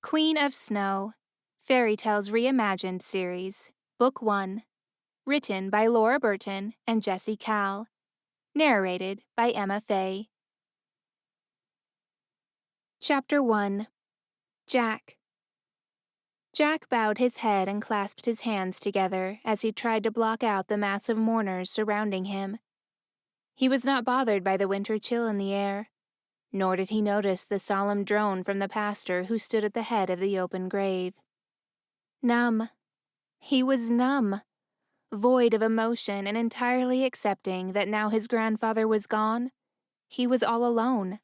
Queen of Snow, Fairytales Reimagined series, Book 1, written by Laura Burton and Jessie Cal, narrated by Emma Faye. Chapter 1. Jack. Jack bowed his head and clasped his hands together as he tried to block out the mass of mourners surrounding him. He was not bothered by the winter chill in the air, nor did he notice the solemn drone from the pastor who stood at the head of the open grave. Numb. He was numb, void of emotion and entirely accepting that now his grandfather was gone, he was all alone.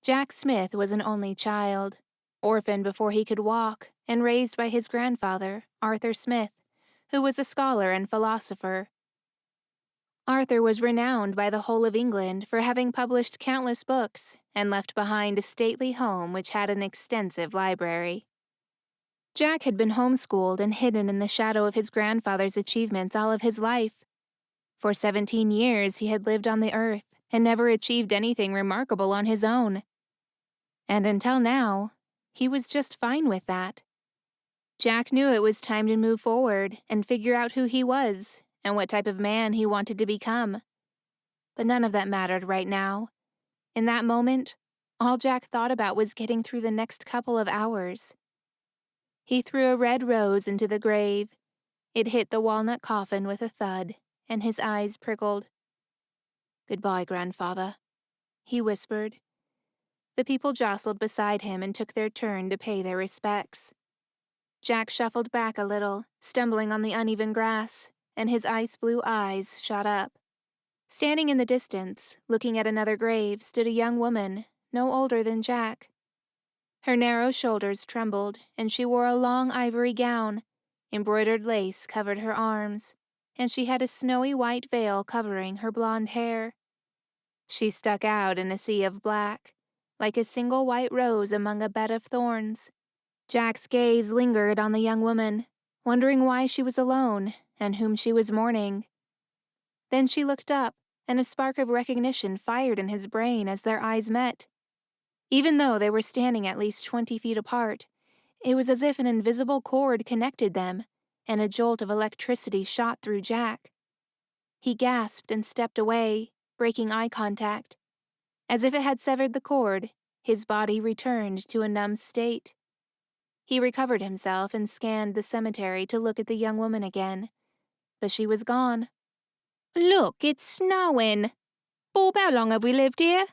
Jack Smith was an only child, orphaned before he could walk, and raised by his grandfather, Arthur Smith, who was a scholar and philosopher. Arthur was renowned by the whole of England for having published countless books and left behind a stately home which had an extensive library. Jack had been homeschooled and hidden in the shadow of his grandfather's achievements all of his life. For 17 years he had lived on the earth and never achieved anything remarkable on his own. And until now, he was just fine with that. Jack knew it was time to move forward and figure out who he was and what type of man he wanted to become. But none of that mattered right now. In that moment, all Jack thought about was getting through the next couple of hours. He threw a red rose into the grave. It hit the walnut coffin with a thud, and his eyes prickled. "Goodbye, grandfather," he whispered. The people jostled beside him and took their turn to pay their respects. Jack shuffled back a little, stumbling on the uneven grass, and his ice-blue eyes shot up. Standing in the distance, looking at another grave, stood a young woman, no older than Jack. Her narrow shoulders trembled, and she wore a long ivory gown. Embroidered lace covered her arms, and she had a snowy white veil covering her blonde hair. She stuck out in a sea of black, like a single white rose among a bed of thorns. Jack's gaze lingered on the young woman, wondering why she was alone and whom she was mourning. Then she looked up, and a spark of recognition fired in his brain as their eyes met. Even though they were standing at least 20 feet apart, it was as if an invisible cord connected them, and a jolt of electricity shot through Jack. He gasped and stepped away, breaking eye contact. As if it had severed the cord, his body returned to a numb state. He recovered himself and scanned the cemetery to look at the young woman again, but she was gone. "Look, it's snowing! Bob, how long have we lived here?"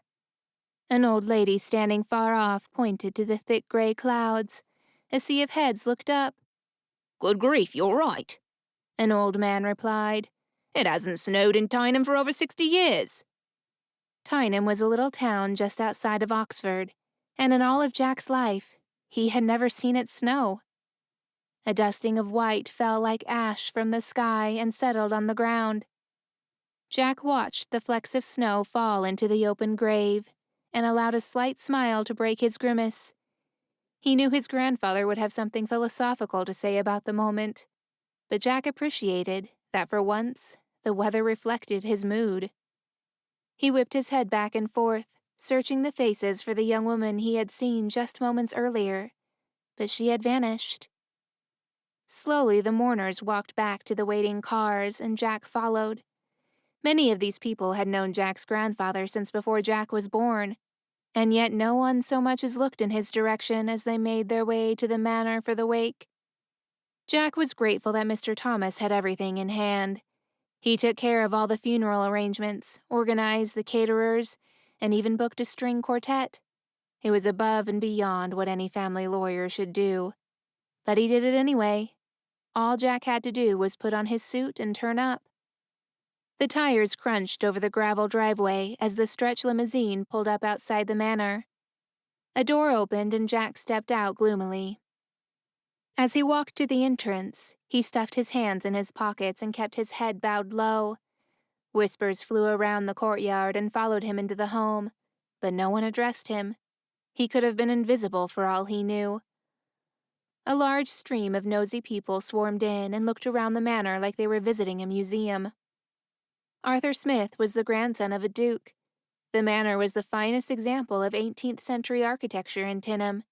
An old lady standing far off pointed to the thick gray clouds. A sea of heads looked up. "Good grief, you're right," an old man replied. "It hasn't snowed in Tyneham for over 60 years. Tyneham was a little town just outside of Oxford, and in all of Jack's life, he had never seen it snow. A dusting of white fell like ash from the sky and settled on the ground. Jack watched the flecks of snow fall into the open grave and allowed a slight smile to break his grimace. He knew his grandfather would have something philosophical to say about the moment, but Jack appreciated that for once the weather reflected his mood. He whipped his head back and forth, searching the faces for the young woman he had seen just moments earlier, but she had vanished. Slowly the mourners walked back to the waiting cars, and Jack followed. Many of these people had known Jack's grandfather since before Jack was born, and yet no one so much as looked in his direction as they made their way to the manor for the wake. Jack was grateful that Mr. Thomas had everything in hand. He took care of all the funeral arrangements, organized the caterers, and even booked a string quartet. It was above and beyond what any family lawyer should do. But he did it anyway. All Jack had to do was put on his suit and turn up. The tires crunched over the gravel driveway as the stretch limousine pulled up outside the manor. A door opened and Jack stepped out gloomily. As he walked to the entrance, he stuffed his hands in his pockets and kept his head bowed low. Whispers flew around the courtyard and followed him into the home, but no one addressed him. He could have been invisible for all he knew. A large stream of nosy people swarmed in and looked around the manor like they were visiting a museum. Arthur Smith was the grandson of a duke. The manor was the finest example of 18th century architecture in Tyneham,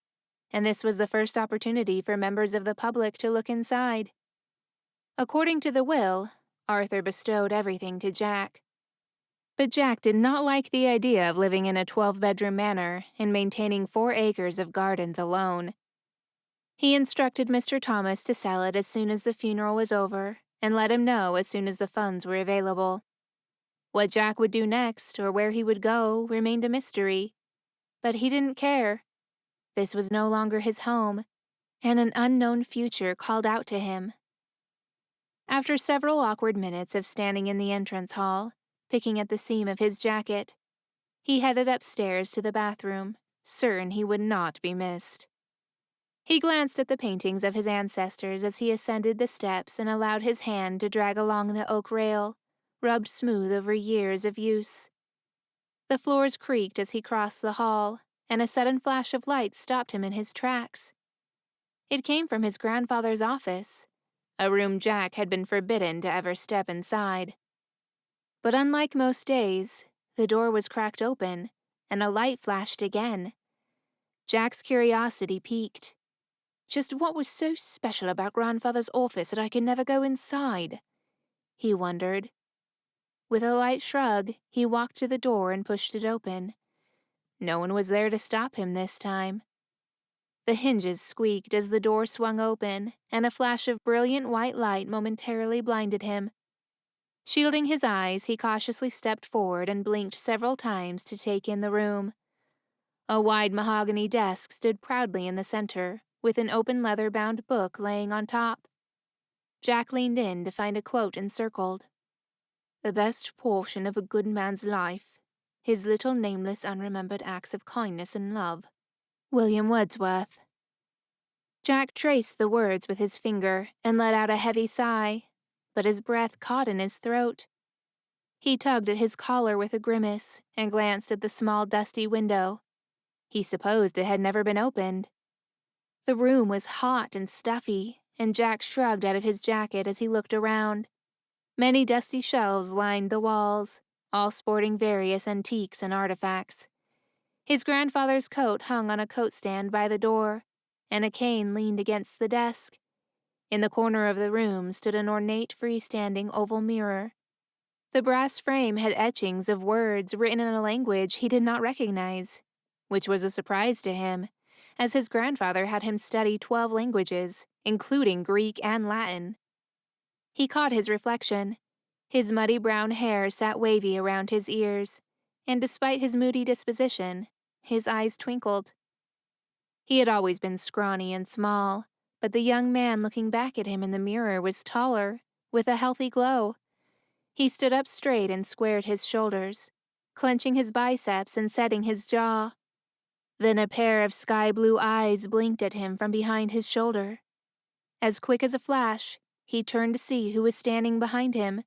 and this was the first opportunity for members of the public to look inside. According to the will, Arthur bestowed everything to Jack. But Jack did not like the idea of living in a 12-bedroom manor and maintaining 4 acres of gardens alone. He instructed Mr. Thomas to sell it as soon as the funeral was over and let him know as soon as the funds were available. What Jack would do next or where he would go remained a mystery. But he didn't care. This was no longer his home, and an unknown future called out to him. After several awkward minutes of standing in the entrance hall, picking at the seam of his jacket, he headed upstairs to the bathroom, certain he would not be missed. He glanced at the paintings of his ancestors as he ascended the steps and allowed his hand to drag along the oak rail, rubbed smooth over years of use. The floors creaked as he crossed the hall, and a sudden flash of light stopped him in his tracks. It came from his grandfather's office, a room Jack had been forbidden to ever step inside. But unlike most days, the door was cracked open, and a light flashed again. Jack's curiosity piqued. Just what was so special about Grandfather's office that I could never go inside? He wondered. With a light shrug, he walked to the door and pushed it open. No one was there to stop him this time. The hinges squeaked as the door swung open, and a flash of brilliant white light momentarily blinded him. Shielding his eyes, he cautiously stepped forward and blinked several times to take in the room. A wide mahogany desk stood proudly in the center, with an open leather-bound book laying on top. Jack leaned in to find a quote encircled. "The best portion of a good man's life, his little nameless unremembered acts of kindness and love." William Wordsworth. Jack traced the words with his finger and let out a heavy sigh, but his breath caught in his throat. He tugged at his collar with a grimace and glanced at the small dusty window. He supposed it had never been opened. The room was hot and stuffy, and Jack shrugged out of his jacket as he looked around. Many dusty shelves lined the walls, all sporting various antiques and artifacts. His grandfather's coat hung on a coat stand by the door, and a cane leaned against the desk. In the corner of the room stood an ornate freestanding oval mirror. The brass frame had etchings of words written in a language he did not recognize, which was a surprise to him, as his grandfather had him study 12 languages, including Greek and Latin. He caught his reflection. His muddy brown hair sat wavy around his ears, and despite his moody disposition, his eyes twinkled. He had always been scrawny and small, but the young man looking back at him in the mirror was taller, with a healthy glow. He stood up straight and squared his shoulders, clenching his biceps and setting his jaw. Then a pair of sky-blue eyes blinked at him from behind his shoulder. As quick as a flash, he turned to see who was standing behind him.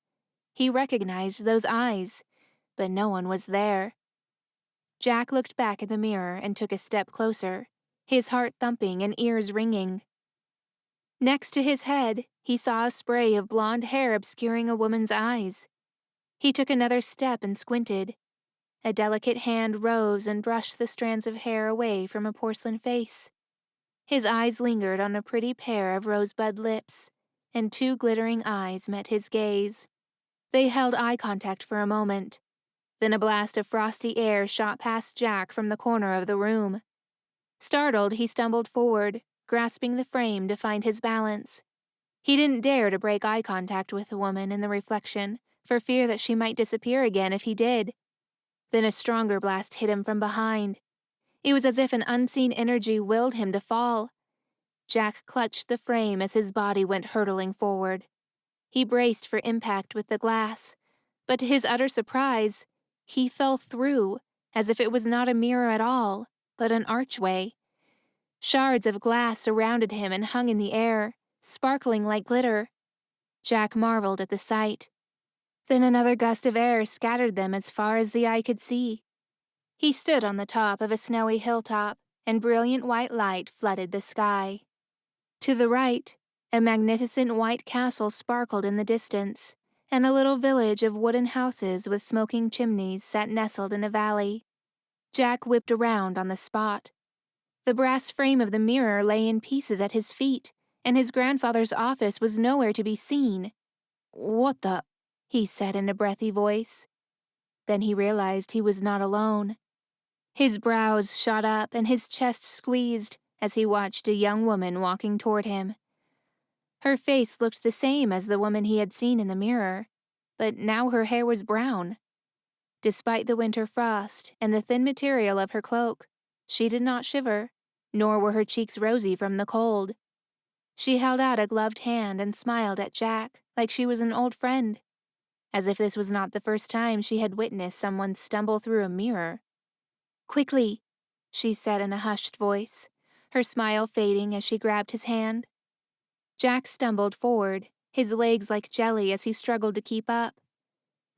He recognized those eyes, but no one was there. Jack looked back at the mirror and took a step closer, his heart thumping and ears ringing. Next to his head, he saw a spray of blonde hair obscuring a woman's eyes. He took another step and squinted. A delicate hand rose and brushed the strands of hair away from a porcelain face. His eyes lingered on a pretty pair of rosebud lips, and 2 glittering eyes met his gaze. They held eye contact for a moment. Then a blast of frosty air shot past Jack from the corner of the room. Startled, he stumbled forward, grasping the frame to find his balance. He didn't dare to break eye contact with the woman in the reflection, for fear that she might disappear again if he did. Then a stronger blast hit him from behind. It was as if an unseen energy willed him to fall. Jack clutched the frame as his body went hurtling forward. He braced for impact with the glass, but to his utter surprise, he fell through, as if it was not a mirror at all, but an archway. Shards of glass surrounded him and hung in the air, sparkling like glitter. Jack marveled at the sight. Then another gust of air scattered them as far as the eye could see. He stood on the top of a snowy hilltop, and brilliant white light flooded the sky. To the right, a magnificent white castle sparkled in the distance, and a little village of wooden houses with smoking chimneys sat nestled in a valley. Jack whipped around on the spot. The brass frame of the mirror lay in pieces at his feet, and his grandfather's office was nowhere to be seen. What the? He said in a breathy voice. Then he realized he was not alone. His brows shot up and his chest squeezed as he watched a young woman walking toward him. Her face looked the same as the woman he had seen in the mirror, but now her hair was brown. Despite the winter frost and the thin material of her cloak, she did not shiver, nor were her cheeks rosy from the cold. She held out a gloved hand and smiled at Jack like she was an old friend, as if this was not the first time she had witnessed someone stumble through a mirror. "Quickly," she said in a hushed voice, her smile fading as she grabbed his hand. Jack stumbled forward, his legs like jelly as he struggled to keep up.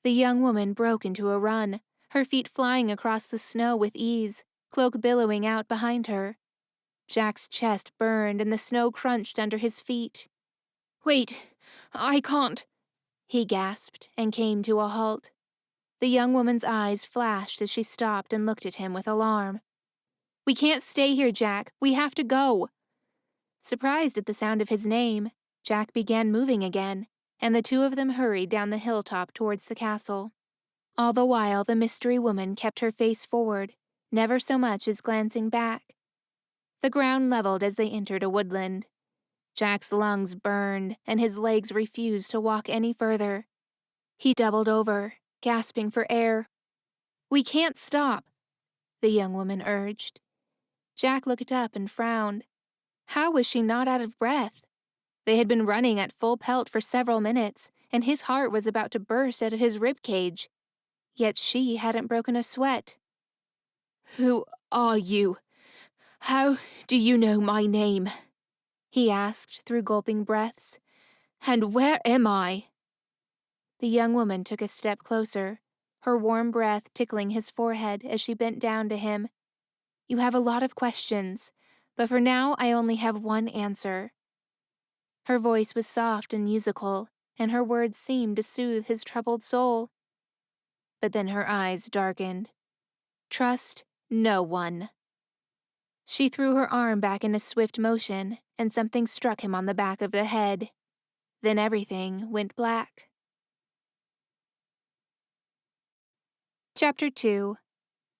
The young woman broke into a run, her feet flying across the snow with ease, cloak billowing out behind her. Jack's chest burned and the snow crunched under his feet. Wait, I can't. He gasped and came to a halt. The young woman's eyes flashed as she stopped and looked at him with alarm. "We can't stay here, Jack. We have to go." Surprised at the sound of his name, Jack began moving again, and the two of them hurried down the hilltop towards the castle. All the while, the mystery woman kept her face forward, never so much as glancing back. The ground leveled as they entered a woodland. Jack's lungs burned, and his legs refused to walk any further. He doubled over, gasping for air. "We can't stop," the young woman urged. Jack looked up and frowned. How was she not out of breath? They had been running at full pelt for several minutes, and his heart was about to burst out of his rib cage. Yet she hadn't broken a sweat. Who are you? How do you know my name? He asked through gulping breaths. And where am I? The young woman took a step closer, her warm breath tickling his forehead as she bent down to him. "You have a lot of questions, but for now I only have one answer." Her voice was soft and musical, and her words seemed to soothe his troubled soul. But then her eyes darkened. "Trust no one." She threw her arm back in a swift motion, and something struck him on the back of the head. Then everything went black. Chapter 2.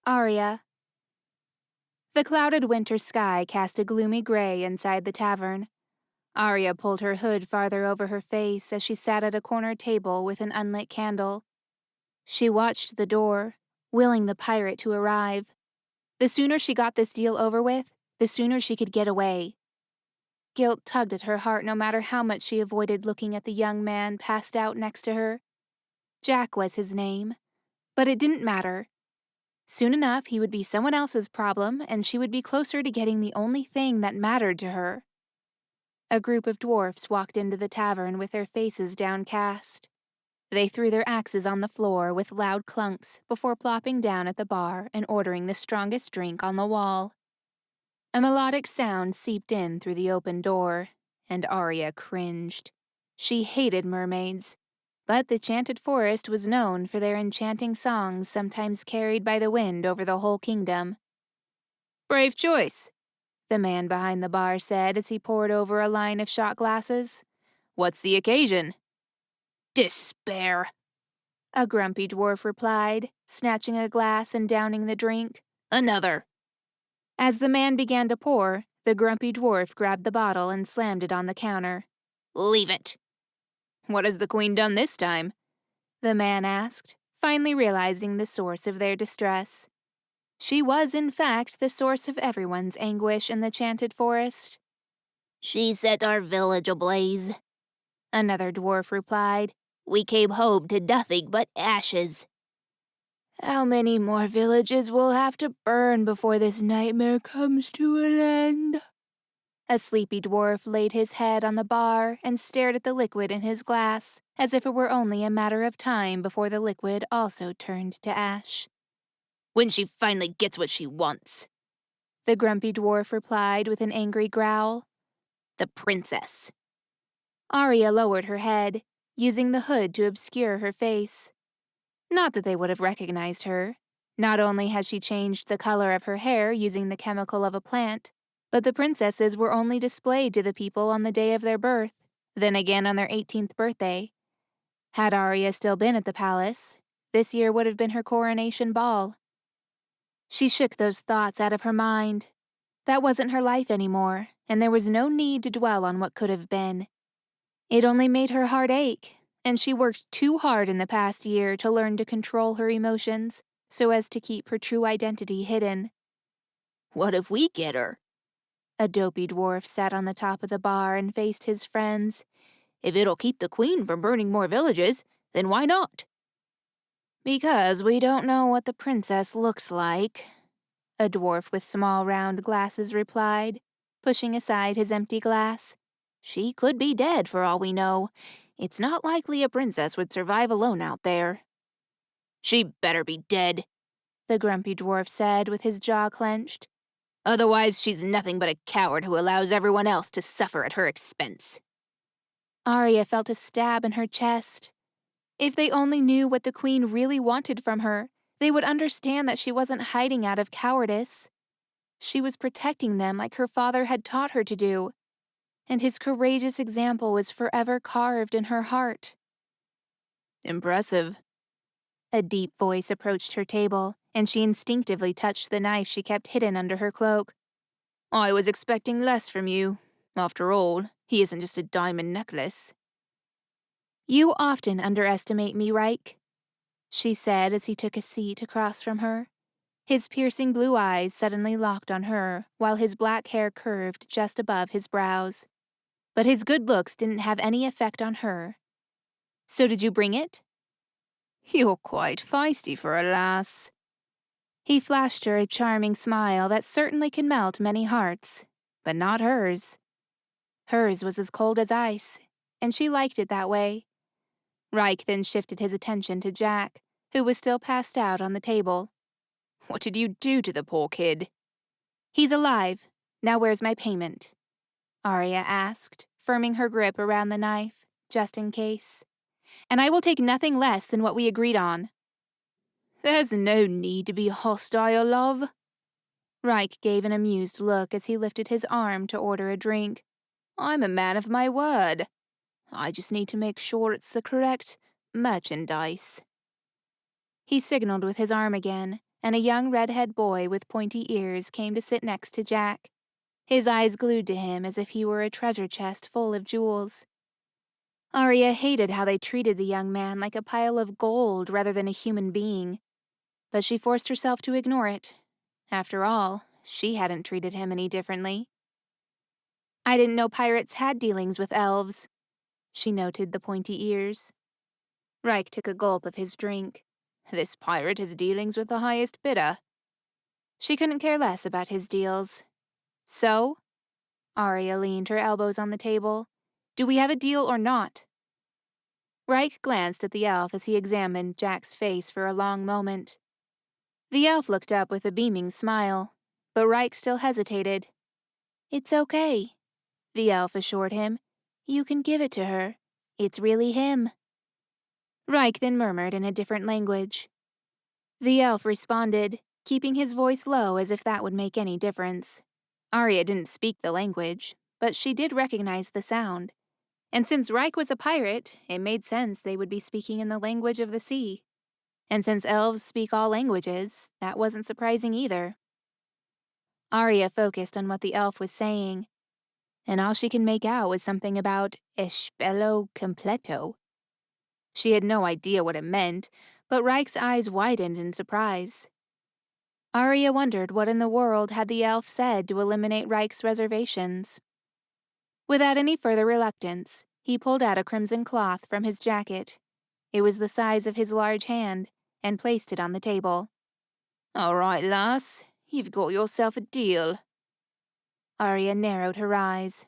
Aria. The clouded winter sky cast a gloomy gray inside the tavern. Aria pulled her hood farther over her face as she sat at a corner table with an unlit candle. She watched the door, willing the pirate to arrive. The sooner she got this deal over with, the sooner she could get away. Guilt tugged at her heart no matter how much she avoided looking at the young man passed out next to her. Jack was his name, but it didn't matter. Soon enough, he would be someone else's problem, and she would be closer to getting the only thing that mattered to her. A group of dwarfs walked into the tavern with their faces downcast. They threw their axes on the floor with loud clunks before plopping down at the bar and ordering the strongest drink on the wall. A melodic sound seeped in through the open door, and Aria cringed. She hated mermaids, but the Chanted Forest was known for their enchanting songs sometimes carried by the wind over the whole kingdom. Brave choice, the man behind the bar said as he poured over a line of shot glasses. What's the occasion? Despair, a grumpy dwarf replied, snatching a glass and downing the drink. Another. As the man began to pour, the grumpy dwarf grabbed the bottle and slammed it on the counter. Leave it. What has the queen done this time? The man asked, finally realizing the source of their distress. She was, in fact, the source of everyone's anguish in the Chanted Forest. She set our village ablaze, another dwarf replied. We came home to nothing but ashes. How many more villages will have to burn before this nightmare comes to an end? A sleepy dwarf laid his head on the bar and stared at the liquid in his glass, as if it were only a matter of time before the liquid also turned to ash. When she finally gets what she wants, the grumpy dwarf replied with an angry growl. The princess. Aria lowered her head, using the hood to obscure her face. Not that they would have recognized her. Not only had she changed the color of her hair using the chemical of a plant, But the princesses were only displayed to the people on the day of their birth, then again on their 18th birthday. Had Arya still been at the palace, this year would have been her coronation ball. She shook those thoughts out of her mind. That wasn't her life anymore, and there was no need to dwell on what could have been. It only made her heart ache, and she worked too hard in the past year to learn to control her emotions so as to keep her true identity hidden. What if we get her? A dopey dwarf sat on the top of the bar and faced his friends. If it'll keep the queen from burning more villages, then why not? Because we don't know what the princess looks like, a dwarf with small round glasses replied, pushing aside his empty glass. She could be dead for all we know. It's not likely a princess would survive alone out there. She better be dead, the grumpy dwarf said with his jaw clenched. Otherwise, she's nothing but a coward who allows everyone else to suffer at her expense. Arya felt a stab in her chest. If they only knew what the queen really wanted from her, they would understand that she wasn't hiding out of cowardice. She was protecting them like her father had taught her to do, and his courageous example was forever carved in her heart. Impressive. A deep voice approached her table, and she instinctively touched the knife she kept hidden under her cloak. I was expecting less from you. After all, he isn't just a diamond necklace. You often underestimate me, Reich, she said as he took a seat across from her. His piercing blue eyes suddenly locked on her, while his black hair curved just above his brows. But his good looks didn't have any effect on her. So did you bring it? You're quite feisty for a lass. He flashed her a charming smile that certainly can melt many hearts, but not hers. Hers was as cold as ice, and she liked it that way. Reich then shifted his attention to Jack, who was still passed out on the table. What did you do to the poor kid? He's alive. Now where's my payment? Arya asked, firming her grip around the knife, just in case. And I will take nothing less than what we agreed on. There's no need to be hostile, love. Reich gave an amused look as he lifted his arm to order a drink. I'm a man of my word. I just need to make sure it's the correct merchandise. He signaled with his arm again, and a young redhead boy with pointy ears came to sit next to Jack, his eyes glued to him as if he were a treasure chest full of jewels. Arya hated how they treated the young man like a pile of gold rather than a human being, but she forced herself to ignore it. After all, she hadn't treated him any differently. I didn't know pirates had dealings with elves, she noted the pointy ears. Reich took a gulp of his drink. This pirate has dealings with the highest bidder. She couldn't care less about his deals. So? Arya leaned her elbows on the table. Do we have a deal or not? Reich glanced at the elf as he examined Jack's face for a long moment. The elf looked up with a beaming smile, but Reich still hesitated. It's okay, the elf assured him. You can give it to her. It's really him. Reich then murmured in a different language. The elf responded, keeping his voice low as if that would make any difference. Arya didn't speak the language, but she did recognize the sound. And since Reich was a pirate, it made sense they would be speaking in the language of the sea. And since elves speak all languages, that wasn't surprising either. Arya focused on what the elf was saying, and all she could make out was something about espello completo. She had no idea what it meant, but Reich's eyes widened in surprise. Arya wondered what in the world had the elf said to eliminate Reich's reservations. Without any further reluctance, he pulled out a crimson cloth from his jacket. It was the size of his large hand, and placed it on the table. All right, lass, you've got yourself a deal. Arya narrowed her eyes.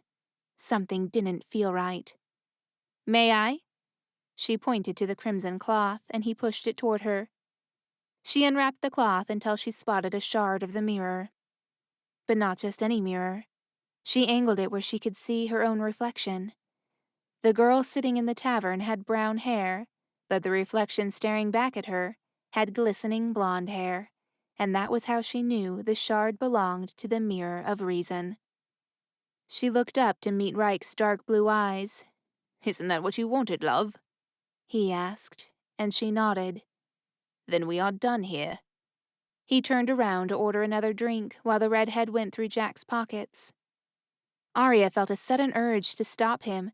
Something didn't feel right. May I? She pointed to the crimson cloth, and he pushed it toward her. She unwrapped the cloth until she spotted a shard of the mirror. But not just any mirror. She angled it where she could see her own reflection. The girl sitting in the tavern had brown hair, but the reflection staring back at her had glistening blonde hair, and that was how she knew the shard belonged to the Mirror of Reason. She looked up to meet Reich's dark blue eyes. "Isn't that what you wanted, love?" he asked, and she nodded. "Then we are done here." He turned around to order another drink while the redhead went through Jack's pockets. Arya felt a sudden urge to stop him,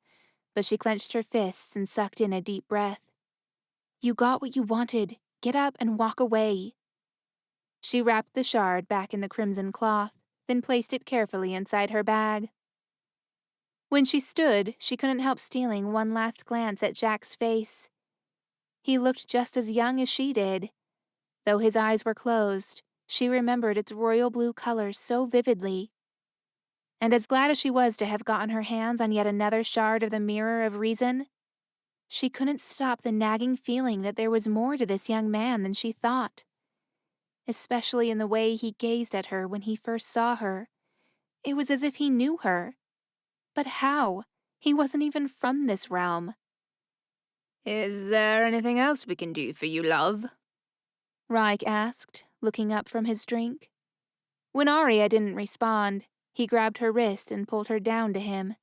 but she clenched her fists and sucked in a deep breath. You got what you wanted. Get up and walk away. She wrapped the shard back in the crimson cloth, then placed it carefully inside her bag. When she stood, she couldn't help stealing one last glance at Jack's face. He looked just as young as she did. Though his eyes were closed, she remembered its royal blue color so vividly. And as glad as she was to have gotten her hands on yet another shard of the Mirror of Reason, she couldn't stop the nagging feeling that there was more to this young man than she thought. Especially in the way he gazed at her when he first saw her. It was as if he knew her. But how? He wasn't even from this realm. "Is there anything else we can do for you, love?" Reich asked, looking up from his drink. When Arya didn't respond, he grabbed her wrist and pulled her down to him.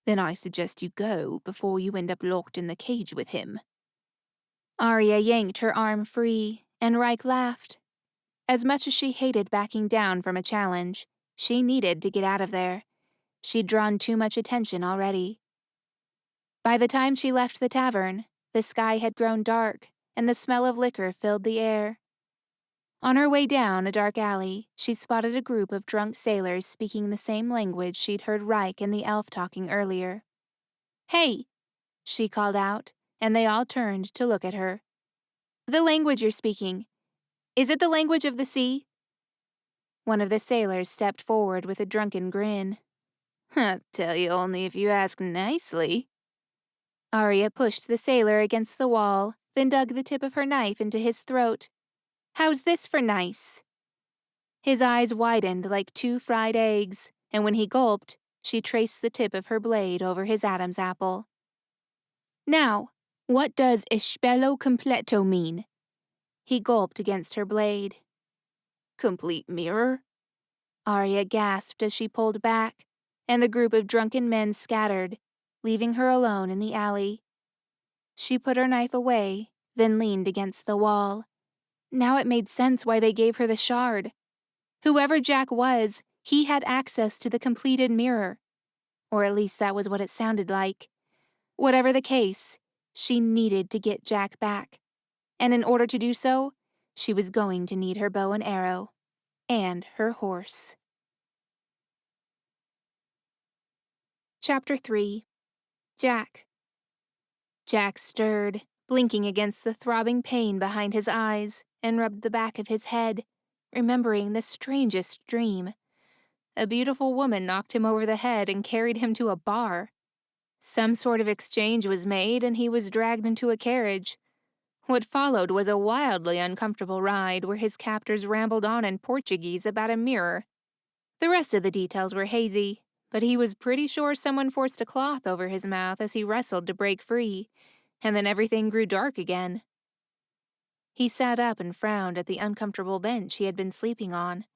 "Then I suggest you go before you end up locked in the cage with him." Arya yanked her arm free, and Reich laughed. As much as she hated backing down from a challenge, she needed to get out of there. She'd drawn too much attention already. By the time she left the tavern, the sky had grown dark, and the smell of liquor filled the air. On her way down a dark alley, she spotted a group of drunk sailors speaking the same language she'd heard Reich and the elf talking earlier. "Hey!" she called out, and they all turned to look at her. "The language you're speaking, is it the language of the sea?" One of the sailors stepped forward with a drunken grin. "I'll tell you only if you ask nicely." Arya pushed the sailor against the wall, then dug the tip of her knife into his throat. "How's this for nice?" His eyes widened like two fried eggs, and when he gulped, she traced the tip of her blade over his Adam's apple. "Now, what does espello completo mean?" He gulped against her blade. "Complete mirror?" Arya gasped as she pulled back, and the group of drunken men scattered, leaving her alone in the alley. She put her knife away, then leaned against the wall. Now it made sense why they gave her the shard. Whoever Jack was, he had access to the completed mirror. Or at least that was what it sounded like. Whatever the case, she needed to get Jack back. And in order to do so, she was going to need her bow and arrow. And her horse. Chapter 3. Jack. Jack stirred, blinking against the throbbing pain behind his eyes, and rubbed the back of his head, remembering the strangest dream. A beautiful woman knocked him over the head and carried him to a bar. Some sort of exchange was made, and he was dragged into a carriage. What followed was a wildly uncomfortable ride where his captors rambled on in Portuguese about a mirror. The rest of the details were hazy, but he was pretty sure someone forced a cloth over his mouth as he wrestled to break free, and then everything grew dark again. He sat up and frowned at the uncomfortable bench he had been sleeping on.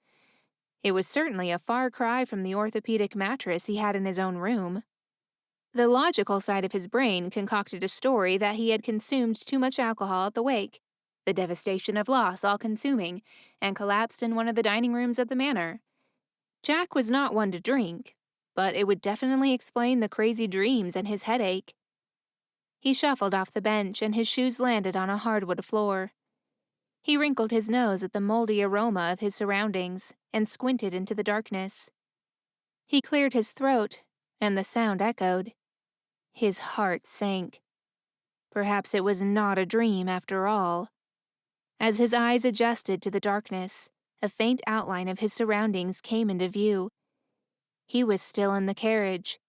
It was certainly a far cry from the orthopedic mattress he had in his own room. The logical side of his brain concocted a story that he had consumed too much alcohol at the wake, the devastation of loss all-consuming, and collapsed in one of the dining rooms at the manor. Jack was not one to drink, but it would definitely explain the crazy dreams and his headache. He shuffled off the bench and his shoes landed on a hardwood floor. He wrinkled his nose at the moldy aroma of his surroundings and squinted into the darkness. He cleared his throat, and the sound echoed. His heart sank. Perhaps it was not a dream after all. As his eyes adjusted to the darkness, a faint outline of his surroundings came into view. He was still in the carriage.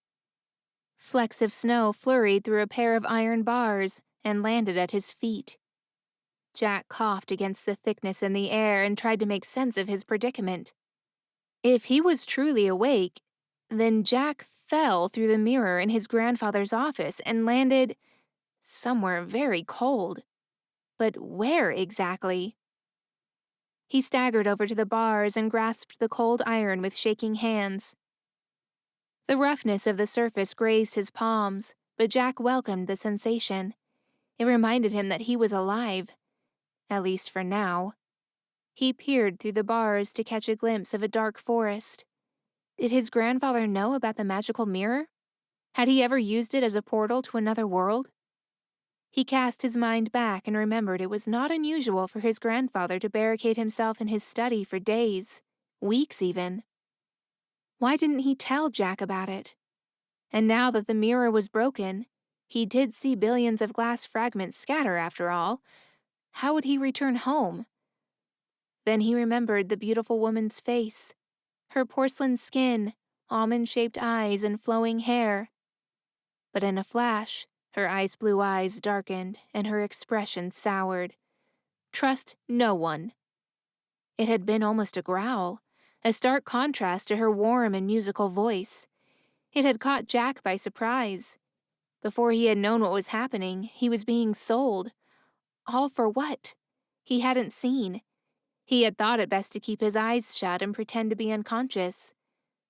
Flecks of snow flurried through a pair of iron bars and landed at his feet. Jack coughed against the thickness in the air and tried to make sense of his predicament. If he was truly awake, then Jack fell through the mirror in his grandfather's office and landed somewhere very cold. But where exactly? He staggered over to the bars and grasped the cold iron with shaking hands. The roughness of the surface grazed his palms, but Jack welcomed the sensation. It reminded him that he was alive, at least for now. He peered through the bars to catch a glimpse of a dark forest. Did his grandfather know about the magical mirror? Had he ever used it as a portal to another world? He cast his mind back and remembered it was not unusual for his grandfather to barricade himself in his study for days, weeks even. Why didn't he tell Jack about it? And now that the mirror was broken, he did see billions of glass fragments scatter after all. How would he return home? Then he remembered the beautiful woman's face, her porcelain skin, almond-shaped eyes, and flowing hair. But in a flash, her ice-blue eyes darkened and her expression soured. Trust no one. It had been almost a growl, a stark contrast to her warm and musical voice. It had caught Jack by surprise. Before he had known what was happening, he was being sold. All for what? He hadn't seen. He had thought it best to keep his eyes shut and pretend to be unconscious.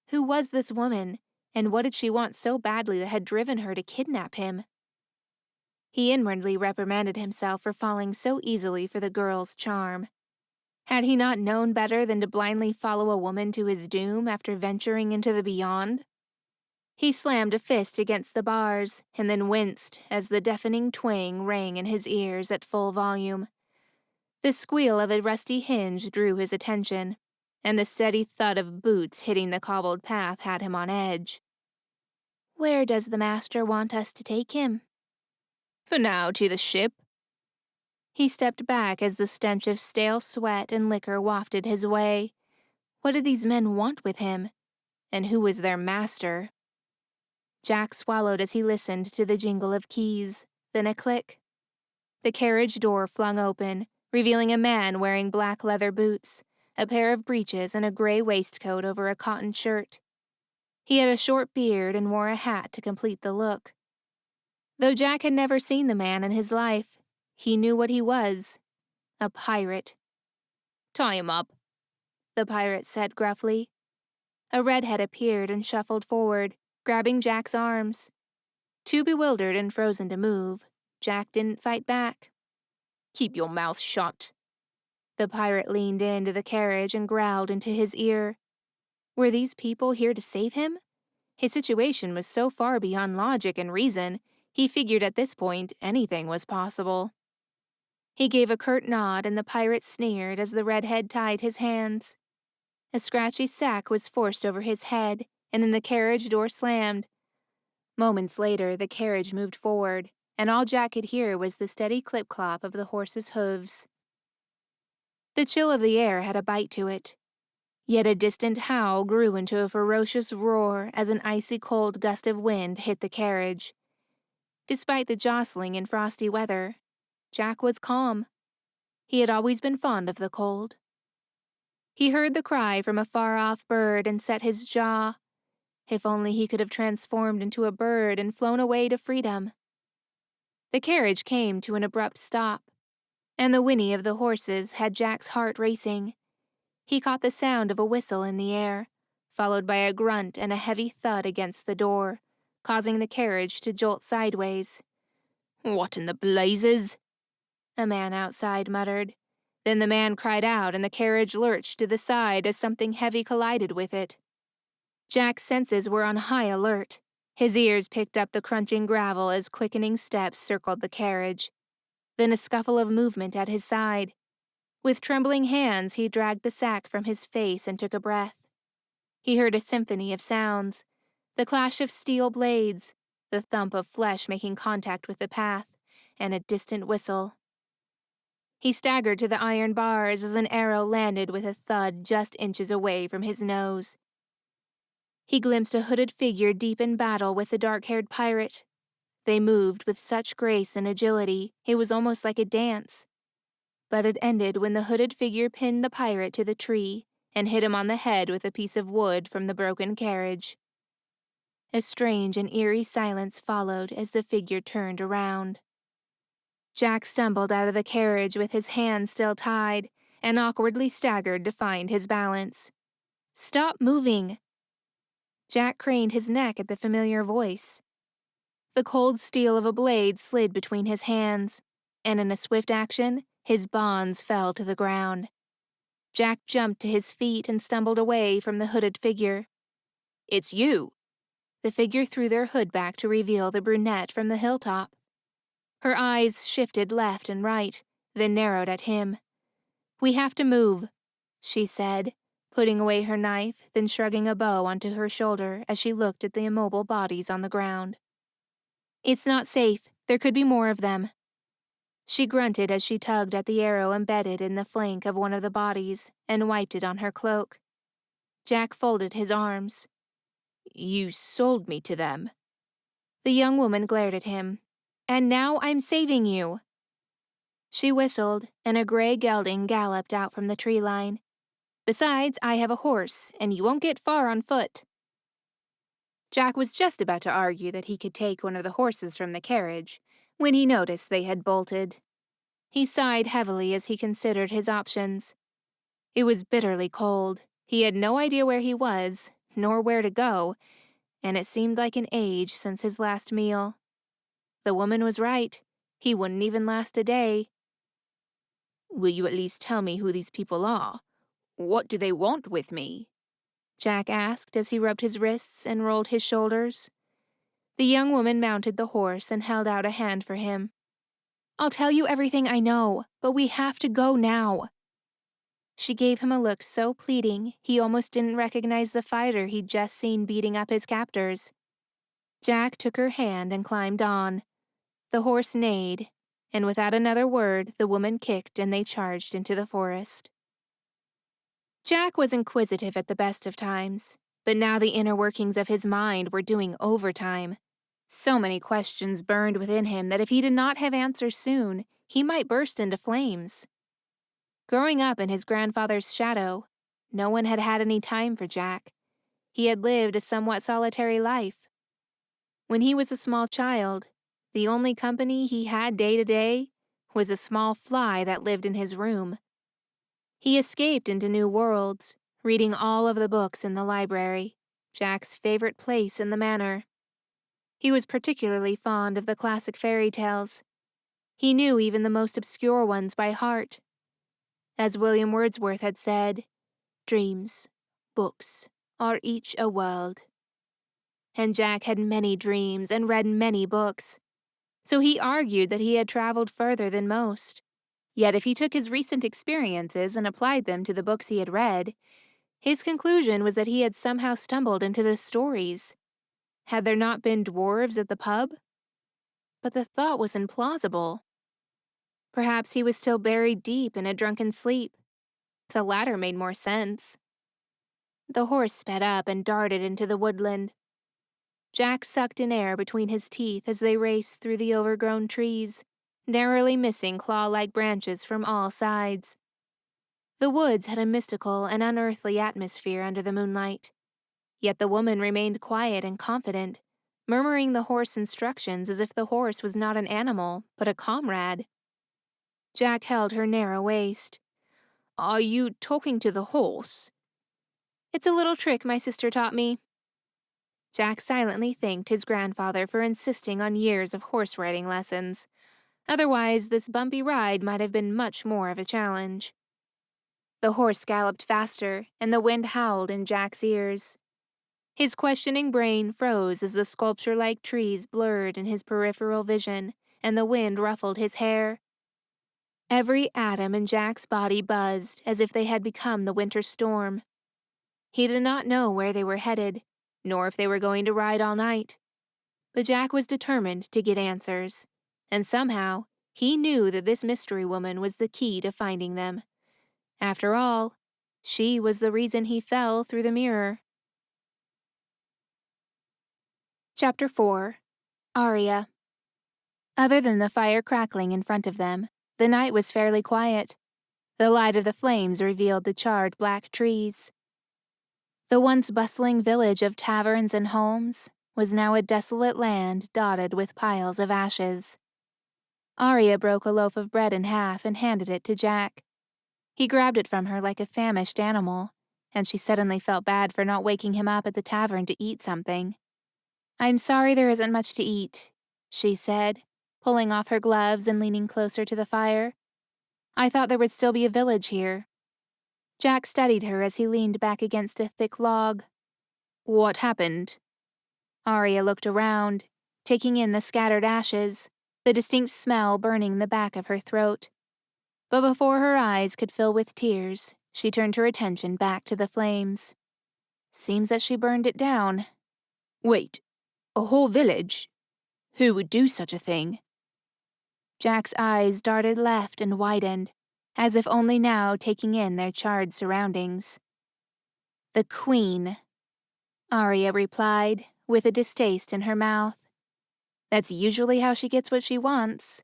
Who was this woman, and what did she want so badly that had driven her to kidnap him? He inwardly reprimanded himself for falling so easily for the girl's charm. Had he not known better than to blindly follow a woman to his doom after venturing into the beyond? He slammed a fist against the bars and then winced as the deafening twang rang in his ears at full volume. The squeal of a rusty hinge drew his attention, and the steady thud of boots hitting the cobbled path had him on edge. "Where does the master want us to take him?" For now, to the ship. He stepped back as the stench of stale sweat and liquor wafted his way. What did these men want with him? And who was their master? Jack swallowed as he listened to the jingle of keys, then a click. The carriage door flung open, revealing a man wearing black leather boots, a pair of breeches, and a gray waistcoat over a cotton shirt. He had a short beard and wore a hat to complete the look. Though Jack had never seen the man in his life, he knew what he was: a pirate. "Tie him up," the pirate said gruffly. A redhead appeared and shuffled forward, grabbing Jack's arms. Too bewildered and frozen to move, Jack didn't fight back. "Keep your mouth shut." The pirate leaned into the carriage and growled into his ear. Were these people here to save him? His situation was so far beyond logic and reason, he figured at this point anything was possible. He gave a curt nod and the pirate sneered as the redhead tied his hands. A scratchy sack was forced over his head, and then the carriage door slammed. Moments later, the carriage moved forward, and all Jack could hear was the steady clip-clop of the horse's hooves. The chill of the air had a bite to it. Yet a distant howl grew into a ferocious roar as an icy cold gust of wind hit the carriage. Despite the jostling and frosty weather, Jack was calm. He had always been fond of the cold. He heard the cry from a far-off bird and set his jaw. If only he could have transformed into a bird and flown away to freedom. The carriage came to an abrupt stop, and the whinny of the horses had Jack's heart racing. He caught the sound of a whistle in the air, followed by a grunt and a heavy thud against the door, causing the carriage to jolt sideways. "What in the blazes?" a man outside muttered. Then the man cried out and the carriage lurched to the side as something heavy collided with it. Jack's senses were on high alert. His ears picked up the crunching gravel as quickening steps circled the carriage. Then a scuffle of movement at his side. With trembling hands, he dragged the sack from his face and took a breath. He heard a symphony of sounds: the clash of steel blades, the thump of flesh making contact with the path, and a distant whistle. He staggered to the iron bars as an arrow landed with a thud just inches away from his nose. He glimpsed a hooded figure deep in battle with the dark-haired pirate. They moved with such grace and agility, it was almost like a dance. But it ended when the hooded figure pinned the pirate to the tree and hit him on the head with a piece of wood from the broken carriage. A strange and eerie silence followed as the figure turned around. Jack stumbled out of the carriage with his hands still tied and awkwardly staggered to find his balance. "Stop moving!" Jack craned his neck at the familiar voice. The cold steel of a blade slid between his hands, and in a swift action, his bonds fell to the ground. Jack jumped to his feet and stumbled away from the hooded figure. It's you. The figure threw their hood back to reveal the brunette from the hilltop. Her eyes shifted left and right, then narrowed at him. "We have to move," she said, putting away her knife, then shrugging a bow onto her shoulder as she looked at the immobile bodies on the ground. "It's not safe. There could be more of them." She grunted as she tugged at the arrow embedded in the flank of one of the bodies and wiped it on her cloak. Jack folded his arms. You sold me to them. The young woman glared at him. "And now I'm saving you." She whistled, and a gray gelding galloped out from the tree line. "Besides, I have a horse, and you won't get far on foot." Jack was just about to argue that he could take one of the horses from the carriage when he noticed they had bolted. He sighed heavily as he considered his options. It was bitterly cold. He had no idea where he was, nor where to go, and it seemed like an age since his last meal. The woman was right. He wouldn't even last a day. Will you at least tell me who these people are? What do they want with me? Jack asked as he rubbed his wrists and rolled his shoulders. The young woman mounted the horse and held out a hand for him. "I'll tell you everything I know, but we have to go now." She gave him a look so pleading he almost didn't recognize the fighter he'd just seen beating up his captors. Jack took her hand and climbed on. The horse neighed, and without another word the woman kicked and they charged into the forest. Jack was inquisitive at the best of times, but now the inner workings of his mind were doing overtime. So many questions burned within him that if he did not have answers soon, he might burst into flames. Growing up in his grandfather's shadow, no one had had any time for Jack. He had lived a somewhat solitary life. When he was a small child, the only company he had day to day was a small fly that lived in his room. He escaped into new worlds, reading all of the books in the library, Jack's favorite place in the manor. He was particularly fond of the classic fairy tales. He knew even the most obscure ones by heart. As William Wordsworth had said, "Dreams, books, are each a world." And Jack had many dreams and read many books, so he argued that he had traveled further than most. Yet if he took his recent experiences and applied them to the books he had read, his conclusion was that he had somehow stumbled into the stories. Had there not been dwarves at the pub? But the thought was implausible. Perhaps he was still buried deep in a drunken sleep. The latter made more sense. The horse sped up and darted into the woodland. Jack sucked in air between his teeth as they raced through the overgrown trees, narrowly missing claw-like branches from all sides. The woods had a mystical and unearthly atmosphere under the moonlight. Yet the woman remained quiet and confident, murmuring the horse instructions as if the horse was not an animal, but a comrade. Jack held her narrow waist. Are you talking to the horse? "It's a little trick my sister taught me." Jack silently thanked his grandfather for insisting on years of horse-riding lessons. Otherwise, this bumpy ride might have been much more of a challenge. The horse galloped faster, and the wind howled in Jack's ears. His questioning brain froze as the sculpture-like trees blurred in his peripheral vision, and the wind ruffled his hair. Every atom in Jack's body buzzed as if they had become the winter storm. He did not know where they were headed, nor if they were going to ride all night. But Jack was determined to get answers, and somehow he knew that this mystery woman was the key to finding them. After all, she was the reason he fell through the mirror. Chapter 4. Aria. Other than the fire crackling in front of them, the night was fairly quiet. The light of the flames revealed the charred black trees. The once bustling village of taverns and homes was now a desolate land dotted with piles of ashes. Aria broke a loaf of bread in half and handed it to Jack. He grabbed it from her like a famished animal, and she suddenly felt bad for not waking him up at the tavern to eat something. "I'm sorry there isn't much to eat," she said, pulling off her gloves and leaning closer to the fire. "I thought there would still be a village here." Jack studied her as he leaned back against a thick log. "What happened?" Arya looked around, taking in the scattered ashes, the distinct smell burning the back of her throat. But before her eyes could fill with tears, she turned her attention back to the flames. Seems that she burned it down. "Wait, a whole village? Who would do such a thing?" Jack's eyes darted left and widened, as if only now taking in their charred surroundings. "The Queen," Arya replied, with a distaste in her mouth. "That's usually how she gets what she wants."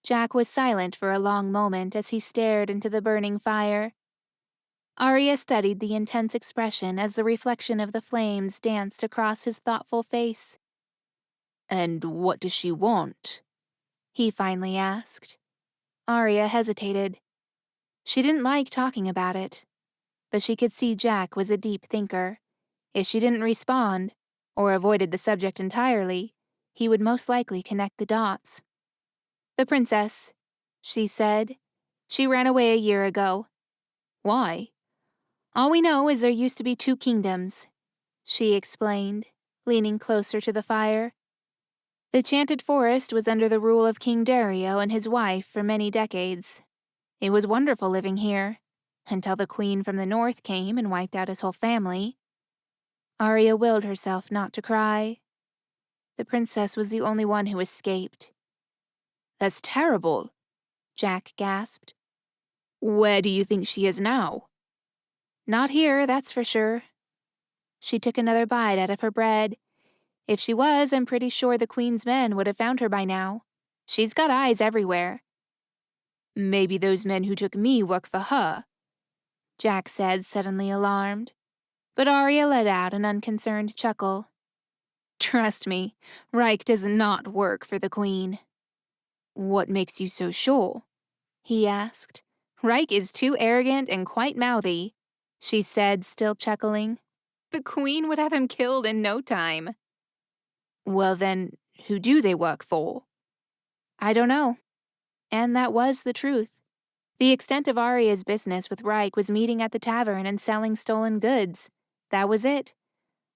Jack was silent for a long moment as he stared into the burning fire. Arya studied the intense expression as the reflection of the flames danced across his thoughtful face. "And what does she want?" he finally asked. Arya hesitated. She didn't like talking about it, but she could see Jack was a deep thinker. If she didn't respond, or avoided the subject entirely, he would most likely connect the dots. "The princess," she said. "She ran away a year ago." "Why?" "All we know is there used to be 2 kingdoms," she explained, leaning closer to the fire. "The Chanted Forest was under the rule of King Dario and his wife for many decades. It was wonderful living here, until the queen from the north came and wiped out his whole family." Arya willed herself not to cry. The princess was the only one who escaped. "That's terrible," Jack gasped. "Where do you think she is now?" "Not here, that's for sure." She took another bite out of her bread. "If she was, I'm pretty sure the queen's men would have found her by now. She's got eyes everywhere." "Maybe those men who took me work for her," Jack said, suddenly alarmed. But Arya let out an unconcerned chuckle. "Trust me, Reich does not work for the queen." "What makes you so sure?" he asked. "Reich is too arrogant and quite mouthy," she said, still chuckling. "The queen would have him killed in no time." "Well then, who do they work for?" "I don't know." And that was the truth. The extent of Arya's business with Reich was meeting at the tavern and selling stolen goods. That was it.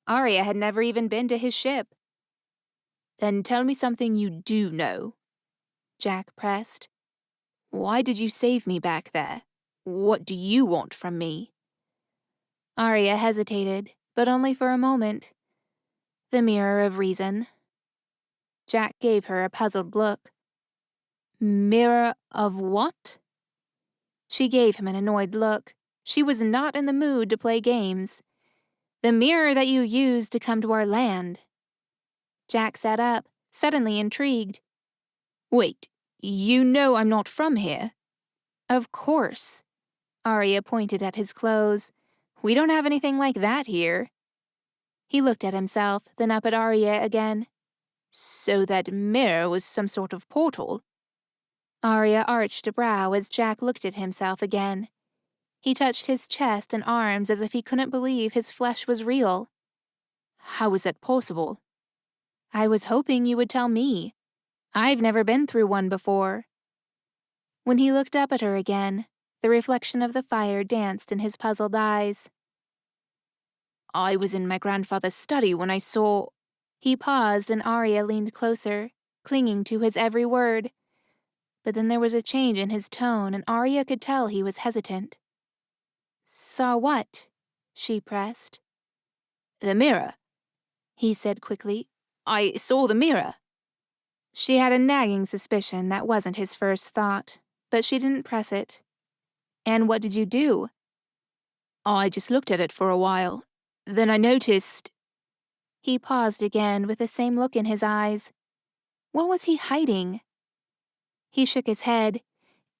Arya had never even been to his ship. "Then tell me something you do know," Jack pressed. "Why did you save me back there? What do you want from me?" Arya hesitated, but only for a moment. "The mirror of reason." Jack gave her a puzzled look. "Mirror of what?" She gave him an annoyed look. She was not in the mood to play games. "The mirror that you used to come to our land." Jack sat up, suddenly intrigued. "Wait, you know I'm not from here?" "Of course." Arya pointed at his clothes. "We don't have anything like that here." He looked at himself, then up at Arya again. "So that mirror was some sort of portal?" Arya arched a brow as Jack looked at himself again. He touched his chest and arms as if he couldn't believe his flesh was real. "How is that possible?" "I was hoping you would tell me. I've never been through one before." When he looked up at her again, the reflection of the fire danced in his puzzled eyes. "I was in my grandfather's study when I saw—" He paused and Arya leaned closer, clinging to his every word. But then there was a change in his tone and Arya could tell he was hesitant. "Saw what?" she pressed. "The mirror," he said quickly. "I saw the mirror." She had a nagging suspicion that wasn't his first thought, but she didn't press it. "And what did you do?" "I just looked at it for a while. Then I noticed—" He paused again with the same look in his eyes. What was he hiding? He shook his head.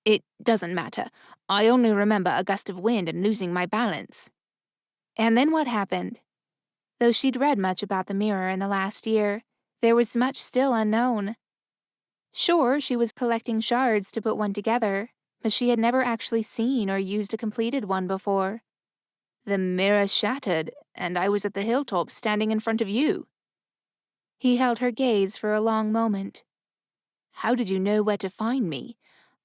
"It doesn't matter. I only remember a gust of wind and losing my balance." And then what happened? Though she'd read much about the mirror in the last year, there was much still unknown. Sure, she was collecting shards to put one together, but she had never actually seen or used a completed one before. The mirror shattered, and I was at the hilltop standing in front of you. He held her gaze for a long moment. How did you know where to find me?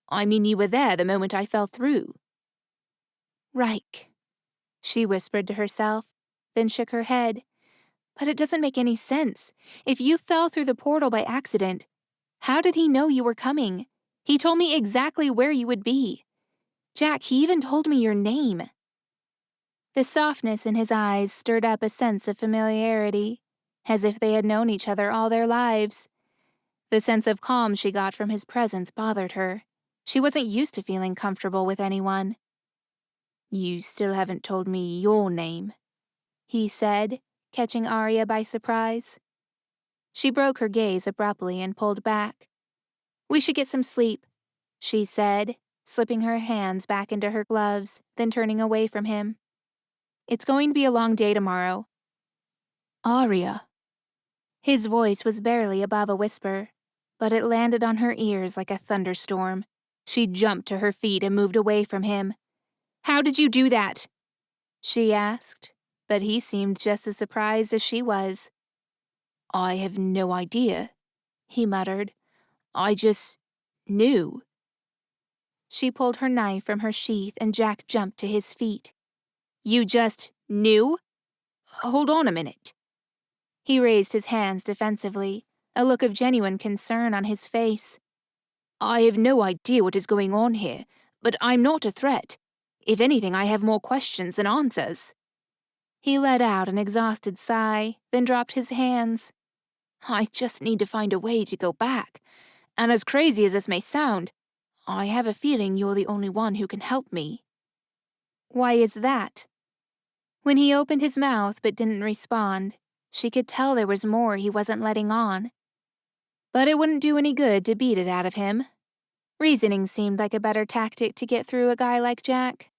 I mean, you were there the moment I fell through. Reich, she whispered to herself, then shook her head. But it doesn't make any sense. If you fell through the portal by accident, how did he know you were coming? He told me exactly where you would be. Jack, he even told me your name. The softness in his eyes stirred up a sense of familiarity, as if they had known each other all their lives. The sense of calm she got from his presence bothered her. She wasn't used to feeling comfortable with anyone. You still haven't told me your name, he said, catching Arya by surprise. She broke her gaze abruptly and pulled back. We should get some sleep, she said, slipping her hands back into her gloves, then turning away from him. It's going to be a long day tomorrow. Arya. His voice was barely above a whisper, but it landed on her ears like a thunderstorm. She jumped to her feet and moved away from him. How did you do that? She asked, but he seemed just as surprised as she was. I have no idea, he muttered. I just knew. She pulled her knife from her sheath and Jack jumped to his feet. You just knew? Hold on a minute. He raised his hands defensively, a look of genuine concern on his face. I have no idea what is going on here, but I'm not a threat. If anything, I have more questions than answers. He let out an exhausted sigh, then dropped his hands. I just need to find a way to go back. And as crazy as this may sound, I have a feeling you're the only one who can help me. Why is that? When he opened his mouth but didn't respond, she could tell there was more he wasn't letting on. But it wouldn't do any good to beat it out of him. Reasoning seemed like a better tactic to get through a guy like Jack.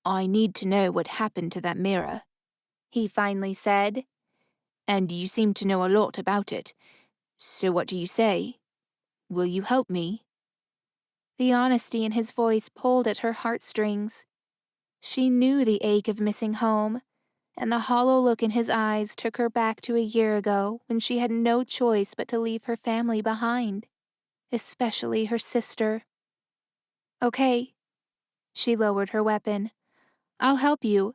I need to know what happened to that mirror, he finally said. And you seem to know a lot about it. So what do you say? Will you help me? The honesty in his voice pulled at her heartstrings. She knew the ache of missing home, and the hollow look in his eyes took her back to a year ago when she had no choice but to leave her family behind, especially her sister. Okay. She lowered her weapon. I'll help you,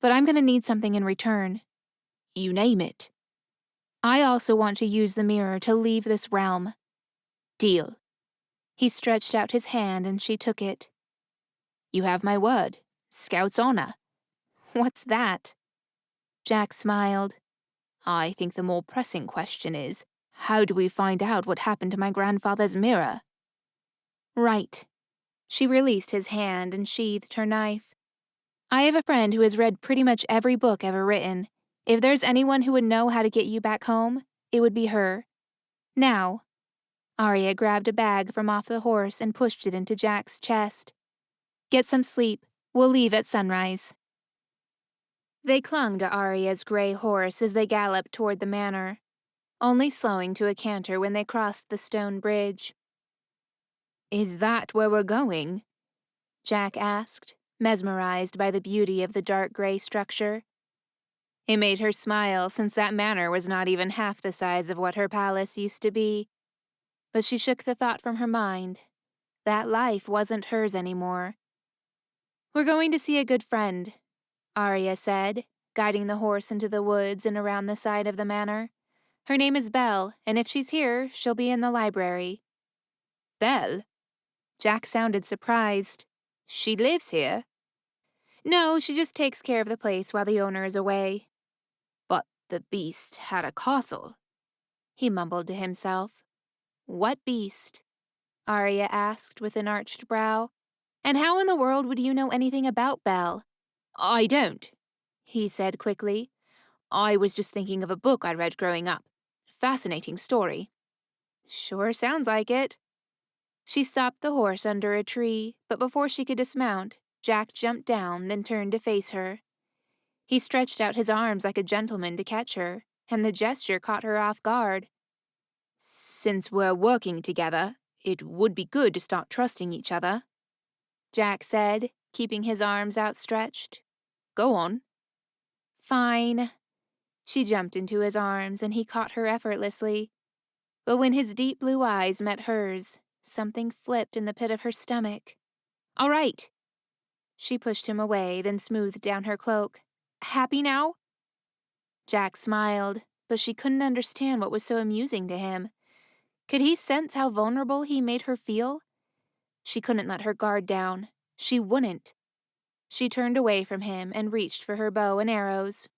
but I'm going to need something in return. You name it. I also want to use the mirror to leave this realm. Deal. He stretched out his hand and she took it. You have my word. Scout's honor. What's that? Jack smiled. I think the more pressing question is, how do we find out what happened to my grandfather's mirror? Right. She released his hand and sheathed her knife. I have a friend who has read pretty much every book ever written. If there's anyone who would know how to get you back home, it would be her. Now. Arya grabbed a bag from off the horse and pushed it into Jack's chest. Get some sleep. We'll leave at sunrise. They clung to Arya's gray horse as they galloped toward the manor, only slowing to a canter when they crossed the stone bridge. Is that where we're going? Jack asked, mesmerized by the beauty of the dark gray structure. It made her smile since that manor was not even half the size of what her palace used to be. But she shook the thought from her mind. That life wasn't hers anymore. We're going to see a good friend, Arya said, guiding the horse into the woods and around the side of the manor. Her name is Belle, and if she's here, she'll be in the library. Belle? Jack sounded surprised. She lives here? No, she just takes care of the place while the owner is away. But the beast had a castle, he mumbled to himself. What beast? Arya asked with an arched brow. And how in the world would you know anything about Belle? I don't, he said quickly. I was just thinking of a book I read growing up. Fascinating story. Sure sounds like it. She stopped the horse under a tree, but before she could dismount, Jack jumped down, then turned to face her. He stretched out his arms like a gentleman to catch her, and the gesture caught her off guard. Since we're working together, it would be good to start trusting each other, Jack said, keeping his arms outstretched. Go on. Fine. She jumped into his arms, and he caught her effortlessly. But when his deep blue eyes met hers, something flipped in the pit of her stomach. All right. She pushed him away, then smoothed down her cloak. Happy now? Jack smiled, but she couldn't understand what was so amusing to him. Could he sense how vulnerable he made her feel? She couldn't let her guard down. She wouldn't. She turned away from him and reached for her bow and arrows.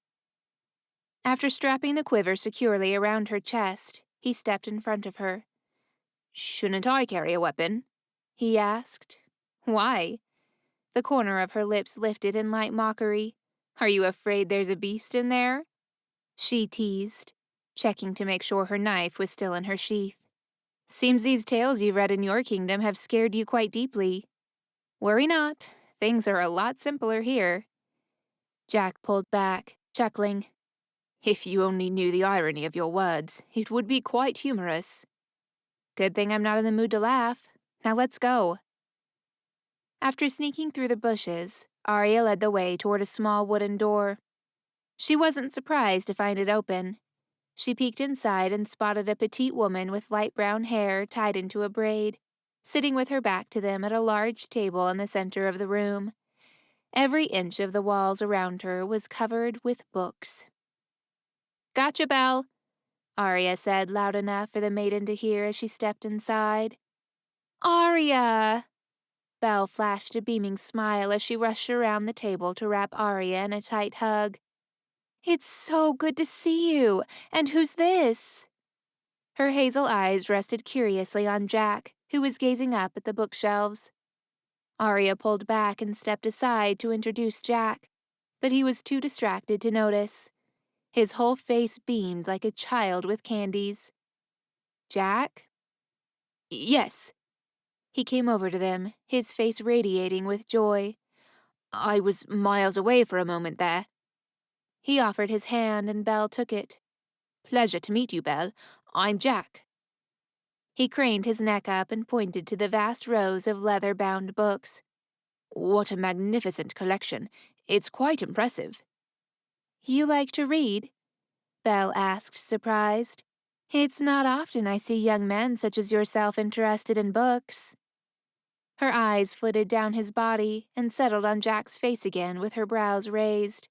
After strapping the quiver securely around her chest, he stepped in front of her. Shouldn't I carry a weapon? He asked. Why? The corner of her lips lifted in light mockery. Are you afraid there's a beast in there? She teased, checking to make sure her knife was still in her sheath. Seems these tales you've read in your kingdom have scared you quite deeply. Worry not, things are a lot simpler here. Jack pulled back, chuckling. If you only knew the irony of your words, it would be quite humorous. Good thing I'm not in the mood to laugh. Now let's go. After sneaking through the bushes, Arya led the way toward a small wooden door. She wasn't surprised to find it open. She peeked inside and spotted a petite woman with light brown hair tied into a braid, sitting with her back to them at a large table in the center of the room. Every inch of the walls around her was covered with books. Gotcha, Belle, Arya said loud enough for the maiden to hear as she stepped inside. Arya! Belle flashed a beaming smile as she rushed around the table to wrap Arya in a tight hug. It's so good to see you. And who's this? Her hazel eyes rested curiously on Jack, who was gazing up at the bookshelves. Arya pulled back and stepped aside to introduce Jack, but he was too distracted to notice. His whole face beamed like a child with candies. Jack? Yes. He came over to them, his face radiating with joy. I was miles away for a moment there. He offered his hand and Belle took it. Pleasure to meet you, Belle. I'm Jack. He craned his neck up and pointed to the vast rows of leather-bound books. What a magnificent collection. It's quite impressive. You like to read? Belle asked, surprised. It's not often I see young men such as yourself interested in books. Her eyes flitted down his body and settled on Jack's face again with her brows raised,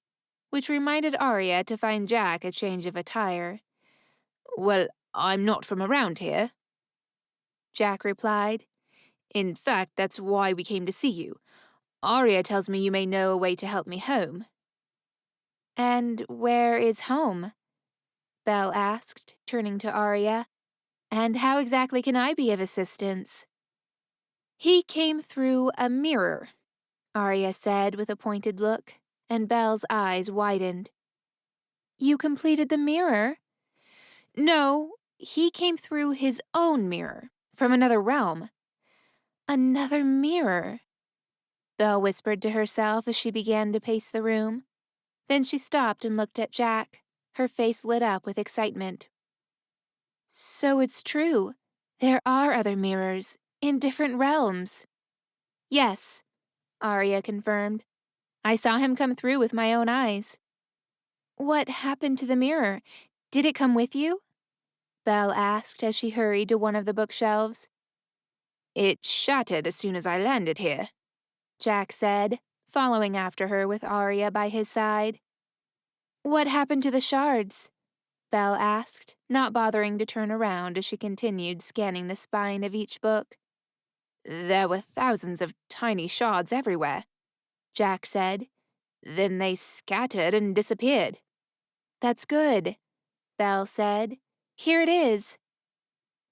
which reminded Arya to find Jack a change of attire. Well, I'm not from around here, Jack replied. In fact, that's why we came to see you. Arya tells me you may know a way to help me home. And where is home? Belle asked, turning to Arya. And how exactly can I be of assistance? He came through a mirror, Arya said with a pointed look, and Belle's eyes widened. You completed the mirror? No, he came through his own mirror, from another realm. Another mirror, Belle whispered to herself as she began to pace the room. Then she stopped and looked at Jack, her face lit up with excitement. So it's true. There are other mirrors, in different realms. Yes, Arya confirmed. I saw him come through with my own eyes. What happened to the mirror? Did it come with you? Belle asked as she hurried to one of the bookshelves. It shattered as soon as I landed here, Jack said, following after her with Arya by his side. What happened to the shards? Belle asked, not bothering to turn around as she continued scanning the spine of each book. There were thousands of tiny shards everywhere, Jack said. Then they scattered and disappeared. That's good, Belle said. Here it is.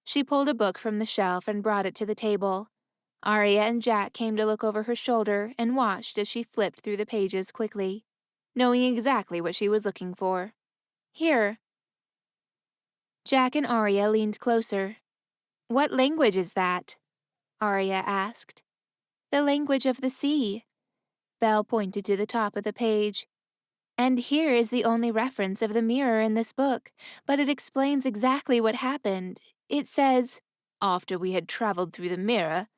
She pulled a book from the shelf and brought it to the table. Arya and Jack came to look over her shoulder and watched as she flipped through the pages quickly, knowing exactly what she was looking for. Here. Jack and Arya leaned closer. What language is that? Arya asked. The language of the sea. Belle pointed to the top of the page. And here is the only reference of the mirror in this book, but it explains exactly what happened. It says, After we had traveled through the mirror,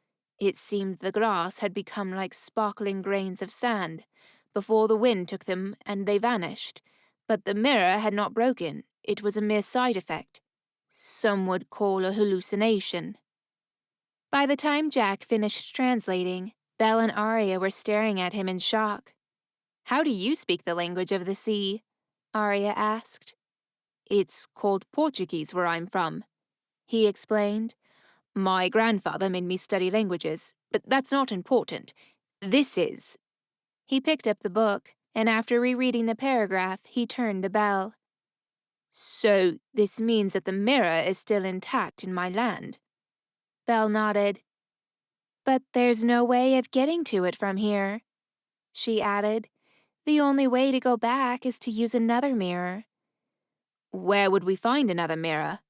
it seemed the grass had become like sparkling grains of sand, before the wind took them and they vanished. But the mirror had not broken. It was a mere side effect. Some would call a hallucination. By the time Jack finished translating, Belle and Arya were staring at him in shock. "How do you speak the language of the sea?" Arya asked. It's called Portuguese where I'm from, he explained. My grandfather made me study languages, but that's not important. This is. He picked up the book, and after rereading the paragraph, he turned to Belle. So this means that the mirror is still intact in my land? Belle nodded. "But there's no way of getting to it from here," she added. "The only way to go back is to use another mirror." Where would we find another mirror?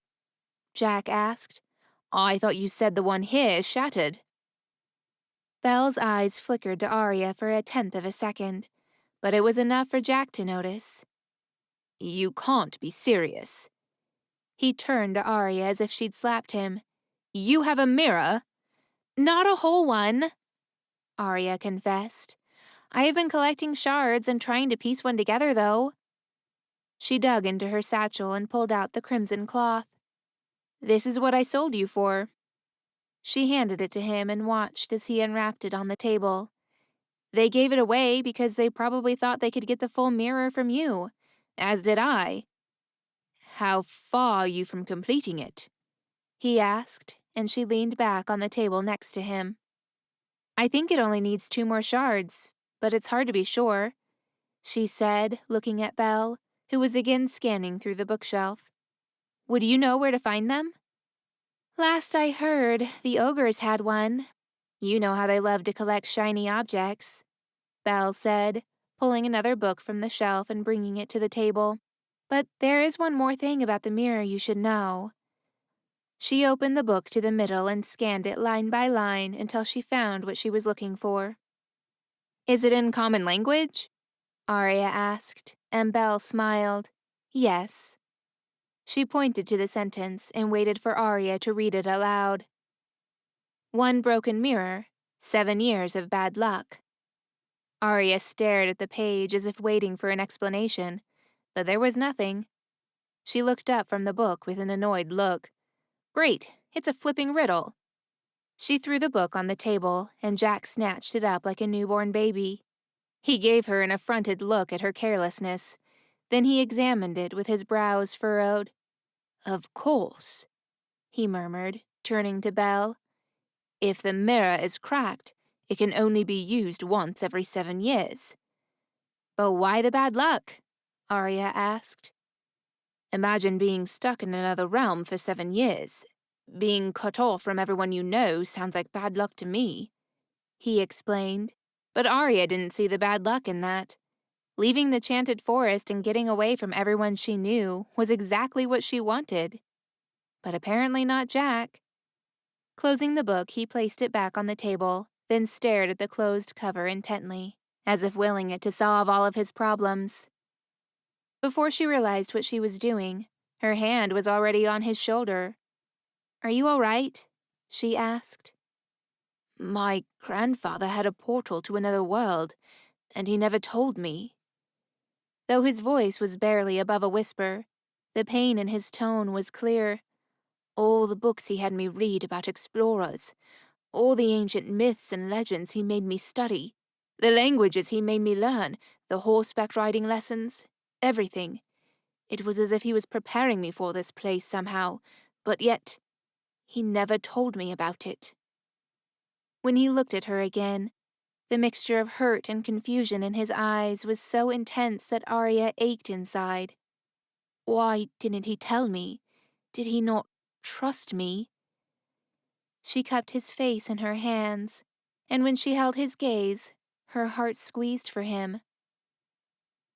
Jack asked. I thought you said the one here is shattered. Belle's eyes flickered to Arya for a tenth of a second, but it was enough for Jack to notice. You can't be serious. He turned to Arya as if she'd slapped him. You have a mirror? "Not a whole one," Arya confessed. "I have been collecting shards and trying to piece one together, though." She dug into her satchel and pulled out the crimson cloth. "This is what I sold you for." She handed it to him and watched as he unwrapped it on the table. "They gave it away because they probably thought they could get the full mirror from you, as did I." How far are you from completing it? He asked, and she leaned back on the table next to him. "I think it only needs 2 more shards, but it's hard to be sure," she said, looking at Belle, who was again scanning through the bookshelf. "Would you know where to find them?" "Last I heard, the ogres had one. You know how they love to collect shiny objects," Belle said, pulling another book from the shelf and bringing it to the table. "But there is one more thing about the mirror you should know." She opened the book to the middle and scanned it line by line until she found what she was looking for. "Is it in common language?" Arya asked, and Belle smiled. "Yes." She pointed to the sentence and waited for Arya to read it aloud. "1 broken mirror, 7 years of bad luck." Arya stared at the page as if waiting for an explanation, but there was nothing. She looked up from the book with an annoyed look. "Great, it's a flipping riddle." She threw the book on the table, and Jack snatched it up like a newborn baby. He gave her an affronted look at her carelessness. Then he examined it with his brows furrowed. "Of course," he murmured, turning to Belle. "If the mirror is cracked, it can only be used once every 7 years." "But why the bad luck?" Arya asked. Imagine being stuck in another realm for 7 years. Being cut off from everyone you know sounds like bad luck to me, he explained. But Arya didn't see the bad luck in that. Leaving the Chanted Forest and getting away from everyone she knew was exactly what she wanted. But apparently not Jack. Closing the book, he placed it back on the table, then stared at the closed cover intently, as if willing it to solve all of his problems. Before she realized what she was doing, her hand was already on his shoulder. "Are you all right?" she asked. My grandfather had a portal to another world, and he never told me. Though his voice was barely above a whisper, the pain in his tone was clear. All the books he had me read about explorers, all the ancient myths and legends he made me study, the languages he made me learn, the horseback riding lessons, everything. It was as if he was preparing me for this place somehow, but yet he never told me about it." When he looked at her again, the mixture of hurt and confusion in his eyes was so intense that Arya ached inside. Why didn't he tell me? Did he not trust me? She cupped his face in her hands, and when she held his gaze, her heart squeezed for him.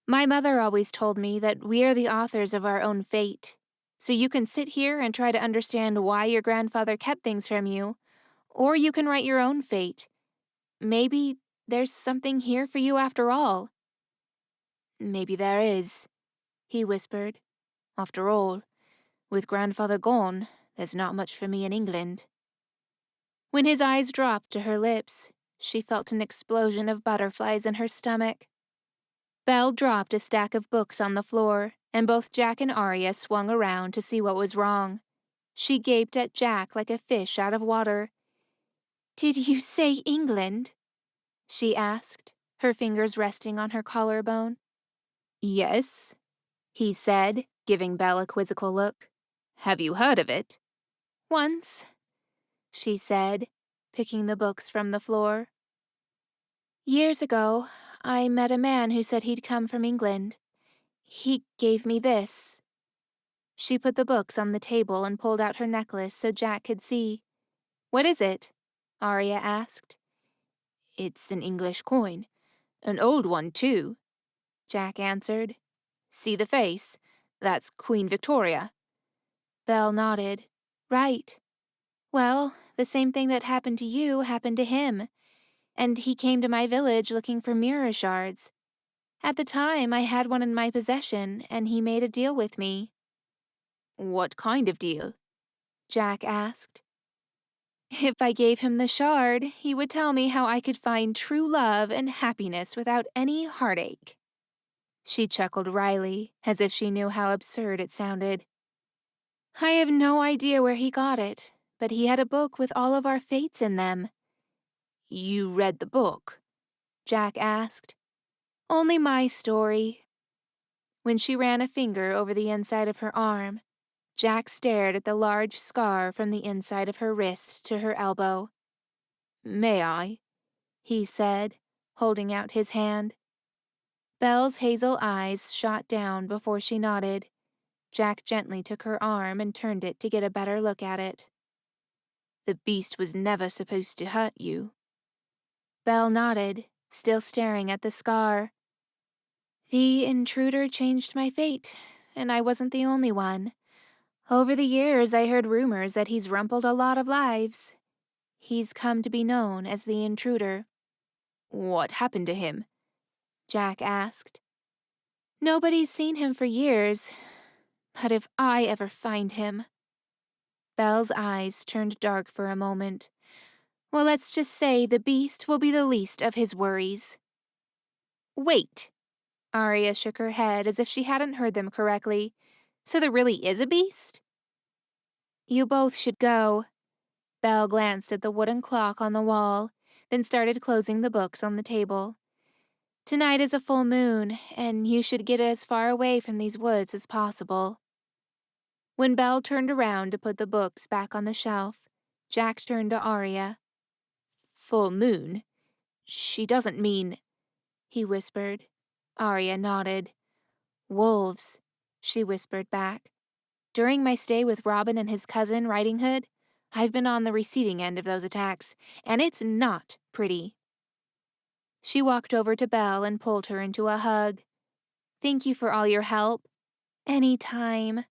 "My mother always told me that we are the authors of our own fate, so you can sit here and try to understand why your grandfather kept things from you, or you can write your own fate. Maybe there's something here for you after all." "Maybe there is," he whispered. "After all, with grandfather gone, there's not much for me in England." When his eyes dropped to her lips, she felt an explosion of butterflies in her stomach. Belle dropped a stack of books on the floor, and both Jack and Arya swung around to see what was wrong. She gaped at Jack like a fish out of water. "Did you say England?" she asked, her fingers resting on her collarbone. Yes, He said, giving Belle a quizzical look. have you heard of it? "Once," she said, picking the books from the floor. "Years ago, I met a man who said he'd come from England. He gave me this." She put the books on the table and pulled out her necklace so Jack could see. "What is it?" Arya asked. It's an English coin. An old one, too, Jack answered. see the face? That's Queen Victoria. Belle nodded. "Right. Well, the same thing that happened to you happened to him, and he came to my village looking for mirror shards. At the time, I had one in my possession, and he made a deal with me." What kind of deal? Jack asked. "If I gave him the shard, he would tell me how I could find true love and happiness without any heartache." She chuckled wryly, as if she knew how absurd it sounded. "I have no idea where he got it, but he had a book with all of our fates in them." You read the book? Jack asked. "Only my story." When she ran a finger over the inside of her arm, Jack stared at the large scar from the inside of her wrist to her elbow. May I? He said, holding out his hand. Belle's hazel eyes shot down before she nodded. Jack gently took her arm and turned it to get a better look at it. The beast was never supposed to hurt you. Belle nodded, still staring at the scar. "The intruder changed my fate, and I wasn't the only one. Over the years, I heard rumors that he's rumpled a lot of lives. He's come to be known as the intruder." What happened to him? Jack asked. "Nobody's seen him for years, but if I ever find him..." Belle's eyes turned dark for a moment. "Well, let's just say the beast will be the least of his worries." Wait! Arya shook her head as if she hadn't heard them correctly. So there really is a beast? "You both should go." Belle glanced at the wooden clock on the wall, then started closing the books on the table. "Tonight is a full moon, and you should get as far away from these woods as possible." When Belle turned around to put the books back on the shelf, Jack turned to Arya. Full moon? She doesn't mean... He whispered. Arya nodded. "Wolves," she whispered back. "During my stay with Robin and his cousin Riding Hood, I've been on the receiving end of those attacks, and it's not pretty." She walked over to Belle and pulled her into a hug. "Thank you for all your help. Any time."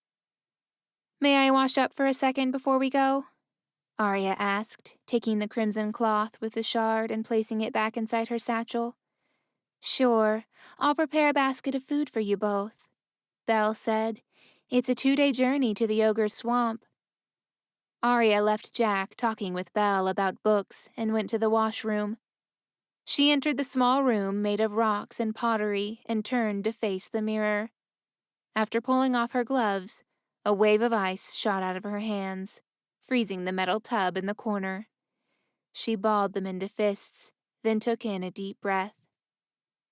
"May I wash up for a second before we go?" Arya asked, taking the crimson cloth with the shard and placing it back inside her satchel. "Sure, I'll prepare a basket of food for you both," Belle said. "It's a 2-day journey to the ogre's swamp." Arya left Jack talking with Belle about books and went to the washroom. She entered the small room made of rocks and pottery and turned to face the mirror. After pulling off her gloves, a wave of ice shot out of her hands, freezing the metal tub in the corner. She balled them into fists, then took in a deep breath.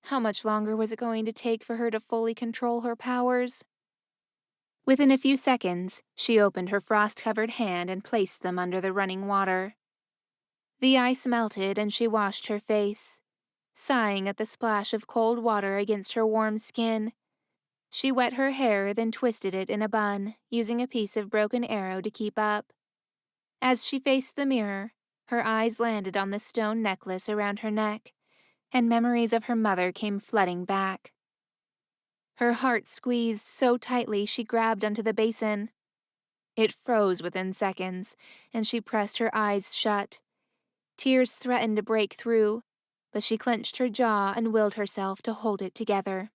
How much longer was it going to take for her to fully control her powers? Within a few seconds, she opened her frost-covered hand and placed them under the running water. The ice melted and she washed her face, sighing at the splash of cold water against her warm skin. She wet her hair, then twisted it in a bun, using a piece of broken arrow to keep up. As she faced the mirror, her eyes landed on the stone necklace around her neck, and memories of her mother came flooding back. Her heart squeezed so tightly she grabbed onto the basin. It froze within seconds, and she pressed her eyes shut. Tears threatened to break through, but she clenched her jaw and willed herself to hold it together.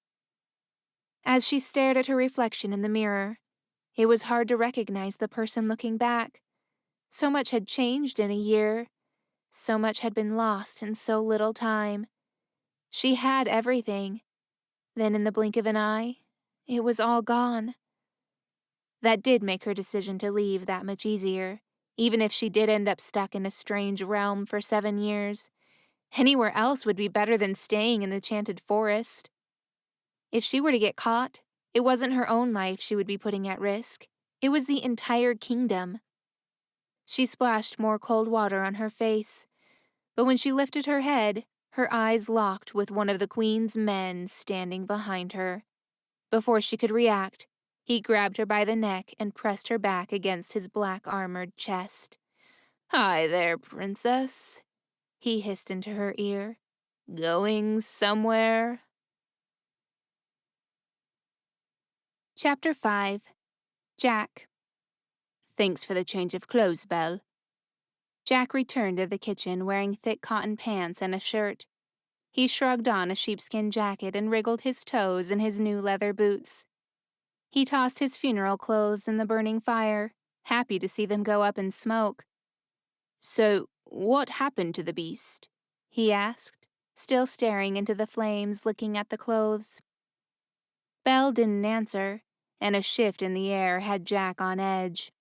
As she stared at her reflection in the mirror, it was hard to recognize the person looking back. So much had changed in a year. So much had been lost in so little time. She had everything. Then in the blink of an eye, it was all gone. That did make her decision to leave that much easier, even if she did end up stuck in a strange realm for 7 years. Anywhere else would be better than staying in the Enchanted Forest. If she were to get caught, it wasn't her own life she would be putting at risk. It was the entire kingdom. She splashed more cold water on her face, but when she lifted her head, her eyes locked with one of the Queen's men standing behind her. Before she could react, he grabbed her by the neck and pressed her back against his black-armored chest. "Hi there, princess," he hissed into her ear. "Going somewhere?" Chapter 5. Jack. "Thanks for the change of clothes, Belle." Jack returned to the kitchen wearing thick cotton pants and a shirt. He shrugged on a sheepskin jacket and wriggled his toes in his new leather boots. He tossed his funeral clothes in the burning fire, happy to see them go up in smoke. "So, what happened to the beast?" he asked, still staring into the flames, looking at the clothes. Belle didn't answer, and a shift in the air had Jack on edge.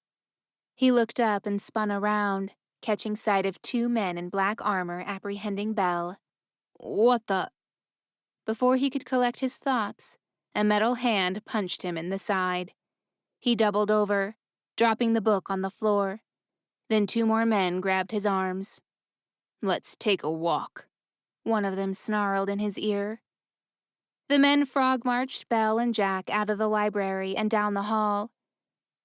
He looked up and spun around, catching sight of 2 men in black armor apprehending Belle. "What the—" Before he could collect his thoughts, a metal hand punched him in the side. He doubled over, dropping the book on the floor. Then 2 more men grabbed his arms. "Let's take a walk," one of them snarled in his ear. The men frog-marched Belle and Jack out of the library and down the hall.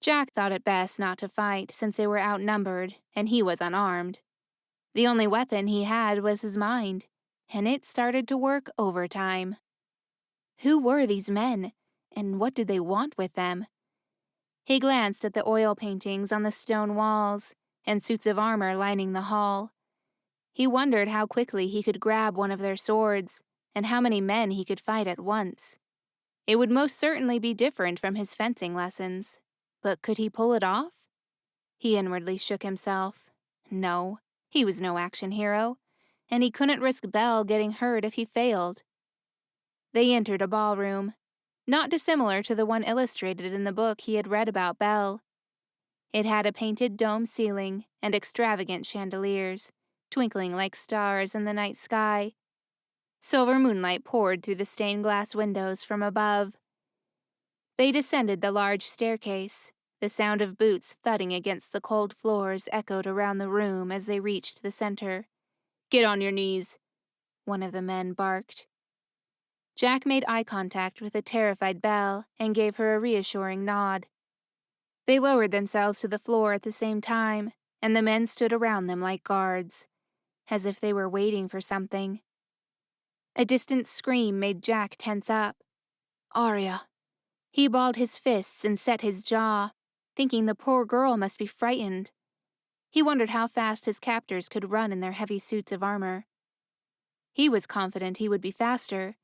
Jack thought it best not to fight since they were outnumbered and he was unarmed. The only weapon he had was his mind, and it started to work overtime. Who were these men, and what did they want with them? He glanced at the oil paintings on the stone walls and suits of armor lining the hall. He wondered how quickly he could grab one of their swords and how many men he could fight at once. It would most certainly be different from his fencing lessons, but could he pull it off? He inwardly shook himself. No, he was no action hero, and he couldn't risk Belle getting hurt if he failed. They entered a ballroom, not dissimilar to the one illustrated in the book he had read about Belle. It had a painted dome ceiling and extravagant chandeliers, twinkling like stars in the night sky. Silver moonlight poured through the stained glass windows from above. They descended the large staircase. The sound of boots thudding against the cold floors echoed around the room as they reached the center. "Get on your knees," one of the men barked. Jack made eye contact with the terrified Belle and gave her a reassuring nod. They lowered themselves to the floor at the same time, and the men stood around them like guards, as if they were waiting for something. A distant scream made Jack tense up. "Arya!" He balled his fists and set his jaw, thinking the poor girl must be frightened. He wondered how fast his captors could run in their heavy suits of armor. He was confident he would be faster,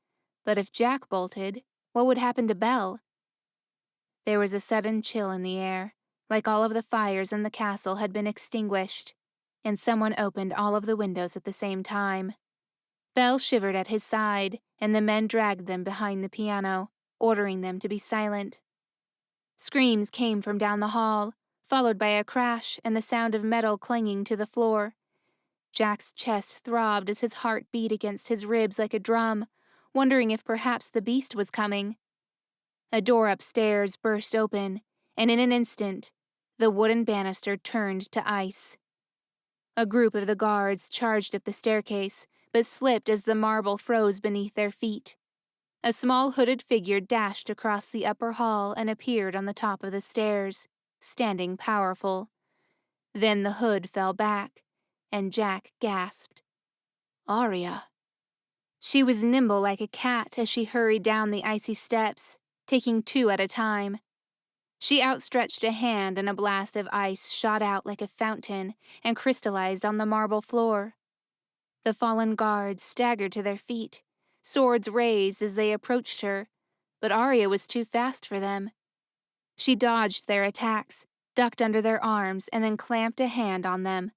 but if Jack bolted, what would happen to Belle? There was a sudden chill in the air, like all of the fires in the castle had been extinguished, and someone opened all of the windows at the same time. Belle shivered at his side, and the men dragged them behind the piano, ordering them to be silent. Screams came from down the hall, followed by a crash and the sound of metal clanging to the floor. Jack's chest throbbed as his heart beat against his ribs like a drum, wondering if perhaps the beast was coming. A door upstairs burst open, and in an instant, the wooden banister turned to ice. A group of the guards charged up the staircase, but slipped as the marble froze beneath their feet. A small hooded figure dashed across the upper hall and appeared on the top of the stairs, standing powerful. Then the hood fell back, and Jack gasped. Arya. She was nimble like a cat as she hurried down the icy steps, taking 2 at a time. She outstretched a hand and a blast of ice shot out like a fountain and crystallized on the marble floor. The fallen guards staggered to their feet, swords raised as they approached her, but Arya was too fast for them. She dodged their attacks, ducked under their arms, and then clamped a hand on them.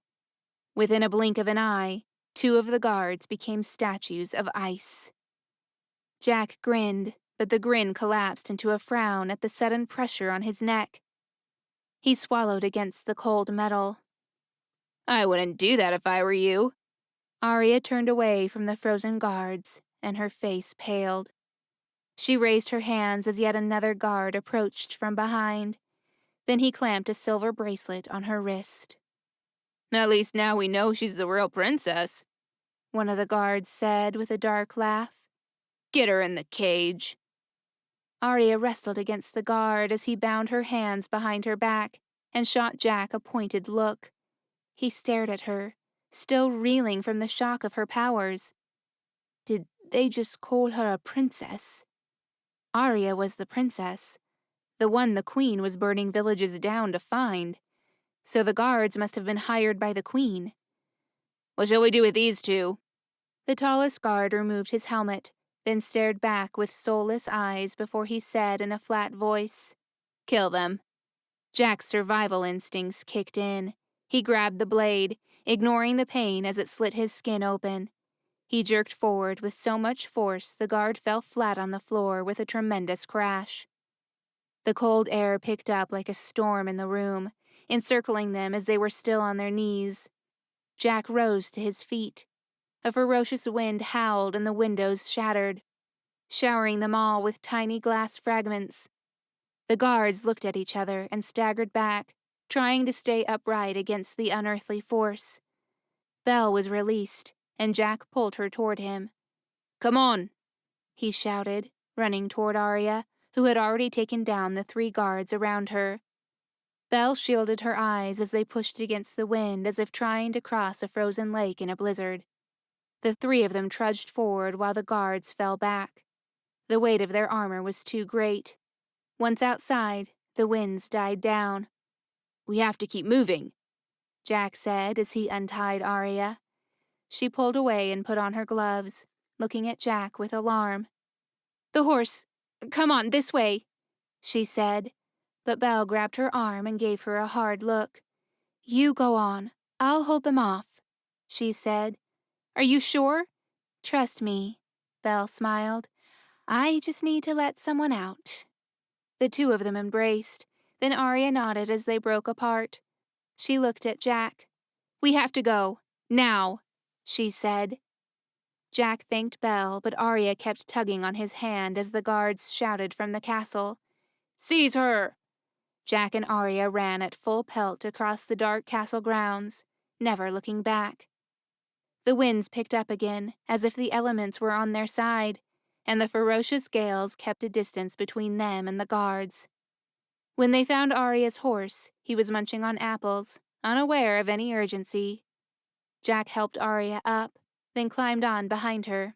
Within a blink of an eye, 2 of the guards became statues of ice. Jack grinned, but the grin collapsed into a frown at the sudden pressure on his neck. He swallowed against the cold metal. I wouldn't do that if I were you. Arya turned away from the frozen guards, and her face paled. She raised her hands as yet another guard approached from behind. Then he clamped a silver bracelet on her wrist. At least now we know she's the real princess, One of the guards said with a dark laugh. Get her in the cage. Arya wrestled against the guard as he bound her hands behind her back and shot Jack a pointed look. He stared at her, still reeling from the shock of her powers. Did they just call her a princess? Arya was the princess, the one the queen was burning villages down to find. So the guards must have been hired by the queen. What shall we do with these two? The tallest guard removed his helmet, then stared back with soulless eyes before he said in a flat voice, Kill them. Jack's survival instincts kicked in. He grabbed the blade, ignoring the pain as it slit his skin open. He jerked forward with so much force the guard fell flat on the floor with a tremendous crash. The cold air picked up like a storm in the room, encircling them as they were still on their knees. Jack rose to his feet. A ferocious wind howled and the windows shattered, showering them all with tiny glass fragments. The guards looked at each other and staggered back, trying to stay upright against the unearthly force. Belle was released, and Jack pulled her toward him. Come on, he shouted, running toward Arya, who had already taken down the 3 guards around her. Belle shielded her eyes as they pushed against the wind as if trying to cross a frozen lake in a blizzard. The 3 of them trudged forward while the guards fell back. The weight of their armor was too great. Once outside, the winds died down. We have to keep moving, Jack said as he untied Arya. She pulled away and put on her gloves, looking at Jack with alarm. The horse! Come on, this way, she said, but Belle grabbed her arm and gave her a hard look. You go on. I'll hold them off, she said. Are you sure? Trust me, Belle smiled. I just need to let someone out. The 2 of them embraced. Then Arya nodded as they broke apart. She looked at Jack. We have to go. Now, she said. Jack thanked Belle, but Arya kept tugging on his hand as the guards shouted from the castle. Seize her! Jack and Arya ran at full pelt across the dark castle grounds, never looking back. The winds picked up again, as if the elements were on their side, and the ferocious gales kept a distance between them and the guards. When they found Arya's horse, he was munching on apples, unaware of any urgency. Jack helped Arya up, then climbed on behind her.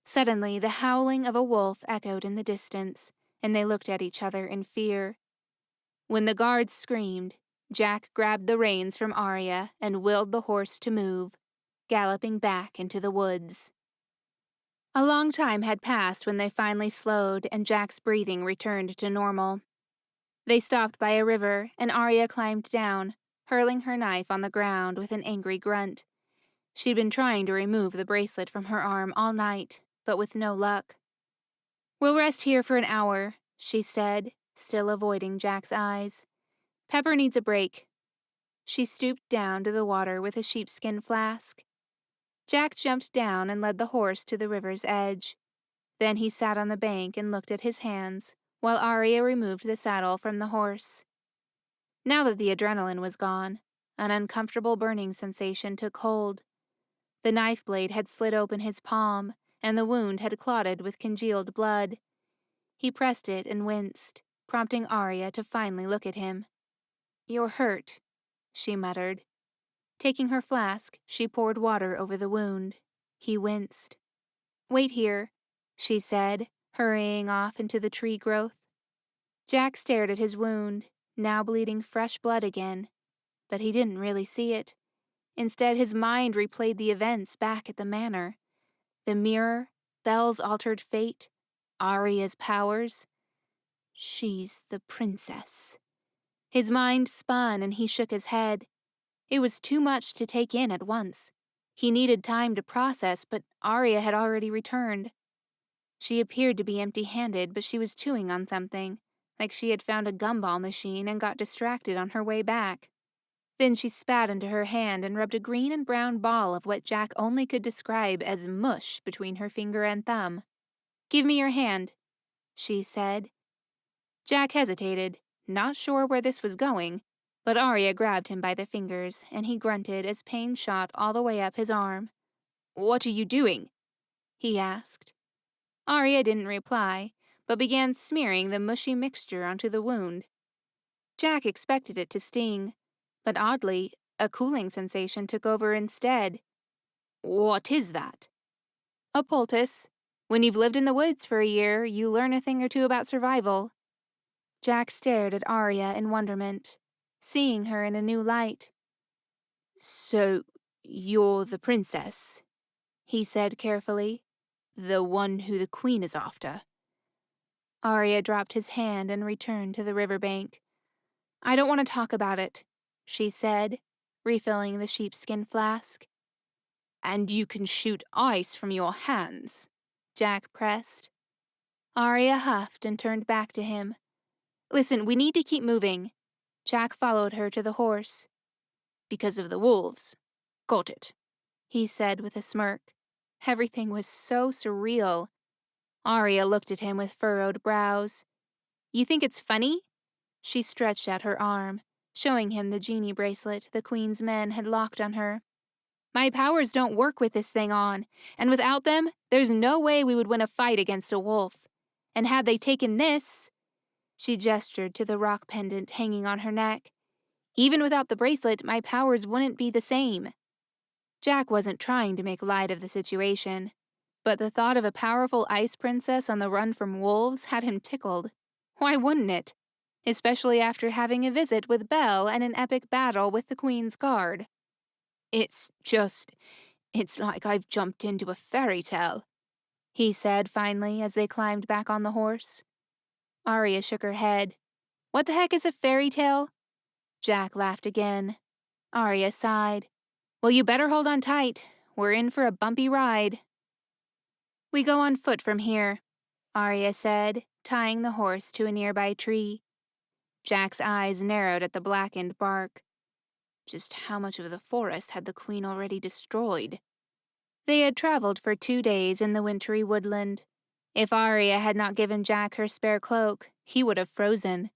Suddenly, the howling of a wolf echoed in the distance, and they looked at each other in fear. When the guards screamed, Jack grabbed the reins from Arya and willed the horse to move, galloping back into the woods. A long time had passed when they finally slowed and Jack's breathing returned to normal. They stopped by a river, and Arya climbed down, hurling her knife on the ground with an angry grunt. She'd been trying to remove the bracelet from her arm all night, but with no luck. We'll rest here for an hour, she said, still avoiding Jack's eyes. Pepper needs a break. She stooped down to the water with a sheepskin flask. Jack jumped down and led the horse to the river's edge. Then he sat on the bank and looked at his hands, while Arya removed the saddle from the horse. Now that the adrenaline was gone, an uncomfortable burning sensation took hold. The knife blade had slid open his palm, and the wound had clotted with congealed blood. He pressed it and winced, prompting Arya to finally look at him. You're hurt, she muttered. Taking her flask, she poured water over the wound. He winced. Wait here, she said, hurrying off into the tree growth. Jack stared at his wound, now bleeding fresh blood again, but he didn't really see it. Instead, his mind replayed the events back at the manor. The mirror, Belle's altered fate, Arya's powers. She's the princess. His mind spun and he shook his head. It was too much to take in at once. He needed time to process, but Arya had already returned. She appeared to be empty-handed, but she was chewing on something, like she had found a gumball machine and got distracted on her way back. Then she spat into her hand and rubbed a green and brown ball of what Jack only could describe as mush between her finger and thumb. "Give me your hand," she said. Jack hesitated, not sure where this was going, but Arya grabbed him by the fingers, and he grunted as pain shot all the way up his arm. "What are you doing?" he asked. Arya didn't reply, but began smearing the mushy mixture onto the wound. Jack expected it to sting, but oddly, a cooling sensation took over instead. "What is that?" A poultice. When you've lived in the woods for a year, you learn a thing or two about survival. Jack stared at Arya in wonderment, seeing her in a new light. "So, you're the princess," he said carefully. "the one who the queen is after." Arya dropped his hand and returned to the riverbank. "I don't want to talk about it," she said, refilling the sheepskin flask. "And you can shoot ice from your hands," Jack pressed. Arya huffed and turned back to him. "Listen, we need to keep moving." Jack followed her to the horse. "Because of the wolves. Got it," he said with a smirk. Everything was so surreal. Arya looked at him with furrowed brows. "You think it's funny?" She stretched out her arm, showing him the genie bracelet the Queen's men had locked on her. "My powers don't work with this thing on, and without them, there's no way we would win a fight against a wolf. And had they taken this," she gestured to the rock pendant hanging on her neck, "even without the bracelet, my powers wouldn't be the same." Jack wasn't trying to make light of the situation, but the thought of a powerful ice princess on the run from wolves had him tickled. Why wouldn't it? Especially after having a visit with Belle and an epic battle with the Queen's Guard. It's like I've jumped into a fairy tale," he said finally as they climbed back on the horse. Arya shook her head. "What the heck is a fairy tale?" Jack laughed again. Arya sighed. "Well, you better hold on tight. We're in for a bumpy ride." "We go on foot from here," Arya said, tying the horse to a nearby tree. Jack's eyes narrowed at the blackened bark. Just how much of the forest had the queen already destroyed? They had traveled for 2 days in the wintry woodland. If Arya had not given Jack her spare cloak, he would have frozen.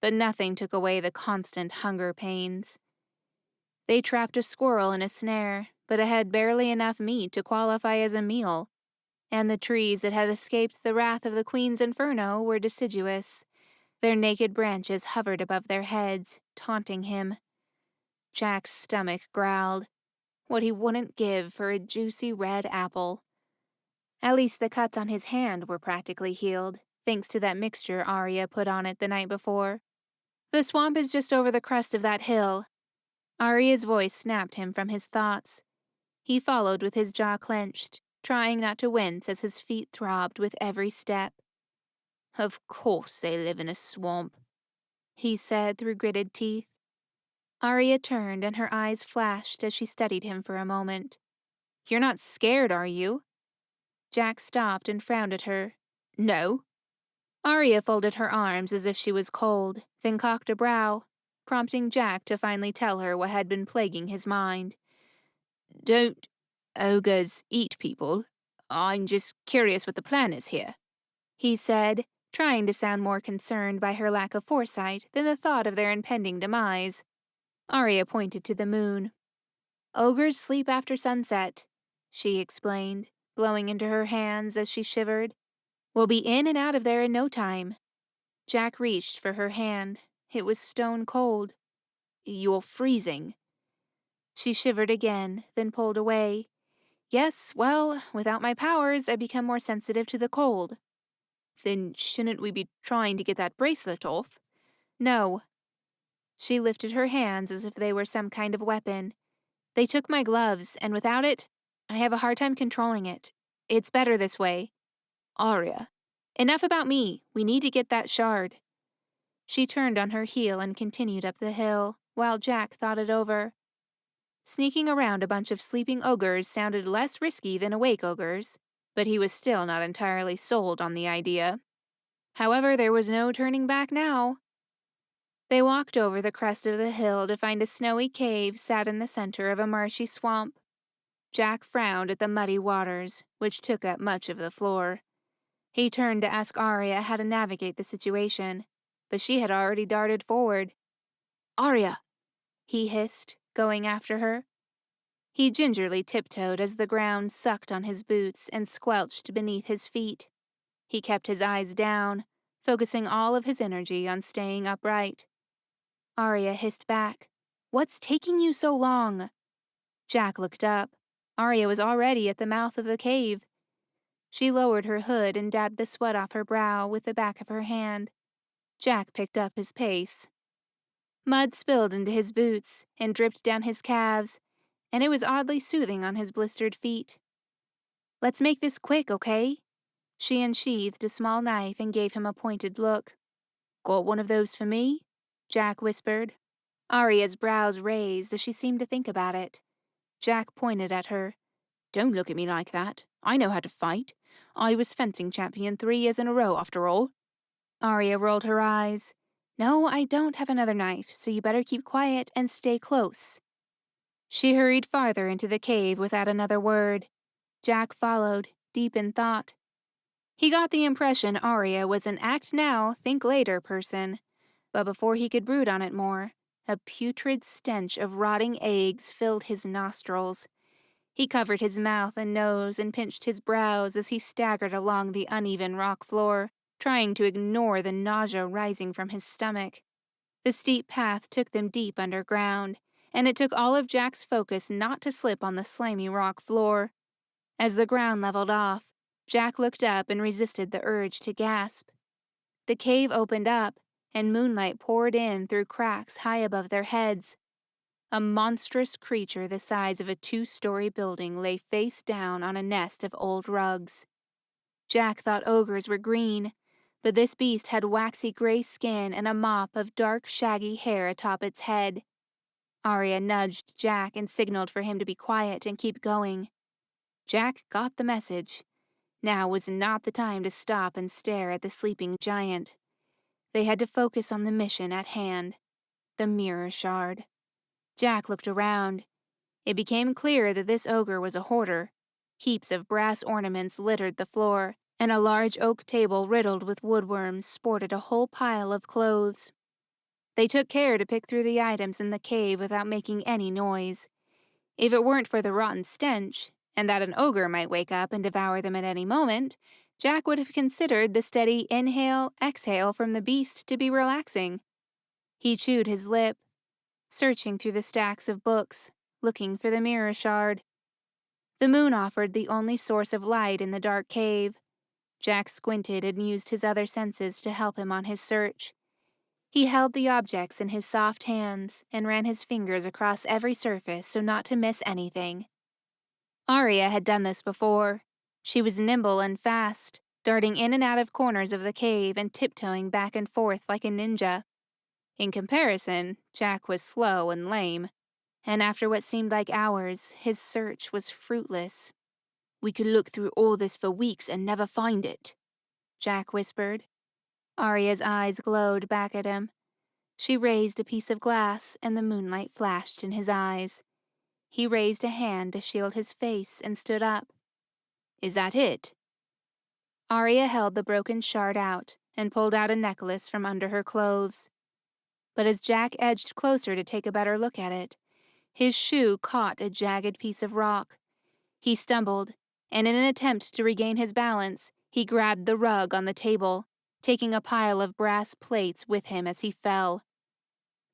But nothing took away the constant hunger pains. They trapped a squirrel in a snare, but it had barely enough meat to qualify as a meal. And the trees that had escaped the wrath of the Queen's inferno were deciduous. Their naked branches hovered above their heads, taunting him. Jack's stomach growled. What he wouldn't give for a juicy red apple. At least the cuts on his hand were practically healed, thanks to that mixture Arya put on it the night before. "The swamp is just over the crest of that hill." Arya's voice snapped him from his thoughts. He followed with his jaw clenched, trying not to wince as his feet throbbed with every step. "Of course they live in a swamp," he said through gritted teeth. Arya turned and her eyes flashed as she studied him for a moment. "You're not scared, are you?" Jack stopped and frowned at her. "No." Arya folded her arms as if she was cold, then cocked a brow, prompting Jack to finally tell her what had been plaguing his mind. "Don't ogres eat people? I'm just curious what the plan is here," he said, trying to sound more concerned by her lack of foresight than the thought of their impending demise. Arya pointed to the moon. "Ogres sleep after sunset," she explained, blowing into her hands as she shivered. "We'll be in and out of there in no time." Jack reached for her hand. It was stone cold. "You're freezing." She shivered again, then pulled away. "Yes, well, without my powers, I become more sensitive to the cold." "Then shouldn't we be trying to get that bracelet off?" "No." She lifted her hands as if they were some kind of weapon. "They took my gloves, and without it, I have a hard time controlling it. It's better this way." "Arya." "Enough about me. We need to get that shard." She turned on her heel and continued up the hill, while Jack thought it over. Sneaking around a bunch of sleeping ogres sounded less risky than awake ogres. but he was still not entirely sold on the idea. However, there was no turning back now. They walked over the crest of the hill to find a snowy cave sat in the center of a marshy swamp. Jack frowned at the muddy waters, which took up much of the floor. He turned to ask Arya how to navigate the situation, but she had already darted forward. "Arya!" he hissed, going after her. He gingerly tiptoed as the ground sucked on his boots and squelched beneath his feet. He kept his eyes down, focusing all of his energy on staying upright. Arya hissed back, "What's taking you so long?" Jack looked up. Arya was already at the mouth of the cave. She lowered her hood and dabbed the sweat off her brow with the back of her hand. Jack picked up his pace. Mud spilled into his boots and dripped down his calves, and it was oddly soothing on his blistered feet. "Let's make this quick, okay?" She unsheathed a small knife and gave him a pointed look. "Got one of those for me?" Jack whispered. Arya's brows raised as she seemed to think about it. Jack pointed at her. "Don't look at me like that. I know how to fight. I was fencing champion 3 years in a row, after all." Arya rolled her eyes. "No, I don't have another knife, so you better keep quiet and stay close." She hurried farther into the cave without another word. Jack followed, deep in thought. He got the impression Arya was an act now, think later person, but before he could brood on it more, a putrid stench of rotting eggs filled his nostrils. He covered his mouth and nose and pinched his brows as he staggered along the uneven rock floor, trying to ignore the nausea rising from his stomach. The steep path took them deep underground, and it took all of Jack's focus not to slip on the slimy rock floor. As the ground leveled off, Jack looked up and resisted the urge to gasp. The cave opened up, and moonlight poured in through cracks high above their heads. A monstrous creature the size of a 2-story building lay face down on a nest of old rugs. Jack thought ogres were green, but this beast had waxy gray skin and a mop of dark, shaggy hair atop its head. Arya nudged Jack and signaled for him to be quiet and keep going. Jack got the message. Now was not the time to stop and stare at the sleeping giant. They had to focus on the mission at hand, the mirror shard. Jack looked around. It became clear that this ogre was a hoarder. Heaps of brass ornaments littered the floor, and a large oak table riddled with woodworms sported a whole pile of clothes. They took care to pick through the items in the cave without making any noise. If it weren't for the rotten stench, and that an ogre might wake up and devour them at any moment, Jack would have considered the steady inhale-exhale from the beast to be relaxing. He chewed his lip, searching through the stacks of books, looking for the mirror shard. The moon offered the only source of light in the dark cave. Jack squinted and used his other senses to help him on his search. He held the objects in his soft hands and ran his fingers across every surface so not to miss anything. Arya had done this before. She was nimble and fast, darting in and out of corners of the cave and tiptoeing back and forth like a ninja. In comparison, Jack was slow and lame, and after what seemed like hours, his search was fruitless. "We could look through all this for weeks and never find it," Jack whispered. Arya's eyes glowed back at him. She raised a piece of glass, and the moonlight flashed in his eyes. He raised a hand to shield his face and stood up. "Is that it?" Arya held the broken shard out and pulled out a necklace from under her clothes. But as Jack edged closer to take a better look at it, his shoe caught a jagged piece of rock. He stumbled, and in an attempt to regain his balance, he grabbed the rug on the table, taking a pile of brass plates with him as he fell.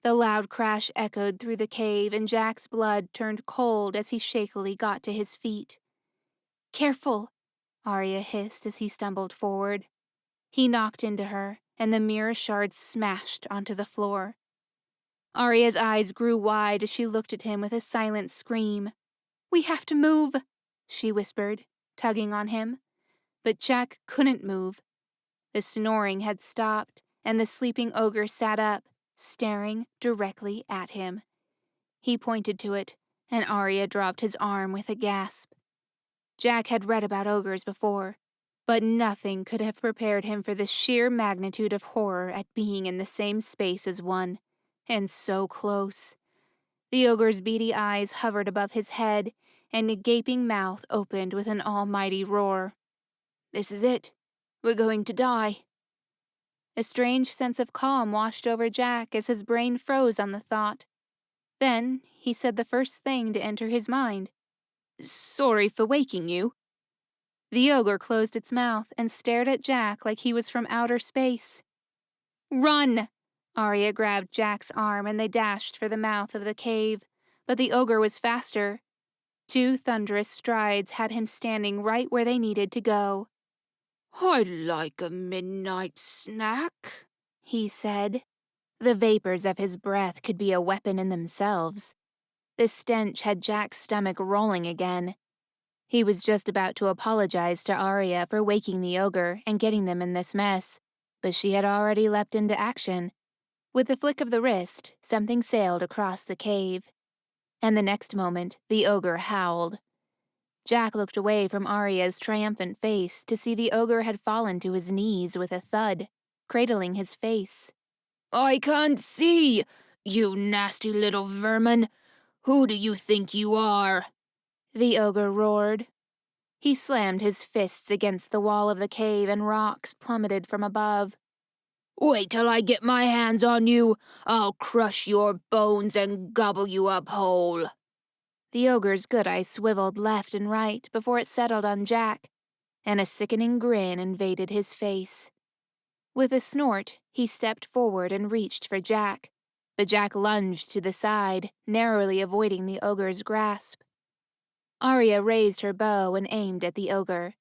The loud crash echoed through the cave, and Jack's blood turned cold as he shakily got to his feet. "Careful!" Arya hissed as he stumbled forward. He knocked into her, and the mirror shard smashed onto the floor. Arya's eyes grew wide as she looked at him with a silent scream. "We have to move," she whispered, tugging on him. But Jack couldn't move. The snoring had stopped, and the sleeping ogre sat up, staring directly at him. He pointed to it, and Arya dropped his arm with a gasp. Jack had read about ogres before, but nothing could have prepared him for the sheer magnitude of horror at being in the same space as one, and so close. The ogre's beady eyes hovered above his head, and a gaping mouth opened with an almighty roar. "This is it. We're going to die." A strange sense of calm washed over Jack as his brain froze on the thought. Then he said the first thing to enter his mind. "Sorry for waking you." The ogre closed its mouth and stared at Jack like he was from outer space. "Run!" Arya grabbed Jack's arm and they dashed for the mouth of the cave, but the ogre was faster. 2 thunderous strides had him standing right where they needed to go. "I'd like a midnight snack," he said. The vapors of his breath could be a weapon in themselves. The stench had Jack's stomach rolling again. He was just about to apologize to Arya for waking the ogre and getting them in this mess, but she had already leapt into action. With a flick of the wrist, something sailed across the cave. And the next moment, the ogre howled. Jack looked away from Arya's triumphant face to see the ogre had fallen to his knees with a thud, cradling his face. "I can't see, you nasty little vermin. Who do you think you are?" The ogre roared. He slammed his fists against the wall of the cave and rocks plummeted from above. "Wait till I get my hands on you. I'll crush your bones and gobble you up whole." The ogre's good eye swiveled left and right before it settled on Jack, and a sickening grin invaded his face. With a snort, he stepped forward and reached for Jack, but Jack lunged to the side, narrowly avoiding the ogre's grasp. Arya raised her bow and aimed at the ogre.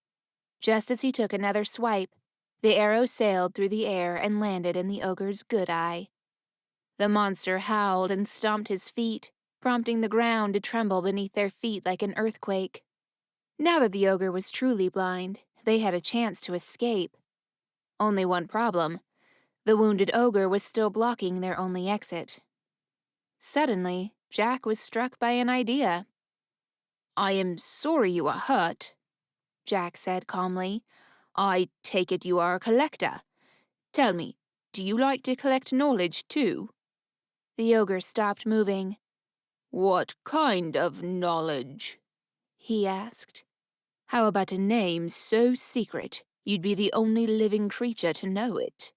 Just as he took another swipe, the arrow sailed through the air and landed in the ogre's good eye. The monster howled and stomped his feet, prompting the ground to tremble beneath their feet like an earthquake. Now that the ogre was truly blind, they had a chance to escape. Only one problem. The wounded ogre was still blocking their only exit. Suddenly, Jack was struck by an idea. "I am sorry you are hurt," Jack said calmly. "I take it you are a collector. Tell me, do you like to collect knowledge too?" The ogre stopped moving. "What kind of knowledge?" he asked. "How about a name so secret you'd be the only living creature to know it?"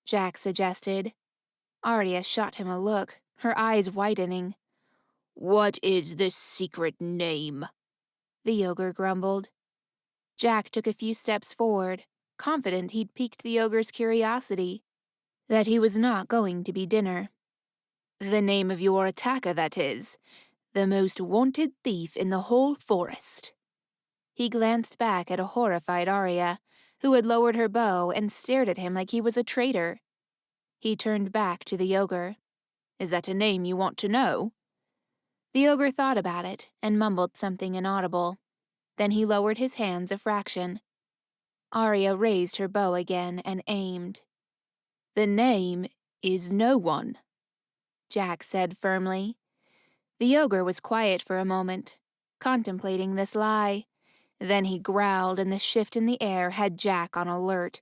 Jack suggested. Arya shot him a look, her eyes widening. "What is this secret name?" The ogre grumbled. Jack took a few steps forward, confident he'd piqued the ogre's curiosity, that he was not going to be dinner. "The name of your attacker, that is. The most wanted thief in the whole forest." He glanced back at a horrified Arya, who had lowered her bow and stared at him like he was a traitor. He turned back to the ogre. "Is that a name you want to know?" The ogre thought about it and mumbled something inaudible. Then he lowered his hands a fraction. Arya raised her bow again and aimed. "The name is No One," Jack said firmly. The ogre was quiet for a moment, contemplating this lie. Then he growled and the shift in the air had Jack on alert.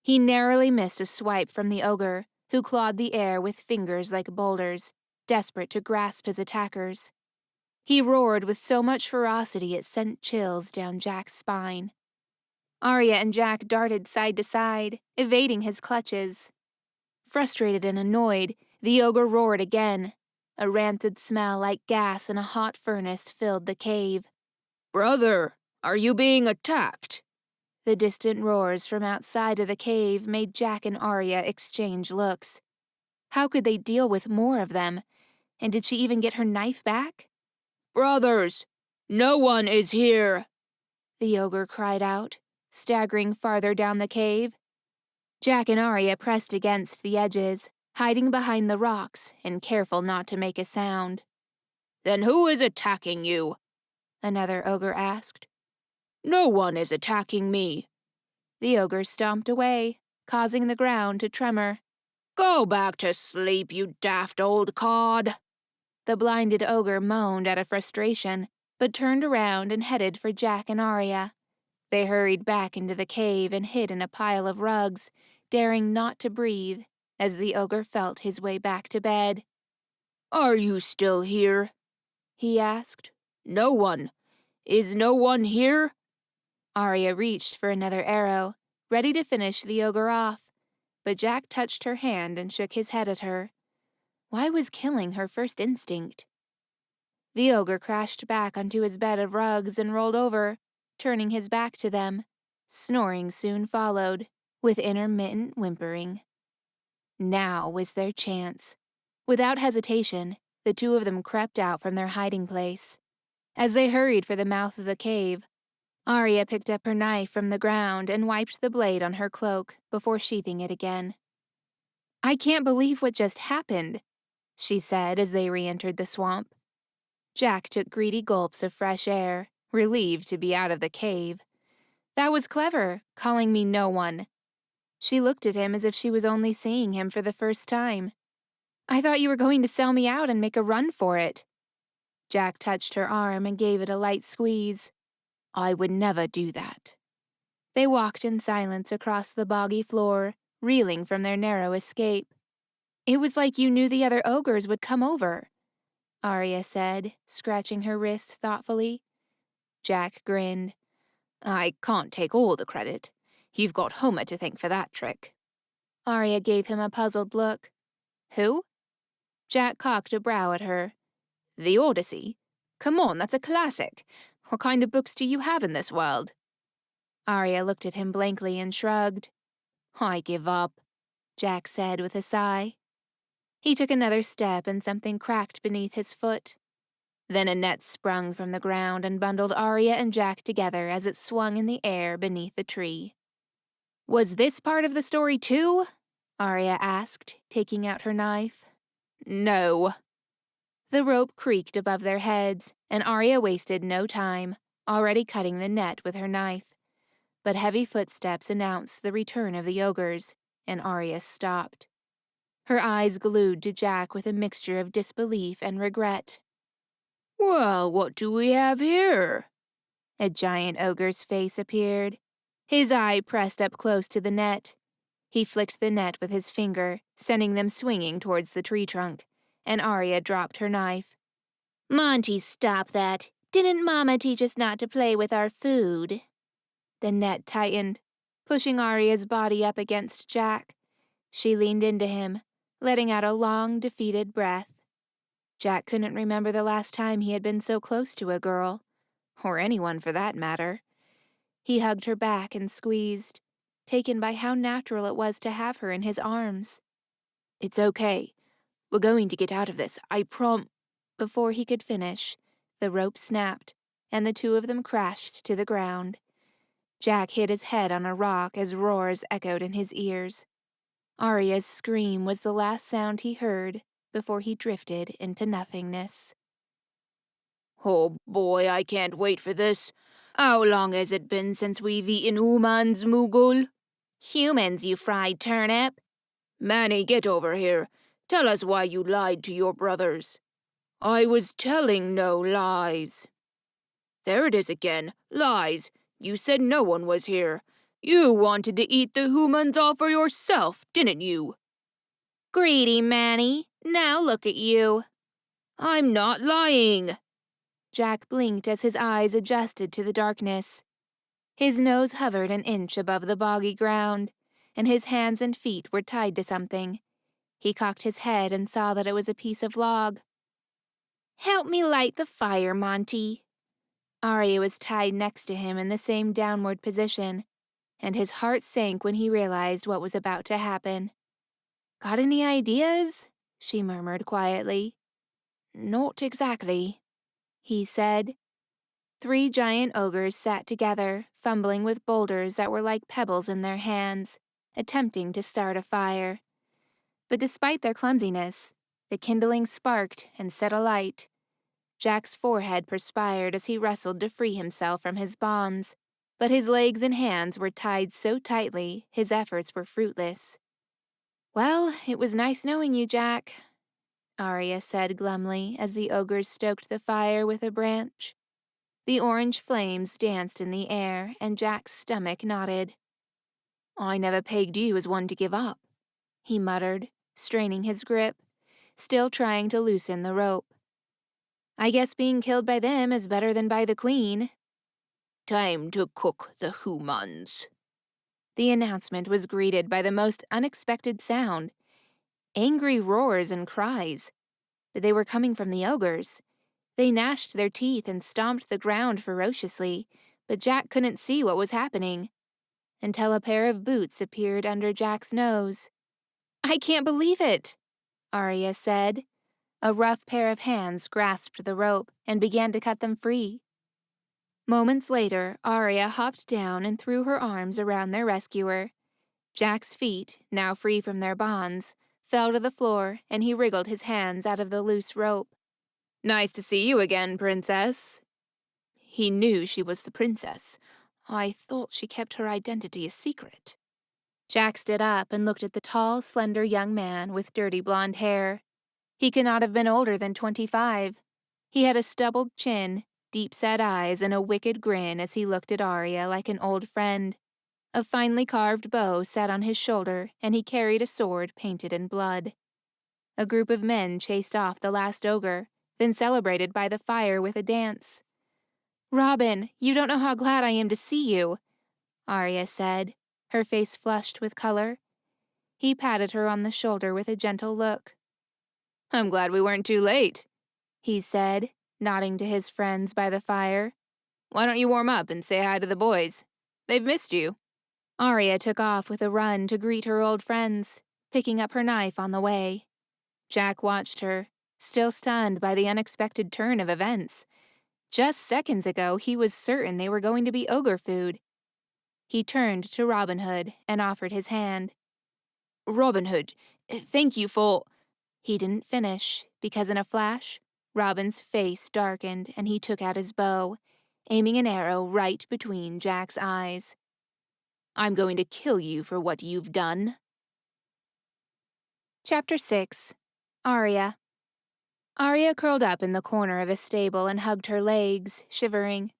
He narrowly missed a swipe from the ogre, who clawed the air with fingers like boulders, desperate to grasp his attackers. He roared with so much ferocity it sent chills down Jack's spine. Arya and Jack darted side to side, evading his clutches. Frustrated and annoyed, the ogre roared again. A rancid smell like gas in a hot furnace filled the cave. "Brother, are you being attacked?" The distant roars from outside of the cave made Jack and Arya exchange looks. How could they deal with more of them? And did she even get her knife back? "Brothers, no one is here!" The ogre cried out, staggering farther down the cave. Jack and Arya pressed against the edges, hiding behind the rocks and careful not to make a sound. "Then who is attacking you?" Another ogre asked. "No one is attacking me." The ogre stomped away, causing the ground to tremor. "Go back to sleep, you daft old cod." The blinded ogre moaned out of frustration, but turned around and headed for Jack and Arya. They hurried back into the cave and hid in a pile of rugs, daring not to breathe, as the ogre felt his way back to bed. Are you still here? He asked. No one. Is no one here? Arya reached for another arrow, ready to finish the ogre off, but Jack touched her hand and shook his head at her. Why was killing her first instinct? The ogre crashed back onto his bed of rugs and rolled over, turning his back to them. Snoring soon followed, with intermittent whimpering. Now was their chance. Without hesitation, the two of them crept out from their hiding place. As they hurried for the mouth of the cave, Arya picked up her knife from the ground and wiped the blade on her cloak before sheathing it again. "I can't believe what just happened," she said as they re-entered the swamp. Jack took greedy gulps of fresh air, relieved to be out of the cave. "That was clever, calling me no one." She looked at him as if she was only seeing him for the first time. "I thought you were going to sell me out and make a run for it." Jack touched her arm and gave it a light squeeze. "I would never do that." They walked in silence across the boggy floor, reeling from their narrow escape. "It was like you knew the other ogres would come over," Arya said, scratching her wrist thoughtfully. Jack grinned. "I can't take all the credit. You've got Homer to thank for that trick." Arya gave him a puzzled look. "Who?" Jack cocked a brow at her. "The Odyssey. Come on, that's a classic. What kind of books do you have in this world?" Arya looked at him blankly and shrugged. "I give up," Jack said with a sigh. He took another step and something cracked beneath his foot. Then a net sprung from the ground and bundled Arya and Jack together as it swung in the air beneath the tree. "Was this part of the story too?" Arya asked, taking out her knife. "No." The rope creaked above their heads, and Arya wasted no time, already cutting the net with her knife. But heavy footsteps announced the return of the ogres, and Arya stopped. Her eyes glued to Jack with a mixture of disbelief and regret. "Well, what do we have here?" A giant ogre's face appeared, his eye pressed up close to the net. He flicked the net with his finger, sending them swinging towards the tree trunk, and Arya dropped her knife. "Monty, stop that. Didn't Mama teach us not to play with our food?" The net tightened, pushing Arya's body up against Jack. She leaned into him, letting out a long, defeated breath. Jack couldn't remember the last time he had been so close to a girl, or anyone for that matter. He hugged her back and squeezed, taken by how natural it was to have her in his arms. "It's okay. We're going to get out of this, I Before he could finish, the rope snapped, and the two of them crashed to the ground. Jack hit his head on a rock as roars echoed in his ears. Arya's scream was the last sound he heard before he drifted into nothingness. Oh boy, I can't wait for this. How long has it been since we've eaten humans, Moogle?" "Humans, you fried turnip!" "Manny, get over here. Tell us why you lied to your brothers." "I was telling no lies." "There it is again. Lies. You said no one was here. You wanted to eat the humans all for yourself, didn't you?" "Greedy Manny, now look at you." "I'm not lying." Jack blinked as his eyes adjusted to the darkness. His nose hovered an inch above the boggy ground, and his hands and feet were tied to something. He cocked his head and saw that it was a piece of log. "Help me light the fire, Monty." Arya was tied next to him in the same downward position, and his heart sank when he realized what was about to happen. "Got any ideas?" she murmured quietly. "Not exactly," he said. 3 giant ogres sat together, fumbling with boulders that were like pebbles in their hands, attempting to start a fire. But despite their clumsiness, the kindling sparked and set alight. Jack's forehead perspired as he wrestled to free himself from his bonds, but his legs and hands were tied so tightly his efforts were fruitless. "Well, it was nice knowing you, Jack," Arya said glumly as the ogres stoked the fire with a branch. The orange flames danced in the air, and Jack's stomach knotted. I never pegged you as one to give up, he muttered, straining his grip, still trying to loosen the rope. I guess being killed by them is better than by the queen. Time to cook the humans. The announcement was greeted by the most unexpected sound. Angry roars and cries. But they were coming from the ogres. They gnashed their teeth and stomped the ground ferociously, but Jack couldn't see what was happening, until a pair of boots appeared under Jack's nose. I can't believe it, Arya said. A rough pair of hands grasped the rope and began to cut them free. Moments later, Arya hopped down and threw her arms around their rescuer. Jack's feet, now free from their bonds, fell to the floor, and he wriggled his hands out of the loose rope. Nice to see you again, princess. He knew she was the princess. I thought she kept her identity a secret. Jack stood up and looked at the tall, slender young man with dirty blonde hair. He could not have been older than 25. He had a stubbled chin, deep-set eyes, and a wicked grin as he looked at Arya like an old friend. A finely carved bow sat on his shoulder, and he carried a sword painted in blood. A group of men chased off the last ogre, then celebrated by the fire with a dance. Robin, you don't know how glad I am to see you, Arya said, her face flushed with color. He patted her on the shoulder with a gentle look. I'm glad we weren't too late, he said, nodding to his friends by the fire. Why don't you warm up and say hi to the boys? They've missed you. Arya took off with a run to greet her old friends, picking up her knife on the way. Jack watched her, still stunned by the unexpected turn of events. Just seconds ago, he was certain they were going to be ogre food. He turned to Robin Hood and offered his hand. Robin Hood, thank you for... He didn't finish, because in a flash, Robin's face darkened and he took out his bow, aiming an arrow right between Jack's eyes. I'm going to kill you for what you've done. Chapter 6. Arya. Arya curled up in the corner of a stable and hugged her legs, shivering.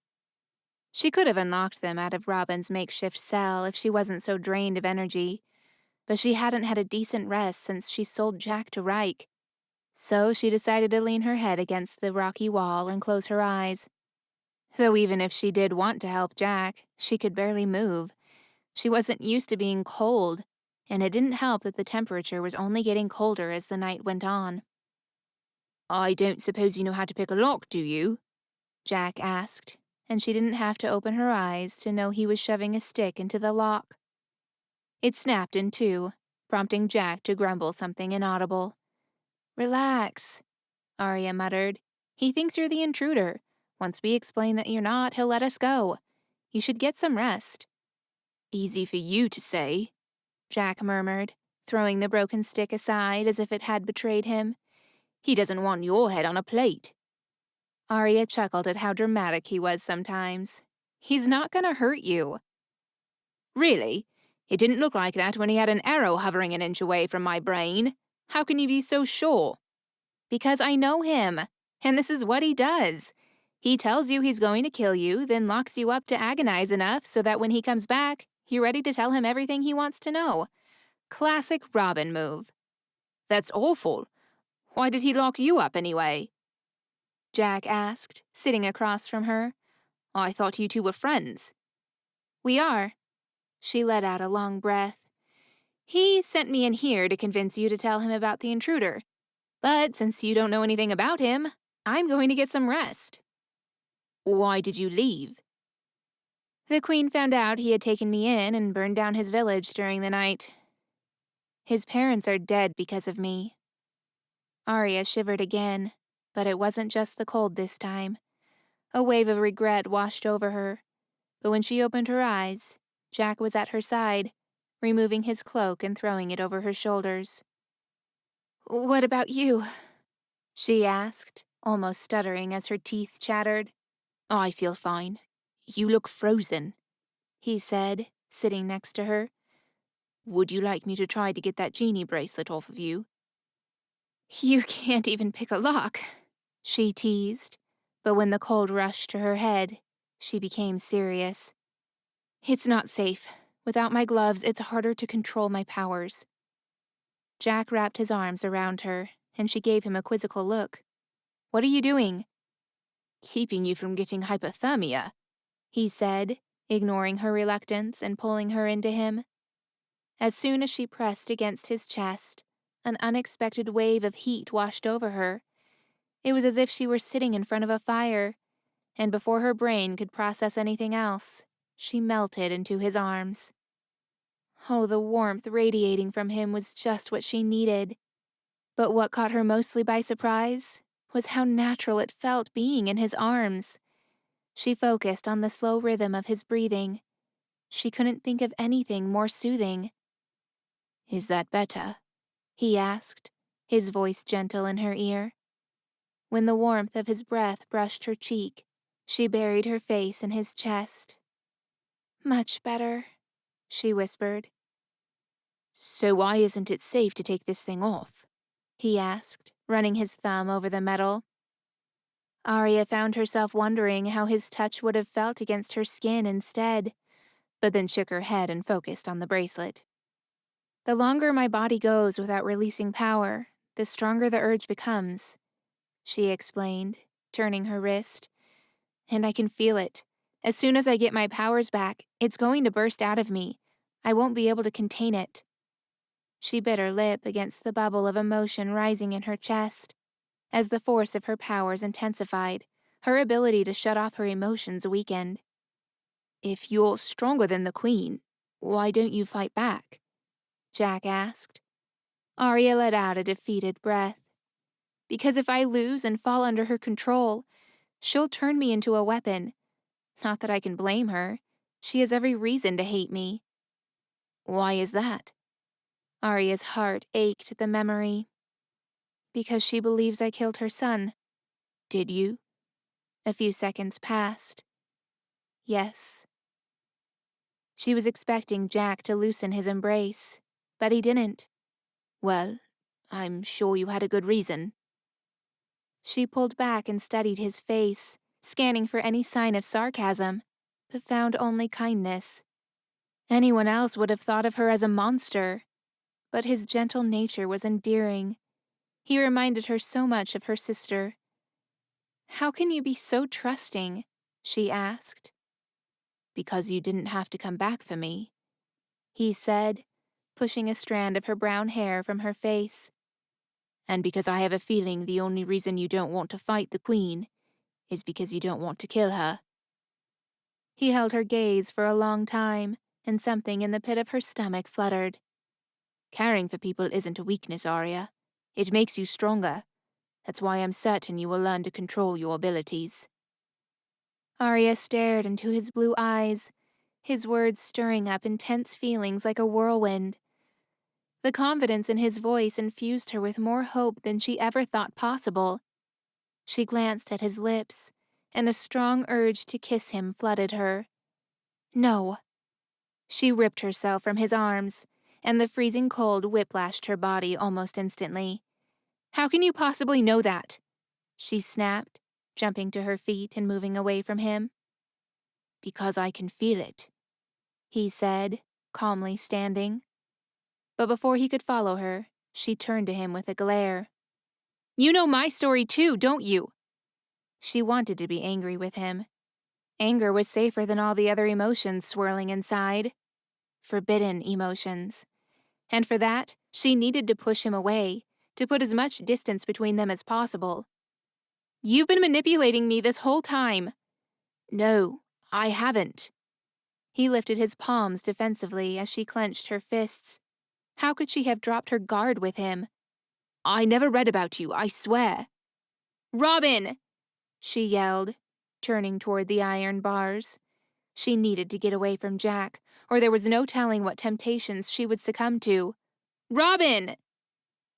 She could have unlocked them out of Robin's makeshift cell if she wasn't so drained of energy, but she hadn't had a decent rest since she sold Jack to Reich. So she decided to lean her head against the rocky wall and close her eyes. Though even if she did want to help Jack, she could barely move. She wasn't used to being cold, and it didn't help that the temperature was only getting colder as the night went on. I don't suppose you know how to pick a lock, do you? Jack asked, and she didn't have to open her eyes to know he was shoving a stick into the lock. It snapped in two, prompting Jack to grumble something inaudible. Relax, Arya muttered. He thinks you're the intruder. Once we explain that you're not, he'll let us go. You should get some rest. Easy for you to say, Jack murmured, throwing the broken stick aside as if it had betrayed him. He doesn't want your head on a plate. Arya chuckled at how dramatic he was sometimes. He's not gonna hurt you. Really? It didn't look like that when he had an arrow hovering an inch away from my brain. How can you be so sure? Because I know him, and this is what he does. He tells you he's going to kill you, then locks you up to agonize enough so that when he comes back, you're ready to tell him everything he wants to know. Classic Robin move. That's awful. Why did he lock you up anyway? Jack asked, sitting across from her. I thought you two were friends. We are. She let out a long breath. He sent me in here to convince you to tell him about the intruder. But since you don't know anything about him, I'm going to get some rest. Why did you leave? The queen found out he had taken me in and burned down his village during the night. His parents are dead because of me. Arya shivered again, but it wasn't just the cold this time. A wave of regret washed over her. But when she opened her eyes, Jack was at her side, removing his cloak and throwing it over her shoulders. What about you? She asked, almost stuttering as her teeth chattered. I feel fine. You look frozen, he said, sitting next to her. Would you like me to try to get that genie bracelet off of you? You can't even pick a lock, she teased. But when the cold rushed to her head, she became serious. It's not safe. Without my gloves, it's harder to control my powers. Jack wrapped his arms around her, and she gave him a quizzical look. What are you doing? Keeping you from getting hypothermia, he said, ignoring her reluctance and pulling her into him. As soon as she pressed against his chest, an unexpected wave of heat washed over her. It was as if she were sitting in front of a fire, and before her brain could process anything else, she melted into his arms. Oh, the warmth radiating from him was just what she needed. But what caught her mostly by surprise was how natural it felt being in his arms. She focused on the slow rhythm of his breathing. She couldn't think of anything more soothing. Is that better? He asked, his voice gentle in her ear. When the warmth of his breath brushed her cheek, she buried her face in his chest. Much better, she whispered. So why isn't it safe to take this thing off? He asked, running his thumb over the metal. Arya found herself wondering how his touch would have felt against her skin instead, but then shook her head and focused on the bracelet. The longer my body goes without releasing power, the stronger the urge becomes, she explained, turning her wrist. And I can feel it. As soon as I get my powers back, it's going to burst out of me. I won't be able to contain it. She bit her lip against the bubble of emotion rising in her chest. As the force of her powers intensified, her ability to shut off her emotions weakened. If you're stronger than the queen, why don't you fight back? Jack asked. Arya let out a defeated breath. Because if I lose and fall under her control, she'll turn me into a weapon. Not that I can blame her. She has every reason to hate me. Why is that? Arya's heart ached at the memory. Because she believes I killed her son. Did you? A few seconds passed. Yes. She was expecting Jack to loosen his embrace, but he didn't. Well, I'm sure you had a good reason. She pulled back and studied his face, scanning for any sign of sarcasm, but found only kindness. Anyone else would have thought of her as a monster, but his gentle nature was endearing. He reminded her so much of her sister. How can you be so trusting? She asked. Because you didn't have to come back for me, he said, pushing a strand of her brown hair from her face. And because I have a feeling the only reason you don't want to fight the queen is because you don't want to kill her. He held her gaze for a long time, and something in the pit of her stomach fluttered. Caring for people isn't a weakness, Arya. It makes you stronger. That's why I'm certain you will learn to control your abilities. Arya stared into his blue eyes, his words stirring up intense feelings like a whirlwind. The confidence in his voice infused her with more hope than she ever thought possible. She glanced at his lips, and a strong urge to kiss him flooded her. No. She ripped herself from his arms, and the freezing cold whiplashed her body almost instantly. How can you possibly know that? She snapped, jumping to her feet and moving away from him. Because I can feel it, he said, calmly standing. But before he could follow her, she turned to him with a glare. You know my story too, don't you? She wanted to be angry with him. Anger was safer than all the other emotions swirling inside. Forbidden emotions. And for that, she needed to push him away, to put as much distance between them as possible. You've been manipulating me this whole time. No, I haven't. He lifted his palms defensively as she clenched her fists. How could she have dropped her guard with him? I never read about you, I swear. Robin! She yelled, turning toward the iron bars. She needed to get away from Jack, or there was no telling what temptations she would succumb to. Robin!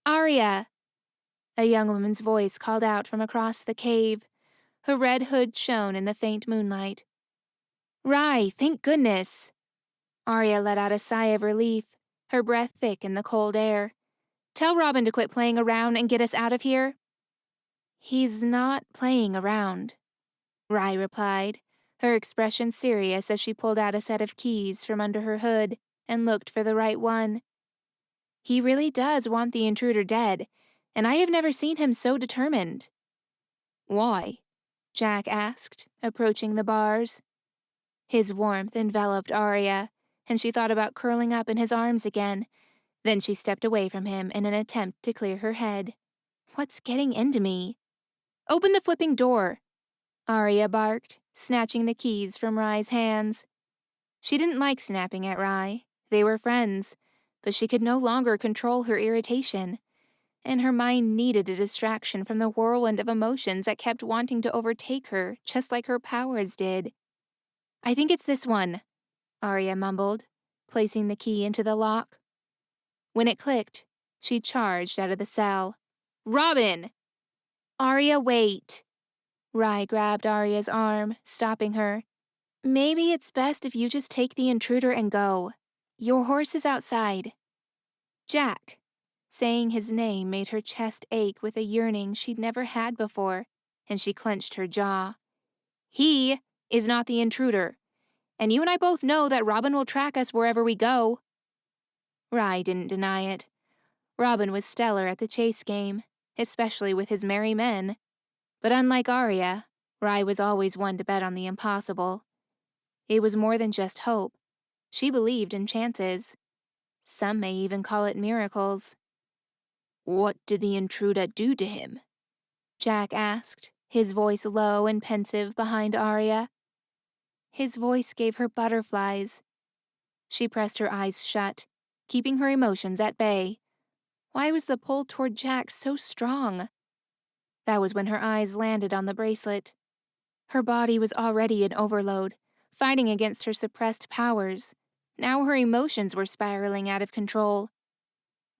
Arya! A young woman's voice called out from across the cave. Her red hood shone in the faint moonlight. Rye, thank goodness! Arya let out a sigh of relief, her breath thick in the cold air. Tell Robin to quit playing around and get us out of here. He's not playing around, Rai replied, her expression serious as she pulled out a set of keys from under her hood and looked for the right one. He really does want the intruder dead, and I have never seen him so determined. Why? Jack asked, approaching the bars. His warmth enveloped Arya, and she thought about curling up in his arms again. Then she stepped away from him in an attempt to clear her head. What's getting into me? Open the flipping door, Arya barked, snatching the keys from Rai's hands. She didn't like snapping at Rai. They were friends, but she could no longer control her irritation, and her mind needed a distraction from the whirlwind of emotions that kept wanting to overtake her, just like her powers did. I think it's this one, Arya mumbled, placing the key into the lock. When it clicked, she charged out of the cell. Robin! Arya, wait! Rai grabbed Arya's arm, stopping her. Maybe it's best if you just take the intruder and go. Your horse is outside. Jack. Saying his name made her chest ache with a yearning she'd never had before, and she clenched her jaw. He is not the intruder, and you and I both know that Robin will track us wherever we go. Rai didn't deny it. Robin was stellar at the chase game, especially with his merry men. But unlike Arya, Rai was always one to bet on the impossible. It was more than just hope. She believed in chances. Some may even call it miracles. What did the intruder do to him? Jack asked, his voice low and pensive behind Arya. His voice gave her butterflies. She pressed her eyes shut, keeping her emotions at bay. Why was the pull toward Jack so strong? That was when her eyes landed on the bracelet. Her body was already in overload, fighting against her suppressed powers. Now her emotions were spiraling out of control.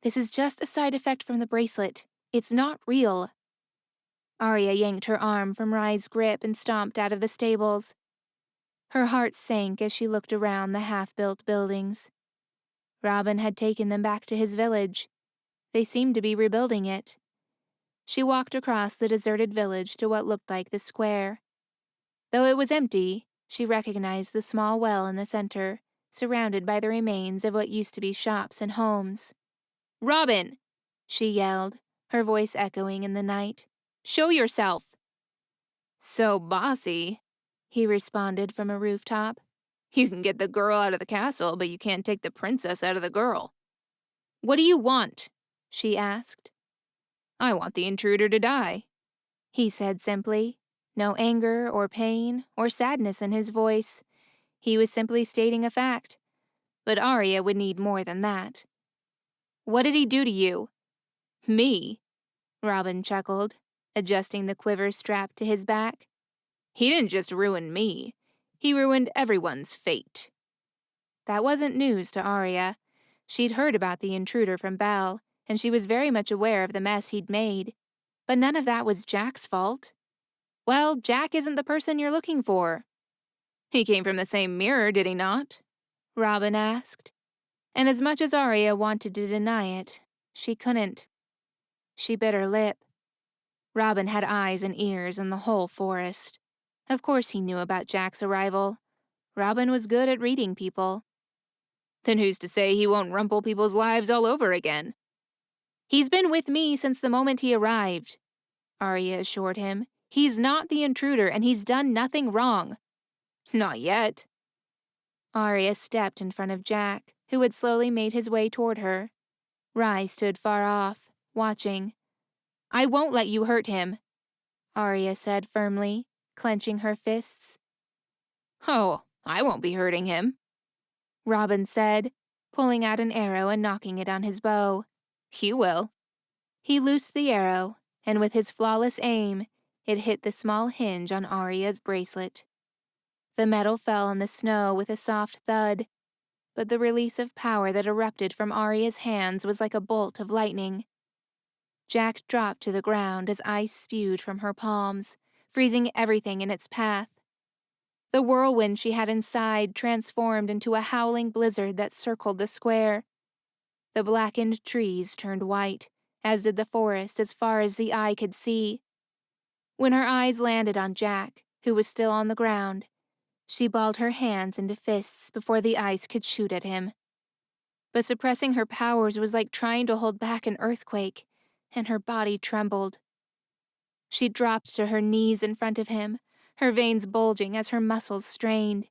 This is just a side effect from the bracelet. It's not real. Arya yanked her arm from Rai's grip and stomped out of the stables. Her heart sank as she looked around the half-built buildings. Robin had taken them back to his village. They seemed to be rebuilding it. She walked across the deserted village to what looked like the square. Though it was empty, she recognized the small well in the center, surrounded by the remains of what used to be shops and homes. Robin! She yelled, her voice echoing in the night. Show yourself! So bossy, he responded from a rooftop. You can get the girl out of the castle, but you can't take the princess out of the girl. What do you want? She asked. I want the intruder to die, he said simply. No anger or pain or sadness in his voice. He was simply stating a fact. But Arya would need more than that. What did he do to you? Me, Robin chuckled, adjusting the quiver strapped to his back. He didn't just ruin me. He ruined everyone's fate. That wasn't news to Arya. She'd heard about the intruder from Belle, and she was very much aware of the mess he'd made. But none of that was Jack's fault. Well, Jack isn't the person you're looking for. He came from the same mirror, did he not? Robin asked. And as much as Arya wanted to deny it, she couldn't. She bit her lip. Robin had eyes and ears in the whole forest. Of course he knew about Jack's arrival. Robin was good at reading people. Then who's to say he won't rumple people's lives all over again? He's been with me since the moment he arrived, Arya assured him. He's not the intruder, and he's done nothing wrong. Not yet. Arya stepped in front of Jack, who had slowly made his way toward her. Rai stood far off, watching. I won't let you hurt him, Arya said firmly, clenching her fists. Oh, I won't be hurting him, Robin said, pulling out an arrow and knocking it on his bow. You will. He loosed the arrow, and with his flawless aim, it hit the small hinge on Arya's bracelet. The metal fell in the snow with a soft thud, but the release of power that erupted from Arya's hands was like a bolt of lightning. Jack dropped to the ground as ice spewed from her palms, freezing everything in its path. The whirlwind she had inside transformed into a howling blizzard that circled the square. The blackened trees turned white, as did the forest as far as the eye could see. When her eyes landed on Jack, who was still on the ground. She balled her hands into fists before the ice could shoot at him. But suppressing her powers was like trying to hold back an earthquake, and her body trembled. She dropped to her knees in front of him, her veins bulging as her muscles strained,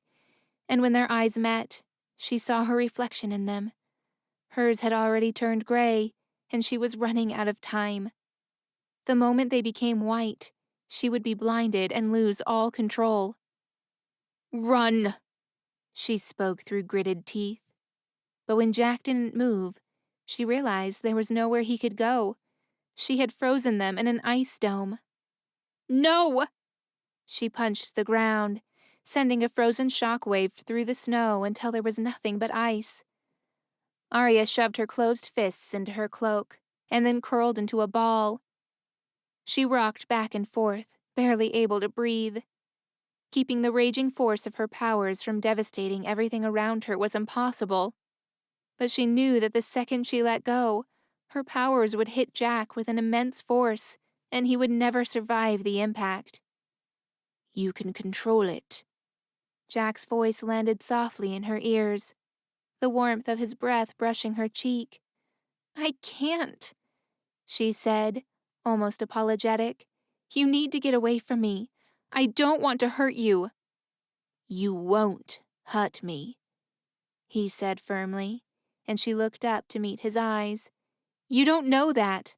and when their eyes met, she saw her reflection in them. Hers had already turned gray, and she was running out of time. The moment they became white, she would be blinded and lose all control. "Run!" she spoke through gritted teeth. But when Jack didn't move, she realized there was nowhere he could go. She had frozen them in an ice dome. "No!" She punched the ground, sending a frozen shockwave through the snow until there was nothing but ice. Arya shoved her closed fists into her cloak, and then curled into a ball. She rocked back and forth, barely able to breathe. Keeping the raging force of her powers from devastating everything around her was impossible. But she knew that the second she let go, her powers would hit Jack with an immense force, and he would never survive the impact. "You can control it." Jack's voice landed softly in her ears, the warmth of his breath brushing her cheek. "I can't," she said, almost apologetic. "You need to get away from me. I don't want to hurt you." "You won't hurt me," he said firmly, and she looked up to meet his eyes. "You don't know that."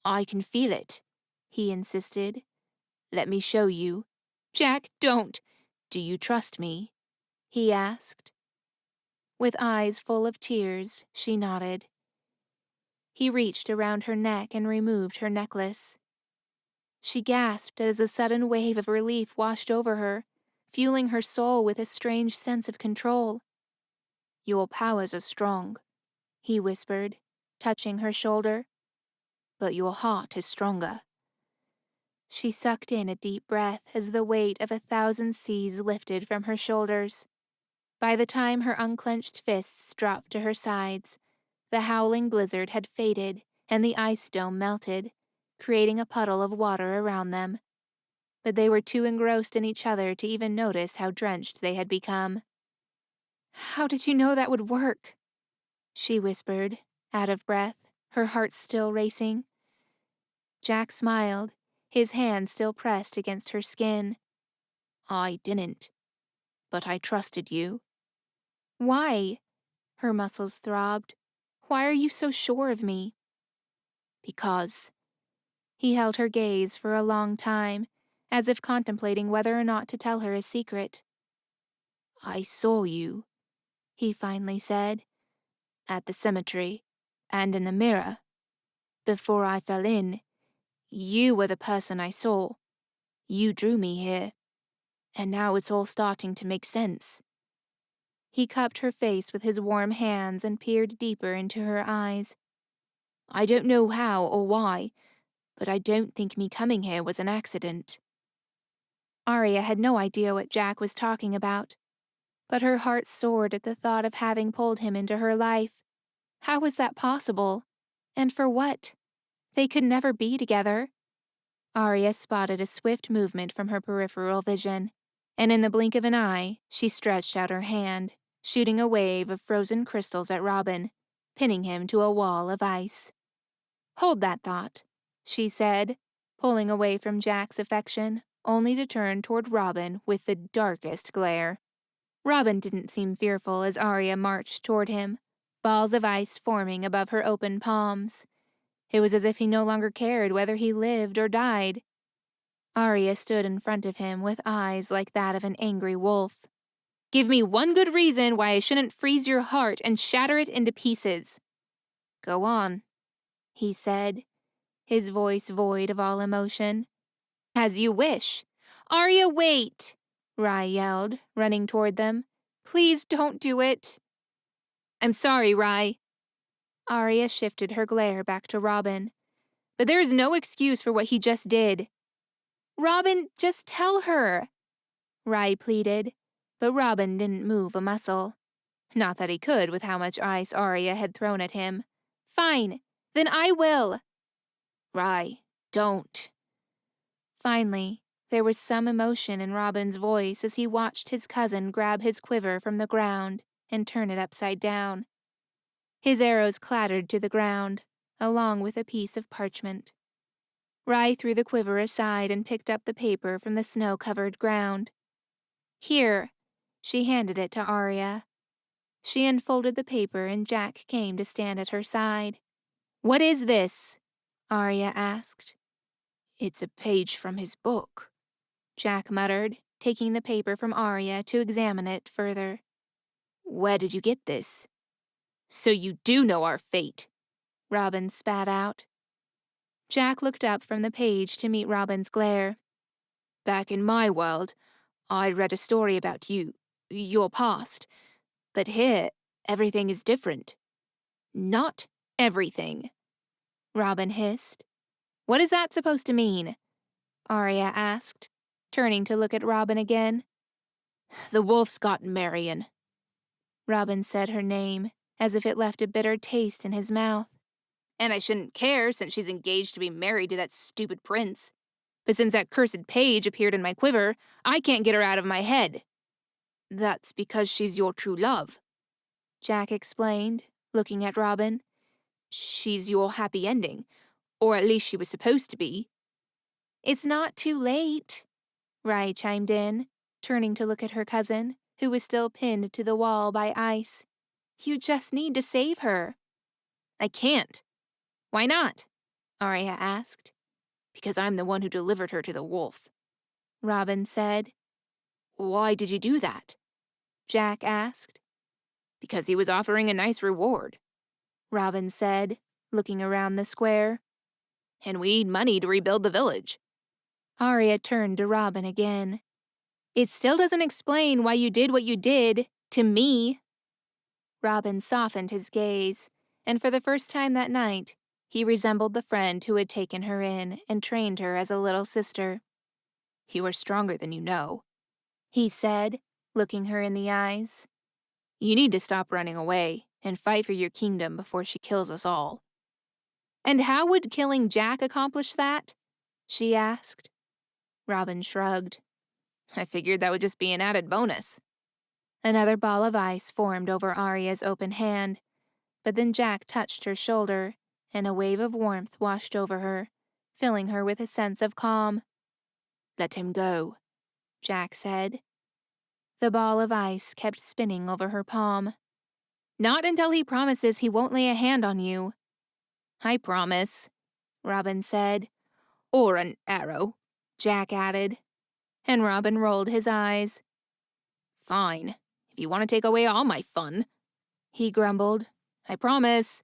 "I can feel it," he insisted. "Let me show you." "Jack, don't." "Do you trust me?" he asked. With eyes full of tears, she nodded. He reached around her neck and removed her necklace. She gasped as a sudden wave of relief washed over her, fueling her soul with a strange sense of control. "Your powers are strong," he whispered, touching her shoulder. "But your heart is stronger." She sucked in a deep breath as the weight of 1,000 seas lifted from her shoulders. By the time her unclenched fists dropped to her sides, the howling blizzard had faded and the ice dome melted, creating a puddle of water around them. But they were too engrossed in each other to even notice how drenched they had become. "How did you know that would work?" she whispered, out of breath, her heart still racing. Jack smiled, his hand still pressed against her skin. "I didn't, but I trusted you." "Why?" Her muscles throbbed. "Why are you so sure of me?" "Because." He held her gaze for a long time, as if contemplating whether or not to tell her his secret. "I saw you," he finally said, "at the cemetery, and in the mirror. Before I fell in, you were the person I saw. You drew me here, and now it's all starting to make sense." He cupped her face with his warm hands and peered deeper into her eyes. "I don't know how or why, but I don't think me coming here was an accident." Arya had no idea what Jack was talking about, but her heart soared at the thought of having pulled him into her life. How was that possible? And for what? They could never be together. Arya spotted a swift movement from her peripheral vision, and in the blink of an eye, she stretched out her hand, shooting a wave of frozen crystals at Robin, pinning him to a wall of ice. "Hold that thought," she said, pulling away from Jack's affection, only to turn toward Robin with the darkest glare. Robin didn't seem fearful as Arya marched toward him, balls of ice forming above her open palms. It was as if he no longer cared whether he lived or died. Arya stood in front of him with eyes like that of an angry wolf. "Give me one good reason why I shouldn't freeze your heart and shatter it into pieces." "Go on," he said, his voice void of all emotion. "As you wish." "Arya, wait!" Rai yelled, running toward them. "Please don't do it." "I'm sorry, Rai." Arya shifted her glare back to Robin. "But there is no excuse for what he just did." "Robin, just tell her," Rai pleaded, but Robin didn't move a muscle. Not that he could with how much ice Arya had thrown at him. "Fine, then I will." "Rai, don't." Finally, There was some emotion in Robin's voice as he watched his cousin grab his quiver from the ground and turn it upside down. His arrows clattered to the ground, along with a piece of parchment. Rye threw the quiver aside and picked up the paper from the snow-covered ground. "Here." She handed it to Arya. She unfolded the paper and Jack came to stand at her side. "What is this?" Arya asked. "It's a page from his book," Jack muttered, taking the paper from Arya to examine it further. "Where did you get this?" "So you do know our fate," Robin spat out. Jack looked up from the page to meet Robin's glare. "Back in my world, I read a story about you, your past. But here, everything is different." "Not everything," Robin hissed. "What is that supposed to mean?" Arya asked, turning to look at Robin again. "The wolf's got Marion." Robin said her name, as if it left a bitter taste in his mouth. "And I shouldn't care since she's engaged to be married to that stupid prince. But since that cursed page appeared in my quiver, I can't get her out of my head." "That's because she's your true love," Jack explained, looking at Robin. "She's your happy ending, or at least she was supposed to be." "It's not too late," Rye chimed in, turning to look at her cousin, who was still pinned to the wall by ice. "You just need to save her." "I can't." "Why not?" Arya asked. "Because I'm the one who delivered her to the wolf," Robin said. "Why did you do that?" Jack asked. "Because he was offering a nice reward," Robin said, looking around the square. "And we need money to rebuild the village." Arya turned to Robin again. "It still doesn't explain why you did what you did to me." Robin softened his gaze, and for the first time that night, he resembled the friend who had taken her in and trained her as a little sister. "You are stronger than you know," he said, looking her in the eyes. "You need to stop running away and fight for your kingdom before she kills us all." "And how would killing Jack accomplish that?" she asked. Robin shrugged. "I figured that would just be an added bonus." Another ball of ice formed over Arya's open hand, but then Jack touched her shoulder, and a wave of warmth washed over her, filling her with a sense of calm. "Let him go," Jack said. The ball of ice kept spinning over her palm. "Not until he promises he won't lay a hand on you." "I promise," Robin said. "Or an arrow," Jack added, and Robin rolled his eyes. "Fine, if you want to take away all my fun," he grumbled. "I promise.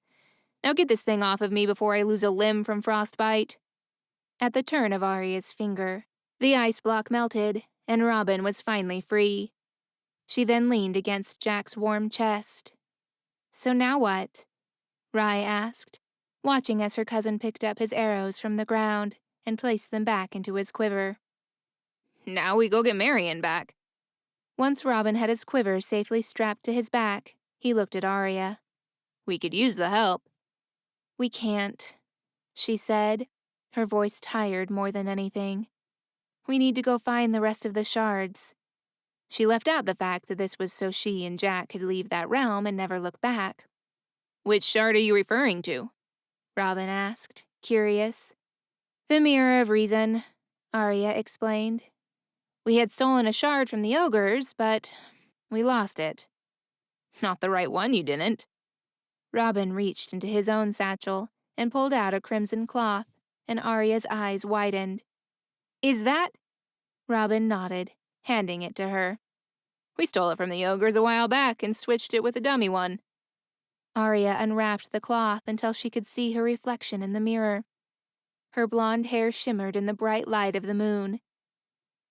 Now get this thing off of me before I lose a limb from frostbite." At the turn of Arya's finger, the ice block melted, and Robin was finally free. She then leaned against Jack's warm chest. "So now what?" Rye asked, watching as her cousin picked up his arrows from the ground and placed them back into his quiver. "Now we go get Marion back." Once Robin had his quiver safely strapped to his back, he looked at Arya. "We could use the help." "We can't," she said, her voice tired more than anything. "We need to go find the rest of the shards." She left out the fact that this was so she and Jack could leave that realm and never look back. "Which shard are you referring to?" Robin asked, curious. "The Mirror of Reason," Arya explained. "We had stolen a shard from the ogres, but we lost it." "Not the right one, you didn't." Robin reached into his own satchel and pulled out a crimson cloth, and Arya's eyes widened. "Is that—" Robin nodded, handing it to her. "We stole it from the ogres a while back and switched it with a dummy one." Arya unwrapped the cloth until she could see her reflection in the mirror. Her blonde hair shimmered in the bright light of the moon.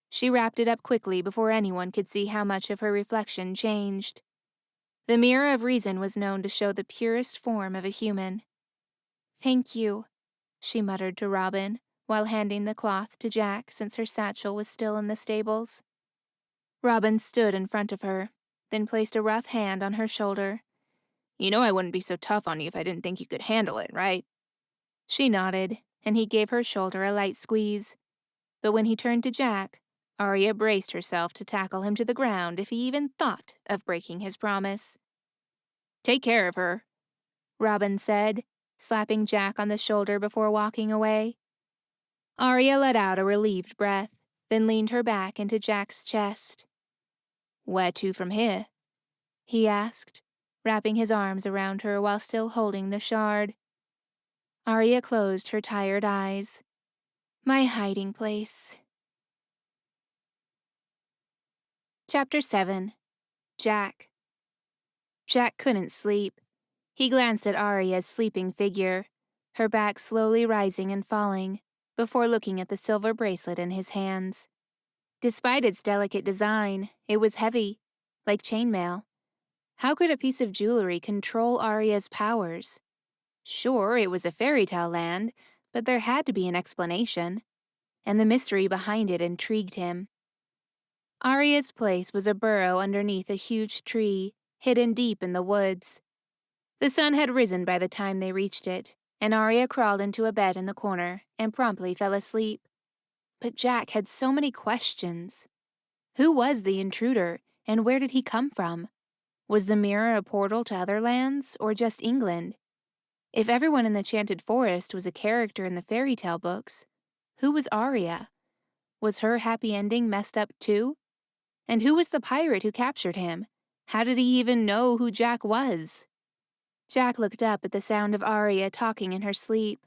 She wrapped it up quickly before anyone could see how much of her reflection changed. The Mirror of Reason was known to show the purest form of a human. "Thank you," she muttered to Robin, while handing the cloth to Jack since her satchel was still in the stables. Robin stood in front of her, then placed a rough hand on her shoulder. "You know I wouldn't be so tough on you if I didn't think you could handle it, right?" She nodded, and he gave her shoulder a light squeeze. But when he turned to Jack, Arya braced herself to tackle him to the ground if he even thought of breaking his promise. Take care of her, Robin said, slapping Jack on the shoulder before walking away. Arya let out a relieved breath, then leaned her back into Jack's chest. Where to from here? He asked, wrapping his arms around her while still holding the shard. Arya closed her tired eyes. My hiding place. Chapter 7. Jack. Jack couldn't sleep. He glanced at Arya's sleeping figure, her back slowly rising and falling, before looking at the silver bracelet in his hands. Despite its delicate design, it was heavy, like chainmail. How could a piece of jewelry control Arya's powers? Sure, it was a fairy tale land, but there had to be an explanation, and the mystery behind it intrigued him. Arya's place was a burrow underneath a huge tree, hidden deep in the woods. The sun had risen by the time they reached it, and Arya crawled into a bed in the corner and promptly fell asleep. But Jack had so many questions. Who was the intruder, and where did he come from? Was the mirror a portal to other lands, or just England? If everyone in the Enchanted Forest was a character in the fairy tale books, who was Arya? Was her happy ending messed up too? And who was the pirate who captured him? How did he even know who Jack was? Jack looked up at the sound of Arya talking in her sleep.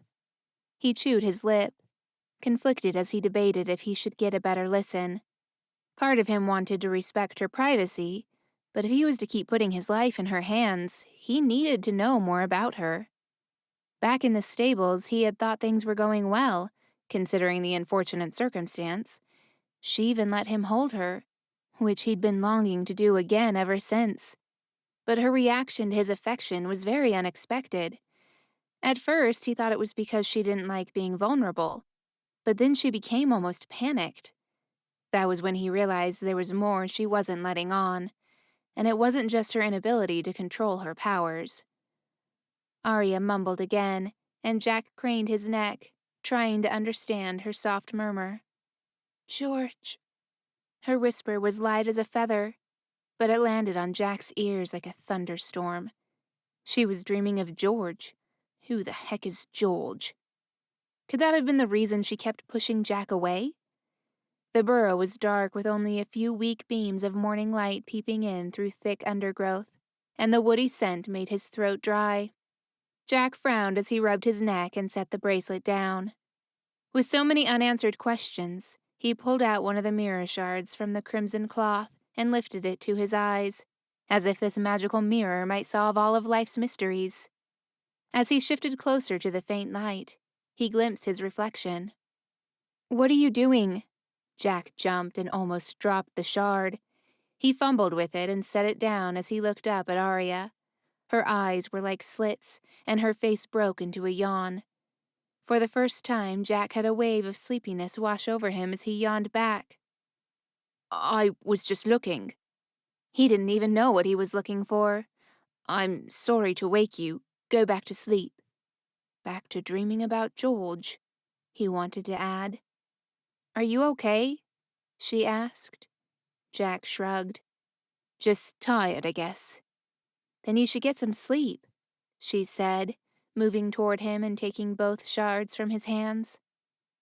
He chewed his lip, conflicted as he debated if he should get a better listen. Part of him wanted to respect her privacy, but if he was to keep putting his life in her hands, he needed to know more about her. Back in the stables, he had thought things were going well, considering the unfortunate circumstance. She even let him hold her, which he'd been longing to do again ever since. But her reaction to his affection was very unexpected. At first, he thought it was because she didn't like being vulnerable, but then she became almost panicked. That was when he realized there was more she wasn't letting on, and it wasn't just her inability to control her powers. Arya mumbled again, and Jack craned his neck, trying to understand her soft murmur. George. Her whisper was light as a feather, but it landed on Jack's ears like a thunderstorm. She was dreaming of George. Who the heck is George? Could that have been the reason she kept pushing Jack away? The burrow was dark with only a few weak beams of morning light peeping in through thick undergrowth, and the woody scent made his throat dry. Jack frowned as he rubbed his neck and set the bracelet down. With so many unanswered questions, he pulled out one of the mirror shards from the crimson cloth and lifted it to his eyes, as if this magical mirror might solve all of life's mysteries. As he shifted closer to the faint light, he glimpsed his reflection. What are you doing? Jack jumped and almost dropped the shard. He fumbled with it and set it down as he looked up at Arya. Her eyes were like slits, and her face broke into a yawn. For the first time, Jack had a wave of sleepiness wash over him as he yawned back. I was just looking. He didn't even know what he was looking for. I'm sorry to wake you. Go back to sleep. Back to dreaming about George, he wanted to add. Are you okay? She asked. Jack shrugged. Just tired, I guess. Then you should get some sleep, she said, moving toward him and taking both shards from his hands.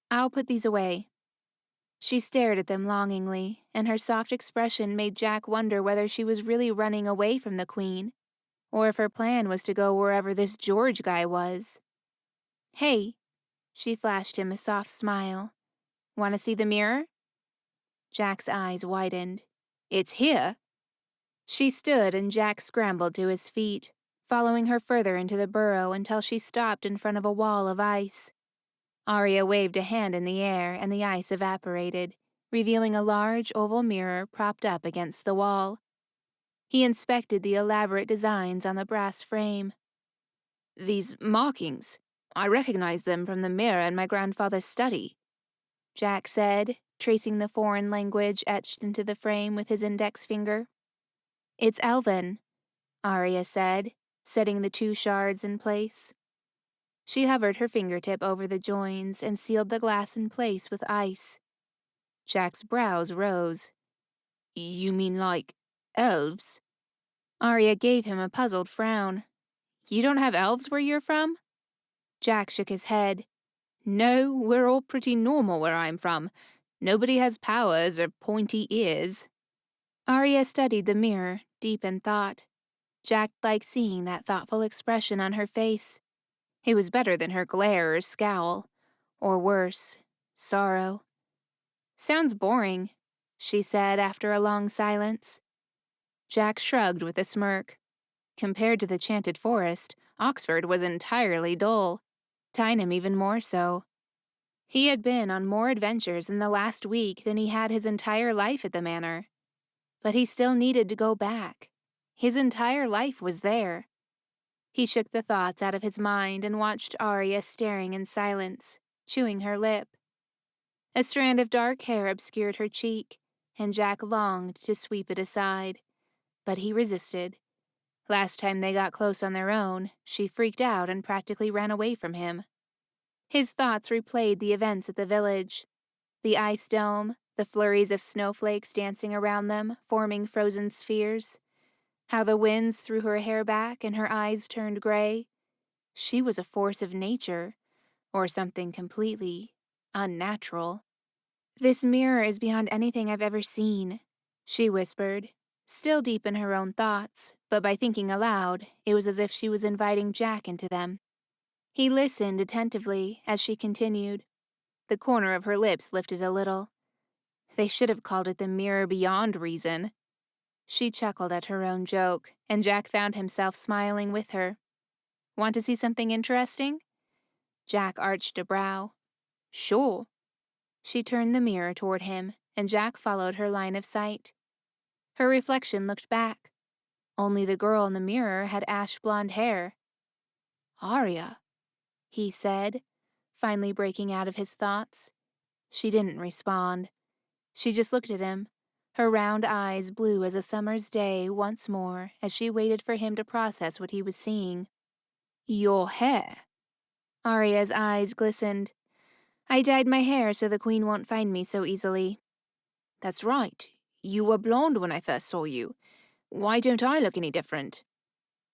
I'll put these away. She stared at them longingly, and her soft expression made Jack wonder whether she was really running away from the Queen, or if her plan was to go wherever this George guy was. Hey, she flashed him a soft smile. Want to see the mirror? Jack's eyes widened. It's here. She stood and Jack scrambled to his feet, following her further into the burrow until she stopped in front of a wall of ice. Arya waved a hand in the air and the ice evaporated, revealing a large oval mirror propped up against the wall. He inspected the elaborate designs on the brass frame. These markings, I recognize them from the mirror in my grandfather's study, Jack said, tracing the foreign language etched into the frame with his index finger. It's Elven, Arya said, setting the 2 shards in place. She hovered her fingertip over the joins and sealed the glass in place with ice. Jack's brows rose. You mean like elves? Arya gave him a puzzled frown. You don't have elves where you're from? Jack shook his head. No, we're all pretty normal where I'm from. Nobody has powers or pointy ears. Arya studied the mirror, deep in thought. Jack liked seeing that thoughtful expression on her face. It was better than her glare or scowl. Or worse, sorrow. Sounds boring, she said after a long silence. Jack shrugged with a smirk. Compared to the Chanted Forest, Oxford was entirely dull. Tyneham even more so. He had been on more adventures in the last week than he had his entire life at the manor. But he still needed to go back. His entire life was there. He shook the thoughts out of his mind and watched Arya staring in silence, chewing her lip. A strand of dark hair obscured her cheek, and Jack longed to sweep it aside. But he resisted. Last time they got close on their own, she freaked out and practically ran away from him. His thoughts replayed the events at the village. The ice dome, the flurries of snowflakes dancing around them, forming frozen spheres. How the winds threw her hair back and her eyes turned gray. She was a force of nature, or something completely unnatural. This mirror is beyond anything I've ever seen, she whispered, still deep in her own thoughts, but by thinking aloud, it was as if she was inviting Jack into them. He listened attentively as she continued. The corner of her lips lifted a little. They should have called it the mirror beyond reason. She chuckled at her own joke, and Jack found himself smiling with her. Want to see something interesting? Jack arched a brow. Sure. She turned the mirror toward him, and Jack followed her line of sight. Her reflection looked back. Only the girl in the mirror had ash blonde hair. Arya, he said, finally breaking out of his thoughts. She didn't respond. She just looked at him, her round eyes blue as a summer's day once more as she waited for him to process what he was seeing. Your hair. Arya's eyes glistened. I dyed my hair so the queen won't find me so easily. That's right. You were blonde when I first saw you. Why don't I look any different?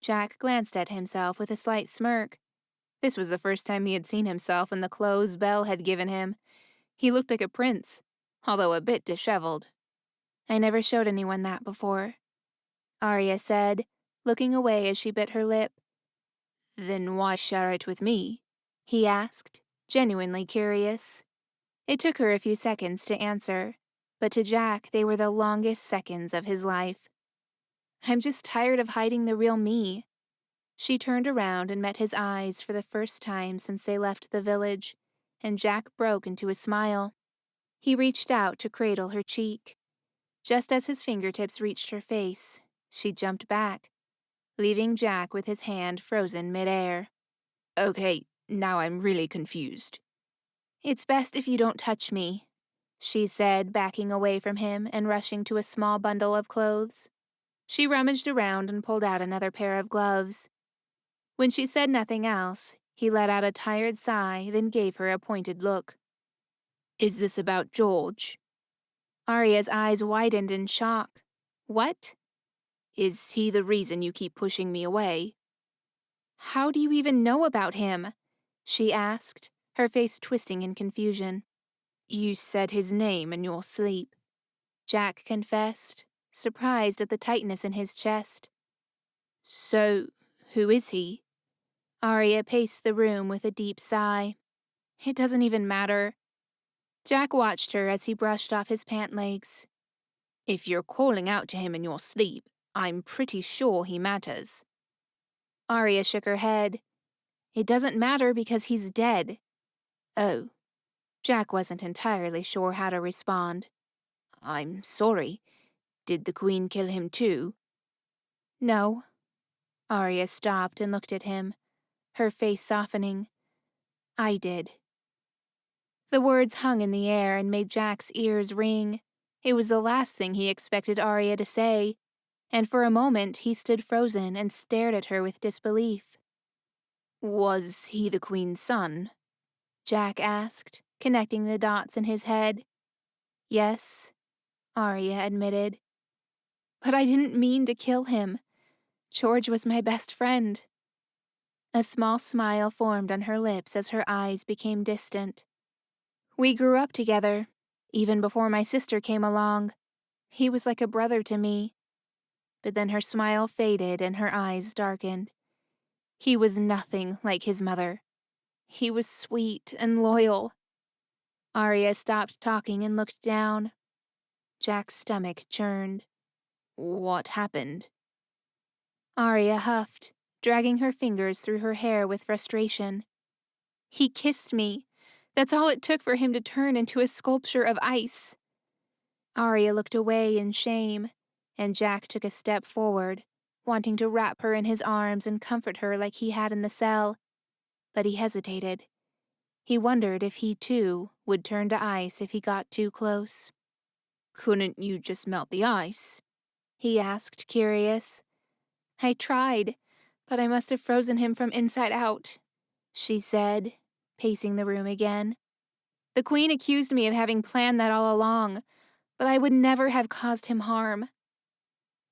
Jack glanced at himself with a slight smirk. This was the first time he had seen himself in the clothes Belle had given him. He looked like a prince, although a bit disheveled. I never showed anyone that before, Arya said, looking away as she bit her lip. Then why share it with me? He asked, genuinely curious. It took her a few seconds to answer, but to Jack they were the longest seconds of his life. I'm just tired of hiding the real me. She turned around and met his eyes for the first time since they left the village, and Jack broke into a smile. He reached out to cradle her cheek. Just as his fingertips reached her face, she jumped back, leaving Jack with his hand frozen midair. Okay, now I'm really confused. It's best if you don't touch me, she said, backing away from him and rushing to a small bundle of clothes. She rummaged around and pulled out another pair of gloves. When she said nothing else, he let out a tired sigh, then gave her a pointed look. Is this about George? Arya's eyes widened in shock. What? Is he the reason you keep pushing me away? How do you even know about him? She asked, her face twisting in confusion. You said his name in your sleep, Jack confessed, surprised at the tightness in his chest. So, who is he? Arya paced the room with a deep sigh. It doesn't even matter. Jack watched her as he brushed off his pant legs. If you're calling out to him in your sleep, I'm pretty sure he matters. Arya shook her head. It doesn't matter because he's dead. Oh. Jack wasn't entirely sure how to respond. I'm sorry. Did the queen kill him too? No. Arya stopped and looked at him, her face softening. I did. The words hung in the air and made Jack's ears ring. It was the last thing he expected Arya to say, and for a moment he stood frozen and stared at her with disbelief. Was he the queen's son? Jack asked, connecting the dots in his head. Yes, Arya admitted. But I didn't mean to kill him. George was my best friend. A small smile formed on her lips as her eyes became distant. We grew up together, even before my sister came along. He was like a brother to me. But then her smile faded and her eyes darkened. He was nothing like his mother. He was sweet and loyal. Arya stopped talking and looked down. Jack's stomach churned. What happened? Arya huffed, dragging her fingers through her hair with frustration. He kissed me. That's all it took for him to turn into a sculpture of ice. Arya looked away in shame, and Jack took a step forward, wanting to wrap her in his arms and comfort her like he had in the cell. But he hesitated. He wondered if he, too, would turn to ice if he got too close. Couldn't you just melt the ice? He asked, curious. I tried, but I must have frozen him from inside out, she said, pacing the room again. The Queen accused me of having planned that all along, but I would never have caused him harm.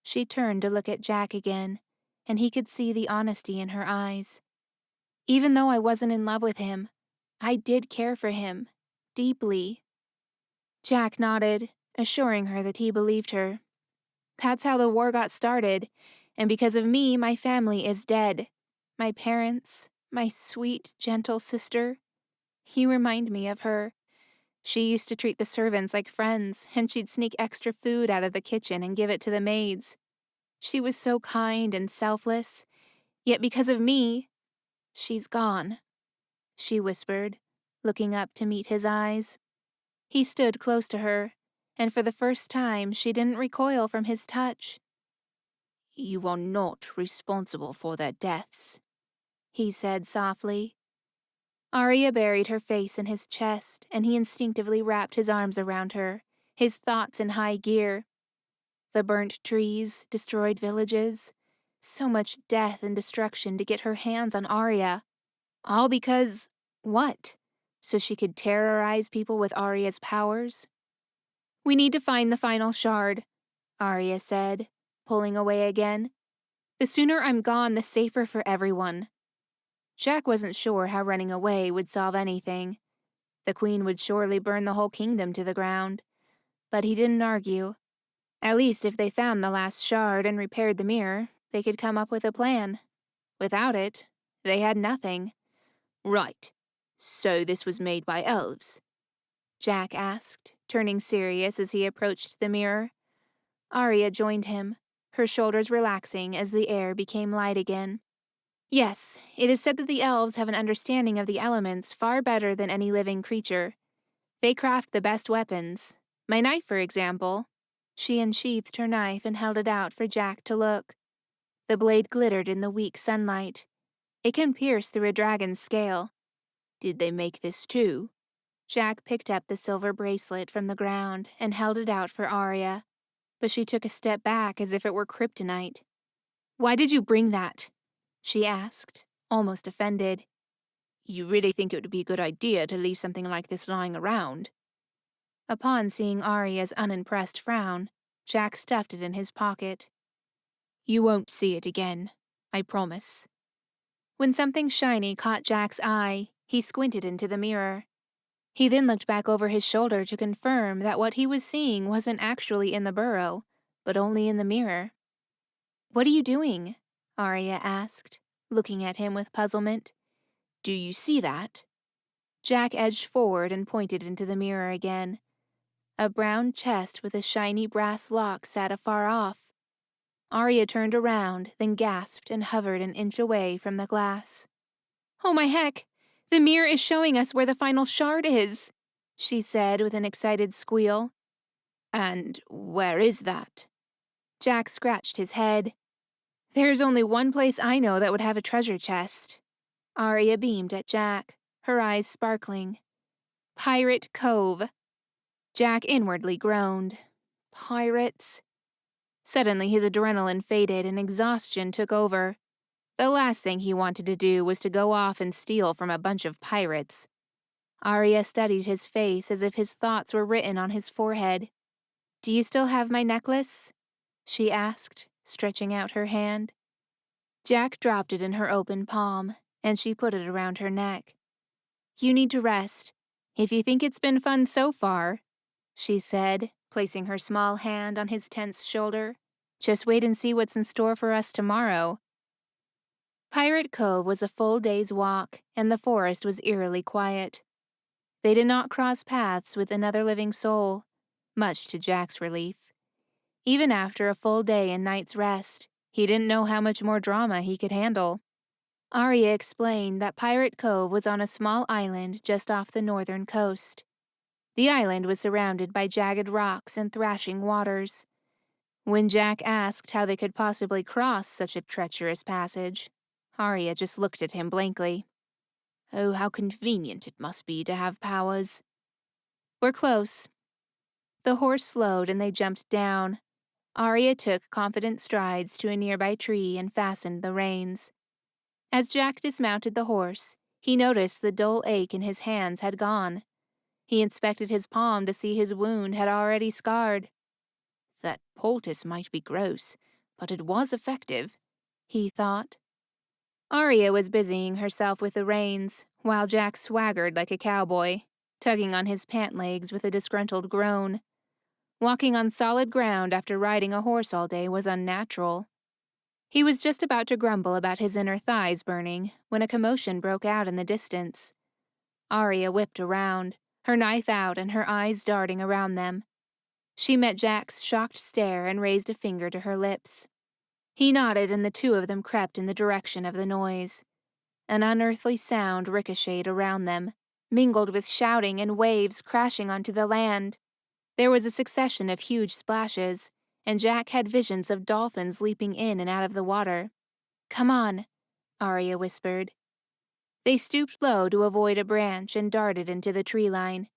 She turned to look at Jack again, and he could see the honesty in her eyes. Even though I wasn't in love with him, I did care for him, deeply. Jack nodded, assuring her that he believed her. That's how the war got started, and because of me, my family is dead. My parents, my sweet, gentle sister. You remind me of her. She used to treat the servants like friends, and she'd sneak extra food out of the kitchen and give it to the maids. She was so kind and selfless, yet because of me, she's gone, she whispered, looking up to meet his eyes. He stood close to her, and for the first time she didn't recoil from his touch. You are not responsible for their deaths, he said softly. Arya buried her face in his chest, and he instinctively wrapped his arms around her, his thoughts in high gear. The burnt trees, destroyed villages, so much death and destruction to get her hands on Arya. All because, what? So she could terrorize people with Arya's powers? We need to find the final shard, Arya said, pulling away again. The sooner I'm gone, the safer for everyone. Jack wasn't sure how running away would solve anything. The Queen would surely burn the whole kingdom to the ground. But he didn't argue. At least if they found the last shard and repaired the mirror, they could come up with a plan. Without it, they had nothing. Right. So this was made by elves? Jack asked, turning serious as he approached the mirror. Arya joined him, her shoulders relaxing as the air became light again. Yes, it is said that the elves have an understanding of the elements far better than any living creature. They craft the best weapons. My knife, for example. She unsheathed her knife and held it out for Jack to look. The blade glittered in the weak sunlight. It can pierce through a dragon's scale. Did they make this too? Jack picked up the silver bracelet from the ground and held it out for Arya, but she took a step back as if it were kryptonite. Why did you bring that? She asked, almost offended. You really think it would be a good idea to leave something like this lying around? Upon seeing Arya's unimpressed frown, Jack stuffed it in his pocket. You won't see it again, I promise. When something shiny caught Jack's eye, he squinted into the mirror. He then looked back over his shoulder to confirm that what he was seeing wasn't actually in the burrow, but only in the mirror. What are you doing? Arya asked, looking at him with puzzlement. Do you see that? Jack edged forward and pointed into the mirror again. A brown chest with a shiny brass lock sat afar off. Arya turned around, then gasped and hovered an inch away from the glass. Oh my heck! The mirror is showing us where the final shard is, she said with an excited squeal. And where is that? Jack scratched his head. There's only one place I know that would have a treasure chest. Arya beamed at Jack, her eyes sparkling. Pirate Cove. Jack inwardly groaned. Pirates. Suddenly his adrenaline faded and exhaustion took over. The last thing he wanted to do was to go off and steal from a bunch of pirates. Arya studied his face as if his thoughts were written on his forehead. "Do you still have my necklace?" she asked, stretching out her hand. Jack dropped it in her open palm, and she put it around her neck. "You need to rest. If you think it's been fun so far," she said, placing her small hand on his tense shoulder, "just wait and see what's in store for us tomorrow." Pirate Cove was a full day's walk, and the forest was eerily quiet. They did not cross paths with another living soul, much to Jack's relief. Even after a full day and night's rest, he didn't know how much more drama he could handle. Arya explained that Pirate Cove was on a small island just off the northern coast. The island was surrounded by jagged rocks and thrashing waters. When Jack asked how they could possibly cross such a treacherous passage, Arya just looked at him blankly. "Oh, how convenient it must be to have powers." "We're close." The horse slowed and they jumped down. Arya took confident strides to a nearby tree and fastened the reins. As Jack dismounted the horse, he noticed the dull ache in his hands had gone. He inspected his palm to see his wound had already scarred. "That poultice might be gross, but it was effective," he thought. Arya was busying herself with the reins, while Jack swaggered like a cowboy, tugging on his pant legs with a disgruntled groan. Walking on solid ground after riding a horse all day was unnatural. He was just about to grumble about his inner thighs burning when a commotion broke out in the distance. Arya whipped around, her knife out and her eyes darting around them. She met Jack's shocked stare and raised a finger to her lips. He nodded and the two of them crept in the direction of the noise. An unearthly sound ricocheted around them, mingled with shouting and waves crashing onto the land. There was a succession of huge splashes, and Jack had visions of dolphins leaping in and out of the water. "Come on," Arya whispered. They stooped low to avoid a branch and darted into the tree line.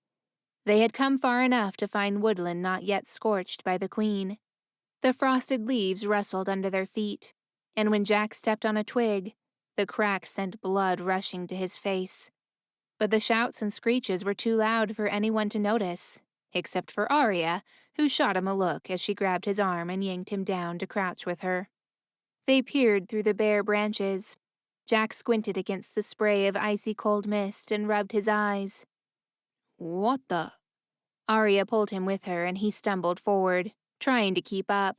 They had come far enough to find woodland not yet scorched by the queen. The frosted leaves rustled under their feet, and when Jack stepped on a twig, the crack sent blood rushing to his face. But the shouts and screeches were too loud for anyone to notice, except for Arya, who shot him a look as she grabbed his arm and yanked him down to crouch with her. They peered through the bare branches. Jack squinted against the spray of icy cold mist and rubbed his eyes. "What the?" Arya pulled him with her and he stumbled forward, trying to keep up.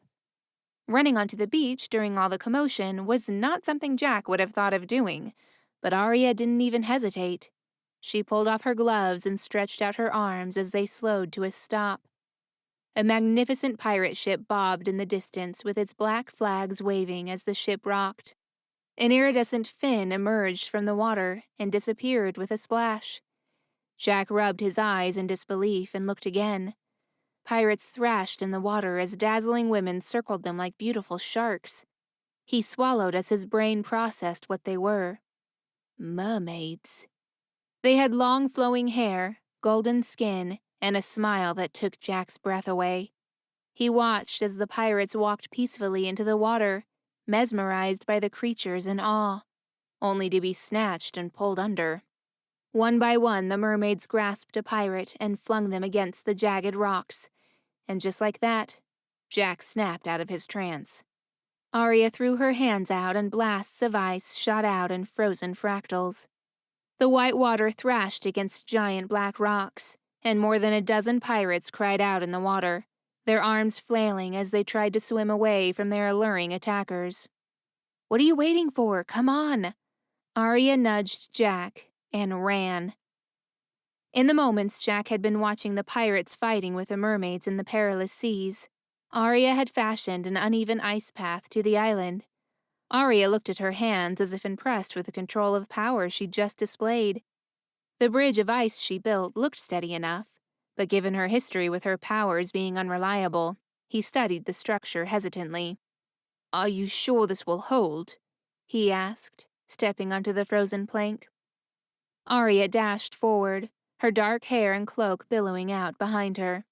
Running onto the beach during all the commotion was not something Jack would have thought of doing, but Arya didn't even hesitate. She pulled off her gloves and stretched out her arms as they slowed to a stop. A magnificent pirate ship bobbed in the distance with its black flags waving as the ship rocked. An iridescent fin emerged from the water and disappeared with a splash. Jack rubbed his eyes in disbelief and looked again. Pirates thrashed in the water as dazzling women circled them like beautiful sharks. He swallowed as his brain processed what they were. Mermaids. They had long flowing hair, golden skin, and a smile that took Jack's breath away. He watched as the pirates walked peacefully into the water, mesmerized by the creatures in awe, only to be snatched and pulled under. One by one, the mermaids grasped a pirate and flung them against the jagged rocks, and just like that, Jack snapped out of his trance. Arya threw her hands out and blasts of ice shot out in frozen fractals. The white water thrashed against giant black rocks, and more than a dozen pirates cried out in the water, their arms flailing as they tried to swim away from their alluring attackers. "What are you waiting for? Come on!" Arya nudged Jack and ran. In the moments Jack had been watching the pirates fighting with the mermaids in the perilous seas, Arya had fashioned an uneven ice path to the island. Arya looked at her hands as if impressed with the control of power she'd just displayed. The bridge of ice she built looked steady enough, but given her history with her powers being unreliable, he studied the structure hesitantly. "Are you sure this will hold?" he asked, stepping onto the frozen plank. Arya dashed forward, her dark hair and cloak billowing out behind her.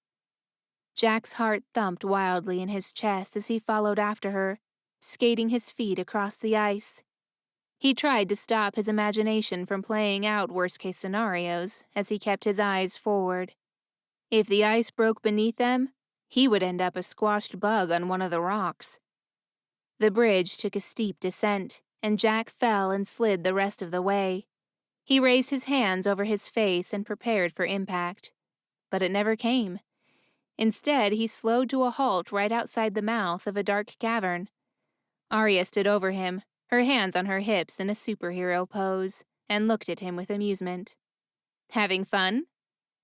Jack's heart thumped wildly in his chest as he followed after her, skating his feet across the ice. He tried to stop his imagination from playing out worst-case scenarios as he kept his eyes forward. If the ice broke beneath them, he would end up a squashed bug on one of the rocks. The bridge took a steep descent, and Jack fell and slid the rest of the way. He raised his hands over his face and prepared for impact, but it never came. Instead, he slowed to a halt right outside the mouth of a dark cavern. Arya stood over him, her hands on her hips in a superhero pose, and looked at him with amusement. Having fun?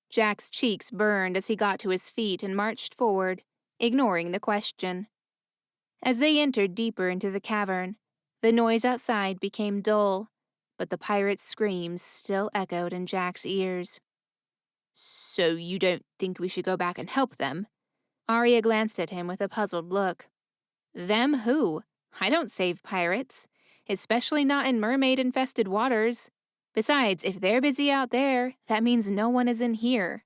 Jack's cheeks burned as he got to his feet and marched forward, ignoring the question. As they entered deeper into the cavern, the noise outside became dull, but the pirate's screams still echoed in Jack's ears. So you don't think we should go back and help them? Arya glanced at him with a puzzled look. Them who? I don't save pirates, especially not in mermaid-infested waters. Besides, if they're busy out there, that means no one is in here.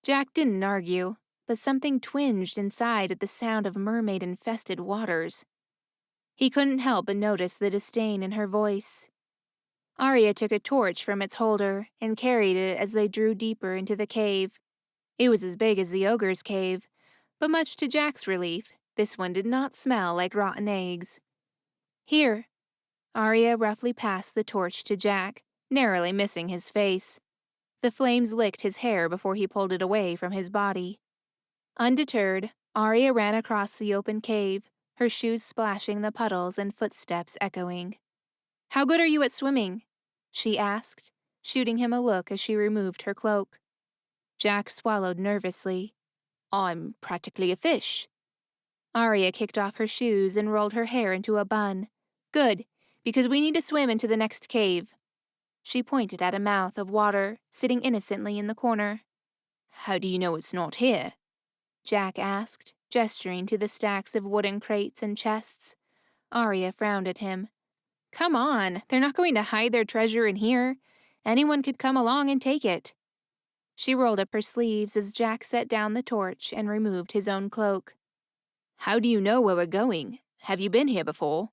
Jack didn't argue, but something twinged inside at the sound of mermaid-infested waters. He couldn't help but notice the disdain in her voice. Arya took a torch from its holder and carried it as they drew deeper into the cave. It was as big as the ogre's cave, but much to Jack's relief, this one did not smell like rotten eggs. Here. Arya roughly passed the torch to Jack, narrowly missing his face. The flames licked his hair before he pulled it away from his body. Undeterred, Arya ran across the open cave, her shoes splashing the puddles and footsteps echoing. How good are you at swimming? She asked, shooting him a look as she removed her cloak. Jack swallowed nervously. I'm practically a fish. Arya kicked off her shoes and rolled her hair into a bun. Good, because we need to swim into the next cave. She pointed at a mouth of water sitting innocently in the corner. How do you know it's not here? Jack asked, gesturing to the stacks of wooden crates and chests. Arya frowned at him. Come on, they're not going to hide their treasure in here. Anyone could come along and take it. She rolled up her sleeves as Jack set down the torch and removed his own cloak. How do you know where we're going? Have you been here before?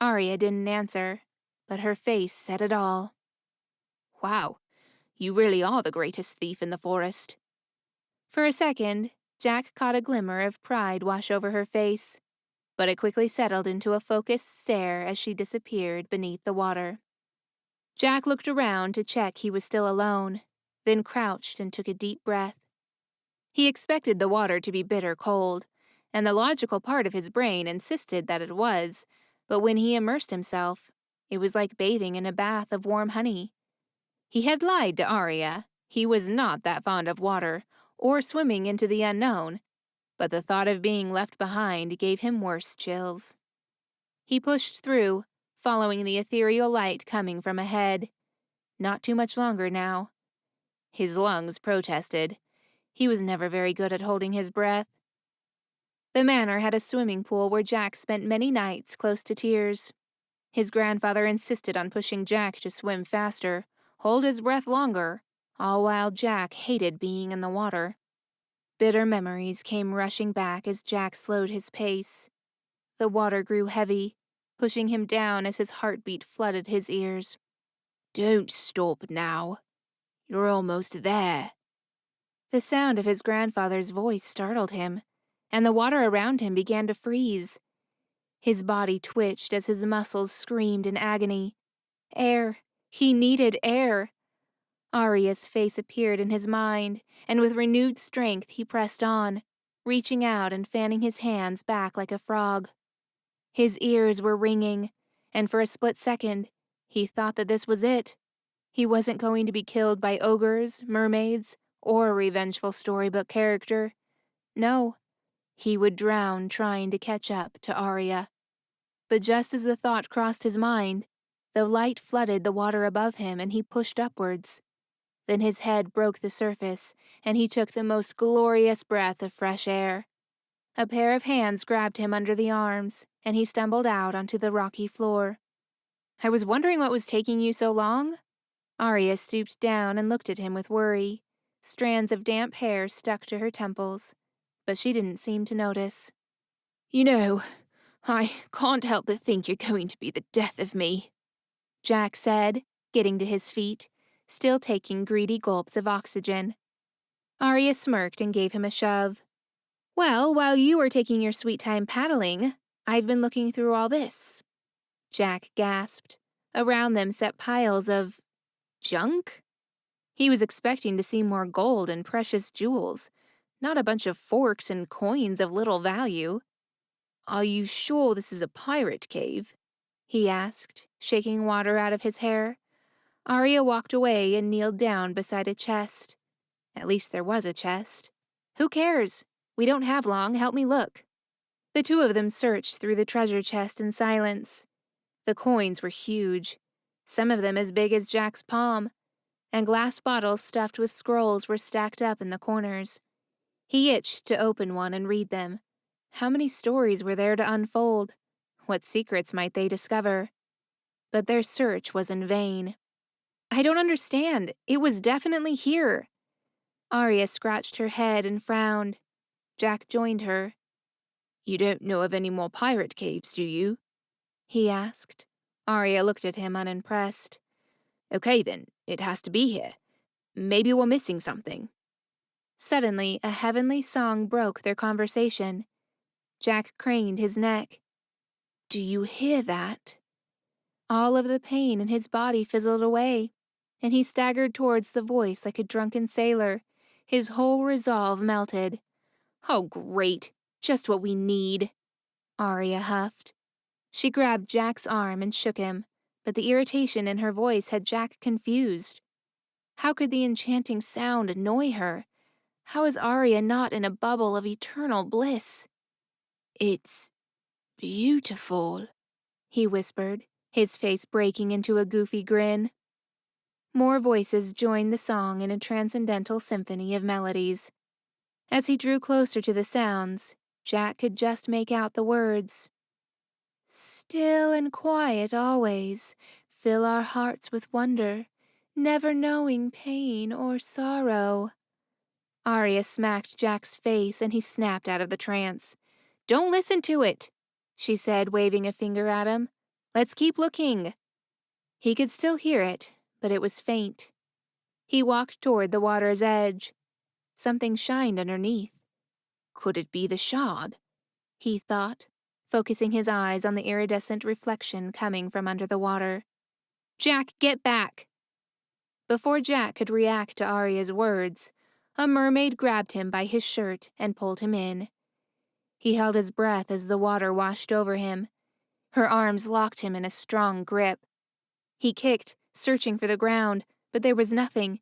Arya didn't answer, but her face said it all. Wow, you really are the greatest thief in the forest. For a second, Jack caught a glimmer of pride wash over her face, but it quickly settled into a focused stare as she disappeared beneath the water. Jack looked around to check he was still alone, then crouched and took a deep breath. He expected the water to be bitter cold, and the logical part of his brain insisted that it was, but when he immersed himself, it was like bathing in a bath of warm honey. He had lied to Arya. He was not that fond of water, or swimming into the unknown, but the thought of being left behind gave him worse chills. He pushed through, following the ethereal light coming from ahead. Not too much longer now. His lungs protested. He was never very good at holding his breath. The manor had a swimming pool where Jack spent many nights close to tears. His grandfather insisted on pushing Jack to swim faster, hold his breath longer, all while Jack hated being in the water. Bitter memories came rushing back as Jack slowed his pace. The water grew heavy, pushing him down as his heartbeat flooded his ears. Don't stop now. You're almost there. The sound of his grandfather's voice startled him, and the water around him began to freeze. His body twitched as his muscles screamed in agony. Air. He needed air. Arya's face appeared in his mind, and with renewed strength he pressed on, reaching out and fanning his hands back like a frog. His ears were ringing, and for a split second, he thought that this was it. He wasn't going to be killed by ogres, mermaids, or a revengeful storybook character. No, he would drown trying to catch up to Arya. But just as the thought crossed his mind, the light flooded the water above him and he pushed upwards. Then his head broke the surface, and he took the most glorious breath of fresh air. A pair of hands grabbed him under the arms, and he stumbled out onto the rocky floor. I was wondering what was taking you so long. Arya stooped down and looked at him with worry. Strands of damp hair stuck to her temples, but she didn't seem to notice. You know, I can't help but think you're going to be the death of me. Jack said, getting to his feet, still taking greedy gulps of oxygen. Arya smirked and gave him a shove. Well, while you were taking your sweet time paddling, I've been looking through all this. Jack gasped. Around them sat piles of junk? He was expecting to see more gold and precious jewels, not a bunch of forks and coins of little value. Are you sure this is a pirate cave? He asked, shaking water out of his hair. Arya walked away and kneeled down beside a chest. At least there was a chest. Who cares? We don't have long. Help me look. The two of them searched through the treasure chest in silence. The coins were huge, some of them as big as Jack's palm, and glass bottles stuffed with scrolls were stacked up in the corners. He itched to open one and read them. How many stories were there to unfold? What secrets might they discover? But their search was in vain. I don't understand. It was definitely here. Arya scratched her head and frowned. Jack joined her. You don't know of any more pirate caves, do you? He asked. Arya looked at him unimpressed. Okay then, it has to be here. Maybe we're missing something. Suddenly, a heavenly song broke their conversation. Jack craned his neck. Do you hear that? All of the pain in his body fizzled away, and he staggered towards the voice like a drunken sailor. His whole resolve melted. Oh, great. Just what we need. Arya huffed. She grabbed Jack's arm and shook him, but the irritation in her voice had Jack confused. How could the enchanting sound annoy her? How is Arya not in a bubble of eternal bliss? It's beautiful, he whispered, his face breaking into a goofy grin. More voices joined the song in a transcendental symphony of melodies. As he drew closer to the sounds, Jack could just make out the words. Still and quiet always, fill our hearts with wonder, never knowing pain or sorrow. Arya smacked Jack's face and he snapped out of the trance. Don't listen to it, she said, waving a finger at him. Let's keep looking. He could still hear it, but it was faint. He walked toward the water's edge. Something shined underneath. Could it be the shard? He thought, focusing his eyes on the iridescent reflection coming from under the water. Jack, get back! Before Jack could react to Arya's words, a mermaid grabbed him by his shirt and pulled him in. He held his breath as the water washed over him. Her arms locked him in a strong grip. He kicked, searching for the ground, but there was nothing.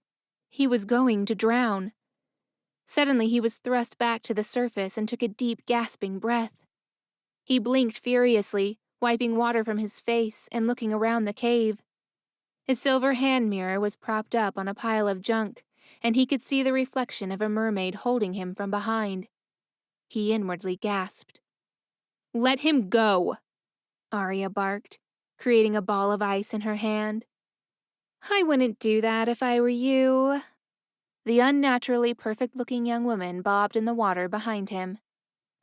He was going to drown. Suddenly he was thrust back to the surface and took a deep, gasping breath. He blinked furiously, wiping water from his face and looking around the cave. His silver hand mirror was propped up on a pile of junk, and he could see the reflection of a mermaid holding him from behind. He inwardly gasped. Let him go, Arya barked, creating a ball of ice in her hand. I wouldn't do that if I were you. The unnaturally perfect-looking young woman bobbed in the water behind him.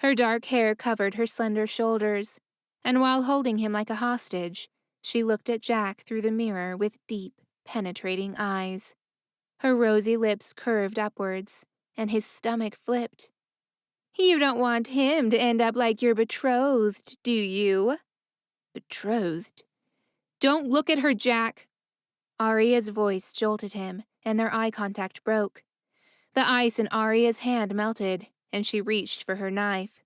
Her dark hair covered her slender shoulders, and while holding him like a hostage, she looked at Jack through the mirror with deep, penetrating eyes. Her rosy lips curved upwards, and his stomach flipped. You don't want him to end up like your betrothed, do you? Betrothed? Don't look at her, Jack! Arya's voice jolted him, and their eye contact broke. The ice in Arya's hand melted, and she reached for her knife.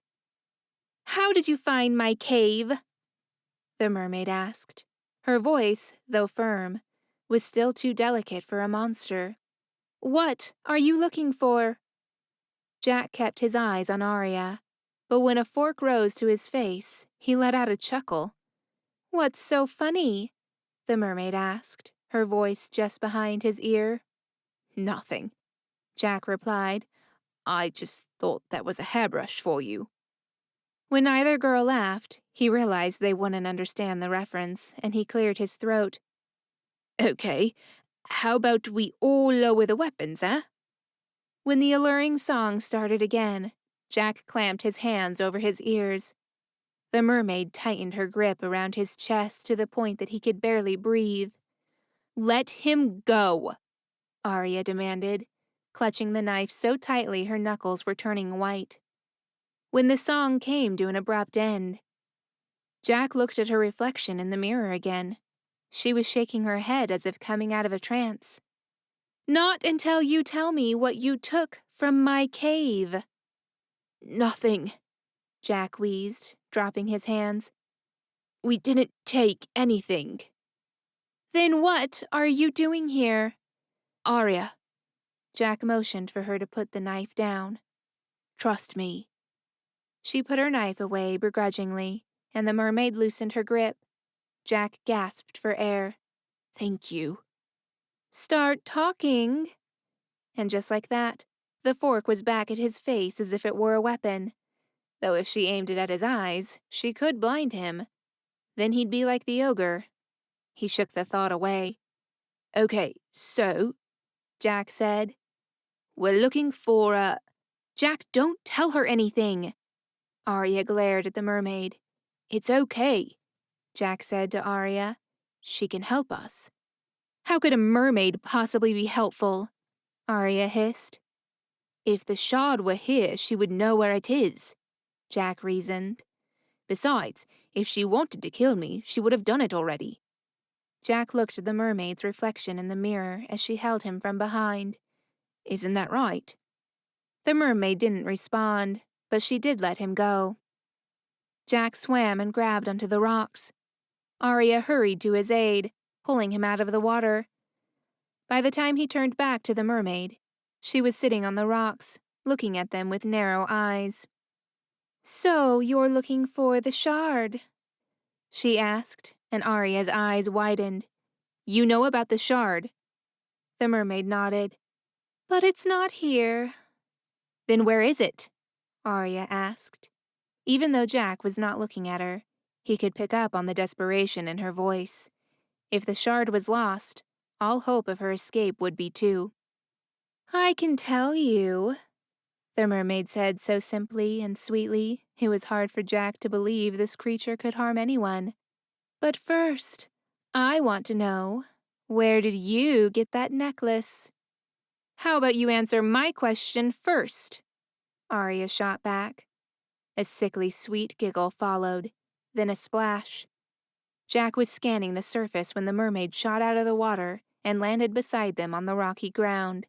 How did you find my cave? The mermaid asked. Her voice, though firm, was still too delicate for a monster. What are you looking for? Jack kept his eyes on Arya, but when a fork rose to his face, he let out a chuckle. What's so funny? The mermaid asked, her voice just behind his ear. Nothing, Jack replied. I just thought that was a hairbrush for you. When neither girl laughed, he realized they wouldn't understand the reference, and he cleared his throat. Okay, how about we all lower the weapons, eh? When the alluring song started again, Jack clamped his hands over his ears. The mermaid tightened her grip around his chest to the point that he could barely breathe. "Let him go," Arya demanded, clutching the knife so tightly her knuckles were turning white. When the song came to an abrupt end, Jack looked at her reflection in the mirror again. She was shaking her head as if coming out of a trance. "Not until you tell me what you took from my cave." Nothing, Jack wheezed, dropping his hands. we didn't take anything. "Then what are you doing here?" Arya, Jack motioned for her to put the knife down. trust me. She put her knife away begrudgingly, and the mermaid loosened her grip. Jack gasped for air. Thank you. "Start talking." And just like that, the fork was back at his face as if it were a weapon. Though if she aimed it at his eyes, she could blind him. Then he'd be like the ogre. He shook the thought away. Okay, so, Jack said. we're looking for a... "Jack, don't tell her anything." Arya glared at the mermaid. It's okay, Jack said to Arya. she can help us. "How could a mermaid possibly be helpful?" Arya hissed. If the shard were here, she would know where it is, Jack reasoned. Besides, if she wanted to kill me, she would have done it already. Jack looked at the mermaid's reflection in the mirror as she held him from behind. Isn't that right? The mermaid didn't respond, but she did let him go. Jack swam and grabbed onto the rocks. Arya hurried to his aid, pulling him out of the water. By the time he turned back to the mermaid, she was sitting on the rocks, looking at them with narrow eyes. "So you're looking for the shard?" she asked, and Arya's eyes widened. You know about the shard? The mermaid nodded. "But it's not here." Then where is it? Arya asked. Even though Jack was not looking at her, he could pick up on the desperation in her voice. If the shard was lost, all hope of her escape would be too. "I can tell you," the mermaid said so simply and sweetly it was hard for Jack to believe this creature could harm anyone. "But first, I want to know, where did you get that necklace?" How about you answer my question first? Arya shot back. A sickly sweet giggle followed, then a splash. Jack was scanning the surface when the mermaid shot out of the water and landed beside them on the rocky ground.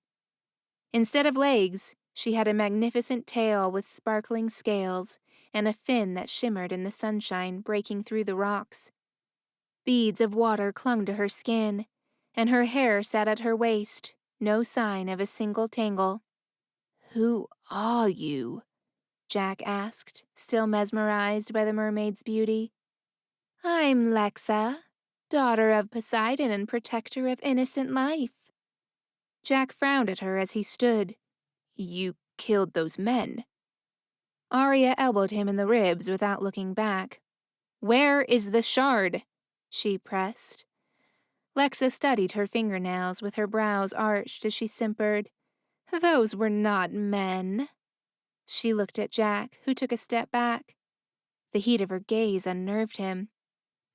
Instead of legs, she had a magnificent tail with sparkling scales and a fin that shimmered in the sunshine breaking through the rocks. Beads of water clung to her skin, and her hair sat at her waist, no sign of a single tangle. Who are you? Jack asked, still mesmerized by the mermaid's beauty. "I'm Lexa, daughter of Poseidon and protector of innocent life." Jack frowned at her as he stood. You killed those men. Arya elbowed him in the ribs without looking back. Where is the shard? She pressed. Lexa studied her fingernails with her brows arched as she simpered. "Those were not men." She looked at Jack, who took a step back. The heat of her gaze unnerved him.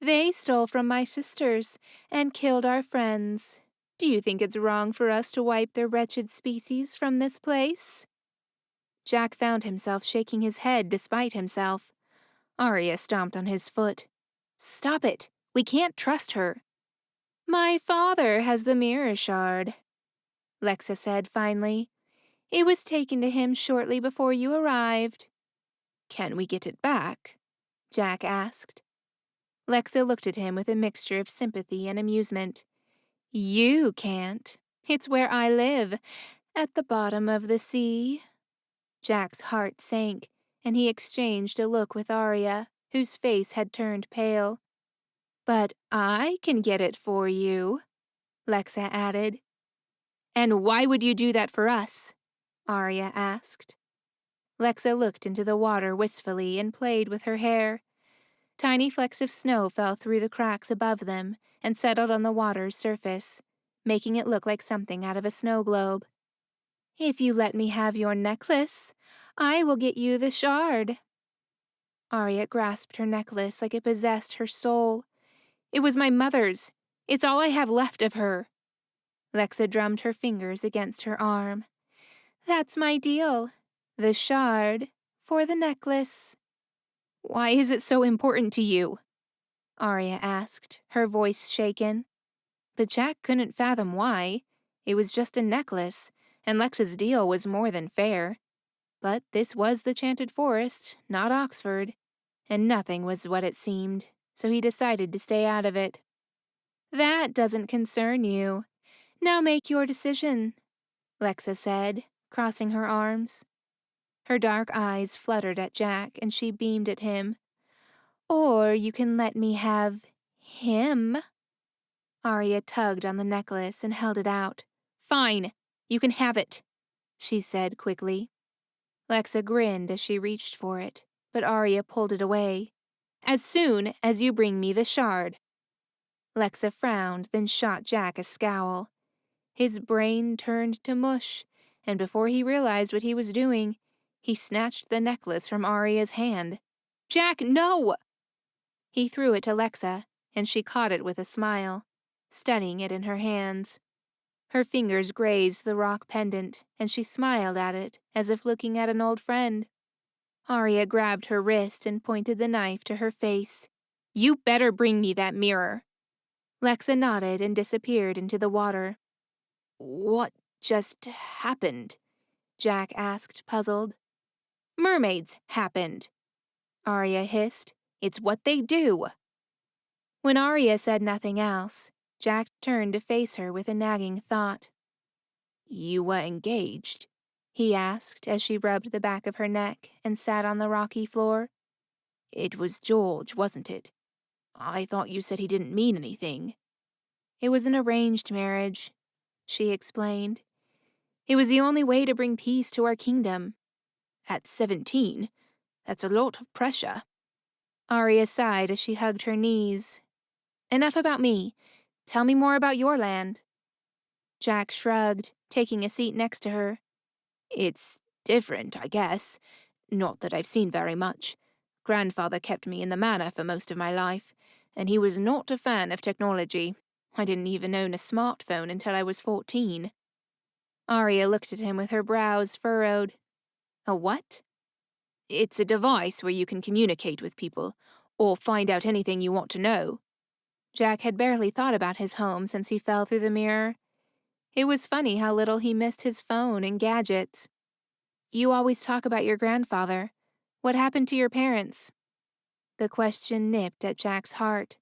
"They stole from my sisters and killed our friends. Do you think it's wrong for us to wipe their wretched species from this place?" Jack found himself shaking his head despite himself. Arya stomped on his foot. "Stop it! We can't trust her." "My father has the mirror shard," Lexa said finally. "It was taken to him shortly before you arrived." Can we get it back? Jack asked. Lexa looked at him with a mixture of sympathy and amusement. "You can't. It's where I live, at the bottom of the sea." Jack's heart sank, and he exchanged a look with Arya, whose face had turned pale. "But I can get it for you," Lexa added. "And why would you do that for us?" Arya asked. Lexa looked into the water wistfully and played with her hair. Tiny flecks of snow fell through the cracks above them and settled on the water's surface, making it look like something out of a snow globe. "If you let me have your necklace, I will get you the shard." Arya grasped her necklace like it possessed her soul. It was my mother's. It's all I have left of her. Lexa drummed her fingers against her arm. That's my deal. The shard for the necklace. Why is it so important to you? Arya asked, her voice shaken. But Jack couldn't fathom why. It was just a necklace, and Lexa's deal was more than fair. But this was the Chanted Forest, not Oxford, and nothing was what it seemed, so he decided to stay out of it. That doesn't concern you. Now make your decision, Lexa said, crossing her arms. Her dark eyes fluttered at Jack, and she beamed at him. Or you can let me have him. Arya tugged on the necklace and held it out. Fine, you can have it, she said quickly. Lexa grinned as she reached for it, but Arya pulled it away. As soon as you bring me the shard. Lexa frowned, then shot Jack a scowl. His brain turned to mush, and before he realized what he was doing, he snatched the necklace from Arya's hand. Jack, no! He threw it to Lexa, and she caught it with a smile, studying it in her hands. Her fingers grazed the rock pendant, and she smiled at it, as if looking at an old friend. Arya grabbed her wrist and pointed the knife to her face. You better bring me that mirror. Lexa nodded and disappeared into the water. What just happened? Jack asked, puzzled. Mermaids happened, Arya hissed. It's what they do. When Arya said nothing else, Jack turned to face her with a nagging thought. You were engaged? He asked as she rubbed the back of her neck and sat on the rocky floor. It was George, wasn't it? I thought you said he didn't mean anything. It was an arranged marriage, she explained. It was the only way to bring peace to our kingdom. At 17, that's a lot of pressure. Arya sighed as she hugged her knees. Enough about me. Tell me more about your land. Jack shrugged, taking a seat next to her. It's different, I guess. Not that I've seen very much. Grandfather kept me in the manor for most of my life, and he was not a fan of technology. I didn't even own a smartphone until I was 14. Arya looked at him with her brows furrowed. A what? It's a device where you can communicate with people, or find out anything you want to know. Jack had barely thought about his home since he fell through the mirror. It was funny how little he missed his phone and gadgets. You always talk about your grandfather. What happened to your parents? The question nipped at Jack's heart.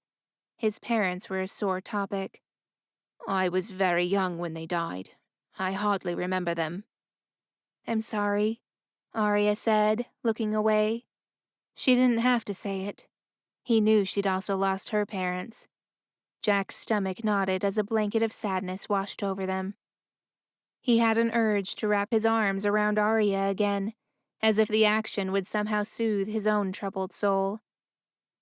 His parents were a sore topic. I was very young when they died. I hardly remember them. I'm sorry, Arya said, looking away. She didn't have to say it. He knew she'd also lost her parents. Jack's stomach knotted as a blanket of sadness washed over them. He had an urge to wrap his arms around Arya again, as if the action would somehow soothe his own troubled soul.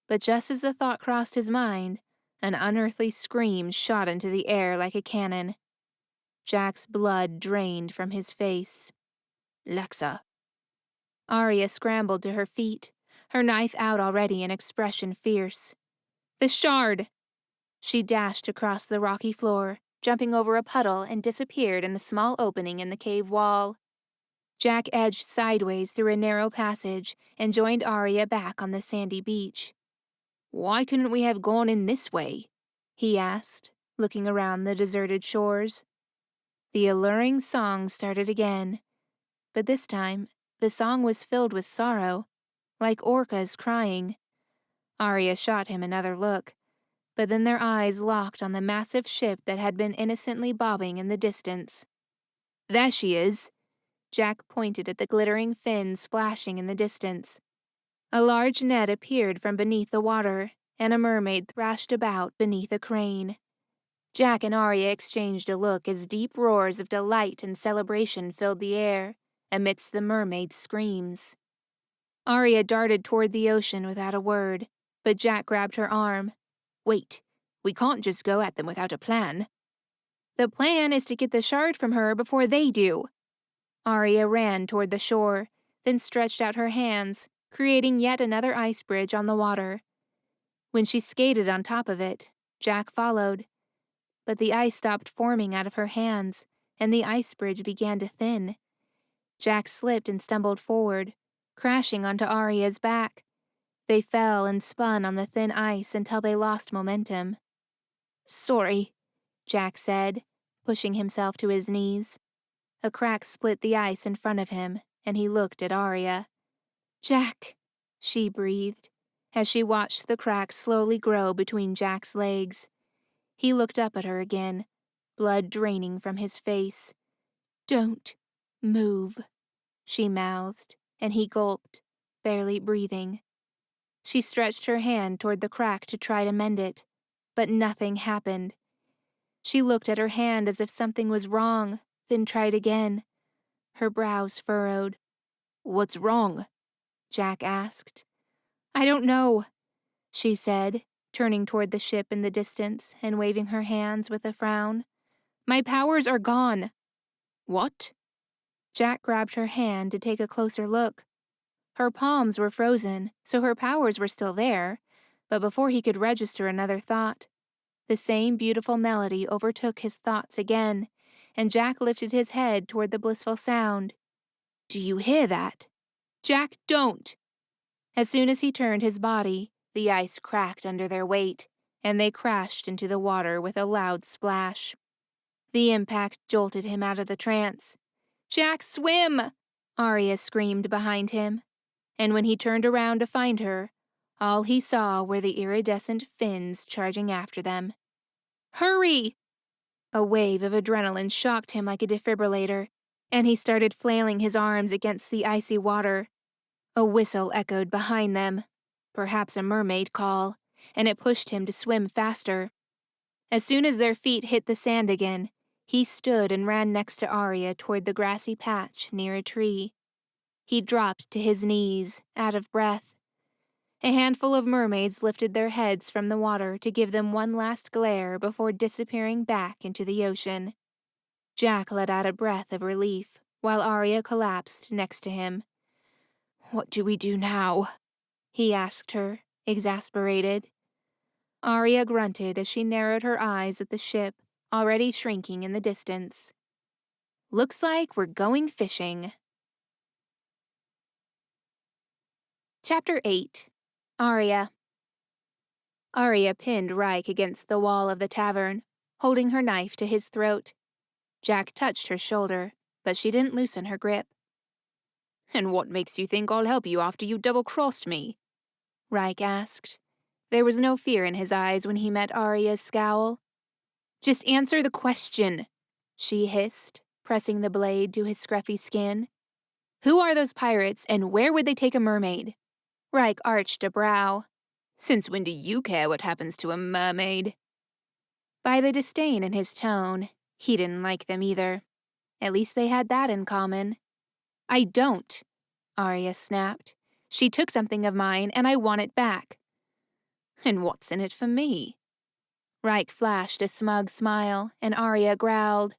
But just as the thought crossed his mind, an unearthly scream shot into the air like a cannon. Jack's blood drained from his face. Lexa. Arya scrambled to her feet, her knife out already, an expression fierce. The shard! She dashed across the rocky floor, jumping over a puddle and disappeared in a small opening in the cave wall. Jack edged sideways through a narrow passage and joined Arya back on the sandy beach. Why couldn't we have gone in this way? He asked, looking around the deserted shores. The alluring song started again, but this time the song was filled with sorrow, like orcas crying. Arya shot him another look, but then their eyes locked on the massive ship that had been innocently bobbing in the distance. There she is. Jack pointed at the glittering fin splashing in the distance. A large net appeared from beneath the water, and a mermaid thrashed about beneath a crane. Jack and Arya exchanged a look as deep roars of delight and celebration filled the air, amidst the mermaid's screams. Arya darted toward the ocean without a word, but Jack grabbed her arm. Wait, we can't just go at them without a plan. The plan is to get the shard from her before they do. Arya ran toward the shore, then stretched out her hands, creating yet another ice bridge on the water. When she skated on top of it, Jack followed. But the ice stopped forming out of her hands, and the ice bridge began to thin. Jack slipped and stumbled forward, crashing onto Arya's back. They fell and spun on the thin ice until they lost momentum. Sorry, Jack said, pushing himself to his knees. A crack split the ice in front of him, and he looked at Arya. "Jack," she breathed, as she watched the crack slowly grow between Jack's legs. He looked up at her again, blood draining from his face. "Don't move," she mouthed, and he gulped, barely breathing. She stretched her hand toward the crack to try to mend it, but nothing happened. She looked at her hand as if something was wrong, then tried again. Her brows furrowed. What's wrong? Jack asked. "I don't know," she said, turning toward the ship in the distance and waving her hands with a frown. "My powers are gone." What? Jack grabbed her hand to take a closer look. Her palms were frozen, so her powers were still there, but before he could register another thought, the same beautiful melody overtook his thoughts again, and Jack lifted his head toward the blissful sound. "Do you hear that?" "Jack, don't!" As soon as he turned his body, the ice cracked under their weight, and they crashed into the water with a loud splash. The impact jolted him out of the trance. "Jack, swim!" Arya screamed behind him, and when he turned around to find her, all he saw were the iridescent fins charging after them. "Hurry!" A wave of adrenaline shocked him like a defibrillator, and he started flailing his arms against the icy water. A whistle echoed behind them, perhaps a mermaid call, and it pushed him to swim faster. As soon as their feet hit the sand again, he stood and ran next to Arya toward the grassy patch near a tree. He dropped to his knees, out of breath. A handful of mermaids lifted their heads from the water to give them one last glare before disappearing back into the ocean. Jack let out a breath of relief, while Arya collapsed next to him. "What do we do now?" he asked her, exasperated. Arya grunted as she narrowed her eyes at the ship, already shrinking in the distance. "Looks like we're going fishing." Chapter 8. Arya. Arya pinned Reich against the wall of the tavern, holding her knife to his throat. Jack touched her shoulder, but she didn't loosen her grip. "And what makes you think I'll help you after you double-crossed me?" Reich asked. There was no fear in his eyes when he met Arya's scowl. "Just answer the question," she hissed, pressing the blade to his scruffy skin. "Who are those pirates, and where would they take a mermaid?" Reich arched a brow. "Since when do you care what happens to a mermaid?" By the disdain in his tone, he didn't like them either. At least they had that in common. "I don't," Arya snapped. "She took something of mine, and I want it back." "And what's in it for me?" Reich flashed a smug smile, and Arya growled.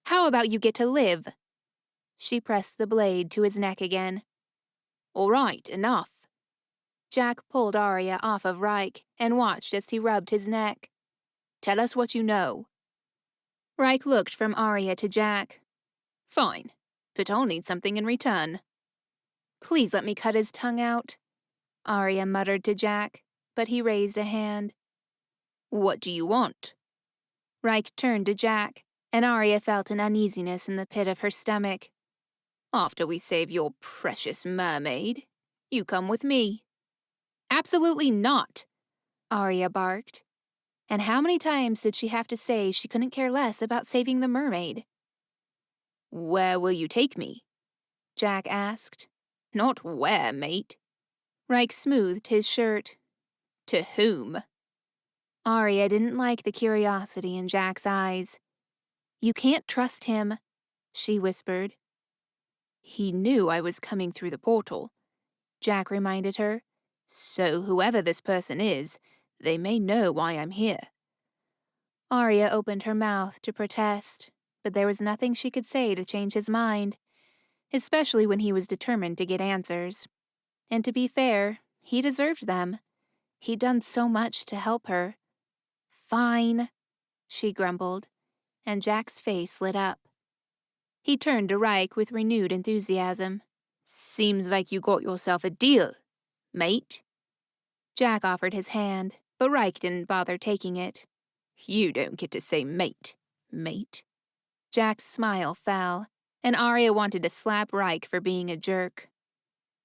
"How about you get to live?" She pressed the blade to his neck again. "All right, enough." Jack pulled Arya off of Reich and watched as he rubbed his neck. "Tell us what you know." Reich looked from Arya to Jack. "Fine, but I'll need something in return." "Please let me cut his tongue out," Arya muttered to Jack, but he raised a hand. "What do you want?" Reich turned to Jack, and Arya felt an uneasiness in the pit of her stomach. "After we save your precious mermaid, you come with me." "Absolutely not," Arya barked. And how many times did she have to say she couldn't care less about saving the mermaid? "Where will you take me?" Jack asked. "Not where, mate." Reich smoothed his shirt. "To whom?" Arya didn't like the curiosity in Jack's eyes. "You can't trust him," she whispered. "He knew I was coming through the portal," Jack reminded her. "So whoever this person is, they may know why I'm here." Arya opened her mouth to protest, but there was nothing she could say to change his mind, especially when he was determined to get answers. And to be fair, he deserved them. He'd done so much to help her. Fine, she grumbled, and Jack's face lit up. He turned to Reich with renewed enthusiasm. Seems like you got yourself a deal, mate. Jack offered his hand, but Reich didn't bother taking it. You don't get to say mate. Jack's smile fell, and Arya wanted to slap Reich for being a jerk.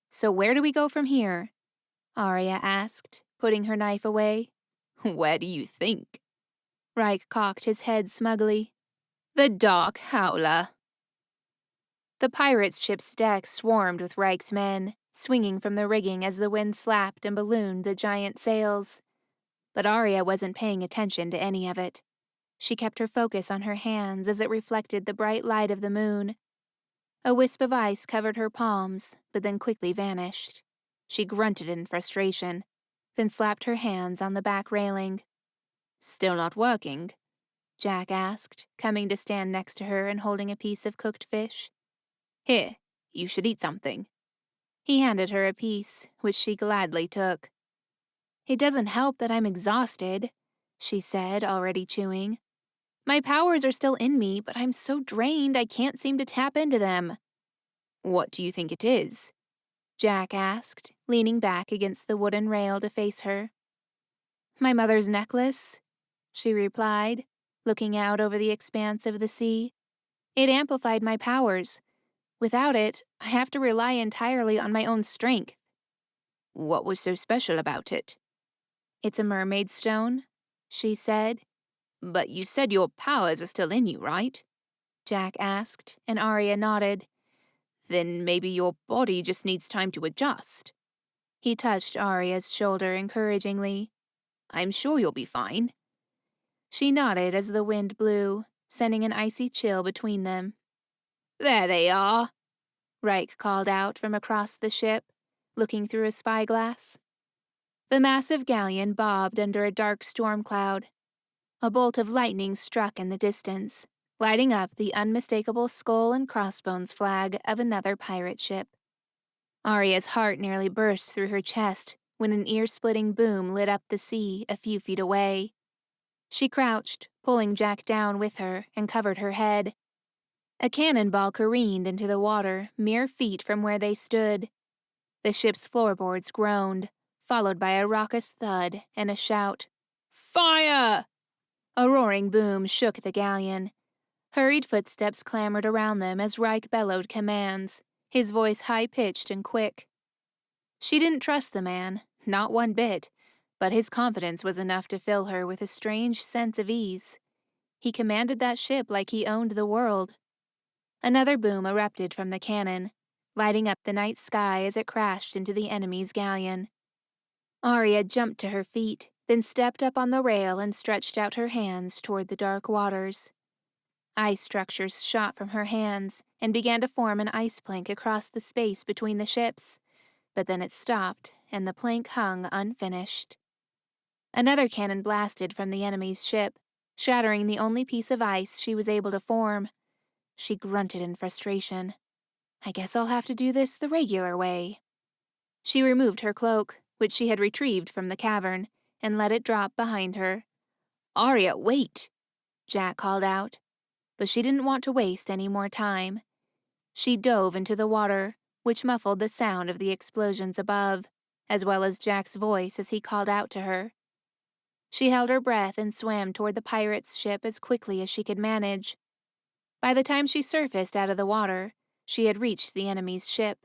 So where do we go from here? Arya asked, putting her knife away. Where do you think? Reich cocked his head smugly. The Dark Howler. The pirate's ship's deck swarmed with Reich's men, swinging from the rigging as the wind slapped and ballooned the giant sails. But Arya wasn't paying attention to any of it. She kept her focus on her hands as it reflected the bright light of the moon. A wisp of ice covered her palms, but then quickly vanished. She grunted in frustration, then slapped her hands on the back railing. Still not working? Jack asked, coming to stand next to her and holding a piece of cooked fish. Here, you should eat something. He handed her a piece, which she gladly took. It doesn't help that I'm exhausted, she said, already chewing. My powers are still in me, but I'm so drained I can't seem to tap into them. What do you think it is? Jack asked, leaning back against the wooden rail to face her. My mother's necklace, she replied, looking out over the expanse of the sea. It amplified my powers. Without it, I have to rely entirely on my own strength. What was so special about it? It's a mermaid stone, she said. But you said your powers are still in you, right? Jack asked, and Arya nodded. Then maybe your body just needs time to adjust. He touched Arya's shoulder encouragingly. I'm sure you'll be fine. She nodded as the wind blew, sending an icy chill between them. There they are, Reich called out from across the ship, looking through a spyglass. The massive galleon bobbed under a dark storm cloud. A bolt of lightning struck in the distance, lighting up the unmistakable skull and crossbones flag of another pirate ship. Arya's heart nearly burst through her chest when an ear-splitting boom lit up the sea a few feet away. She crouched, pulling Jack down with her, and covered her head. A cannonball careened into the water mere feet from where they stood. The ship's floorboards groaned, followed by a raucous thud and a shout. Fire! A roaring boom shook the galleon. Hurried footsteps clamored around them as Reich bellowed commands, his voice high-pitched and quick. She didn't trust the man, not one bit, but his confidence was enough to fill her with a strange sense of ease. He commanded that ship like he owned the world. Another boom erupted from the cannon, lighting up the night sky as it crashed into the enemy's galleon. Arya jumped to her feet, then stepped up on the rail and stretched out her hands toward the dark waters. Ice structures shot from her hands and began to form an ice plank across the space between the ships, but then it stopped and the plank hung unfinished. Another cannon blasted from the enemy's ship, shattering the only piece of ice she was able to form. She grunted in frustration. I guess I'll have to do this the regular way. She removed her cloak, which she had retrieved from the cavern, and let it drop behind her. Arya, wait! Jack called out, but she didn't want to waste any more time. She dove into the water, which muffled the sound of the explosions above, as well as Jack's voice as he called out to her. She held her breath and swam toward the pirate's ship as quickly as she could manage. By the time she surfaced out of the water, she had reached the enemy's ship.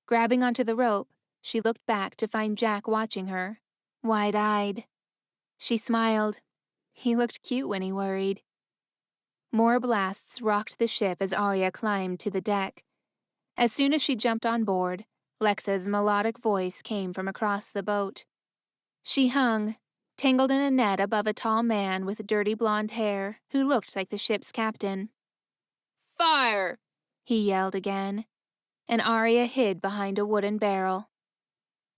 Grabbing onto the rope, she looked back to find Jack watching her, wide-eyed. She smiled. He looked cute when he worried. More blasts rocked the ship as Arya climbed to the deck. As soon as she jumped on board, Lexa's melodic voice came from across the boat. She hung, tangled in a net above a tall man with dirty blonde hair who looked like the ship's captain. Fire! He yelled again, and Arya hid behind a wooden barrel.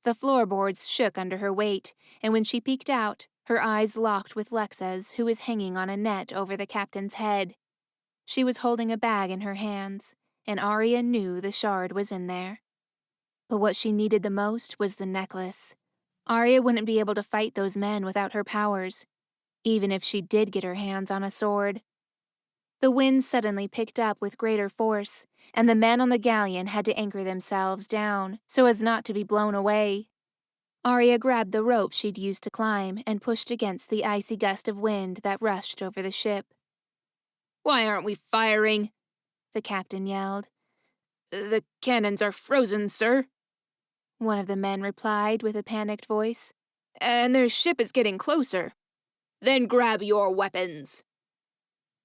The floorboards shook under her weight, and when she peeked out, her eyes locked with Lexa's, who was hanging on a net over the captain's head. She was holding a bag in her hands, and Arya knew the shard was in there. But what she needed the most was the necklace. Arya wouldn't be able to fight those men without her powers, even if she did get her hands on a sword. The wind suddenly picked up with greater force, and the men on the galleon had to anchor themselves down so as not to be blown away. Arya grabbed the rope she'd used to climb and pushed against the icy gust of wind that rushed over the ship. "Why aren't we firing?" The captain yelled. "The cannons are frozen, sir," One of the men replied with a panicked voice. "and their ship is getting closer." "Then grab your weapons."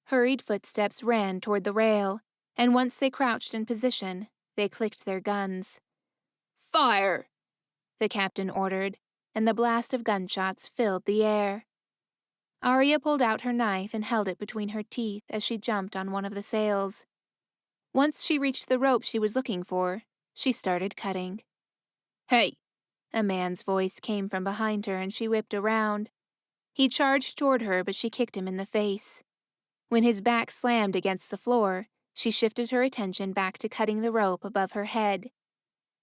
Hurried footsteps ran toward the rail, and once they crouched in position, they clicked their guns. "Fire!" The captain ordered, and the blast of gunshots filled the air. Arya pulled out her knife and held it between her teeth as she jumped on one of the sails. Once she reached the rope she was looking for, she started cutting. "Hey!" A man's voice came from behind her and she whipped around. He charged toward her, but she kicked him in the face. When his back slammed against the floor, she shifted her attention back to cutting the rope above her head.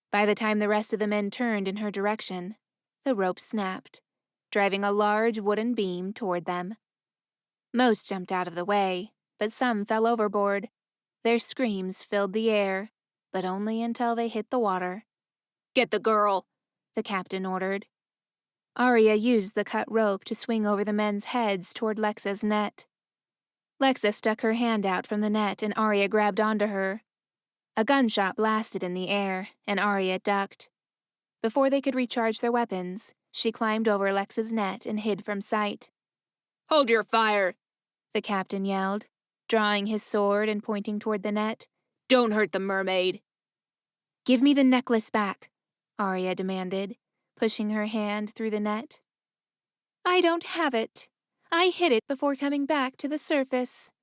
By the time the rest of the men turned in her direction, the rope snapped, driving a large wooden beam toward them. Most jumped out of the way, but some fell overboard. Their screams filled the air, but only until they hit the water. "Get the girl," the captain ordered. Arya used the cut rope to swing over the men's heads toward Lexa's net. Lexa stuck her hand out from the net and Arya grabbed onto her. A gunshot blasted in the air, and Arya ducked. Before they could recharge their weapons, she climbed over Lexa's net and hid from sight. "Hold your fire," the captain yelled, drawing his sword and pointing toward the net. "Don't hurt the mermaid." "Give me the necklace back," Arya demanded, pushing her hand through the net. "I don't have it. I hid it before coming back to the surface,"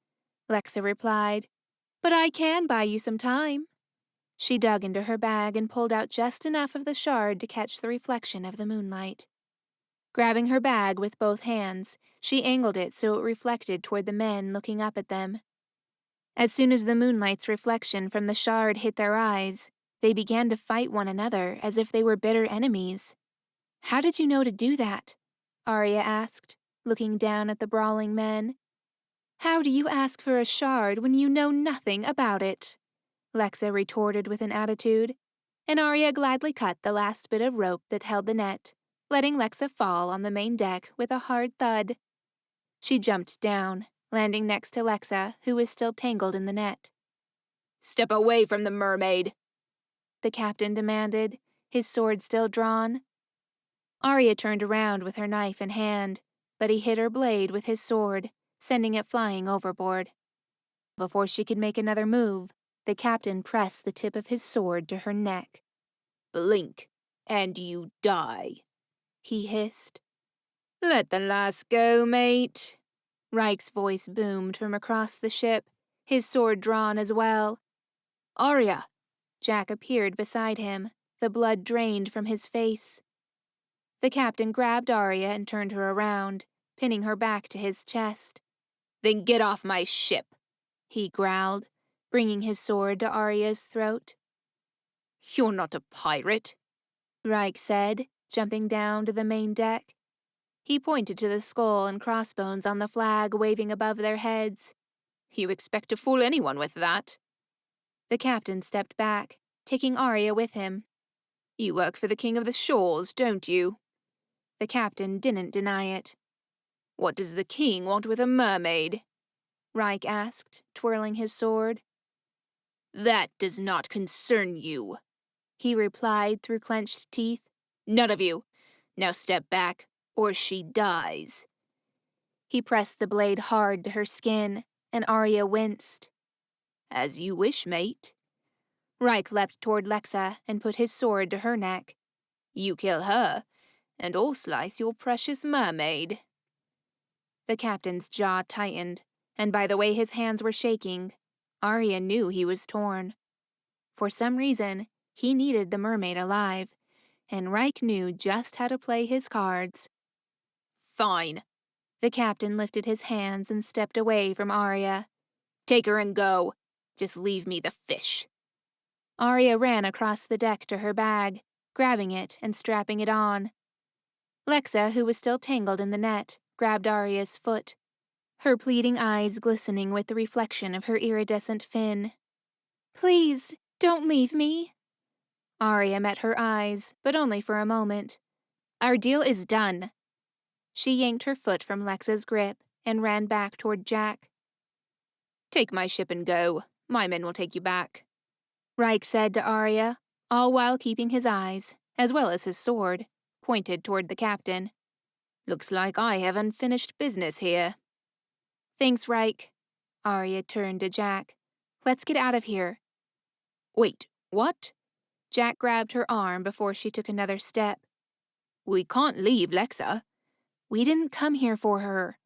Lexa replied. "But I can buy you some time." She dug into her bag and pulled out just enough of the shard to catch the reflection of the moonlight. Grabbing her bag with both hands, she angled it so it reflected toward the men looking up at them. As soon as the moonlight's reflection from the shard hit their eyes, they began to fight one another as if they were bitter enemies. "How did you know to do that?" Arya asked, looking down at the brawling men. "How do you ask for a shard when you know nothing about it?" Lexa retorted with an attitude, and Arya gladly cut the last bit of rope that held the net, letting Lexa fall on the main deck with a hard thud. She jumped down, landing next to Lexa, who was still tangled in the net. "Step away from the mermaid," the captain demanded, his sword still drawn. Arya turned around with her knife in hand, but he hit her blade with his sword, sending it flying overboard. Before she could make another move, the captain pressed the tip of his sword to her neck. "Blink, and you die," he hissed. "Let the lass go, mate." Reich's voice boomed from across the ship, his sword drawn as well. "Arya!" Jack appeared beside him, the blood drained from his face. The captain grabbed Arya and turned her around, pinning her back to his chest. "Then get off my ship," he growled, bringing his sword to Arya's throat. "You're not a pirate," Reich said, jumping down to the main deck. He pointed to the skull and crossbones on the flag waving above their heads. "You expect to fool anyone with that?" The captain stepped back, taking Arya with him. "You work for the King of the Shores, don't you?" The captain didn't deny it. "What does the king want with a mermaid?" Reich asked, twirling his sword. "That does not concern you," he replied through clenched teeth. "None of you. Now step back, or she dies." He pressed the blade hard to her skin, and Arya winced. "As you wish, mate." Reich leapt toward Lexa and put his sword to her neck. "You kill her, and I'll slice your precious mermaid." The captain's jaw tightened, and by the way his hands were shaking, Arya knew he was torn. For some reason, he needed the mermaid alive, and Reich knew just how to play his cards. "Fine." The captain lifted his hands and stepped away from Arya. "Take her and go. Just leave me the fish." Arya ran across the deck to her bag, grabbing it and strapping it on. Lexa, who was still tangled in the net, grabbed Arya's foot, her pleading eyes glistening with the reflection of her iridescent fin. "Please, don't leave me." Arya met her eyes, but only for a moment. "Our deal is done." She yanked her foot from Lexa's grip and ran back toward Jack. "Take my ship and go. My men will take you back," Reich said to Arya, all while keeping his eyes, as well as his sword, pointed toward the captain. "Looks like I have unfinished business here." "Thanks, Reich." Arya turned to Jack. "Let's get out of here." "Wait, what?" Jack grabbed her arm before she took another step. "We can't leave Lexa." "We didn't come here for her,"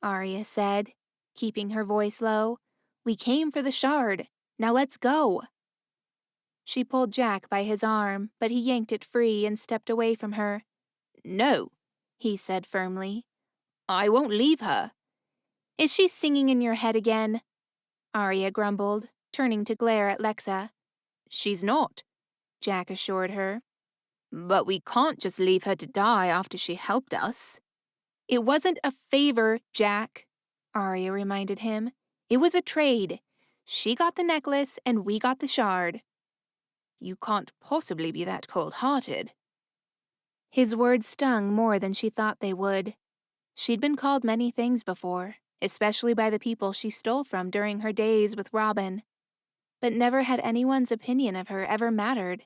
Arya said, keeping her voice low. "We came for the shard. Now let's go." She pulled Jack by his arm, but he yanked it free and stepped away from her. "No," he said firmly. "I won't leave her." "Is she singing in your head again?" Arya grumbled, turning to glare at Lexa. "She's not," Jack assured her. "But we can't just leave her to die after she helped us." "It wasn't a favor, Jack," Arya reminded him. "It was a trade. She got the necklace and we got the shard." "You can't possibly be that cold-hearted." His words stung more than she thought they would. She'd been called many things before, especially by the people she stole from during her days with Robin. But never had anyone's opinion of her ever mattered.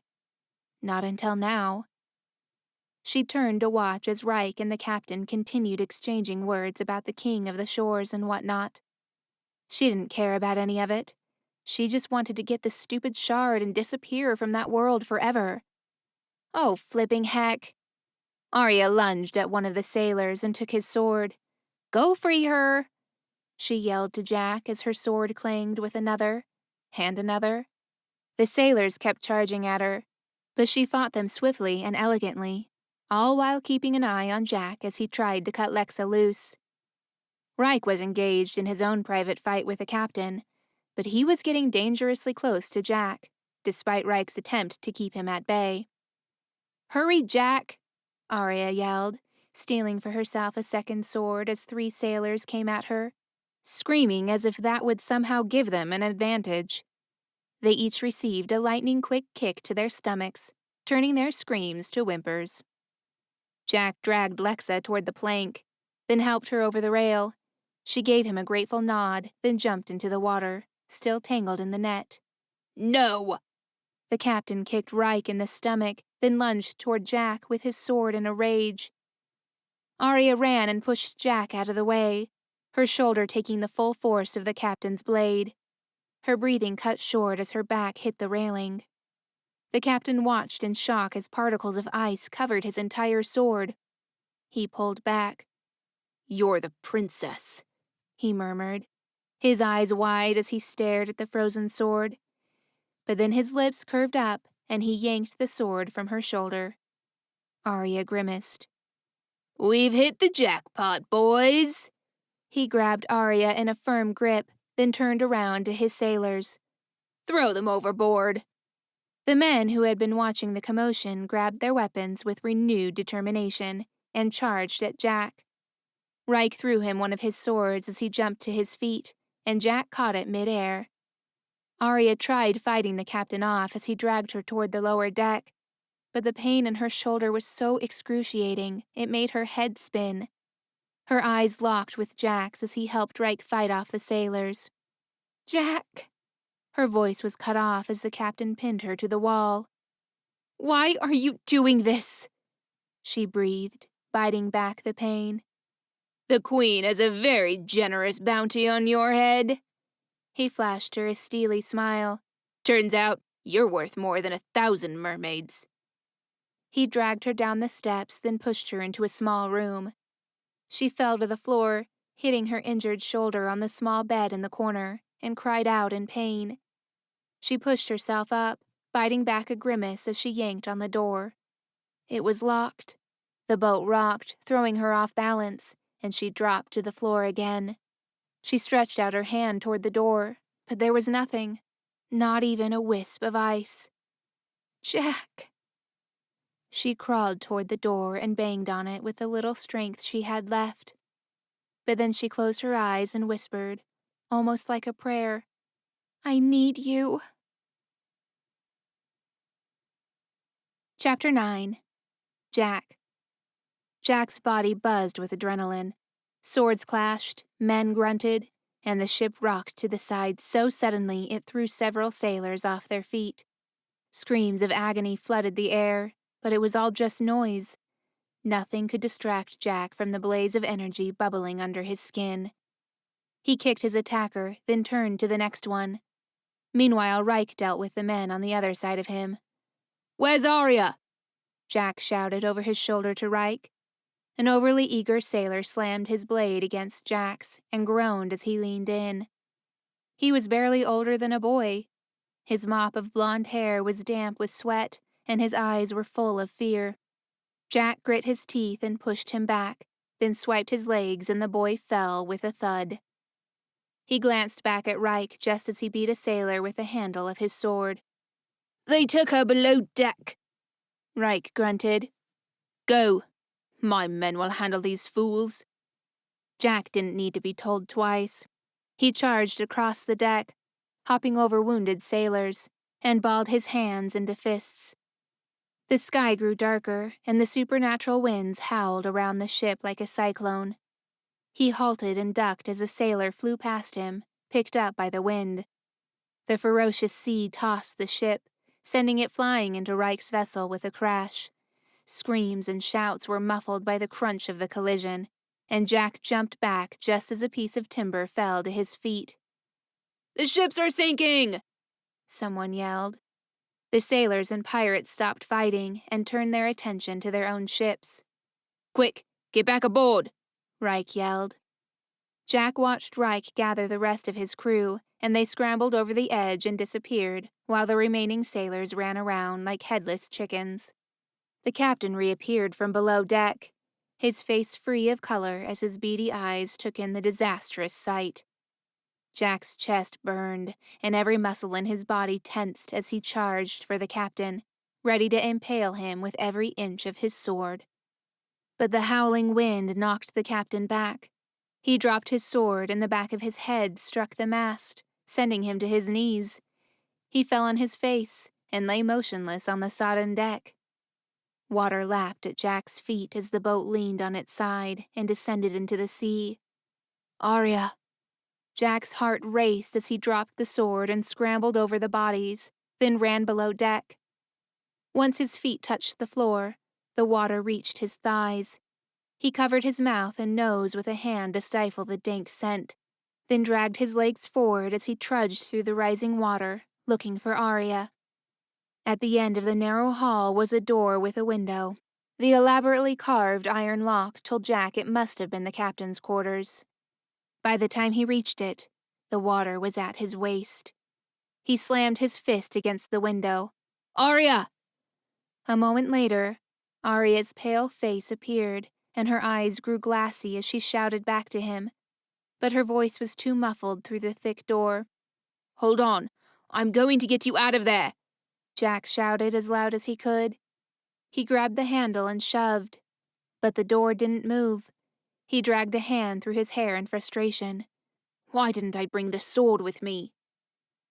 Not until now. She turned to watch as Reich and the captain continued exchanging words about the king of the shores and whatnot. She didn't care about any of it. She just wanted to get the stupid shard and disappear from that world forever. Oh, flipping heck. Arya lunged at one of the sailors and took his sword. "Go free her!" she yelled to Jack as her sword clanged with another, and another. The sailors kept charging at her, but she fought them swiftly and elegantly, all while keeping an eye on Jack as he tried to cut Lexa loose. Reich was engaged in his own private fight with the captain, but he was getting dangerously close to Jack, despite Reich's attempt to keep him at bay. "Hurry, Jack!" Arya yelled, stealing for herself a second sword as 3 sailors came at her, screaming as if that would somehow give them an advantage. They each received a lightning-quick kick to their stomachs, turning their screams to whimpers. Jack dragged Lexa toward the plank, then helped her over the rail. She gave him a grateful nod, then jumped into the water, still tangled in the net. "No!" The captain kicked Reich in the stomach, then lunged toward Jack with his sword in a rage. Arya ran and pushed Jack out of the way, her shoulder taking the full force of the captain's blade. Her breathing cut short as her back hit the railing. The captain watched in shock as particles of ice covered his entire sword. He pulled back. "You're the princess," he murmured, his eyes wide as he stared at the frozen sword. But then his lips curved up and he yanked the sword from her shoulder. Arya grimaced. "We've hit the jackpot, boys." He grabbed Arya in a firm grip, then turned around to his sailors. "Throw them overboard." The men who had been watching the commotion grabbed their weapons with renewed determination and charged at Jack. Reich threw him one of his swords as he jumped to his feet, and Jack caught it mid-air. Arya tried fighting the captain off as he dragged her toward the lower deck, but the pain in her shoulder was so excruciating it made her head spin. Her eyes locked with Jack's as he helped Reich fight off the sailors. "Jack!" Her voice was cut off as the captain pinned her to the wall. "Why are you doing this?" she breathed, biting back the pain. "The queen has a very generous bounty on your head." He flashed her a steely smile. "Turns out you're worth more than 1,000 mermaids." He dragged her down the steps, then pushed her into a small room. She fell to the floor, hitting her injured shoulder on the small bed in the corner, and cried out in pain. She pushed herself up, biting back a grimace as she yanked on the door. It was locked. The boat rocked, throwing her off balance, and she dropped to the floor again. She stretched out her hand toward the door, but there was nothing, not even a wisp of ice. Jack. She crawled toward the door and banged on it with the little strength she had left. But then she closed her eyes and whispered, almost like a prayer, I need you. Chapter 9. Jack. Jack's body buzzed with adrenaline. Swords clashed, men grunted, and the ship rocked to the side so suddenly it threw several sailors off their feet. Screams of agony flooded the air, but it was all just noise. Nothing could distract Jack from the blaze of energy bubbling under his skin. He kicked his attacker, then turned to the next one. Meanwhile, Reich dealt with the men on the other side of him. Where's Arya? Jack shouted over his shoulder to Reich. An overly eager sailor slammed his blade against Jack's and groaned as he leaned in. He was barely older than a boy. His mop of blonde hair was damp with sweat, and his eyes were full of fear. Jack grit his teeth and pushed him back, then swiped his legs and the boy fell with a thud. He glanced back at Reich just as he beat a sailor with the handle of his sword. They took her below deck, Reich grunted. Go. My men will handle these fools. Jack didn't need to be told twice. He charged across the deck, hopping over wounded sailors, and balled his hands into fists. The sky grew darker, and the supernatural winds howled around the ship like a cyclone. He halted and ducked as a sailor flew past him, picked up by the wind. The ferocious sea tossed the ship, sending it flying into Reich's vessel with a crash. Screams and shouts were muffled by the crunch of the collision, and Jack jumped back just as a piece of timber fell to his feet. The ships are sinking! Someone yelled. The sailors and pirates stopped fighting and turned their attention to their own ships. Quick, get back aboard! Reich yelled. Jack watched Reich gather the rest of his crew, and they scrambled over the edge and disappeared, while the remaining sailors ran around like headless chickens. The captain reappeared from below deck, his face free of color as his beady eyes took in the disastrous sight. Jack's chest burned, and every muscle in his body tensed as he charged for the captain, ready to impale him with every inch of his sword. But the howling wind knocked the captain back. He dropped his sword, and the back of his head struck the mast, sending him to his knees. He fell on his face and lay motionless on the sodden deck. Water lapped at Jack's feet as the boat leaned on its side and descended into the sea. Arya! Jack's heart raced as he dropped the sword and scrambled over the bodies, then ran below deck. Once his feet touched the floor, the water reached his thighs. He covered his mouth and nose with a hand to stifle the dank scent, then dragged his legs forward as he trudged through the rising water, looking for Arya. At the end of the narrow hall was a door with a window. The elaborately carved iron lock told Jack it must have been the captain's quarters. By the time he reached it, the water was at his waist. He slammed his fist against the window. Arya! A moment later, Arya's pale face appeared, and her eyes grew glassy as she shouted back to him. But her voice was too muffled through the thick door. Hold on, I'm going to get you out of there, Jack shouted as loud as he could. He grabbed the handle and shoved, but the door didn't move. He dragged a hand through his hair in frustration. Why didn't I bring the sword with me?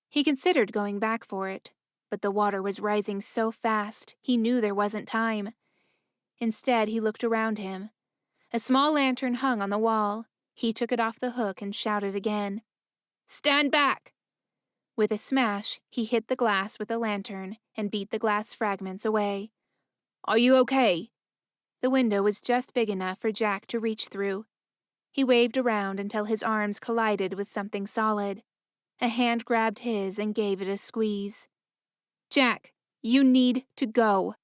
He considered going back for it, but the water was rising so fast he knew there wasn't time. Instead, he looked around him. A small lantern hung on the wall. He took it off the hook and shouted again. Stand back! With a smash, he hit the glass with the lantern and beat the glass fragments away. Are you okay? The window was just big enough for Jack to reach through. He waved around until his arms collided with something solid. A hand grabbed his and gave it a squeeze. Jack, you need to go,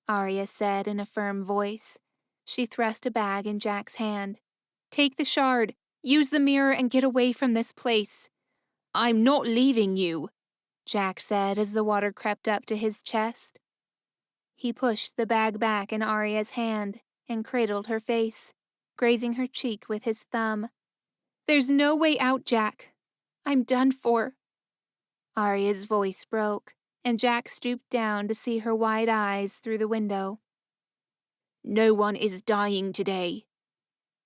Arya said in a firm voice. She thrust a bag in Jack's hand. Take the shard, use the mirror, and get away from this place. I'm not leaving you, Jack said as the water crept up to his chest. He pushed the bag back in Arya's hand and cradled her face, grazing her cheek with his thumb. There's no way out, Jack. I'm done for. Arya's voice broke, and Jack stooped down to see her wide eyes through the window. No one is dying today.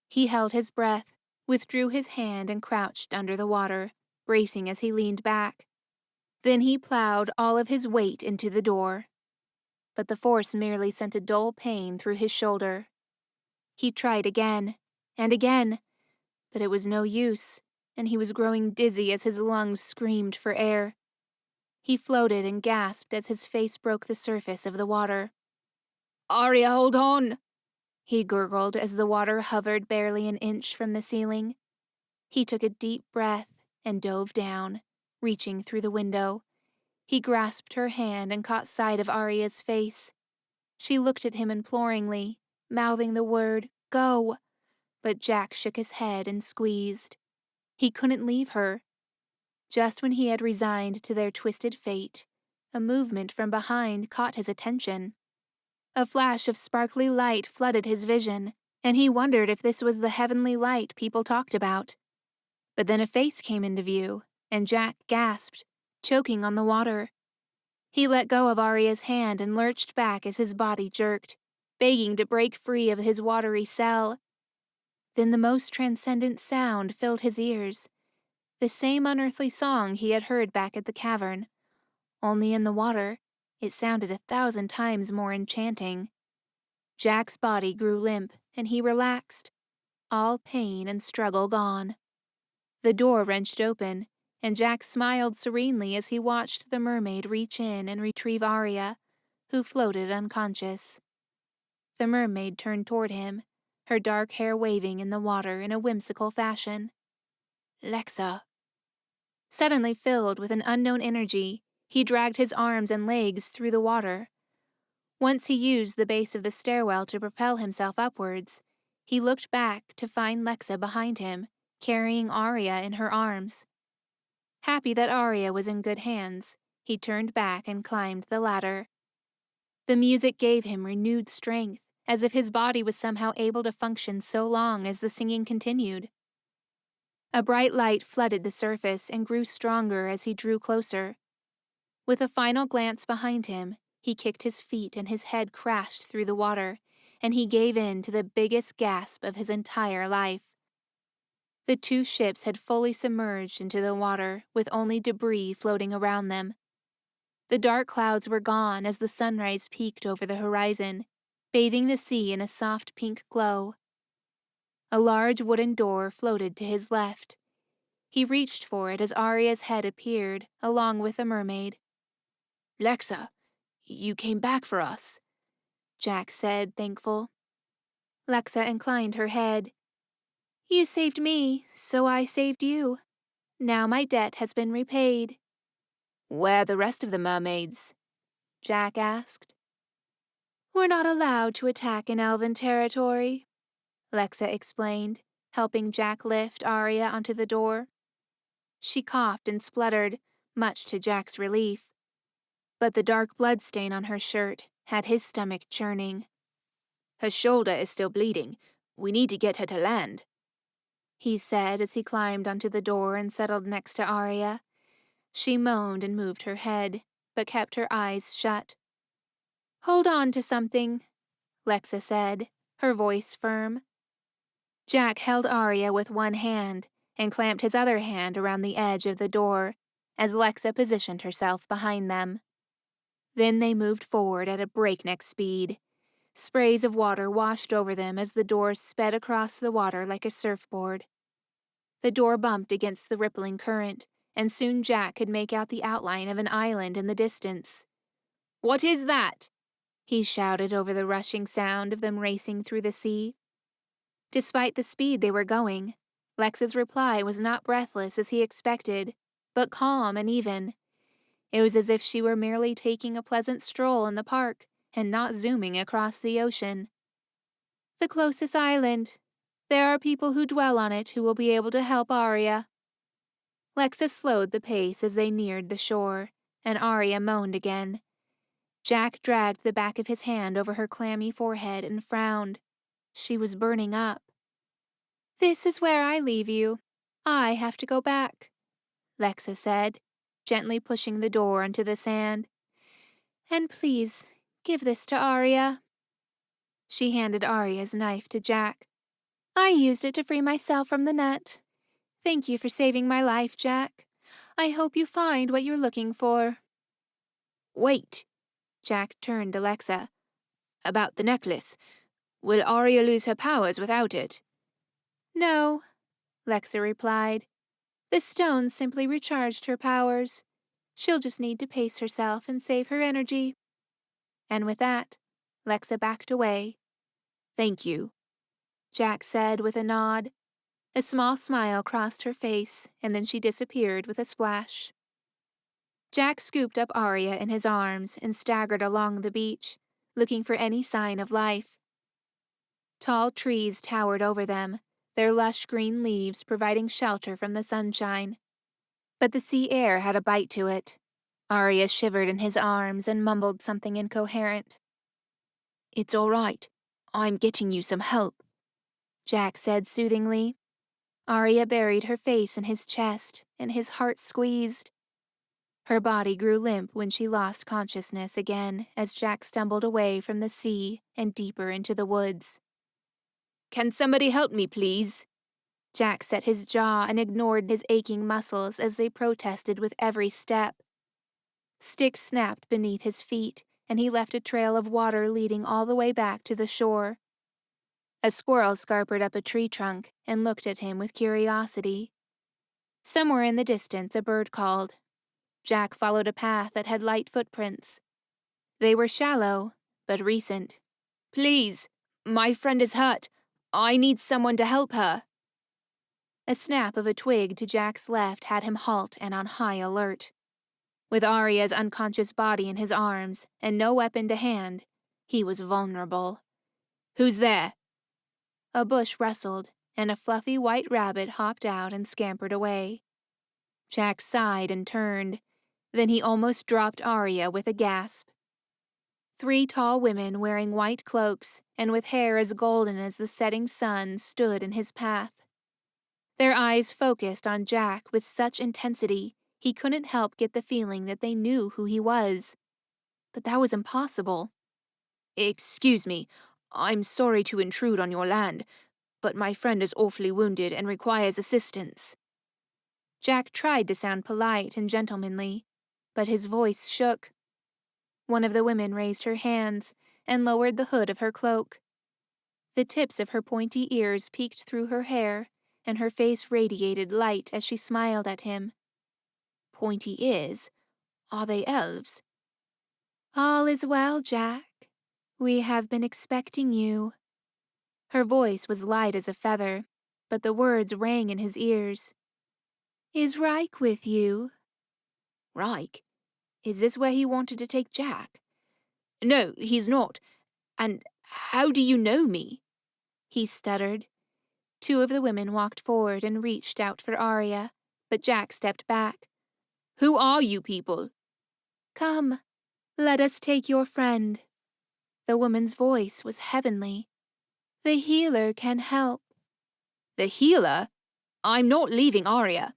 He held his breath, withdrew his hand, and crouched under the water, bracing as he leaned back. Then he plowed all of his weight into the door. But the force merely sent a dull pain through his shoulder. He tried again, and again, but it was no use, and he was growing dizzy as his lungs screamed for air. He floated and gasped as his face broke the surface of the water. Arya, hold on! He gurgled as the water hovered barely an inch from the ceiling. He took a deep breath and dove down, reaching through the window. He grasped her hand and caught sight of Arya's face. She looked at him imploringly, mouthing the word, "Go!" But Jack shook his head and squeezed. He couldn't leave her. Just when he had resigned to their twisted fate, a movement from behind caught his attention. A flash of sparkly light flooded his vision, and he wondered if this was the heavenly light people talked about. But then a face came into view, and Jack gasped, choking on the water. He let go of Arya's hand and lurched back as his body jerked, begging to break free of his watery cell. Then the most transcendent sound filled his ears, the same unearthly song he had heard back at the cavern. Only in the water, it sounded 1,000 times more enchanting. Jack's body grew limp, and he relaxed, all pain and struggle gone. The door wrenched open, and Jack smiled serenely as he watched the mermaid reach in and retrieve Arya, who floated unconscious. The mermaid turned toward him, her dark hair waving in the water in a whimsical fashion. "Lexa." Suddenly filled with an unknown energy, he dragged his arms and legs through the water. Once he used the base of the stairwell to propel himself upwards, he looked back to find Lexa behind him, carrying Arya in her arms. Happy that Arya was in good hands, he turned back and climbed the ladder. The music gave him renewed strength, as if his body was somehow able to function so long as the singing continued. A bright light flooded the surface and grew stronger as he drew closer. With a final glance behind him, he kicked his feet and his head crashed through the water, and he gave in to the biggest gasp of his entire life. The two ships had fully submerged into the water, with only debris floating around them. The dark clouds were gone as the sunrise peeked over the horizon, bathing the sea in a soft pink glow. A large wooden door floated to his left. He reached for it as Arya's head appeared, along with the mermaid. "Lexa, you came back for us," Jack said, thankful. Lexa inclined her head. "You saved me, so I saved you. Now my debt has been repaid." "Where are the rest of the mermaids?" Jack asked. "We're not allowed to attack in elven territory," Lexa explained, helping Jack lift Arya onto the door. She coughed and spluttered, much to Jack's relief. But the dark bloodstain on her shirt had his stomach churning. "Her shoulder is still bleeding. We need to get her to land," he said as he climbed onto the door and settled next to Arya. She moaned and moved her head, but kept her eyes shut. "Hold on to something," Lexa said, her voice firm. Jack held Arya with one hand and clamped his other hand around the edge of the door as Lexa positioned herself behind them. Then they moved forward at a breakneck speed. Sprays of water washed over them as the door sped across the water like a surfboard. The door bumped against the rippling current, and soon Jack could make out the outline of an island in the distance. "What is that?" he shouted over the rushing sound of them racing through the sea. Despite the speed they were going, Lexa's reply was not breathless as he expected, but calm and even. It was as if she were merely taking a pleasant stroll in the park and not zooming across the ocean. "The closest island. There are people who dwell on it who will be able to help Arya." Lexa slowed the pace as they neared the shore, and Arya moaned again. Jack dragged the back of his hand over her clammy forehead and frowned. She was burning up. "This is where I leave you. I have to go back," Lexa said, gently pushing the door into the sand. And please, give this to Arya. She handed Arya's knife to Jack. I used it to free myself from the net. Thank you for saving my life, Jack. I hope you find what you're looking for. Wait, Jack turned to Lexa. About the necklace. Will Arya lose her powers without it? No, Lexa replied. The stone simply recharged her powers. She'll just need to pace herself and save her energy. And with that, Lexa backed away. Thank you, Jack said with a nod. A small smile crossed her face, and then she disappeared with a splash. Jack scooped up Arya in his arms and staggered along the beach, looking for any sign of life. Tall trees towered over them, their lush green leaves providing shelter from the sunshine. But the sea air had a bite to it. Arya shivered in his arms and mumbled something incoherent. It's all right. I'm getting you some help, Jack said soothingly. Arya buried her face in his chest, and his heart squeezed. Her body grew limp when she lost consciousness again as Jack stumbled away from the sea and deeper into the woods. Can somebody help me, please? Jack set his jaw and ignored his aching muscles as they protested with every step. Sticks snapped beneath his feet, and he left a trail of water leading all the way back to the shore. A squirrel scarpered up a tree trunk and looked at him with curiosity. Somewhere in the distance a bird called. Jack followed a path that had light footprints. They were shallow, but recent. Please, my friend is hurt. I need someone to help her. A snap of a twig to Jack's left had him halt and on high alert. With Arya's unconscious body in his arms and no weapon to hand, he was vulnerable. Who's there? A bush rustled, and a fluffy white rabbit hopped out and scampered away. Jack sighed and turned. Then he almost dropped Arya with a gasp. 3 tall women wearing white cloaks and with hair as golden as the setting sun stood in his path. Their eyes focused on Jack with such intensity he couldn't help get the feeling that they knew who he was. But that was impossible. Excuse me, I'm sorry to intrude on your land, but my friend is awfully wounded and requires assistance. Jack tried to sound polite and gentlemanly, but his voice shook. One of the women raised her hands and lowered the hood of her cloak. The tips of her pointy ears peeked through her hair, and her face radiated light as she smiled at him. Pointy ears? Are they elves? All is well, Jack. We have been expecting you. Her voice was light as a feather, but the words rang in his ears. Is Reich with you? Reich? Is this where he wanted to take Jack? No, he's not. And how do you know me? He stuttered. 2 of the women walked forward and reached out for Arya, but Jack stepped back. Who are you people? Come, let us take your friend. The woman's voice was heavenly. The healer can help. The healer? I'm not leaving Arya.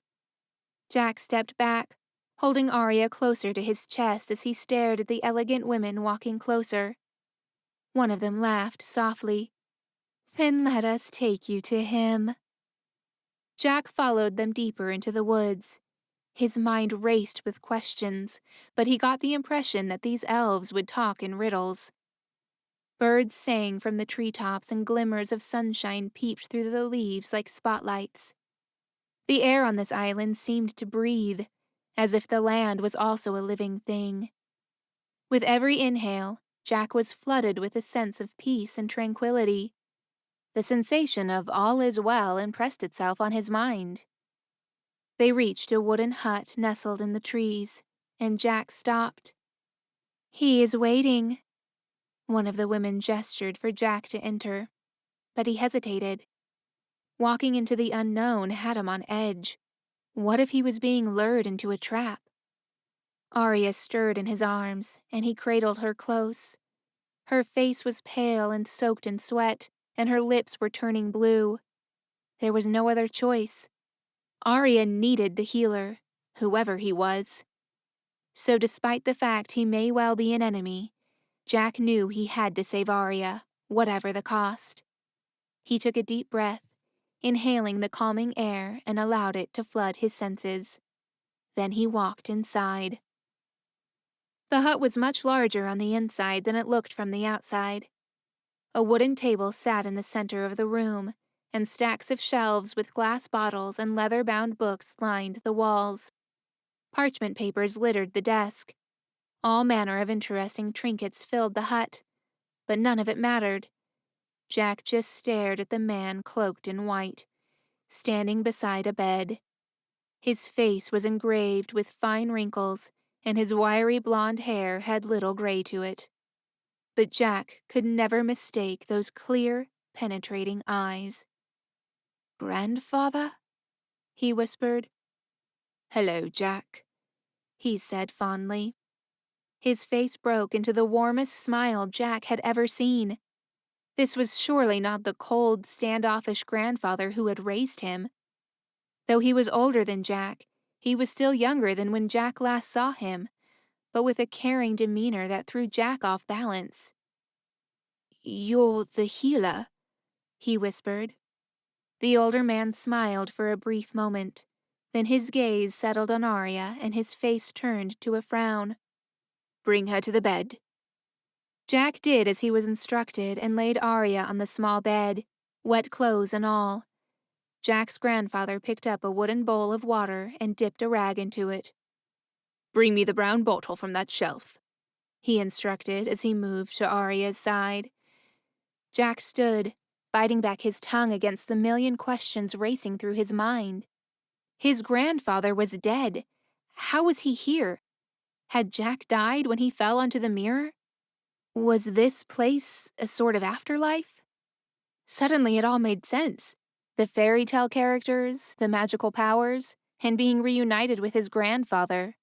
Jack stepped back, holding Arya closer to his chest as he stared at the elegant women walking closer. One of them laughed softly. Then let us take you to him. Jack followed them deeper into the woods. His mind raced with questions, but he got the impression that these elves would talk in riddles. Birds sang from the treetops and glimmers of sunshine peeped through the leaves like spotlights. The air on this island seemed to breathe, as if the land was also a living thing. With every inhale, Jack was flooded with a sense of peace and tranquility. The sensation of all is well impressed itself on his mind. They reached a wooden hut nestled in the trees, and Jack stopped. He is waiting. One of the women gestured for Jack to enter, but he hesitated. Walking into the unknown had him on edge. What if he was being lured into a trap? Arya stirred in his arms, and he cradled her close. Her face was pale and soaked in sweat, and her lips were turning blue. There was no other choice. Arya needed the healer, whoever he was. So despite the fact he may well be an enemy, Jack knew he had to save Arya, whatever the cost. He took a deep breath, inhaling the calming air, and allowed it to flood his senses. Then he walked inside. The hut was much larger on the inside than it looked from the outside. A wooden table sat in the center of the room, and stacks of shelves with glass bottles and leather-bound books lined the walls. Parchment papers littered the desk. All manner of interesting trinkets filled the hut, but none of it mattered. Jack just stared at the man cloaked in white, standing beside a bed. His face was engraved with fine wrinkles, and his wiry blonde hair had little gray to it. But Jack could never mistake those clear, penetrating eyes. "Grandfather?" he whispered. "Hello, Jack," he said fondly. His face broke into the warmest smile Jack had ever seen. This was surely not the cold, standoffish grandfather who had raised him. Though he was older than Jack, he was still younger than when Jack last saw him, but with a caring demeanor that threw Jack off balance. "You're the healer," he whispered. The older man smiled for a brief moment. Then his gaze settled on Arya and his face turned to a frown. "Bring her to the bed." Jack did as he was instructed and laid Arya on the small bed, wet clothes and all. Jack's grandfather picked up a wooden bowl of water and dipped a rag into it. "Bring me the brown bottle from that shelf," he instructed as he moved to Arya's side. Jack stood, biting back his tongue against the million questions racing through his mind. His grandfather was dead. How was he here? Had Jack died when he fell onto the mirror? Was this place a sort of afterlife? Suddenly it all made sense. The fairy tale characters, the magical powers, and being reunited with his grandfather.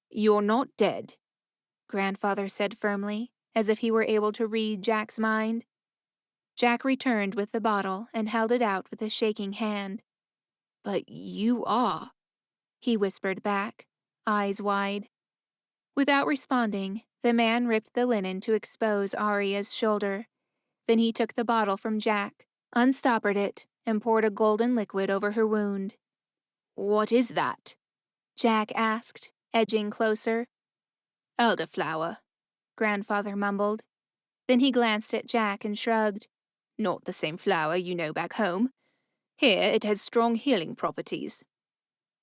"You're not dead," Grandfather said firmly, as if he were able to read Jack's mind. Jack returned with the bottle and held it out with a shaking hand. "But you are," he whispered back, eyes wide. Without responding, the man ripped the linen to expose Arya's shoulder. Then he took the bottle from Jack, unstoppered it, and poured a golden liquid over her wound. "What is that?" Jack asked, edging closer. "Elderflower," Grandfather mumbled. Then he glanced at Jack and shrugged. "Not the same flower you know back home. Here it has strong healing properties.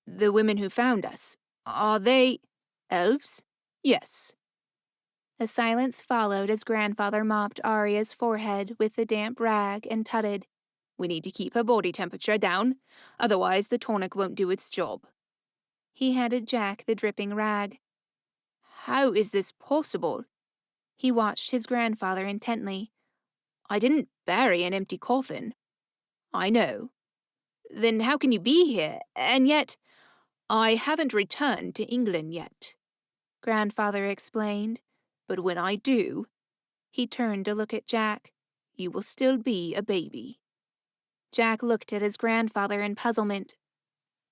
The women who found us, are they elves?" "Yes." A silence followed as Grandfather mopped Arya's forehead with the damp rag and tutted. "We need to keep her body temperature down, otherwise the tonic won't do its job." He handed Jack the dripping rag. "How is this possible?" He watched his grandfather intently. "I didn't bury an empty coffin." "I know. Then how can you be here? And yet—" "I haven't returned to England yet," Grandfather explained. "But when I do," he turned to look at Jack, "you will still be a baby." Jack looked at his grandfather in puzzlement.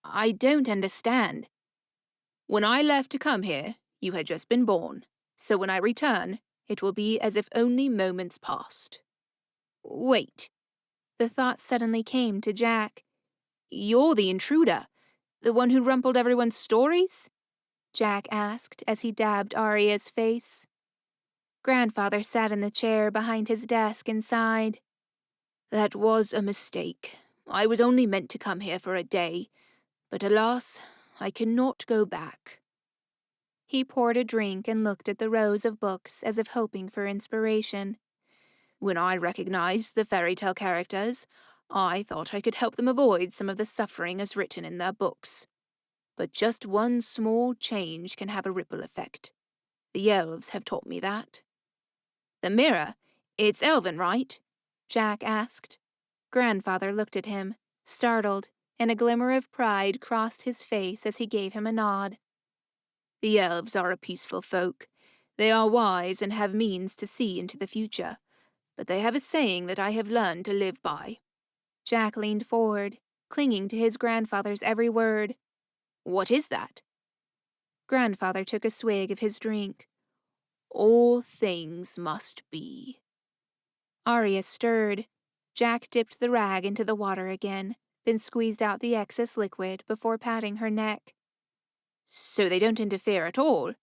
"I don't understand." "When I left to come here, you had just been born. So when I return, it will be as if only moments passed." "Wait." The thought suddenly came to Jack. "You're the intruder, the one who rumpled everyone's stories?" Jack asked as he dabbed Arya's face. Grandfather sat in the chair behind his desk and sighed. "That was a mistake. I was only meant to come here for a day, but alas, I cannot go back." He poured a drink and looked at the rows of books as if hoping for inspiration. "When I recognized the fairy tale characters, I thought I could help them avoid some of the suffering as written in their books. But just one small change can have a ripple effect. The elves have taught me that." "The mirror? It's elven, right?" Jack asked. Grandfather looked at him, startled, and a glimmer of pride crossed his face as he gave him a nod. "The elves are a peaceful folk. They are wise and have means to see into the future. But they have a saying that I have learned to live by." Jack leaned forward, clinging to his grandfather's every word. "What is that?" Grandfather took a swig of his drink. All things must be. Arya stirred. Jack dipped the rag into the water again, then squeezed out the excess liquid before patting her neck. So they don't interfere at all?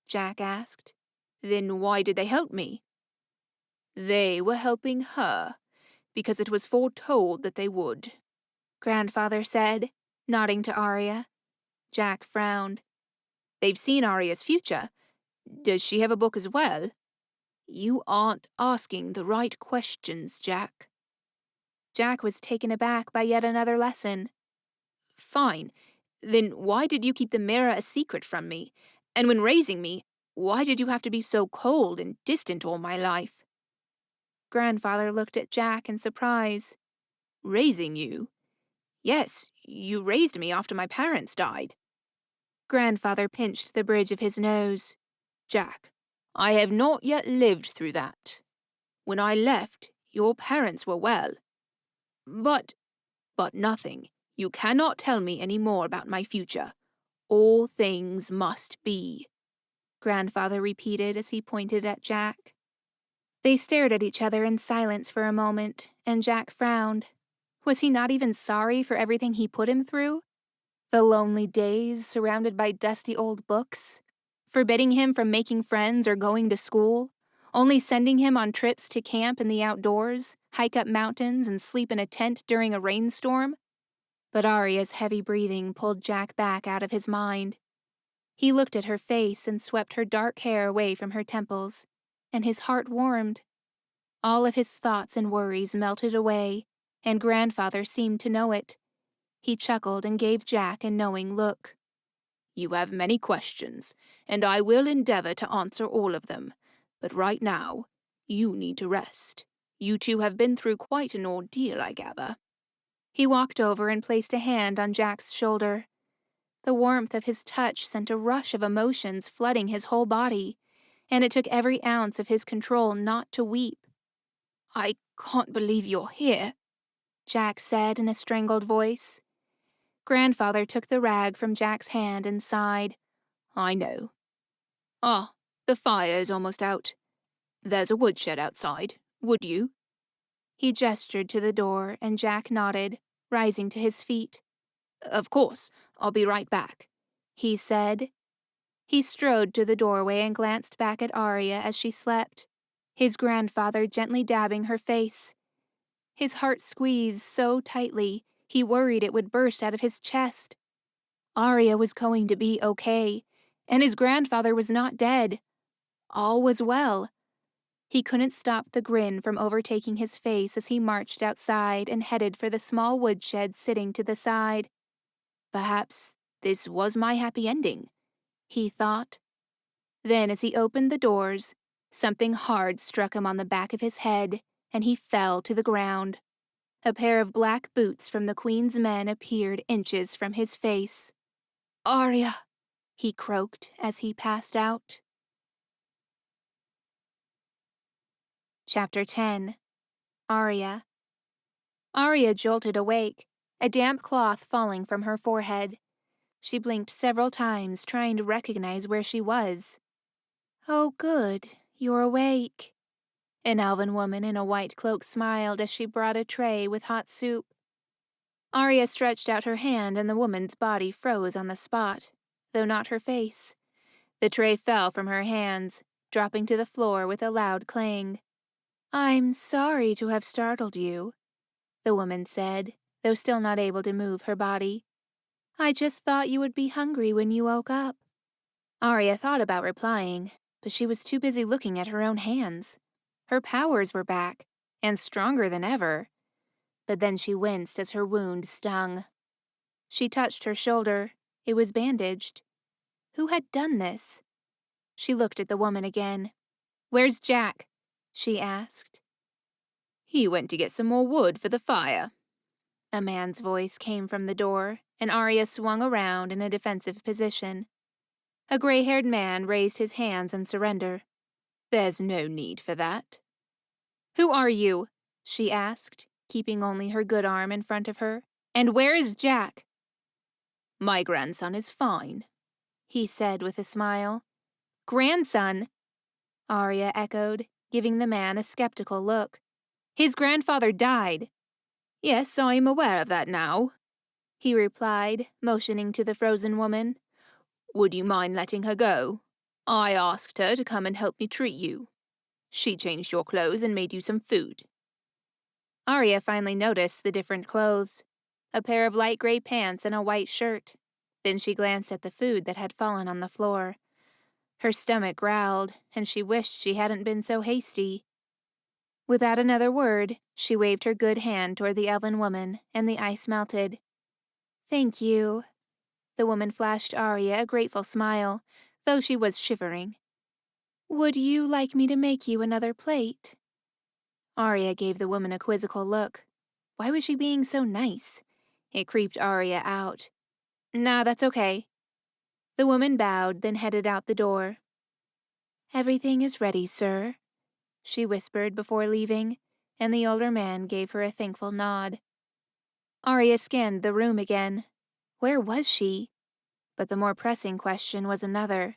Jack asked. Then why did they help me? They were helping her, because it was foretold that they would, Grandfather said, nodding to Arya. Jack frowned. They've seen Arya's future. Does she have a book as well? You aren't asking the right questions, Jack. Jack was taken aback by yet another lesson. Fine. Then why did you keep the mirror a secret from me? And when raising me, why did you have to be so cold and distant all my life? Grandfather looked at Jack in surprise. Raising you? Yes, you raised me after my parents died. Grandfather pinched the bridge of his nose. Jack, I have not yet lived through that. When I left, your parents were well. But nothing. You cannot tell me any more about my future. All things must be, Grandfather repeated as he pointed at Jack. They stared at each other in silence for a moment, and Jack frowned. Was he not even sorry for everything he put him through? The lonely days surrounded by dusty old books, forbidding him from making friends or going to school, only sending him on trips to camp in the outdoors, hike up mountains, and sleep in a tent during a rainstorm. But Arya's heavy breathing pulled Jack back out of his mind. He looked at her face and swept her dark hair away from her temples, and his heart warmed. All of his thoughts and worries melted away, and Grandfather seemed to know it. He chuckled and gave Jack a knowing look. You have many questions, and I will endeavor to answer all of them. But right now, you need to rest. You two have been through quite an ordeal, I gather. He walked over and placed a hand on Jack's shoulder. The warmth of his touch sent a rush of emotions flooding his whole body, and it took every ounce of his control not to weep. I can't believe you're here, Jack said in a strangled voice. Grandfather took the rag from Jack's hand and sighed. I know. Ah, the fire is almost out. There's a woodshed outside. Would you? He gestured to the door, and Jack nodded, rising to his feet. Of course, I'll be right back, he said. He strode to the doorway and glanced back at Arya as she slept, his grandfather gently dabbing her face. His heart squeezed so tightly, he worried it would burst out of his chest. Arya was going to be okay, and his grandfather was not dead. All was well. He couldn't stop the grin from overtaking his face as he marched outside and headed for the small woodshed sitting to the side. Perhaps this was my happy ending, he thought. Then as he opened the doors, something hard struck him on the back of his head, and he fell to the ground. A pair of black boots from the Queen's men appeared inches from his face. Arya, he croaked as he passed out. Chapter 10. Arya. Arya jolted awake, a damp cloth falling from her forehead. She blinked several times, trying to recognize where she was. Oh, good, you're awake. An elven woman in a white cloak smiled as she brought a tray with hot soup. Arya stretched out her hand and the woman's body froze on the spot, though not her face. The tray fell from her hands, dropping to the floor with a loud clang. I'm sorry to have startled you, the woman said, though still not able to move her body. I just thought you would be hungry when you woke up. Arya thought about replying, but she was too busy looking at her own hands. Her powers were back, and stronger than ever. But then she winced as her wound stung. She touched her shoulder. It was bandaged. Who had done this? She looked at the woman again. Where's Jack? She asked. He went to get some more wood for the fire. A man's voice came from the door, and Arya swung around in a defensive position. A gray-haired man raised his hands in surrender. There's no need for that. Who are you? She asked, keeping only her good arm in front of her. And where is Jack? My grandson is fine, he said with a smile. Grandson, Arya echoed, giving the man a skeptical look. His grandfather died. Yes, I'm aware of that now, he replied, motioning to the frozen woman. Would you mind letting her go? I asked her to come and help me treat you. She changed your clothes and made you some food. Arya finally noticed the different clothes, a pair of light gray pants and a white shirt. Then she glanced at the food that had fallen on the floor. Her stomach growled, and she wished she hadn't been so hasty. Without another word, she waved her good hand toward the elven woman, and the ice melted. Thank you. The woman flashed Arya a grateful smile, though she was shivering. Would you like me to make you another plate? Arya gave the woman a quizzical look. Why was she being so nice? It creeped Arya out. Nah, that's okay. The woman bowed, then headed out the door. Everything is ready, sir, she whispered before leaving, and the older man gave her a thankful nod. Arya scanned the room again. Where was she? But the more pressing question was another.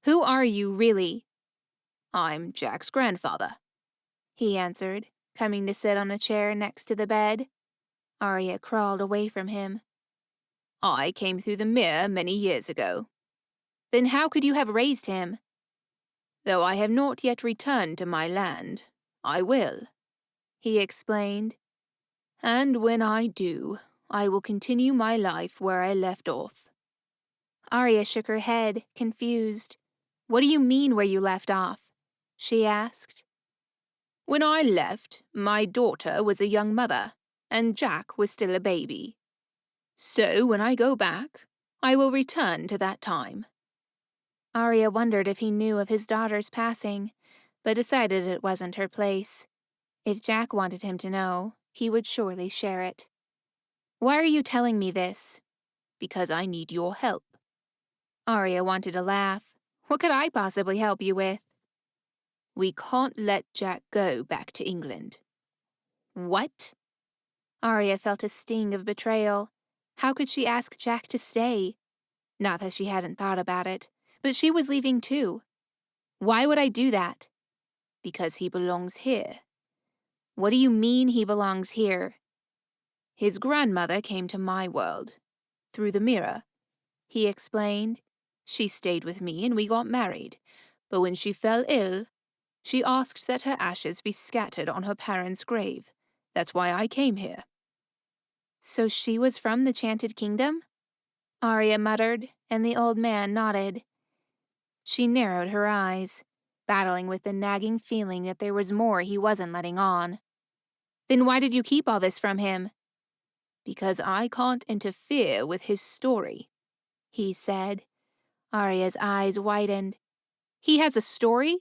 Who are you, really? I'm Jack's grandfather, he answered, coming to sit on a chair next to the bed. Arya crawled away from him. I came through the mirror many years ago. Then how could you have raised him? Though I have not yet returned to my land, I will, he explained. And when I do, I will continue my life where I left off. Arya shook her head, confused. What do you mean where you left off? She asked. When I left, my daughter was a young mother, and Jack was still a baby. So when I go back, I will return to that time. Arya wondered if he knew of his daughter's passing, but decided it wasn't her place. If Jack wanted him to know, he would surely share it. Why are you telling me this? Because I need your help. Arya wanted to laugh. What could I possibly help you with? We can't let Jack go back to England. What? Arya felt a sting of betrayal. How could she ask Jack to stay? Not that she hadn't thought about it, but she was leaving too. Why would I do that? Because he belongs here. What do you mean he belongs here? His grandmother came to my world, through the mirror, he explained. She stayed with me and we got married, but when she fell ill, she asked that her ashes be scattered on her parents' grave. That's why I came here. So she was from the Chanted Kingdom? Arya muttered, and the old man nodded. She narrowed her eyes, battling with the nagging feeling that there was more he wasn't letting on. Then why did you keep all this from him? Because I can't interfere with his story, he said. Arya's eyes widened. He has a story?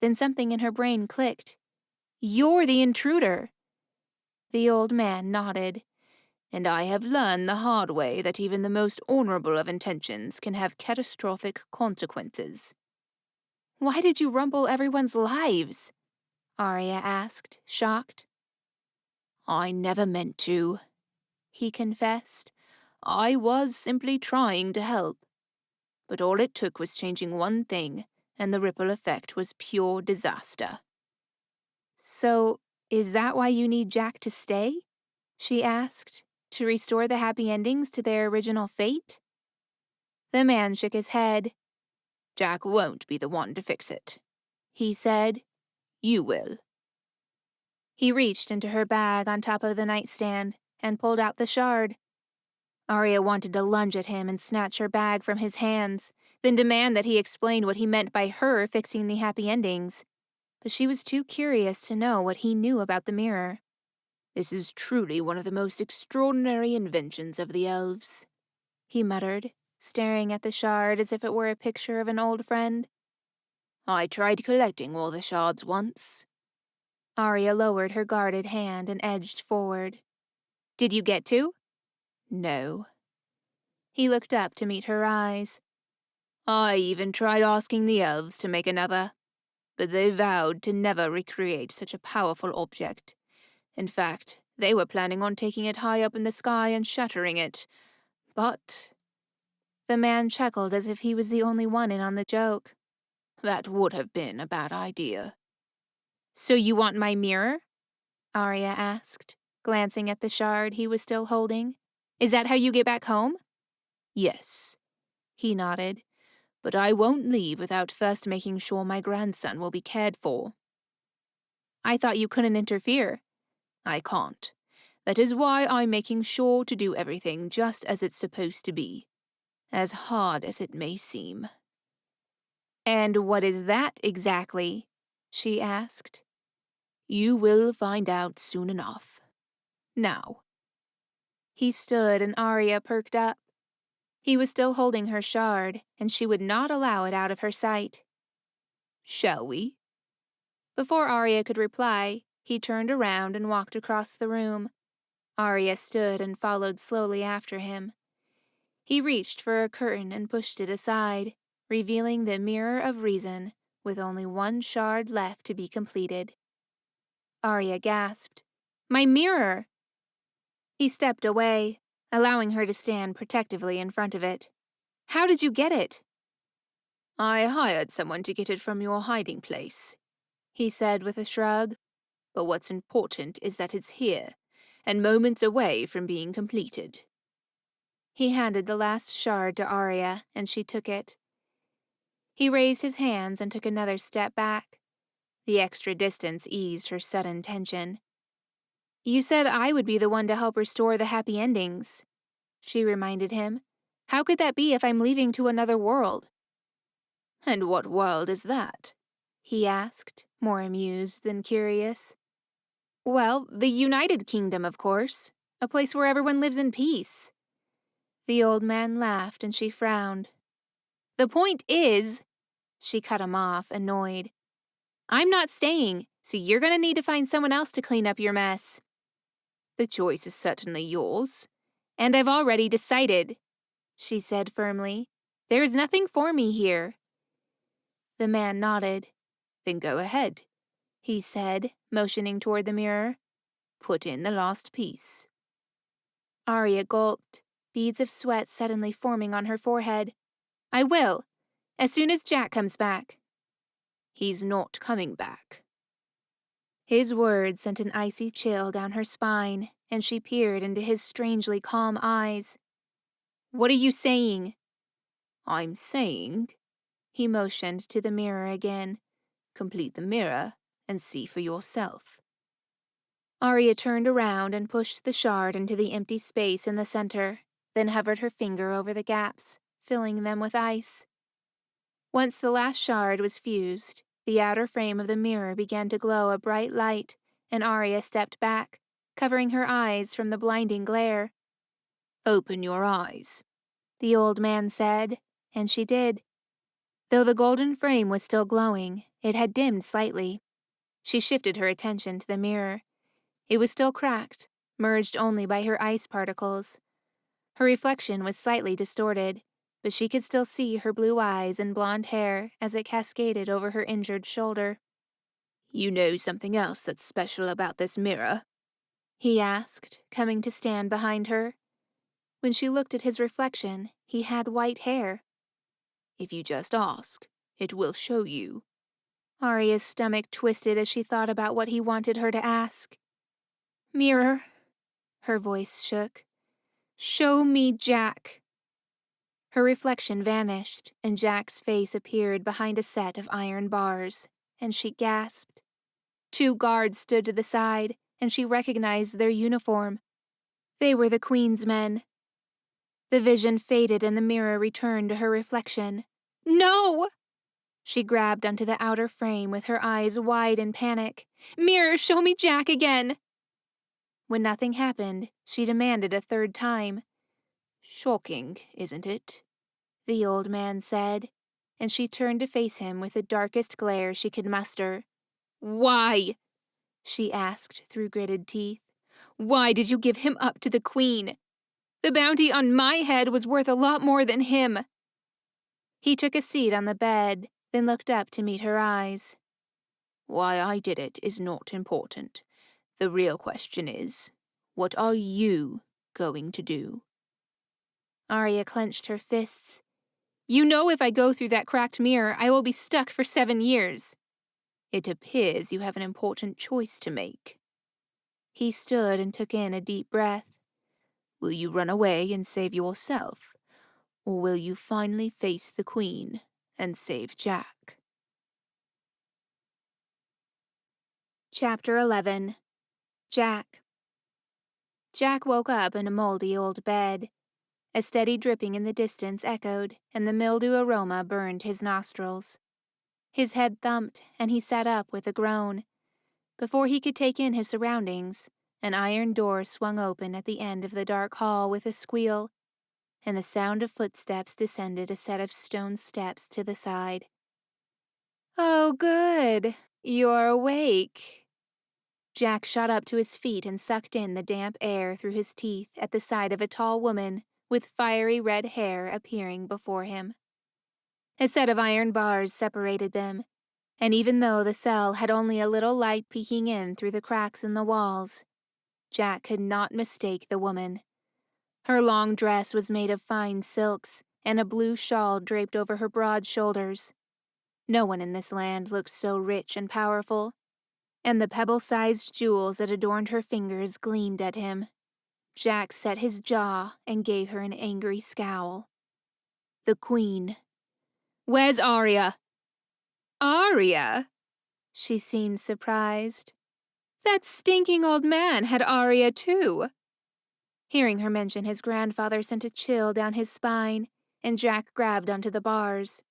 Then something in her brain clicked. You're the intruder. The old man nodded. And I have learned the hard way that even the most honorable of intentions can have catastrophic consequences. Why did you rumble everyone's lives? Arya asked, shocked. I never meant to, he confessed. I was simply trying to help. But all it took was changing one thing, and the ripple effect was pure disaster. So, is that why you need Jack to stay? She asked, to restore the happy endings to their original fate? The man shook his head. Jack won't be the one to fix it, he said. You will. He reached into her bag on top of the nightstand and pulled out the shard. Arya wanted to lunge at him and snatch her bag from his hands, then demand that he explain what he meant by her fixing the happy endings. But she was too curious to know what he knew about the mirror. This is truly one of the most extraordinary inventions of the elves, he muttered, staring at the shard as if it were a picture of an old friend. I tried collecting all the shards once. Arya lowered her guarded hand and edged forward. Did you get to? No. He looked up to meet her eyes. I even tried asking the elves to make another, but they vowed to never recreate such a powerful object. In fact, they were planning on taking it high up in the sky and shattering it. But The man chuckled as if he was the only one in on the joke. That would have been a bad idea. So you want my mirror? Arya asked, glancing at the shard he was still holding. Is that how you get back home? Yes, he nodded, but I won't leave without first making sure my grandson will be cared for. I thought you couldn't interfere. I can't. That is why I'm making sure to do everything just as it's supposed to be, as hard as it may seem. And what is that exactly? She asked. You will find out soon enough. Now. He stood and Arya perked up. He was still holding her shard, and she would not allow it out of her sight. Shall we? Before Arya could reply, he turned around and walked across the room. Arya stood and followed slowly after him. He reached for a curtain and pushed it aside, revealing the Mirror of Reason, with only one shard left to be completed. Arya gasped, "My mirror!" He stepped away, allowing her to stand protectively in front of it. "How did you get it?" I hired someone to get it from your hiding place, he said with a shrug. But what's important is that it's here, and moments away from being completed. He handed the last shard to Arya, and she took it. He raised his hands and took another step back. The extra distance eased her sudden tension. "You said I would be the one to help restore the happy endings," she reminded him. "How could that be if I'm leaving to another world?" And what world is that? He asked, more amused than curious. "Well, the United Kingdom, of course. A place where everyone lives in peace." The old man laughed and she frowned. "The point is," she cut him off, annoyed, "I'm not staying, so you're going to need to find someone else to clean up your mess." The choice is certainly yours. "And I've already decided," she said firmly. "There is nothing for me here." The man nodded. Then go ahead, he said, motioning toward the mirror. Put in the last piece. Arya gulped, beads of sweat suddenly forming on her forehead. "I will, as soon as Jack comes back." He's not coming back. His words sent an icy chill down her spine, and she peered into his strangely calm eyes. "What are you saying?" I'm saying, he motioned to the mirror again, complete the mirror and see for yourself. Arya turned around and pushed the shard into the empty space in the center, then hovered her finger over the gaps, filling them with ice. Once the last shard was fused, the outer frame of the mirror began to glow a bright light, and Arya stepped back, covering her eyes from the blinding glare. Open your eyes, the old man said, and she did. Though the golden frame was still glowing, it had dimmed slightly. She shifted her attention to the mirror. It was still cracked, merged only by her ice particles. Her reflection was slightly distorted, but she could still see her blue eyes and blonde hair as it cascaded over her injured shoulder. You know something else that's special about this mirror? He asked, coming to stand behind her. When she looked at his reflection, he had white hair. If you just ask, it will show you. Arya's stomach twisted as she thought about what he wanted her to ask. "Mirror," her voice shook. "Show me Jack." Her reflection vanished, and Jack's face appeared behind a set of iron bars, and she gasped. 2 guards stood to the side, and she recognized their uniform. They were the Queen's men. The vision faded and the mirror returned to her reflection. "No!" She grabbed onto the outer frame with her eyes wide in panic. "Mirror, show me Jack again!" When nothing happened, she demanded a 3rd time. Shocking, isn't it? The old man said, and she turned to face him with the darkest glare she could muster. "Why?" she asked through gritted teeth. "Why did you give him up to the Queen? The bounty on my head was worth a lot more than him." He took a seat on the bed, then looked up to meet her eyes. Why I did it is not important. The real question is, what are you going to do? Arya clenched her fists. You know if I go through that cracked mirror, I will be stuck for 7 years. It appears you have an important choice to make. He stood and took in a deep breath. Will you run away and save yourself, or will you finally face the Queen and save Jack? Chapter 11. Jack. Jack woke up in a moldy old bed. A steady dripping in the distance echoed, and the mildew aroma burned his nostrils. His head thumped, and he sat up with a groan. Before he could take in his surroundings, an iron door swung open at the end of the dark hall with a squeal, and the sound of footsteps descended a set of stone steps to the side. Oh, good. You're awake. Jack shot up to his feet and sucked in the damp air through his teeth at the sight of a tall woman with fiery red hair appearing before him. A set of iron bars separated them, and even though the cell had only a little light peeking in through the cracks in the walls, Jack could not mistake the woman. Her long dress was made of fine silks, and a blue shawl draped over her broad shoulders. No one in this land looked so rich and powerful, and the pebble-sized jewels that adorned her fingers gleamed at him. Jack set his jaw and gave her an angry scowl. The Queen. Where's Arya? Arya? She seemed surprised. That stinking old man had Arya too. Hearing her mention his grandfather sent a chill down his spine, and Jack grabbed onto the bars.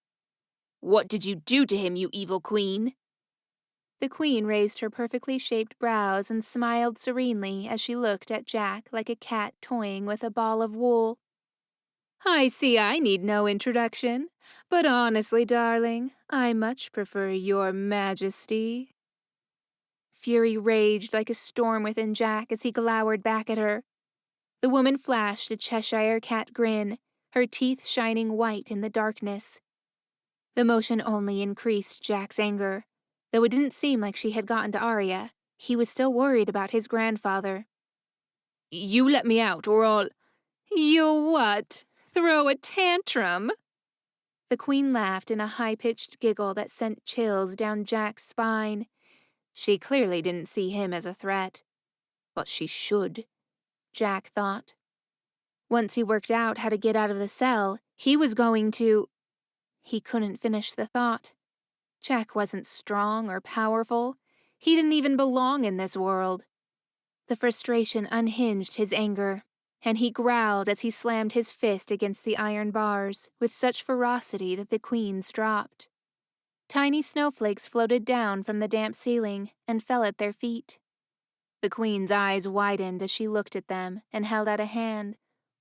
What did you do to him, you evil queen? The Queen raised her perfectly shaped brows and smiled serenely as she looked at Jack like a cat toying with a ball of wool. I see I need no introduction, but honestly, darling, I much prefer your majesty. Fury raged like a storm within Jack as he glowered back at her. The woman flashed a Cheshire cat grin, her teeth shining white in the darkness. The motion only increased Jack's anger. Though it didn't seem like she had gotten to Arya, he was still worried about his grandfather. You let me out, or I'll— You'll what? Throw a tantrum? The Queen laughed in a high-pitched giggle that sent chills down Jack's spine. She clearly didn't see him as a threat. But she should, Jack thought. Once he worked out how to get out of the cell, he was going to— He couldn't finish the thought. Jack wasn't strong or powerful. He didn't even belong in this world. The frustration unhinged his anger, and he growled as he slammed his fist against the iron bars with such ferocity that the Queen's dropped. Tiny snowflakes floated down from the damp ceiling and fell at their feet. The Queen's eyes widened as she looked at them and held out a hand,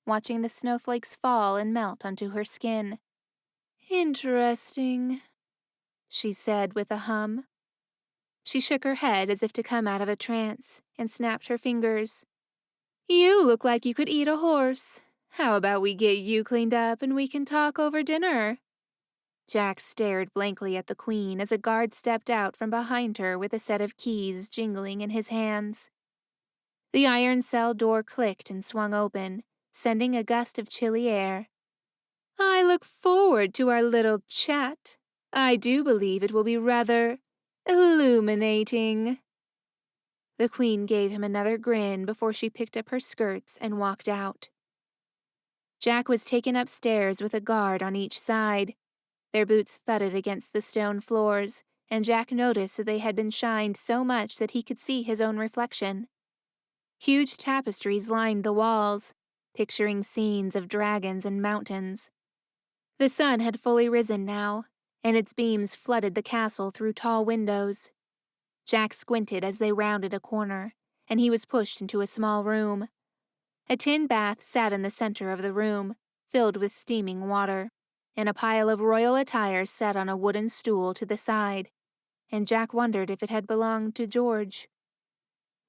watching the snowflakes fall and melt onto her skin. Interesting, she said with a hum. She shook her head as if to come out of a trance and snapped her fingers. You look like you could eat a horse. How about we get you cleaned up and we can talk over dinner? Jack stared blankly at the Queen as a guard stepped out from behind her with a set of keys jingling in his hands. The iron cell door clicked and swung open, sending a gust of chilly air. I look forward to our little chat. I do believe it will be rather illuminating. The Queen gave him another grin before she picked up her skirts and walked out. Jack was taken upstairs with a guard on each side. Their boots thudded against the stone floors, and Jack noticed that they had been shined so much that he could see his own reflection. Huge tapestries lined the walls, picturing scenes of dragons and mountains. The sun had fully risen now, and its beams flooded the castle through tall windows. Jack squinted as they rounded a corner, and he was pushed into a small room. A tin bath sat in the center of the room, filled with steaming water, and a pile of royal attire sat on a wooden stool to the side, and Jack wondered if it had belonged to George.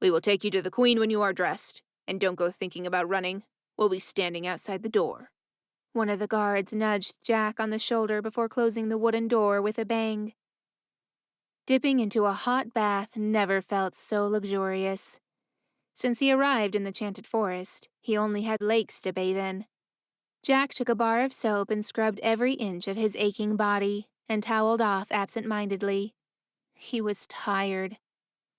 We will take you to the Queen when you are dressed, and don't go thinking about running. We'll be standing outside the door. One of the guards nudged Jack on the shoulder before closing the wooden door with a bang. Dipping into a hot bath never felt so luxurious. Since he arrived in the Chanted Forest, he only had lakes to bathe in. Jack took a bar of soap and scrubbed every inch of his aching body and toweled off absent-mindedly. He was tired,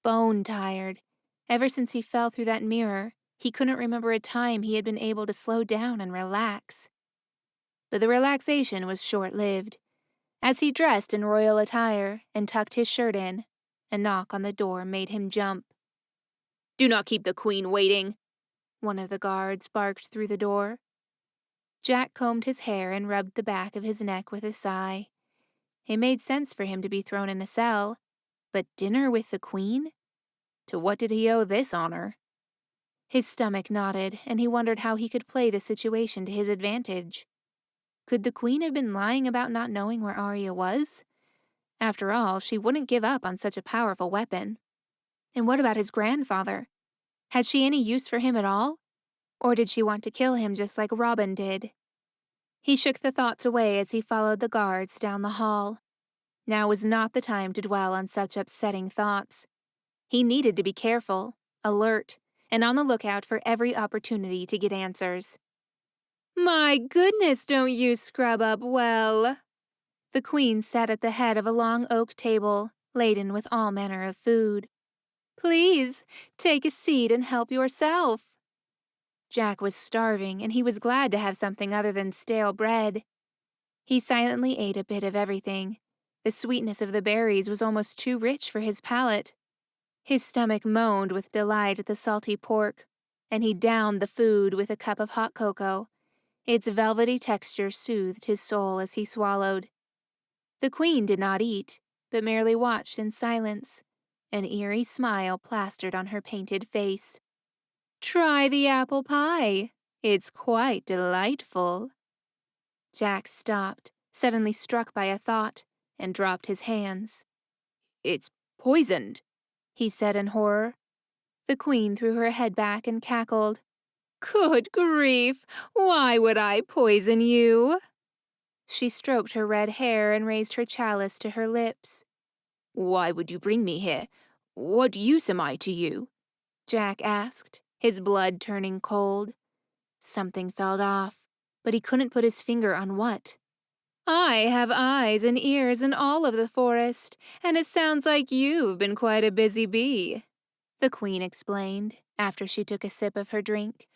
bone tired. Ever since he fell through that mirror, he couldn't remember a time he had been able to slow down and relax. But the relaxation was short-lived. As he dressed in royal attire and tucked his shirt in, a knock on the door made him jump. "Do not keep the queen waiting," one of the guards barked through the door. Jack combed his hair and rubbed the back of his neck with a sigh. It made sense for him to be thrown in a cell, but dinner with the queen? To what did he owe this honor? His stomach knotted, and he wondered how he could play the situation to his advantage. Could the queen have been lying about not knowing where Arya was? After all, she wouldn't give up on such a powerful weapon. And what about his grandfather? Had she any use for him at all? Or did she want to kill him just like Robin did? He shook the thoughts away as he followed the guards down the hall. Now was not the time to dwell on such upsetting thoughts. He needed to be careful, alert, and on the lookout for every opportunity to get answers. "My goodness, don't you scrub up well?" The queen sat at the head of a long oak table, laden with all manner of food. "Please, take a seat and help yourself." Jack was starving, and he was glad to have something other than stale bread. He silently ate a bit of everything. The sweetness of the berries was almost too rich for his palate. His stomach moaned with delight at the salty pork, and he downed the food with a cup of hot cocoa. Its velvety texture soothed his soul as he swallowed. The queen did not eat, but merely watched in silence, an eerie smile plastered on her painted face. "Try the apple pie. It's quite delightful." Jack stopped, suddenly struck by a thought, and dropped his hands. "It's poisoned," he said in horror. The queen threw her head back and cackled. "Good grief! Why would I poison you?" She stroked her red hair and raised her chalice to her lips. "Why would you bring me here? What use am I to you?" Jack asked, his blood turning cold. Something felt off, but he couldn't put his finger on what. "I have eyes and ears in all of the forest, and it sounds like you've been quite a busy bee," the queen explained, after she took a sip of her drink.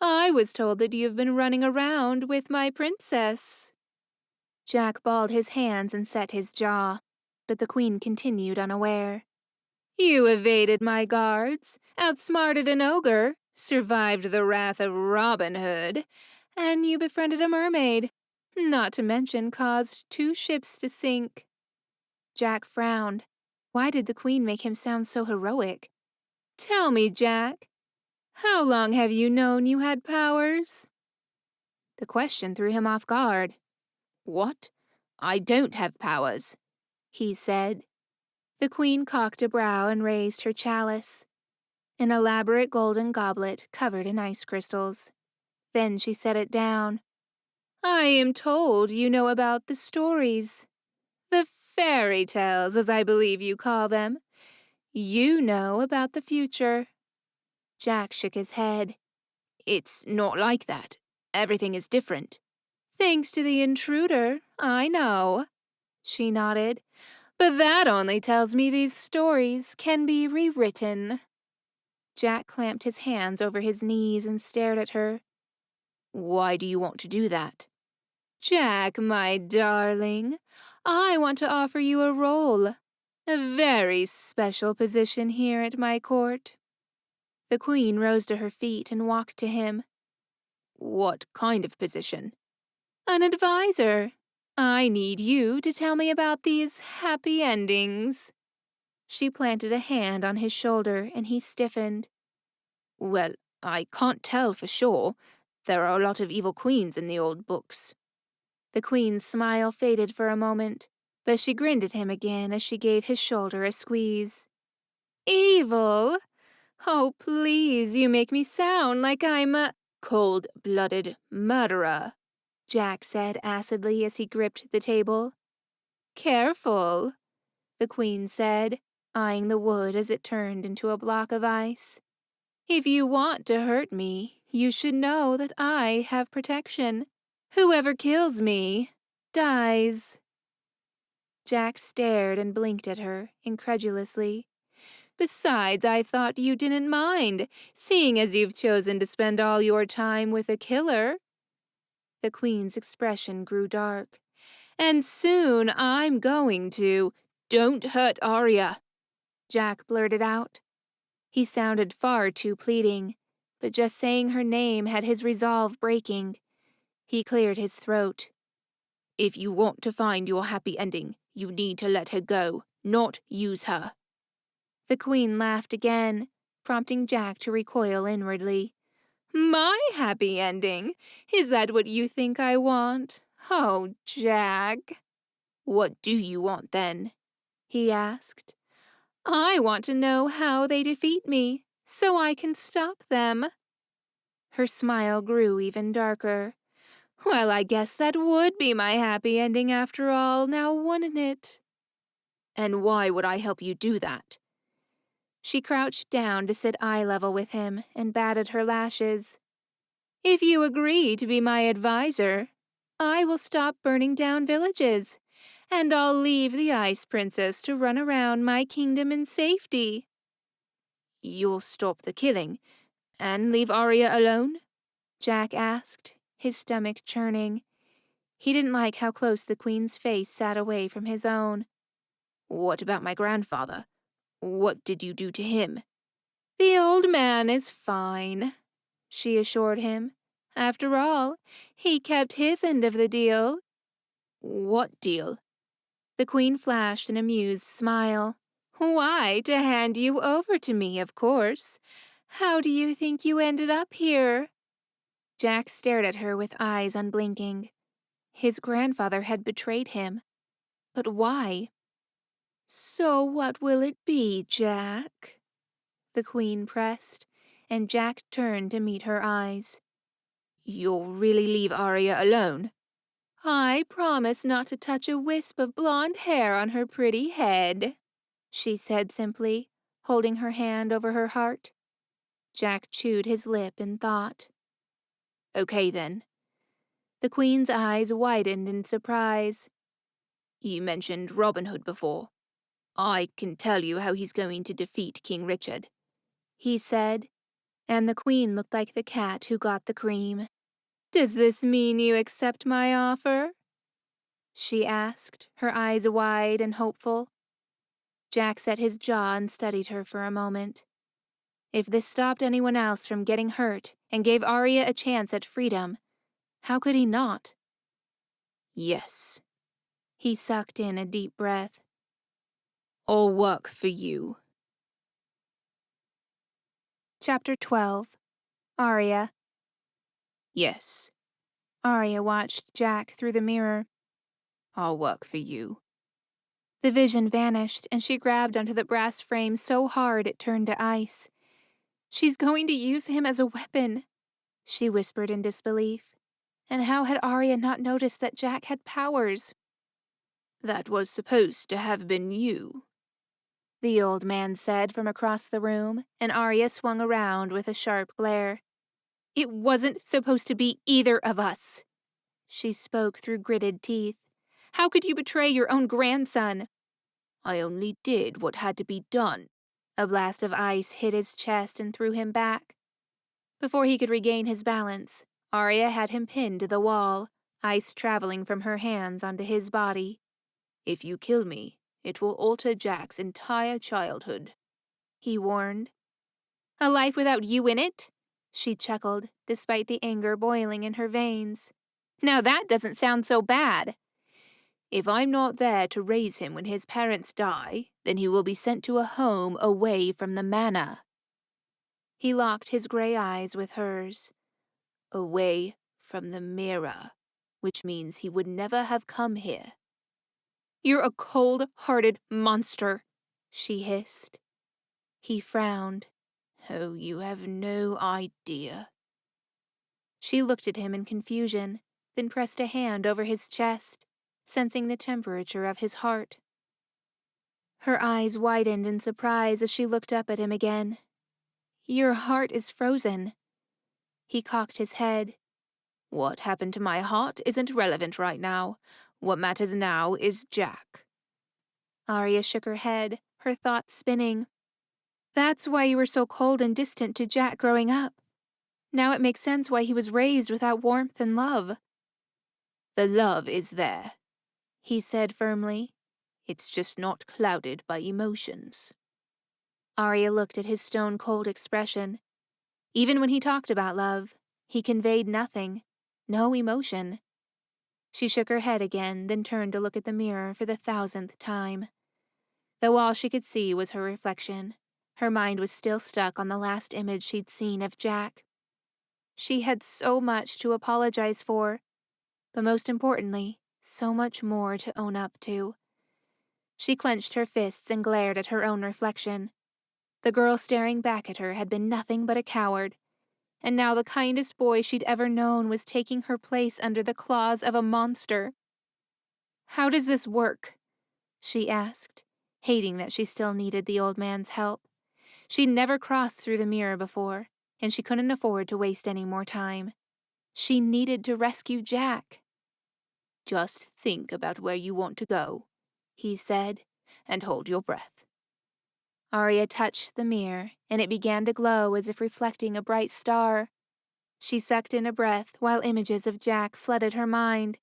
"I was told that you've been running around with my princess." Jack balled his hands and set his jaw, but the queen continued unaware. "You evaded my guards, outsmarted an ogre, survived the wrath of Robin Hood, and you befriended a mermaid, not to mention caused 2 ships to sink." Jack frowned. Why did the queen make him sound so heroic? "Tell me, Jack, how long have you known you had powers?" The question threw him off guard. "What? I don't have powers," he said. The queen cocked a brow and raised her chalice, an elaborate golden goblet covered in ice crystals. Then she set it down. "I am told you know about the stories. The fairy tales, as I believe you call them. You know about the future." Jack shook his head. "It's not like that. Everything is different." "Thanks to the intruder, I know." She nodded. "But that only tells me these stories can be rewritten." Jack clamped his hands over his knees and stared at her. "Why do you want to do that?" "Jack, my darling, I want to offer you a role, a very special position here at my court." The queen rose to her feet and walked to him. "What kind of position?" "An advisor. I need you to tell me about these happy endings." She planted a hand on his shoulder and he stiffened. "Well, I can't tell for sure. There are a lot of evil queens in the old books." The queen's smile faded for a moment, but she grinned at him again as she gave his shoulder a squeeze. "Evil? Oh, please, you make me sound like I'm a cold-blooded murderer," Jack said acidly as he gripped the table. "Careful," the queen said, eyeing the wood as it turned into a block of ice. "If you want to hurt me, you should know that I have protection. Whoever kills me dies. Jack stared and blinked at her, incredulously. Besides, I thought you didn't mind, seeing as you've chosen to spend all your time with a killer. The Queen's expression grew dark. And soon I'm going to. Don't hurt Arya, Jack blurted out. He sounded far too pleading, but just saying her name had his resolve breaking. He cleared his throat. If you want to find your happy ending, you need to let her go, not use her. The Queen laughed again, prompting Jack to recoil inwardly. My happy ending? Is that what you think I want? Oh, Jack. What do you want then? He asked. I want to know how they defeat me, so I can stop them. Her smile grew even darker. Well, I guess that would be my happy ending after all, now wouldn't it? And why would I help you do that? She crouched down to sit eye level with him and batted her lashes. If you agree to be my advisor, I will stop burning down villages, and I'll leave the Ice Princess to run around my kingdom in safety. You'll stop the killing and leave Arya alone? Jack asked, his stomach churning. He didn't like how close the Queen's face sat away from his own. What about my grandfather? What did you do to him? The old man is fine, she assured him. After all, he kept his end of the deal. What deal? The Queen flashed an amused smile. Why, to hand you over to me, of course. How do you think you ended up here? Jack stared at her with eyes unblinking. His grandfather had betrayed him. But why? So what will it be, Jack? The Queen pressed, and Jack turned to meet her eyes. You'll really leave Arya alone? I promise not to touch a wisp of blonde hair on her pretty head, she said simply, holding her hand over her heart. Jack chewed his lip in thought. Okay then. The Queen's eyes widened in surprise. You mentioned Robin Hood before. I can tell you how he's going to defeat King Richard, he said, and the Queen looked like the cat who got the cream. Does this mean you accept my offer? She asked, her eyes wide and hopeful. Jack set his jaw and studied her for a moment. If this stopped anyone else from getting hurt and gave Arya a chance at freedom, how could he not? Yes. He sucked in a deep breath. I'll work for you. Chapter 12. Arya. Yes. Arya watched Jack through the mirror. I'll work for you. The vision vanished, and she grabbed onto the brass frame so hard it turned to ice. She's going to use him as a weapon, she whispered in disbelief. And how had Arya not noticed that Jack had powers? That was supposed to have been you, the old man said from across the room, and Arya swung around with a sharp glare. It wasn't supposed to be either of us, she spoke through gritted teeth. How could you betray your own grandson? I only did what had to be done. A blast of ice hit his chest and threw him back. Before he could regain his balance, Arya had him pinned to the wall, ice traveling from her hands onto his body. If you kill me, it will alter Jack's entire childhood, he warned. A life without you in it? She chuckled, despite the anger boiling in her veins. Now that doesn't sound so bad. If I'm not there to raise him when his parents die, then he will be sent to a home away from the manor. He locked his gray eyes with hers. Away from the mirror, which means he would never have come here. You're a cold-hearted monster, she hissed. He frowned. Oh, you have no idea. She looked at him in confusion, then pressed a hand over his chest, sensing the temperature of his heart. Her eyes widened in surprise as she looked up at him again. Your heart is frozen. He cocked his head. What happened to my heart isn't relevant right now. What matters now is Jack. Arya shook her head, her thoughts spinning. That's why you were so cold and distant to Jack growing up. Now it makes sense why he was raised without warmth and love. The love is there, He said firmly. it's just not clouded by emotions. Arya looked at his stone-cold expression. Even when he talked about love, he conveyed nothing, no emotion. She shook her head again, then turned to look at the mirror for the 1,000th time. Though all she could see was her reflection, her mind was still stuck on the last image she'd seen of Jack. She had so much to apologize for, but most importantly, so much more to own up to. She clenched her fists and glared at her own reflection. The girl staring back at her had been nothing but a coward, and now the kindest boy she'd ever known was taking her place under the claws of a monster. "How does this work?" she asked, hating that she still needed the old man's help. She'd never crossed through the mirror before, and she couldn't afford to waste any more time. She needed to rescue Jack. Just think about where you want to go, he said, and hold your breath. Arya touched the mirror, and it began to glow as if reflecting a bright star. She sucked in a breath while images of Jack flooded her mind.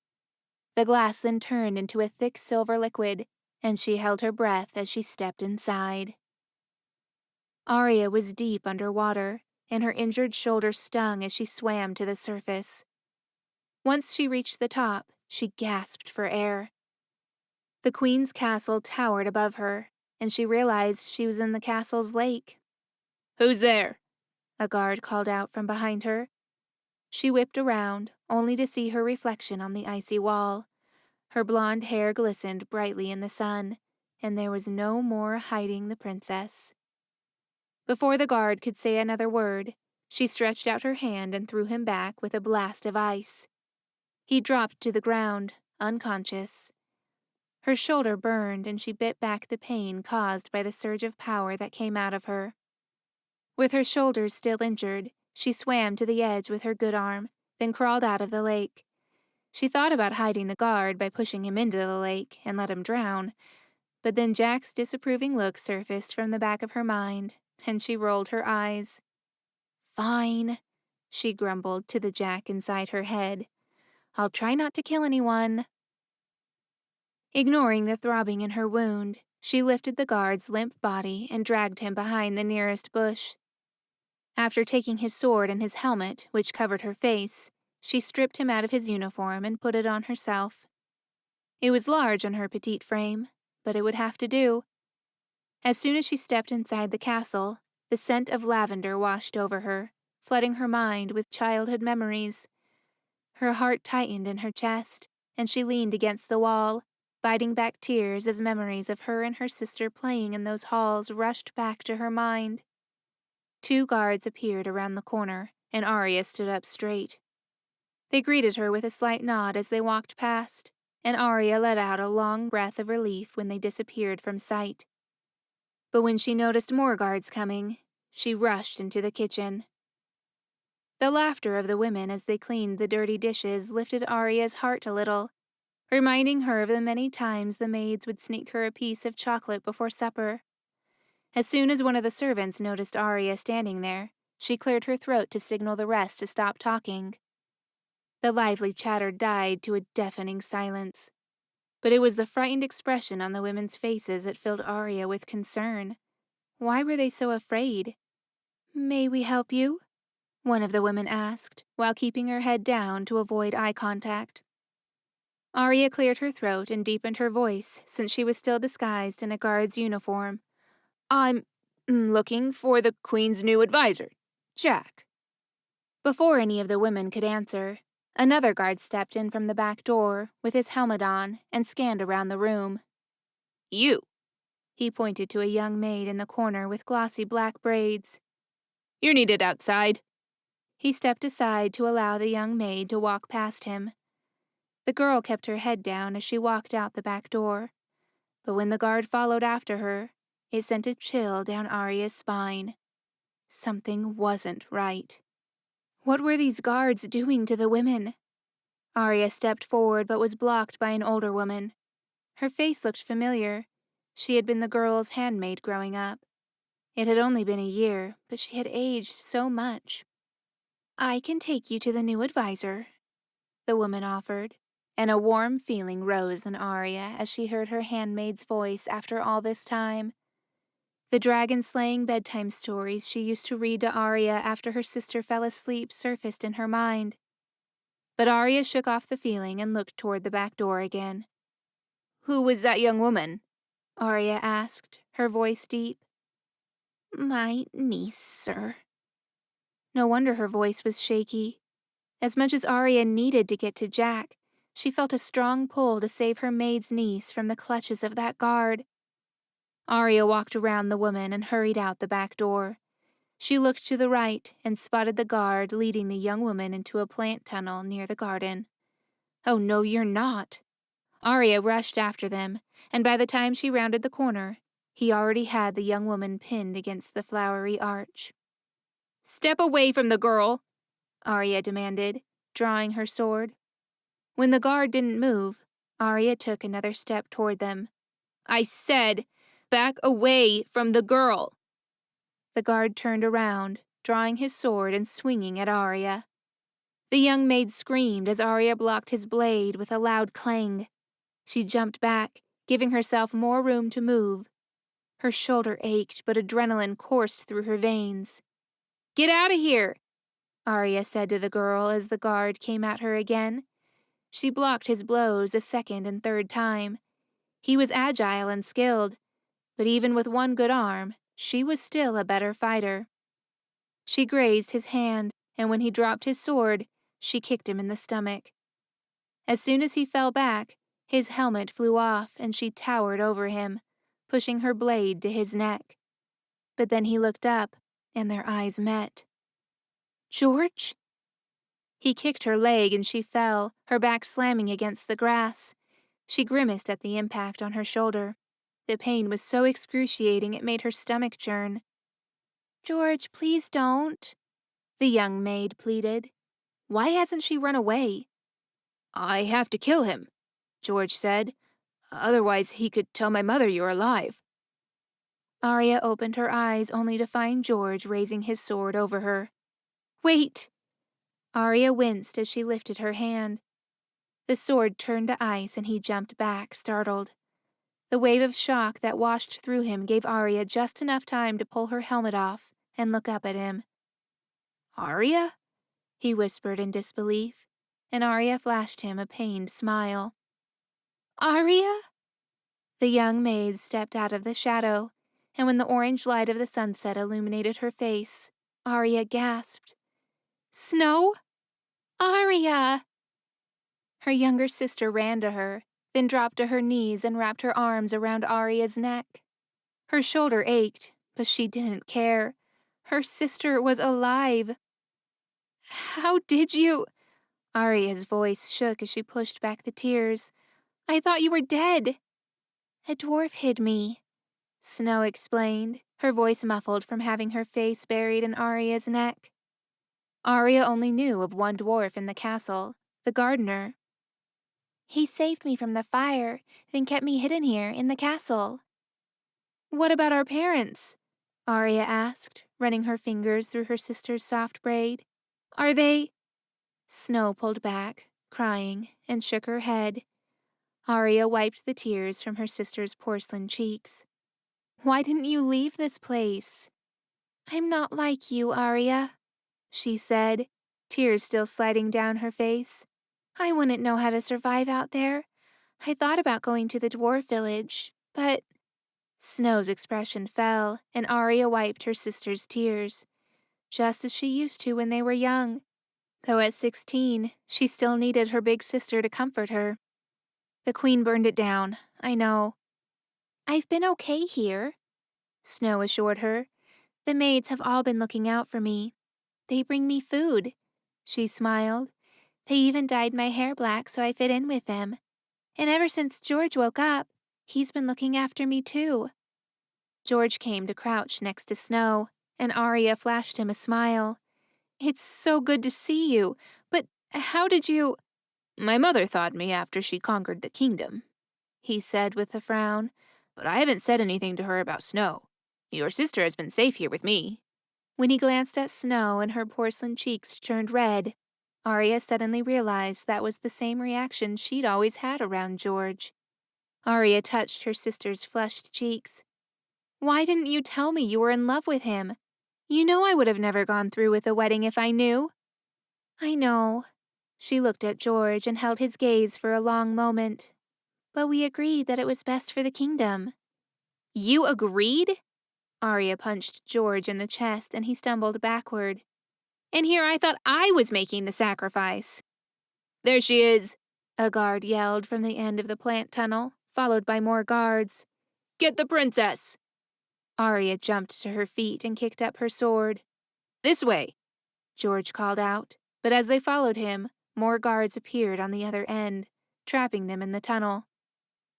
The glass then turned into a thick silver liquid, and she held her breath as she stepped inside. Arya was deep underwater, and her injured shoulder stung as she swam to the surface. Once she reached the top, she gasped for air. The queen's castle towered above her, and she realized she was in the castle's lake. Who's there? A guard called out from behind her. She whipped around, only to see her reflection on the icy wall. Her blonde hair glistened brightly in the sun, and there was no more hiding the princess. Before the guard could say another word, she stretched out her hand and threw him back with a blast of ice. He dropped to the ground, unconscious. Her shoulder burned, and she bit back the pain caused by the surge of power that came out of her. With her shoulders still injured, she swam to the edge with her good arm, then crawled out of the lake. She thought about hiding the guard by pushing him into the lake and let him drown, but then Jack's disapproving look surfaced from the back of her mind, and she rolled her eyes. "Fine," she grumbled to the Jack inside her head. "I'll try not to kill anyone." Ignoring the throbbing in her wound, she lifted the guard's limp body and dragged him behind the nearest bush. After taking his sword and his helmet, which covered her face, she stripped him out of his uniform and put it on herself. It was large on her petite frame, but it would have to do. As soon as she stepped inside the castle, the scent of lavender washed over her, flooding her mind with childhood memories. Her heart tightened in her chest, and she leaned against the wall, fighting back tears as memories of her and her sister playing in those halls rushed back to her mind. 2 guards appeared around the corner, and Arya stood up straight. They greeted her with a slight nod as they walked past, and Arya let out a long breath of relief when they disappeared from sight. But when she noticed more guards coming, she rushed into the kitchen. The laughter of the women as they cleaned the dirty dishes lifted Arya's heart a little, reminding her of the many times the maids would sneak her a piece of chocolate before supper. As soon as one of the servants noticed Arya standing there, she cleared her throat to signal the rest to stop talking. The lively chatter died to a deafening silence, but it was the frightened expression on the women's faces that filled Arya with concern. Why were they so afraid? "May we help you?" one of the women asked, while keeping her head down to avoid eye contact. Arya cleared her throat and deepened her voice, since she was still disguised in a guard's uniform. I'm looking for the Queen's new advisor, Jack. Before any of the women could answer, another guard stepped in from the back door with his helmet on and scanned around the room. You. He pointed to a young maid in the corner with glossy black braids. You're needed outside. He stepped aside to allow the young maid to walk past him. The girl kept her head down as she walked out the back door, but when the guard followed after her, it sent a chill down Arya's spine. Something wasn't right. What were these guards doing to the women? Arya stepped forward but was blocked by an older woman. Her face looked familiar. She had been the girl's handmaid growing up. It had only been a year, but she had aged so much. "I can take you to the new advisor," the woman offered, and a warm feeling rose in Arya as she heard her handmaid's voice after all this time. The dragon-slaying bedtime stories she used to read to Arya after her sister fell asleep surfaced in her mind. But Arya shook off the feeling and looked toward the back door again. "Who was that young woman?" Arya asked, her voice deep. "My niece, sir." No wonder her voice was shaky. As much as Arya needed to get to Jack, she felt a strong pull to save her maid's niece from the clutches of that guard. Arya walked around the woman and hurried out the back door. She looked to the right and spotted the guard leading the young woman into a plant tunnel near the garden. "Oh, no, you're not." Arya rushed after them, and by the time she rounded the corner, he already had the young woman pinned against the flowery arch. "Step away from the girl," Arya demanded, drawing her sword. When the guard didn't move, Arya took another step toward them. "I said, back away from the girl." The guard turned around, drawing his sword and swinging at Arya. The young maid screamed as Arya blocked his blade with a loud clang. She jumped back, giving herself more room to move. Her shoulder ached, but adrenaline coursed through her veins. "Get out of here," Arya said to the girl as the guard came at her again. She blocked his blows a second and third time. He was agile and skilled, but even with one good arm, she was still a better fighter. She grazed his hand, and when he dropped his sword, she kicked him in the stomach. As soon as he fell back, his helmet flew off and she towered over him, pushing her blade to his neck. But then he looked up, and their eyes met. "George?" He kicked her leg and she fell, her back slamming against the grass. She grimaced at the impact on her shoulder. The pain was so excruciating it made her stomach churn. "George, please don't," the young maid pleaded. Why hasn't she run away? "I have to kill him," George said. "Otherwise he could tell my mother you're alive." Arya opened her eyes only to find George raising his sword over her. "Wait!" Arya winced as she lifted her hand. The sword turned to ice and he jumped back, startled. The wave of shock that washed through him gave Arya just enough time to pull her helmet off and look up at him. "Arya?" he whispered in disbelief, and Arya flashed him a pained smile. "Arya?" The young maid stepped out of the shadow, and when the orange light of the sunset illuminated her face, Arya gasped. "Snow? Arya!" Her younger sister ran to her, then dropped to her knees and wrapped her arms around Arya's neck. Her shoulder ached, but she didn't care. Her sister was alive. "How did you—" Arya's voice shook as she pushed back the tears. "I thought you were dead." "A dwarf hid me," Snow explained, her voice muffled from having her face buried in Arya's neck. Arya only knew of one dwarf in the castle, the gardener. "He saved me from the fire, then kept me hidden here in the castle." "What about our parents?" Arya asked, running her fingers through her sister's soft braid. "Are they—" Snow pulled back, crying, and shook her head. Arya wiped the tears from her sister's porcelain cheeks. "Why didn't you leave this place?" "I'm not like you, Arya," she said, tears still sliding down her face. "I wouldn't know how to survive out there. I thought about going to the dwarf village, but—" Snow's expression fell, and Arya wiped her sister's tears, just as she used to when they were young. Though at 16, she still needed her big sister to comfort her. "The queen burned it down, I know." "I've been okay here," Snow assured her. "The maids have all been looking out for me. They bring me food," she smiled. "They even dyed my hair black so I fit in with them. And ever since George woke up, he's been looking after me too." George came to crouch next to Snow, and Arya flashed him a smile. "It's so good to see you, but how did you—" My mother thawed me after she conquered the kingdom, he said with a frown, but I haven't said anything to her about Snow. Your sister has been safe here with me. When he glanced at Snow and her porcelain cheeks turned red, Arya suddenly realized that was the same reaction she'd always had around George. Arya touched her sister's flushed cheeks. Why didn't you tell me you were in love with him? You know I would have never gone through with a wedding if I knew. I know. She looked at George and held his gaze for a long moment. But we agreed that it was best for the kingdom. You agreed? Arya punched George in the chest and he stumbled backward. And here I thought I was making the sacrifice. There she is, a guard yelled from the end of the plant tunnel, followed by more guards. Get the princess! Arya jumped to her feet and kicked up her sword. This way, George called out, but as they followed him, more guards appeared on the other end, trapping them in the tunnel.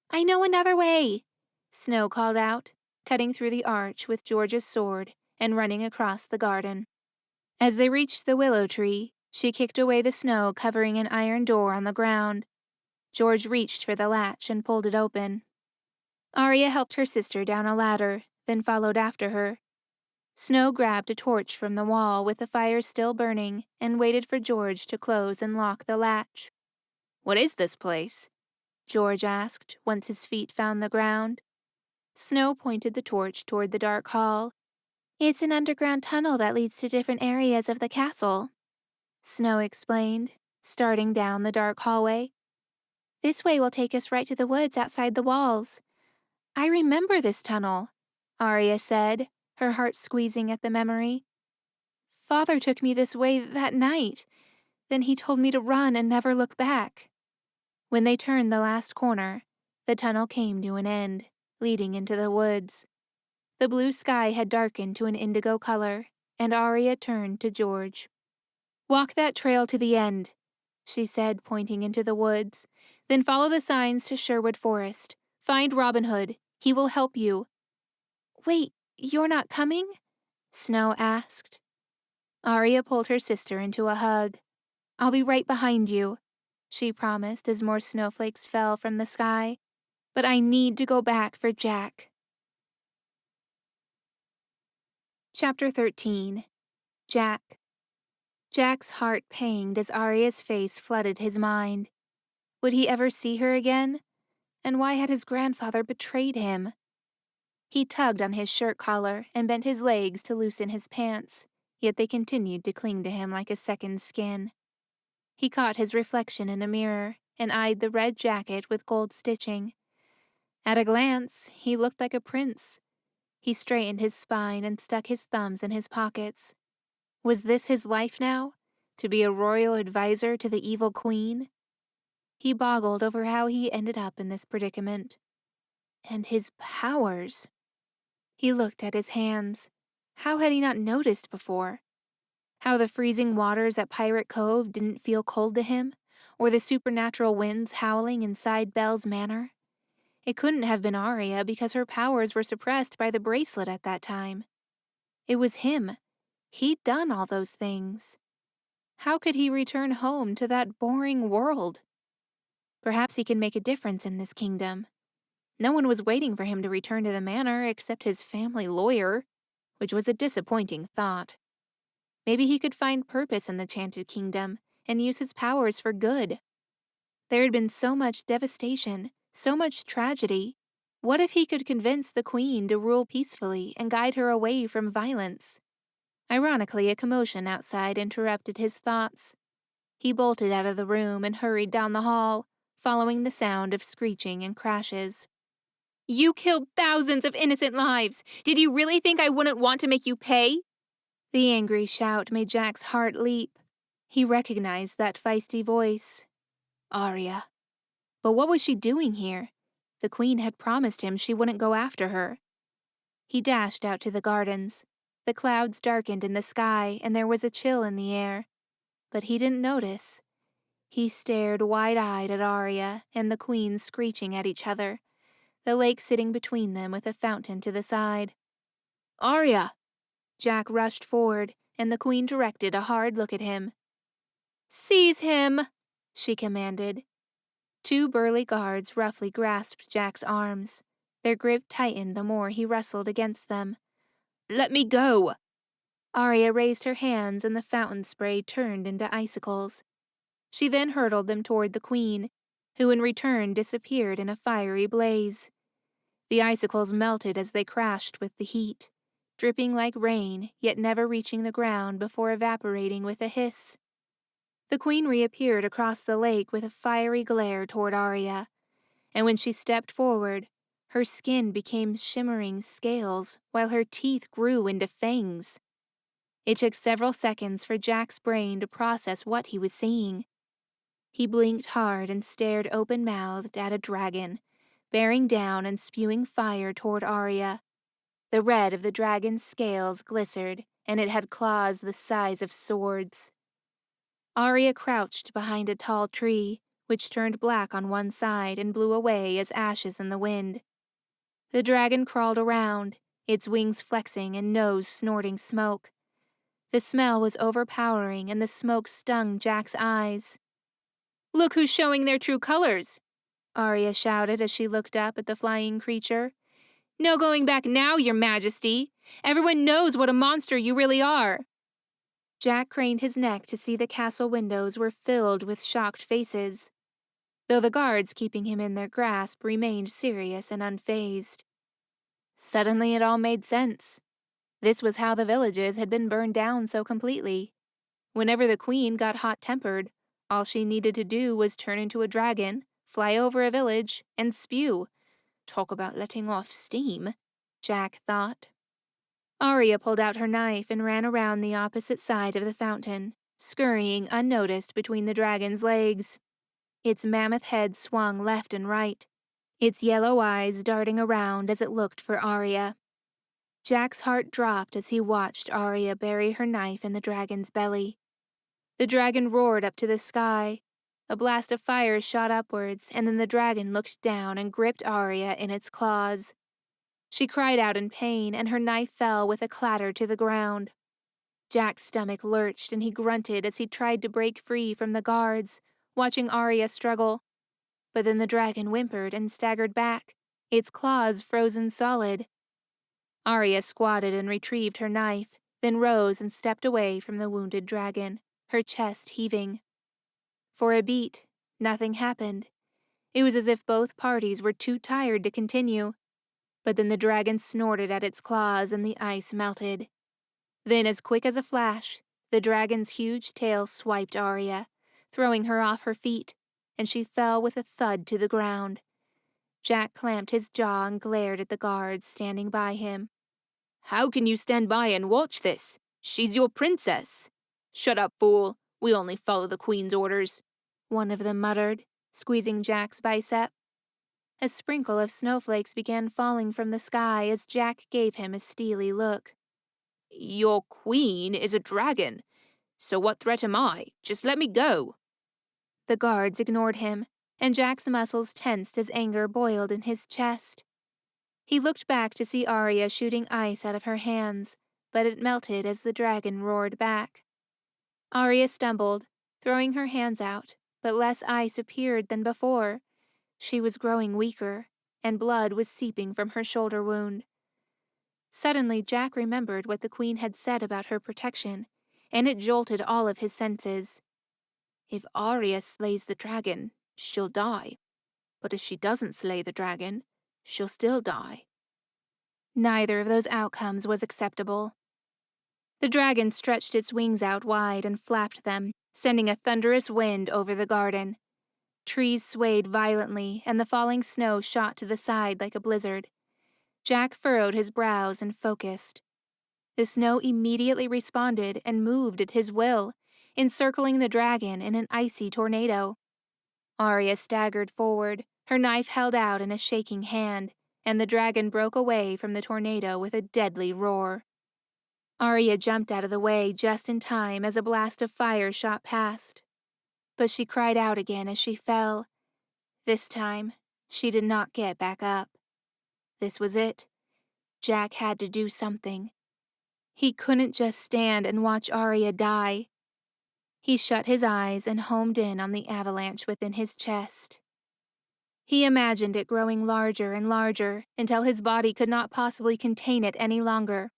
I know another way, Snow called out, cutting through the arch with George's sword and running across the garden. As they reached the willow tree, she kicked away the snow covering an iron door on the ground. George reached for the latch and pulled it open. Arya helped her sister down a ladder, then followed after her. Snow grabbed a torch from the wall with the fire still burning and waited for George to close and lock the latch. What is this place? George asked once his feet found the ground. Snow pointed the torch toward the dark hall. It's an underground tunnel that leads to different areas of the castle, Snow explained, starting down the dark hallway. This way will take us right to the woods outside the walls. I remember this tunnel, Arya said, her heart squeezing at the memory. Father took me this way that night. Then he told me to run and never look back. When they turned the last corner, the tunnel came to an end, leading into the woods. The blue sky had darkened to an indigo color, and Arya turned to George. Walk that trail to the end, she said, pointing into the woods. Then follow the signs to Sherwood Forest. Find Robin Hood. He will help you. Wait, you're not coming? Snow asked. Arya pulled her sister into a hug. I'll be right behind you, she promised as more snowflakes fell from the sky. But I need to go back for Jack. Chapter 13. Jack. Jack's heart panged as Arya's face flooded his mind. Would he ever see her again? And why had his grandfather betrayed him? He tugged on his shirt collar and bent his legs to loosen his pants, yet they continued to cling to him like a second skin. He caught his reflection in a mirror and eyed the red jacket with gold stitching. At a glance, he looked like a prince. He straightened his spine and stuck his thumbs in his pockets. Was this his life now? To be a royal advisor to the evil queen? He boggled over how he ended up in this predicament. And his powers. He looked at his hands. How had he not noticed before? How the freezing waters at Pirate Cove didn't feel cold to him, or the supernatural winds howling inside Belle's manor? It couldn't have been Arya because her powers were suppressed by the bracelet at that time. It was him. He'd done all those things. How could he return home to that boring world? Perhaps he could make a difference in this kingdom. No one was waiting for him to return to the manor except his family lawyer, which was a disappointing thought. Maybe he could find purpose in the Chanted Kingdom and use his powers for good. There had been so much devastation, so much tragedy. What if he could convince the queen to rule peacefully and guide her away from violence? Ironically, a commotion outside interrupted his thoughts. He bolted out of the room and hurried down the hall, following the sound of screeching and crashes. You killed thousands of innocent lives! Did you really think I wouldn't want to make you pay? The angry shout made Jack's heart leap. He recognized that feisty voice. Arya. But what was she doing here? The queen had promised him she wouldn't go after her. He dashed out to the gardens. The clouds darkened in the sky and there was a chill in the air. But he didn't notice. He stared wide-eyed at Arya and the queen screeching at each other, the lake sitting between them with a fountain to the side. Arya! Jack rushed forward, and the queen directed a hard look at him. Seize him! she commanded. Two burly guards roughly grasped Jack's arms. Their grip tightened the more he wrestled against them. Let me go! Arya raised her hands and the fountain spray turned into icicles. She then hurled them toward the queen, who in return disappeared in a fiery blaze. The icicles melted as they crashed with the heat, dripping like rain, yet never reaching the ground before evaporating with a hiss. The queen reappeared across the lake with a fiery glare toward Arya, and when she stepped forward, her skin became shimmering scales while her teeth grew into fangs. It took several seconds for Jack's brain to process what he was seeing. He blinked hard and stared open-mouthed at a dragon, bearing down and spewing fire toward Arya. The red of the dragon's scales glistered, and it had claws the size of swords. Arya crouched behind a tall tree, which turned black on one side and blew away as ashes in the wind. The dragon crawled around, its wings flexing and nose snorting smoke. The smell was overpowering and the smoke stung Jack's eyes. "Look who's showing their true colors!" Arya shouted as she looked up at the flying creature. "No going back now, your majesty! Everyone knows what a monster you really are!" Jack craned his neck to see the castle windows were filled with shocked faces, though the guards keeping him in their grasp remained serious and unfazed. Suddenly it all made sense. This was how the villages had been burned down so completely. Whenever the queen got hot-tempered, all she needed to do was turn into a dragon, fly over a village, and spew. Talk about letting off steam, Jack thought. Arya pulled out her knife and ran around the opposite side of the fountain, scurrying unnoticed between the dragon's legs. Its mammoth head swung left and right, its yellow eyes darting around as it looked for Arya. Jack's heart dropped as he watched Arya bury her knife in the dragon's belly. The dragon roared up to the sky. A blast of fire shot upwards, and then the dragon looked down and gripped Arya in its claws. She cried out in pain, and her knife fell with a clatter to the ground. Jack's stomach lurched, and he grunted as he tried to break free from the guards, watching Arya struggle. But then the dragon whimpered and staggered back, its claws frozen solid. Arya squatted and retrieved her knife, then rose and stepped away from the wounded dragon, her chest heaving. For a beat, nothing happened. It was as if both parties were too tired to continue. But then the dragon snorted at its claws and the ice melted. Then, as quick as a flash, the dragon's huge tail swiped Arya, throwing her off her feet, and she fell with a thud to the ground. Jack clamped his jaw and glared at the guards standing by him. How can you stand by and watch this? She's your princess. Shut up, fool. We only follow the queen's orders, one of them muttered, squeezing Jack's bicep. A sprinkle of snowflakes began falling from the sky as Jack gave him a steely look. Your queen is a dragon. So what threat am I? Just let me go. The guards ignored him, and Jack's muscles tensed as anger boiled in his chest. He looked back to see Arya shooting ice out of her hands, but it melted as the dragon roared back. Arya stumbled, throwing her hands out, but less ice appeared than before. She was growing weaker, and blood was seeping from her shoulder wound. Suddenly Jack remembered what the queen had said about her protection, and it jolted all of his senses. If Arya slays the dragon, she'll die. But if she doesn't slay the dragon, she'll still die. Neither of those outcomes was acceptable. The dragon stretched its wings out wide and flapped them, sending a thunderous wind over the garden. Trees swayed violently, and the falling snow shot to the side like a blizzard. Jack furrowed his brows and focused. The snow immediately responded and moved at his will, encircling the dragon in an icy tornado. Arya staggered forward, her knife held out in a shaking hand, and the dragon broke away from the tornado with a deadly roar. Arya jumped out of the way just in time as a blast of fire shot past. But she cried out again as she fell. This time, she did not get back up. This was it. Jack had to do something. He couldn't just stand and watch Arya die. He shut his eyes and homed in on the avalanche within his chest. He imagined it growing larger and larger until his body could not possibly contain it any longer.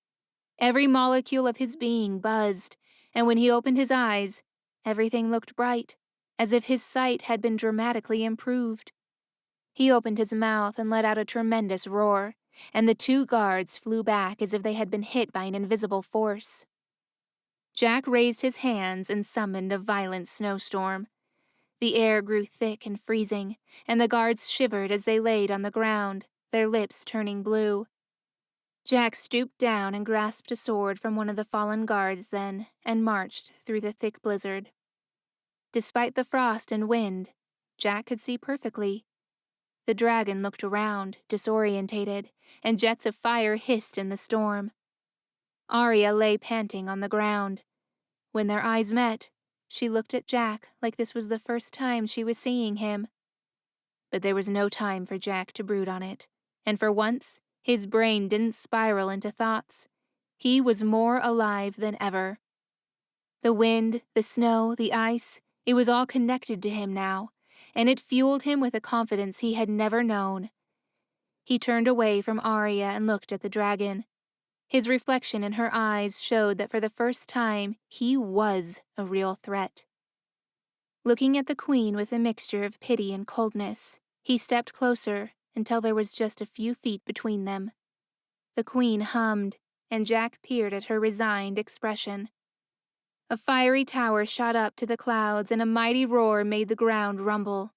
Every molecule of his being buzzed, and when he opened his eyes, everything looked bright, as if his sight had been dramatically improved. He opened his mouth and let out a tremendous roar, and the 2 guards flew back as if they had been hit by an invisible force. Jack raised his hands and summoned a violent snowstorm. The air grew thick and freezing, and the guards shivered as they laid on the ground, their lips turning blue. Jack stooped down and grasped a sword from one of the fallen guards then, and marched through the thick blizzard. Despite the frost and wind, Jack could see perfectly. The dragon looked around, disorientated, and jets of fire hissed in the storm. Arya lay panting on the ground. When their eyes met, she looked at Jack like this was the first time she was seeing him. But there was no time for Jack to brood on it, and for once, his brain didn't spiral into thoughts. He was more alive than ever. The wind, the snow, the ice, it was all connected to him now, and it fueled him with a confidence he had never known. He turned away from Arya and looked at the dragon. His reflection in her eyes showed that for the first time he was a real threat. Looking at the queen with a mixture of pity and coldness, he stepped closer until there was just a few feet between them. The queen hummed, and Jack peered at her resigned expression. A fiery tower shot up to the clouds, and a mighty roar made the ground rumble.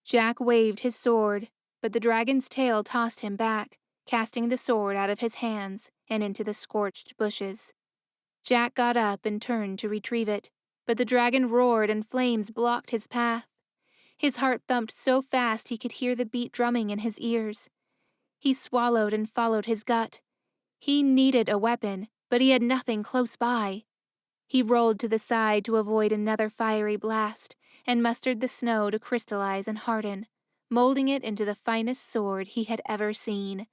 Jack waved his sword, but the dragon's tail tossed him back, casting the sword out of his hands and into the scorched bushes. Jack got up and turned to retrieve it, but the dragon roared and flames blocked his path. His heart thumped so fast he could hear the beat drumming in his ears. He swallowed and followed his gut. He needed a weapon, but he had nothing close by. He rolled to the side to avoid another fiery blast, and mustered the snow to crystallize and harden, molding it into the finest sword he had ever seen.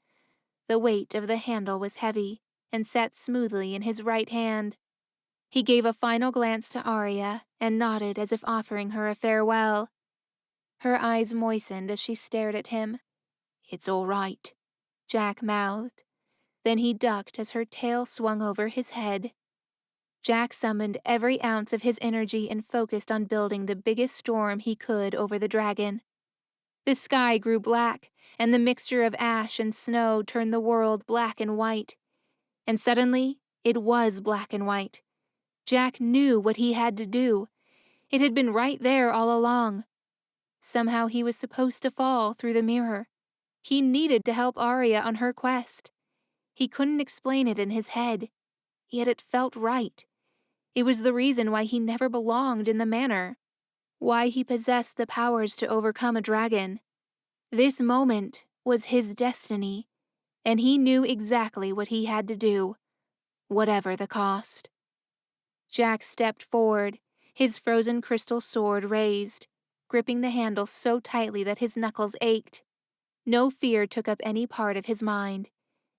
The weight of the handle was heavy, and sat smoothly in his right hand. He gave a final glance to Arya, and nodded as if offering her a farewell. Her eyes moistened as she stared at him. "It's all right," Jack mouthed. Then he ducked as her tail swung over his head. Jack summoned every ounce of his energy and focused on building the biggest storm he could over the dragon. The sky grew black, and the mixture of ash and snow turned the world black and white. And suddenly, it was black and white. Jack knew what he had to do. It had been right there all along. Somehow he was supposed to fall through the mirror. He needed to help Arya on her quest. He couldn't explain it in his head, yet it felt right. It was the reason why he never belonged in the manor, why he possessed the powers to overcome a dragon. This moment was his destiny, and he knew exactly what he had to do, whatever the cost. Jack stepped forward, his frozen crystal sword raised, gripping the handle so tightly that his knuckles ached. No fear took up any part of his mind,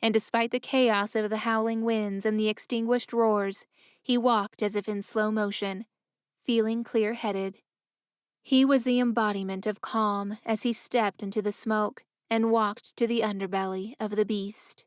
and despite the chaos of the howling winds and the extinguished roars, he walked as if in slow motion, feeling clear-headed. He was the embodiment of calm as he stepped into the smoke and walked to the underbelly of the beast.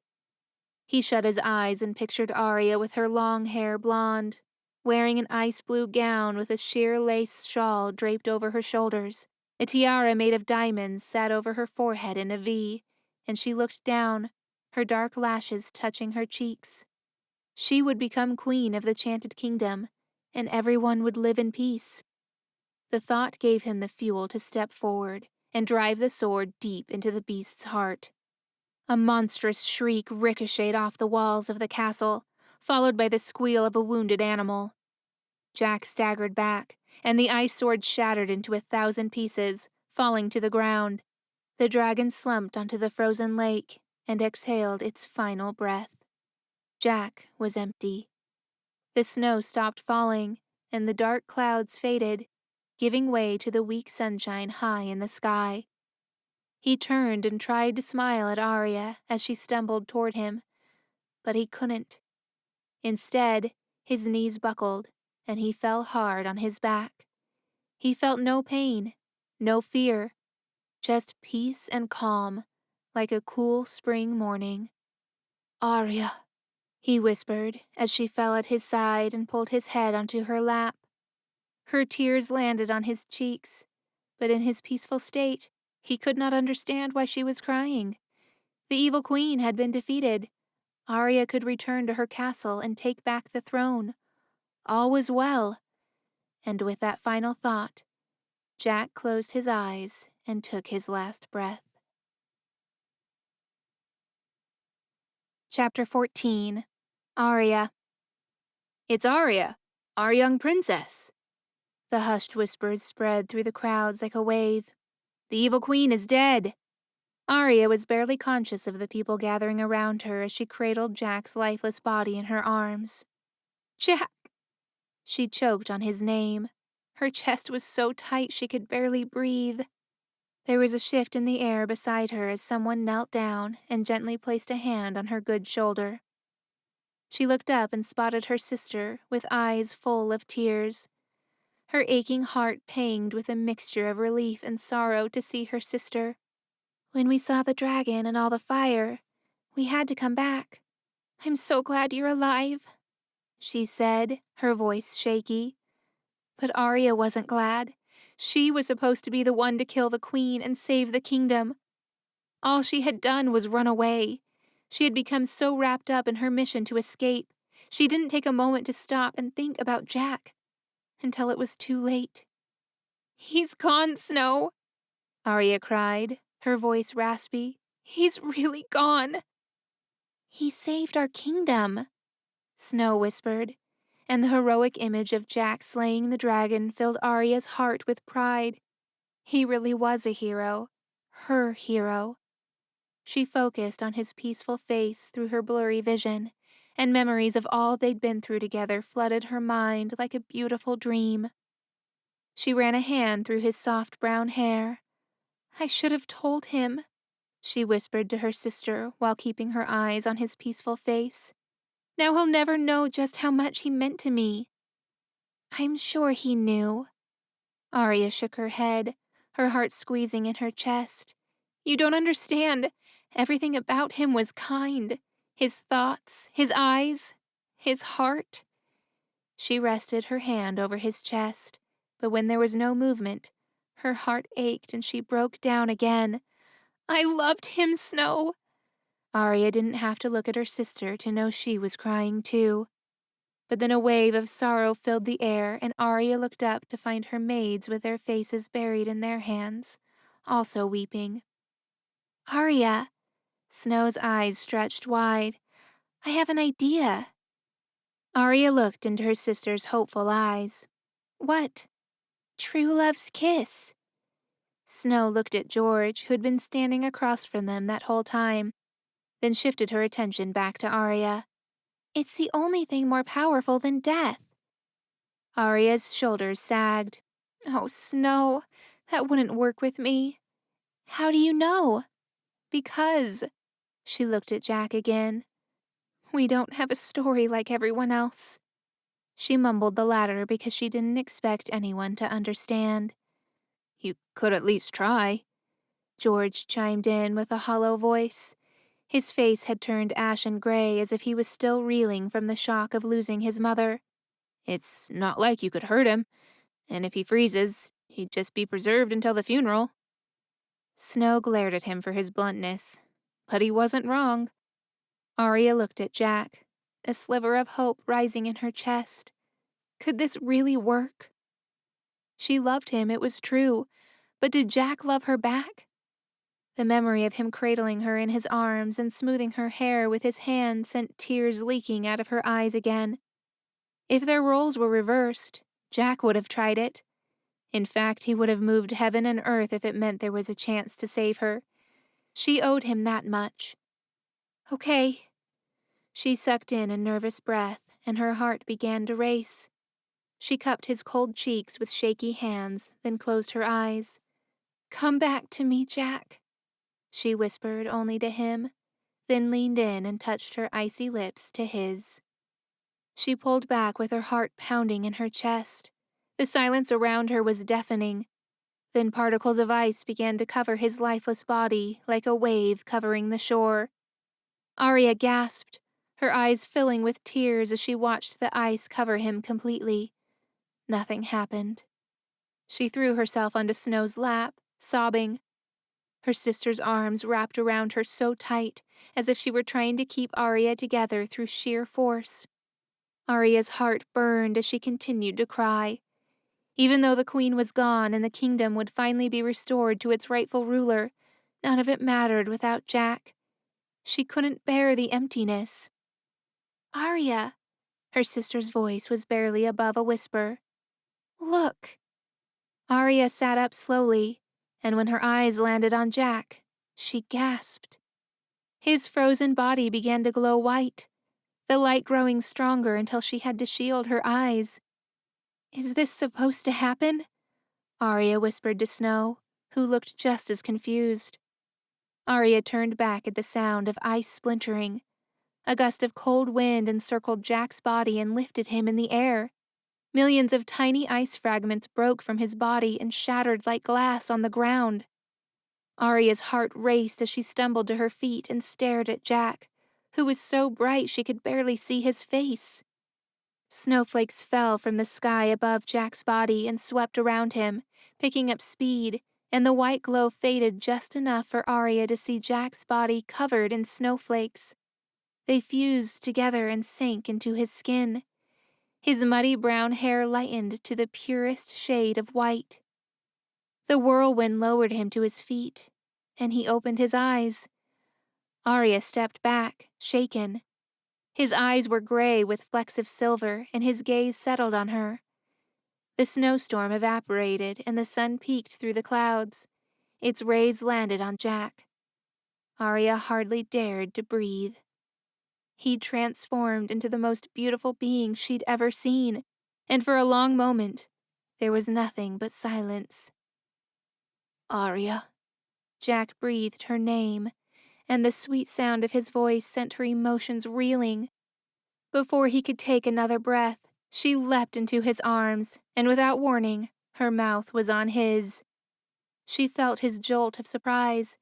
He shut his eyes and pictured Arya with her long hair blonde, wearing an ice-blue gown with a sheer lace shawl draped over her shoulders. A tiara made of diamonds sat over her forehead in a V, and she looked down, her dark lashes touching her cheeks. She would become queen of the Chanted Kingdom, and everyone would live in peace. The thought gave him the fuel to step forward and drive the sword deep into the beast's heart. A monstrous shriek ricocheted off the walls of the castle, followed by the squeal of a wounded animal. Jack staggered back, and the ice sword shattered into 1,000 pieces, falling to the ground. The dragon slumped onto the frozen lake and exhaled its final breath. Jack was empty. The snow stopped falling, and the dark clouds faded, giving way to the weak sunshine high in the sky. He turned and tried to smile at Arya as she stumbled toward him, but he couldn't. Instead, his knees buckled, and he fell hard on his back. He felt no pain, no fear, just peace and calm, like a cool spring morning. "Arya," he whispered as she fell at his side and pulled his head onto her lap. Her tears landed on his cheeks, but in his peaceful state, he could not understand why she was crying. The evil queen had been defeated. Arya could return to her castle and take back the throne. All was well. And with that final thought, Jack closed his eyes and took his last breath. Chapter 14. Arya. "It's Arya, our young princess." The hushed whispers spread through the crowds like a wave. "The evil queen is dead." Arya was barely conscious of the people gathering around her as she cradled Jack's lifeless body in her arms. "Jack!" She choked on his name. Her chest was so tight she could barely breathe. There was a shift in the air beside her as someone knelt down and gently placed a hand on her good shoulder. She looked up and spotted her sister with eyes full of tears. Her aching heart panged with a mixture of relief and sorrow to see her sister. "When we saw the dragon and all the fire, we had to come back. I'm so glad you're alive," she said, her voice shaky. But Arya wasn't glad. She was supposed to be the one to kill the queen and save the kingdom. All she had done was run away. She had become so wrapped up in her mission to escape, she didn't take a moment to stop and think about Jack, until it was too late. "He's gone, Snow," Arya cried, her voice raspy. "He's really gone." "He saved our kingdom," Snow whispered, and the heroic image of Jack slaying the dragon filled Arya's heart with pride. He really was a hero, her hero. She focused on his peaceful face through her blurry vision, and memories of all they'd been through together flooded her mind like a beautiful dream. She ran a hand through his soft brown hair. "I should have told him," she whispered to her sister while keeping her eyes on his peaceful face. "Now he'll never know just how much he meant to me." "I'm sure he knew." Arya shook her head, her heart squeezing in her chest. "You don't understand. Everything about him was kind. His thoughts, his eyes, his heart." She rested her hand over his chest, but when there was no movement, her heart ached and she broke down again. "I loved him, Snow." Arya didn't have to look at her sister to know she was crying too. But then a wave of sorrow filled the air, and Arya looked up to find her maids with their faces buried in their hands, also weeping. "Arya," Snow's eyes stretched wide, "I have an idea." Arya looked into her sister's hopeful eyes. "What?" "True love's kiss." Snow looked at George, who had been standing across from them that whole time, then shifted her attention back to Arya. "It's the only thing more powerful than death." Arya's shoulders sagged. "Oh, Snow, that wouldn't work with me." "How do you know?" "Because," she looked at Jack again, "we don't have a story like everyone else." She mumbled the latter because she didn't expect anyone to understand. "You could at least try," George chimed in with a hollow voice. His face had turned ashen gray as if he was still reeling from the shock of losing his mother. "It's not like you could hurt him, and if he freezes, he'd just be preserved until the funeral." Snow glared at him for his bluntness, but he wasn't wrong. Arya looked at Jack, a sliver of hope rising in her chest. Could this really work? She loved him, it was true, but did Jack love her back? The memory of him cradling her in his arms and smoothing her hair with his hand sent tears leaking out of her eyes again. If their roles were reversed, Jack would have tried it. In fact, he would have moved heaven and earth if it meant there was a chance to save her. She owed him that much. "Okay." She sucked in a nervous breath, and her heart began to race. She cupped his cold cheeks with shaky hands, then closed her eyes. "Come back to me, Jack," she whispered only to him, then leaned in and touched her icy lips to his. She pulled back with her heart pounding in her chest. The silence around her was deafening. Then particles of ice began to cover his lifeless body like a wave covering the shore. Arya gasped, her eyes filling with tears as she watched the ice cover him completely. Nothing happened. She threw herself onto Snow's lap, sobbing. Her sister's arms wrapped around her so tight, as if she were trying to keep Arya together through sheer force. Arya's heart burned as she continued to cry. Even though the queen was gone and the kingdom would finally be restored to its rightful ruler, none of it mattered without Jack. She couldn't bear the emptiness. Arya, her sister's voice was barely above a whisper. Look. Arya sat up slowly, and when her eyes landed on Jack, she gasped. His frozen body began to glow white, the light growing stronger until she had to shield her eyes. Is this supposed to happen? Arya whispered to Snow, who looked just as confused. Arya turned back at the sound of ice splintering. A gust of cold wind encircled Jack's body and lifted him in the air. Millions of tiny ice fragments broke from his body and shattered like glass on the ground. Arya's heart raced as she stumbled to her feet and stared at Jack, who was so bright she could barely see his face. Snowflakes fell from the sky above Jack's body and swept around him, picking up speed, and the white glow faded just enough for Arya to see Jack's body covered in snowflakes. They fused together and sank into his skin. His muddy brown hair lightened to the purest shade of white. The whirlwind lowered him to his feet, and he opened his eyes. Arya stepped back, shaken. His eyes were gray with flecks of silver, and his gaze settled on her. The snowstorm evaporated, and the sun peeked through the clouds. Its rays landed on Jack. Arya hardly dared to breathe. He transformed into the most beautiful being she'd ever seen, and for a long moment, there was nothing but silence. Arya. Jack breathed her name, and the sweet sound of his voice sent her emotions reeling. Before he could take another breath, she leapt into his arms, and without warning, her mouth was on his. She felt his jolt of surprise,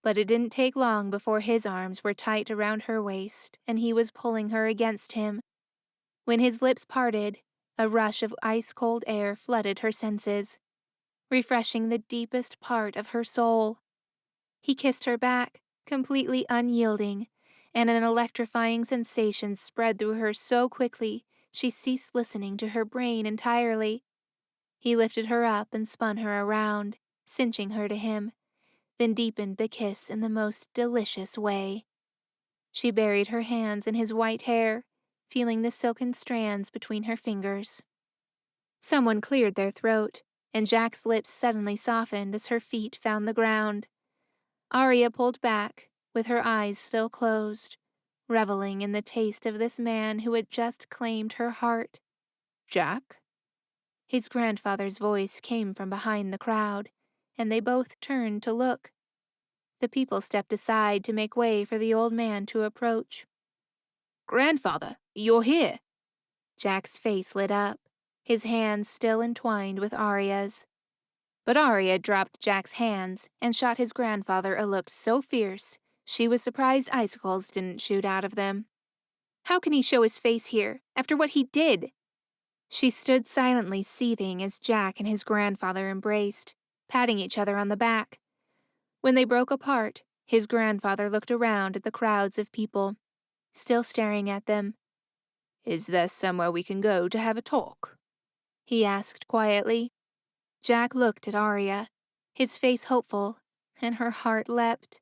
but it didn't take long before his arms were tight around her waist, and he was pulling her against him. When his lips parted, a rush of ice-cold air flooded her senses, refreshing the deepest part of her soul. He kissed her back, completely unyielding, and an electrifying sensation spread through her so quickly she ceased listening to her brain entirely. He lifted her up and spun her around, cinching her to him, then deepened the kiss in the most delicious way. She buried her hands in his white hair, feeling the silken strands between her fingers. Someone cleared their throat, and Jack's lips suddenly softened as her feet found the ground. Arya pulled back, with her eyes still closed, reveling in the taste of this man who had just claimed her heart. Jack? His grandfather's voice came from behind the crowd, and they both turned to look. The people stepped aside to make way for the old man to approach. Grandfather, you're here. Jack's face lit up, his hands still entwined with Arya's. But Arya dropped Jack's hands and shot his grandfather a look so fierce she was surprised icicles didn't shoot out of them. How can he show his face here, after what he did? She stood silently seething as Jack and his grandfather embraced, patting each other on the back. When they broke apart, his grandfather looked around at the crowds of people, still staring at them. Is there somewhere we can go to have a talk? He asked quietly. Jack looked at Arya, his face hopeful, and her heart leapt.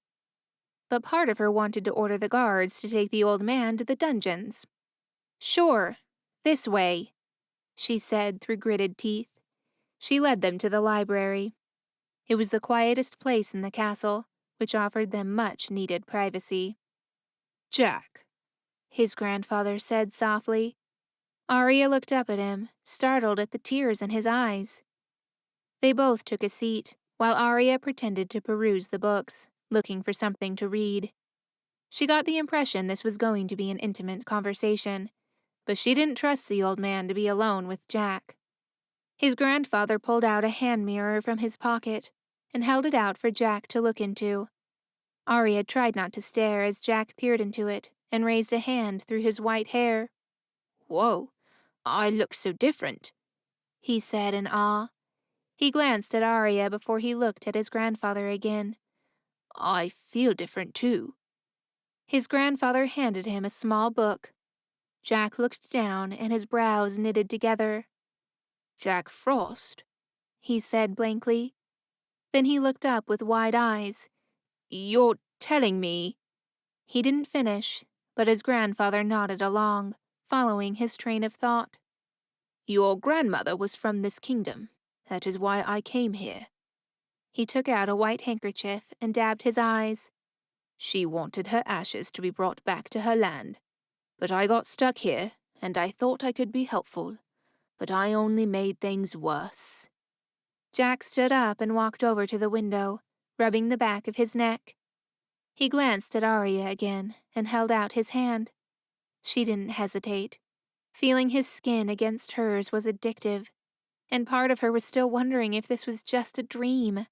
But part of her wanted to order the guards to take the old man to the dungeons. Sure, this way, she said through gritted teeth. She led them to the library. It was the quietest place in the castle, which offered them much-needed privacy. Jack, his grandfather said softly. Arya looked up at him, startled at the tears in his eyes. They both took a seat, while Arya pretended to peruse the books, looking for something to read. She got the impression this was going to be an intimate conversation, But she didn't trust the old man to be alone with Jack. His grandfather pulled out a hand mirror from his pocket and held it out for Jack to look into. Arya tried not to stare as Jack peered into it and raised a hand through his white hair. Whoa, I look so different, he said in awe. He glanced at Arya before he looked at his grandfather again. I feel different too. His grandfather handed him a small book. Jack looked down and his brows knitted together. Jack Frost, he said blankly. Then he looked up with wide eyes. You're telling me... He didn't finish, but his grandfather nodded along, following his train of thought. Your grandmother was from this kingdom. That is why I came here. He took out a white handkerchief and dabbed his eyes. She wanted her ashes to be brought back to her land. But I got stuck here, and I thought I could be helpful. But I only made things worse. Jack stood up and walked over to the window, rubbing the back of his neck. He glanced at Arya again and held out his hand. She didn't hesitate. Feeling his skin against hers was addictive, and part of her was still wondering if this was just a dream.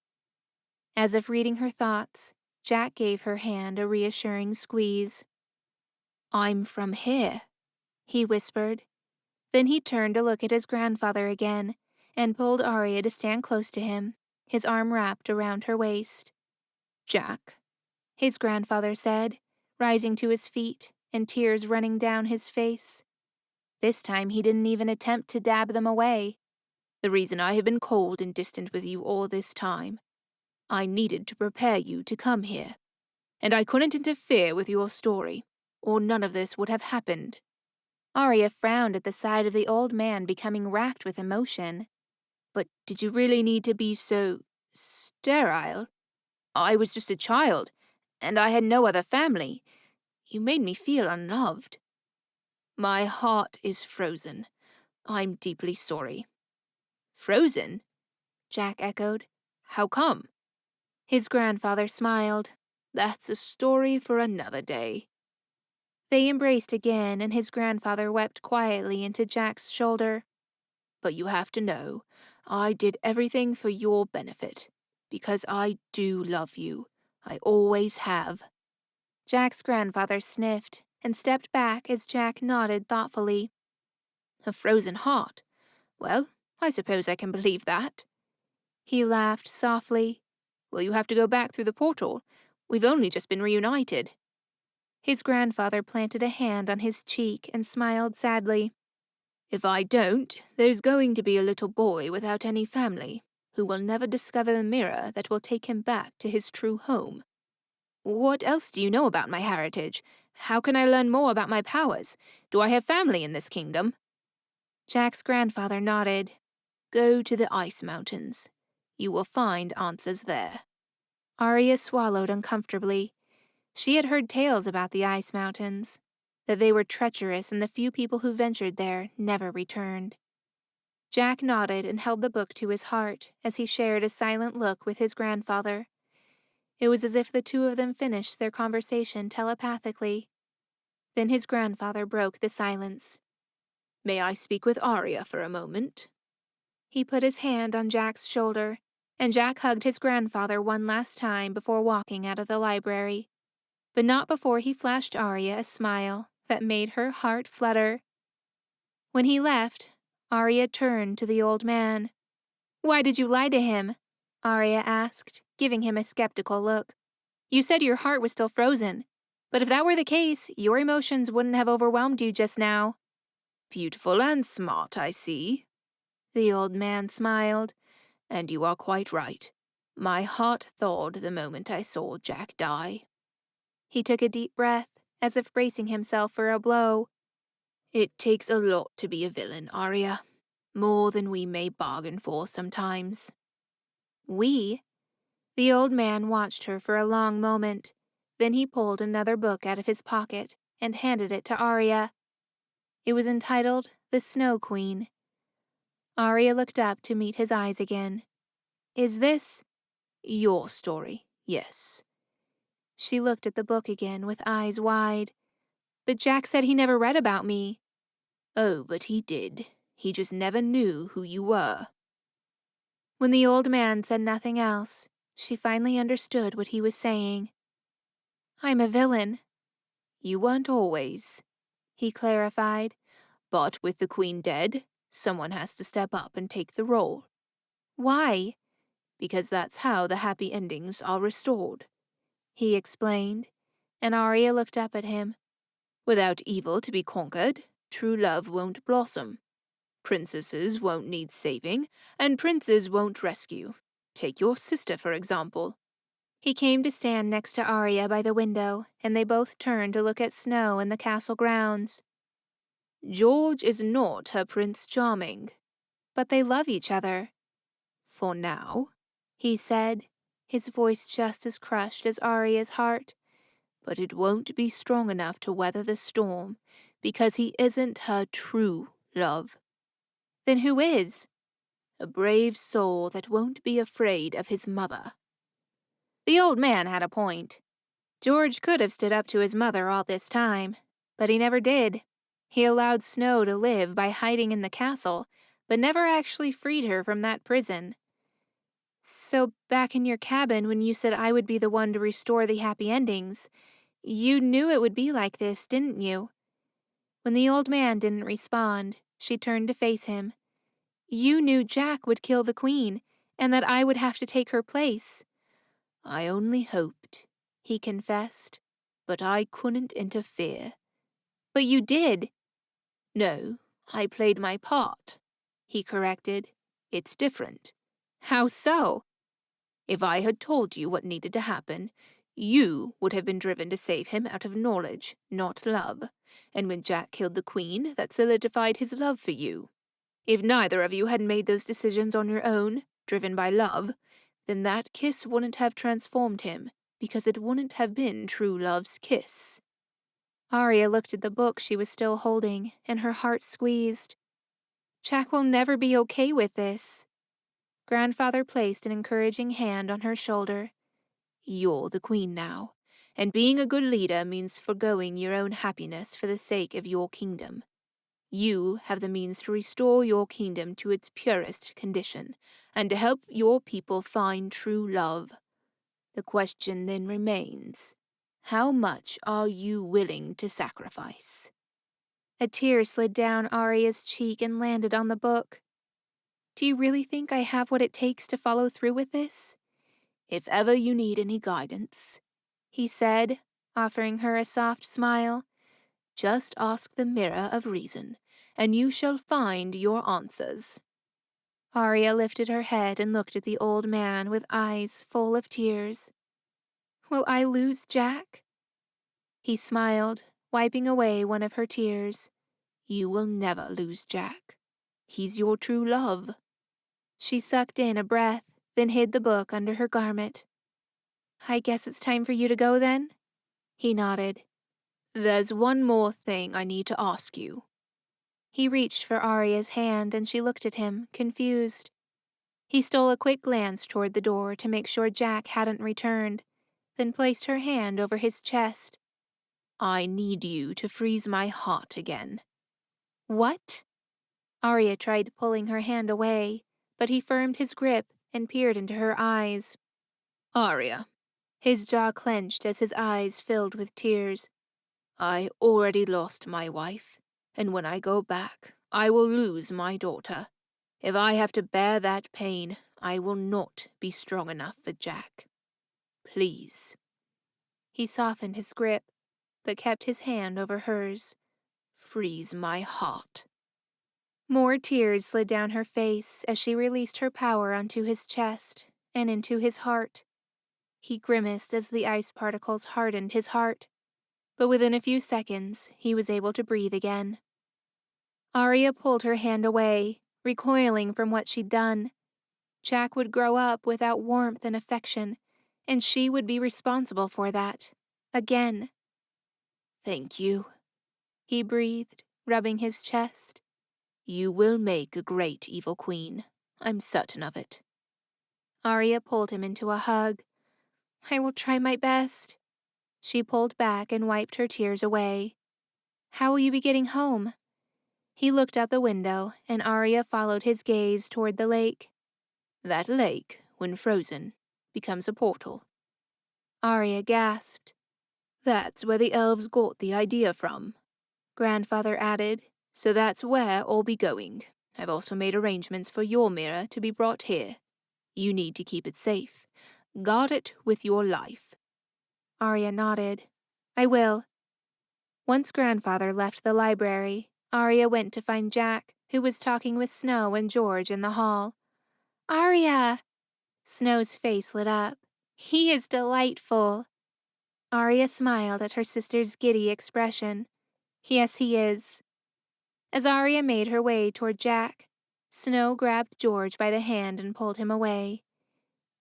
As if reading her thoughts, Jack gave her hand a reassuring squeeze. I'm from here, he whispered. Then he turned to look at his grandfather again and pulled Arya to stand close to him, his arm wrapped around her waist. Jack, his grandfather said, rising to his feet and tears running down his face. This time he didn't even attempt to dab them away. The reason I have been cold and distant with you all this time. I needed to prepare you to come here. And I couldn't interfere with your story, or none of this would have happened. Arya frowned at the sight of the old man becoming racked with emotion. But did you really need to be so... sterile? I was just a child, and I had no other family. You made me feel unloved. My heart is frozen. I'm deeply sorry. Frozen? Jack echoed. How come? His grandfather smiled. That's a story for another day. They embraced again, and his grandfather wept quietly into Jack's shoulder. But you have to know, I did everything for your benefit, because I do love you. I always have. Jack's grandfather sniffed and stepped back as Jack nodded thoughtfully. A frozen heart. Well, I suppose I can believe that. He laughed softly. Will you have to go back through the portal? We've only just been reunited. His grandfather planted a hand on his cheek and smiled sadly. If I don't, there's going to be a little boy without any family, who will never discover the mirror that will take him back to his true home. What else do you know about my heritage? How can I learn more about my powers? Do I have family in this kingdom? Jack's grandfather nodded. Go to the ice mountains. You will find answers there. Arya swallowed uncomfortably. She had heard tales about the ice mountains, that they were treacherous and the few people who ventured there never returned. Jack nodded and held the book to his heart as he shared a silent look with his grandfather. It was as if the two of them finished their conversation telepathically. Then his grandfather broke the silence. May I speak with Arya for a moment? He put his hand on Jack's shoulder, and Jack hugged his grandfather one last time before walking out of the library. But not before he flashed Arya a smile that made her heart flutter. When he left, Arya turned to the old man. "Why did you lie to him?" Arya asked, giving him a skeptical look. "You said your heart was still frozen, but if that were the case, your emotions wouldn't have overwhelmed you just now." Beautiful and smart, I see. The old man smiled. And you are quite right. My heart thawed the moment I saw Jack die. He took a deep breath, as if bracing himself for a blow. It takes a lot to be a villain, Arya. More than we may bargain for sometimes. We? The old man watched her for a long moment. Then he pulled another book out of his pocket and handed it to Arya. It was entitled The Snow Queen. Arya looked up to meet his eyes again. "Is this—" "Your story, yes." She looked at the book again with eyes wide. "But Jack said he never read about me." Oh, but he did. He just never knew who you were. When the old man said nothing else, she finally understood what he was saying. I'm a villain. You weren't always, He clarified. but with the queen dead, someone has to step up and take the role. Why? Because that's how the happy endings are restored. He explained, and Arya looked up at him. Without evil to be conquered, true love won't blossom. Princesses won't need saving, and princes won't rescue. Take your sister, for example. He came to stand next to Arya by the window, and they both turned to look at snow in the castle grounds. George is not her Prince Charming. But they love each other, For now, he said, his voice just as crushed as Arya's heart. but it won't be strong enough to weather the storm, because he isn't her true love. Then who is? A brave soul that won't be afraid of his mother. The old man had a point. George could have stood up to his mother all this time, but he never did. He allowed Snow to live by hiding in the castle, but never actually freed her from that prison. So back in your cabin when you said I would be the one to restore the happy endings, you knew it would be like this, didn't you? When the old man didn't respond, she turned to face him. You knew Jack would kill the queen, and that I would have to take her place. I only hoped, He confessed. but I couldn't interfere. But you did, No, I played my part, he corrected. It's different. How so? If I had told you what needed to happen, you would have been driven to save him out of knowledge, not love. And when Jack killed the queen, that solidified his love for you. If neither of you had made those decisions on your own, driven by love, then that kiss wouldn't have transformed him, because it wouldn't have been true love's kiss. Arya looked at the book she was still holding, and her heart squeezed. Jack will never be okay with this. Grandfather placed an encouraging hand on her shoulder. You're the queen now, and being a good leader means forgoing your own happiness for the sake of your kingdom. You have the means to restore your kingdom to its purest condition, and to help your people find true love. The question then remains, how much are you willing to sacrifice? A tear slid down Arya's cheek and landed on the book. Do you really think I have what it takes to follow through with this? If ever you need any guidance, He said, offering her a soft smile. just ask the mirror of reason, and you shall find your answers. Arya lifted her head and looked at the old man with eyes full of tears. Will I lose Jack? He smiled, wiping away one of her tears. You will never lose Jack. He's your true love. She sucked in a breath, then hid the book under her garment. I guess it's time for you to go then? He nodded. There's one more thing I need to ask you. He reached for Arya's hand and she looked at him, confused. He stole a quick glance toward the door to make sure Jack hadn't returned, then placed her hand over his chest. I need you to freeze my heart again. What? Arya tried pulling her hand away, but he firmed his grip and peered into her eyes. Arya, His jaw clenched as his eyes filled with tears. I already lost my wife, and when I go back, I will lose my daughter. If I have to bear that pain, I will not be strong enough for Jack. Please. He softened his grip, but kept his hand over hers. Freeze my heart. More tears slid down her face as she released her power onto his chest and into his heart. He grimaced as the ice particles hardened his heart, but within a few seconds he was able to breathe again. Arya pulled her hand away, recoiling from what she'd done. Jack would grow up without warmth and affection, and she would be responsible for that. Again. Thank you. He breathed, rubbing his chest. You will make a great evil queen. I'm certain of it. Arya pulled him into a hug. I will try my best. She pulled back and wiped her tears away. How will you be getting home? He looked out the window, and Arya followed his gaze toward the lake. That lake, when frozen, becomes a portal. Arya gasped. That's where the elves got the idea from, Grandfather added. So that's where I'll be going. I've also made arrangements for your mirror to be brought here. You need to keep it safe. Guard it with your life. Arya nodded. I will. Once Grandfather left the library, Arya went to find Jack, who was talking with Snow and George in the hall. Arya! Snow's face lit up. He is delightful. Arya smiled at her sister's giddy expression. Yes, he is. As Arya made her way toward Jack, Snow grabbed George by the hand and pulled him away.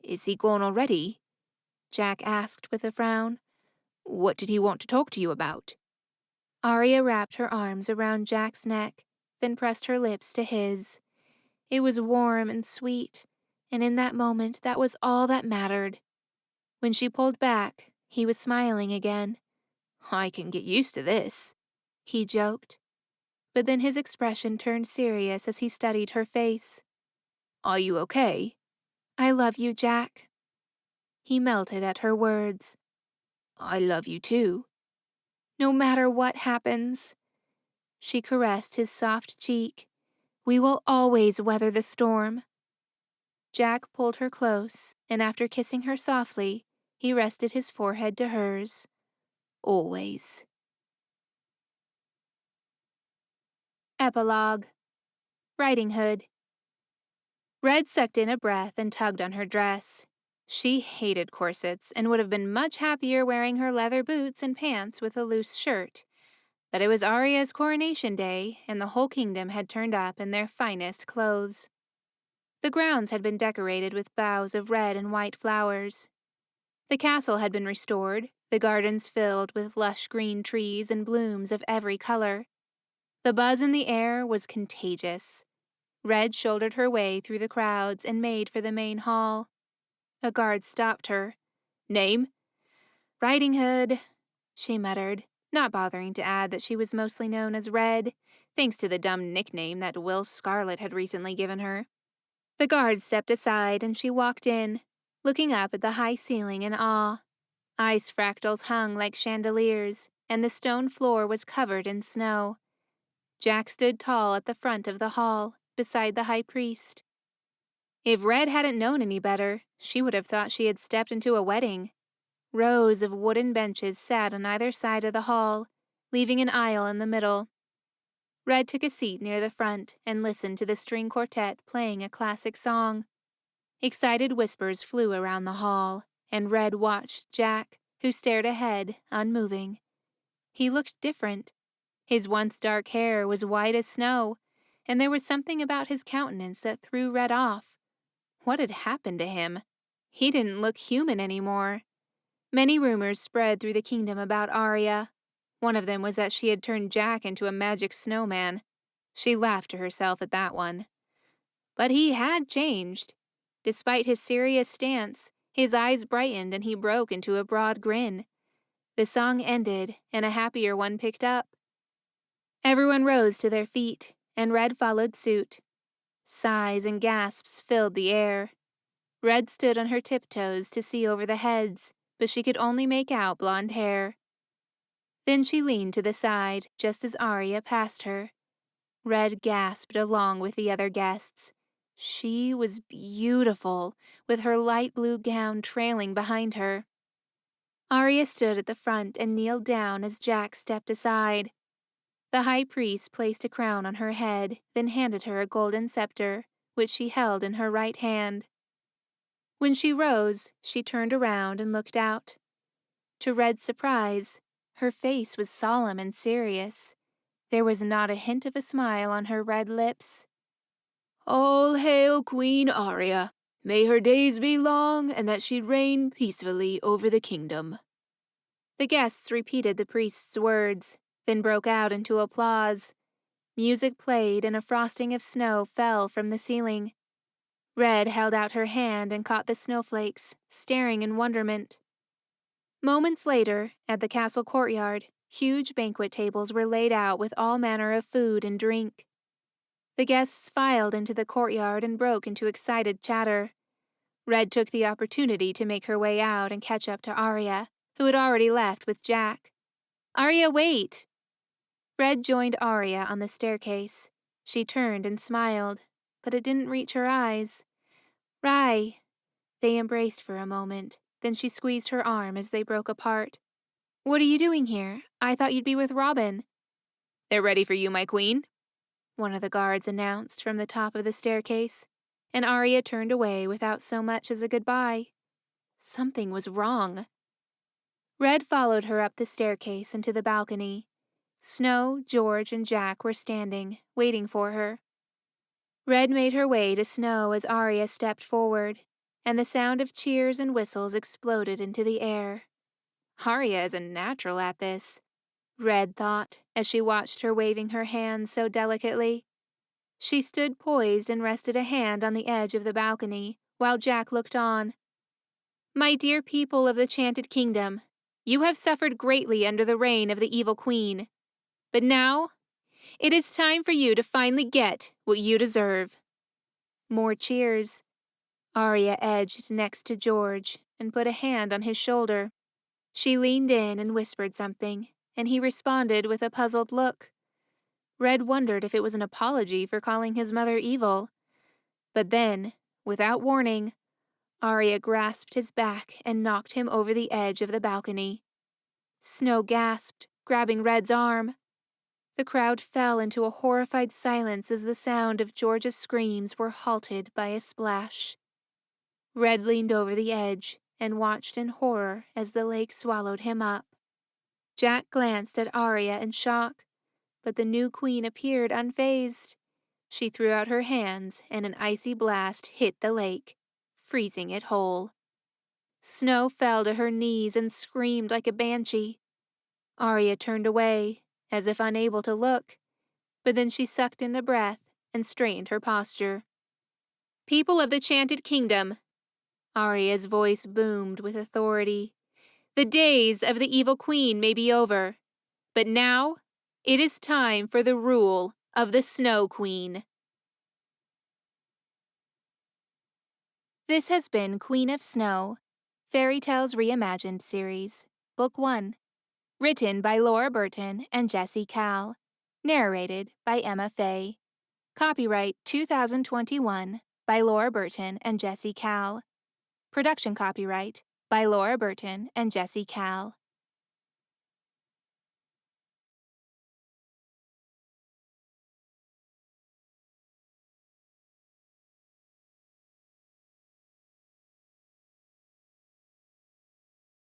Is he gone already? Jack asked with a frown. What did he want to talk to you about? Arya wrapped her arms around Jack's neck, then pressed her lips to his. It was warm and sweet, and in that moment that was all that mattered. When she pulled back, he was smiling again. I can get used to this, he joked. But then his expression turned serious as he studied her face. Are you okay? I love you, Jack. He melted at her words. I love you too. No matter what happens. She caressed his soft cheek. We will always weather the storm. Jack pulled her close, and after kissing her softly, he rested his forehead to hers. Always. Epilogue. Riding Hood. Red sucked in a breath and tugged on her dress. She hated corsets and would have been much happier wearing her leather boots and pants with a loose shirt. But it was Arya's coronation day, and the whole kingdom had turned up in their finest clothes. The grounds had been decorated with boughs of red and white flowers. The castle had been restored, the gardens filled with lush green trees and blooms of every color. The buzz in the air was contagious. Red shouldered her way through the crowds and made for the main hall. A guard stopped her. Name? Riding Hood, she muttered, not bothering to add that she was mostly known as Red, thanks to the dumb nickname that Will Scarlet had recently given her. The guard stepped aside and she walked in, looking up at the high ceiling in awe. Ice fractals hung like chandeliers, and the stone floor was covered in snow. Jack stood tall at the front of the hall, beside the high priest. If Red hadn't known any better, she would have thought she had stepped into a wedding. Rows of wooden benches sat on either side of the hall, leaving an aisle in the middle. Red took a seat near the front and listened to the string quartet playing a classic song. Excited whispers flew around the hall, and Red watched Jack, who stared ahead, unmoving. He looked different. His once dark hair was white as snow, and there was something about his countenance that threw Red off. What had happened to him? He didn't look human anymore. Many rumors spread through the kingdom about Arya. One of them was that she had turned Jack into a magic snowman. She laughed to herself at that one. But he had changed. Despite his serious stance, his eyes brightened and he broke into a broad grin. The song ended, and a happier one picked up. Everyone rose to their feet, and Red followed suit. Sighs and gasps filled the air. Red stood on her tiptoes to see over the heads, but she could only make out blonde hair. Then she leaned to the side, just as Arya passed her. Red gasped along with the other guests. She was beautiful, with her light blue gown trailing behind her. Arya stood at the front and kneeled down as Jack stepped aside. The high priest placed a crown on her head, then handed her a golden scepter, which she held in her right hand. When she rose, she turned around and looked out. To Red's surprise, her face was solemn and serious. There was not a hint of a smile on her red lips. All hail Queen Arya. May her days be long, and that she reign peacefully over the kingdom. The guests repeated the priest's words, then broke out into applause. Music played and a frosting of snow fell from the ceiling. Red held out her hand and caught the snowflakes, staring in wonderment. Moments later, at the castle courtyard, Huge banquet tables were laid out with all manner of food and drink. The guests filed into the courtyard and broke into excited chatter. Red took the opportunity to make her way out and catch up to Arya, who had already left with Jack. "Arya, wait!" Red joined Arya on the staircase. She turned and smiled, but it didn't reach her eyes. "Rye." They embraced for a moment, then she squeezed her arm as they broke apart. "What are you doing here? I thought you'd be with Robin." "They're ready for you, my queen," one of the guards announced from the top of the staircase, and Arya turned away without so much as a goodbye. Something was wrong. Red followed her up the staircase and to the balcony. Snow, George, and Jack were standing, waiting for her. Red made her way to Snow as Arya stepped forward, and the sound of cheers and whistles exploded into the air. Arya is a natural at this, Red thought, as she watched her waving her hands so delicately. She stood poised and rested a hand on the edge of the balcony, while Jack looked on. "My dear people of the Chanted Kingdom, you have suffered greatly under the reign of the evil queen. But now, it is time for you to finally get what you deserve." More cheers. Arya edged next to George and put a hand on his shoulder. She leaned in and whispered something, and he responded with a puzzled look. Red wondered if it was an apology for calling his mother evil. But then, without warning, Arya grasped his back and knocked him over the edge of the balcony. Snow gasped, grabbing Red's arm. The crowd fell into a horrified silence as the sound of George's screams were halted by a splash. Red leaned over the edge and watched in horror as the lake swallowed him up. Jack glanced at Arya in shock, but the new queen appeared unfazed. She threw out her hands and an icy blast hit the lake, freezing it whole. Snow fell to her knees and screamed like a banshee. Arya turned away, as if unable to look, but then she sucked in a breath and straightened her posture. "People of the Chanted Kingdom," Arya's voice boomed with authority, "the days of the evil queen may be over, but now it is time for the rule of the Snow Queen." This has been Queen of Snow, Fairytales Reimagined series, Book 1. Written by Laura Burton and Jessie Cal. Narrated by Emma Faye. Copyright 2021 by Laura Burton and Jessie Cal. Production copyright by Laura Burton and Jessie Cal.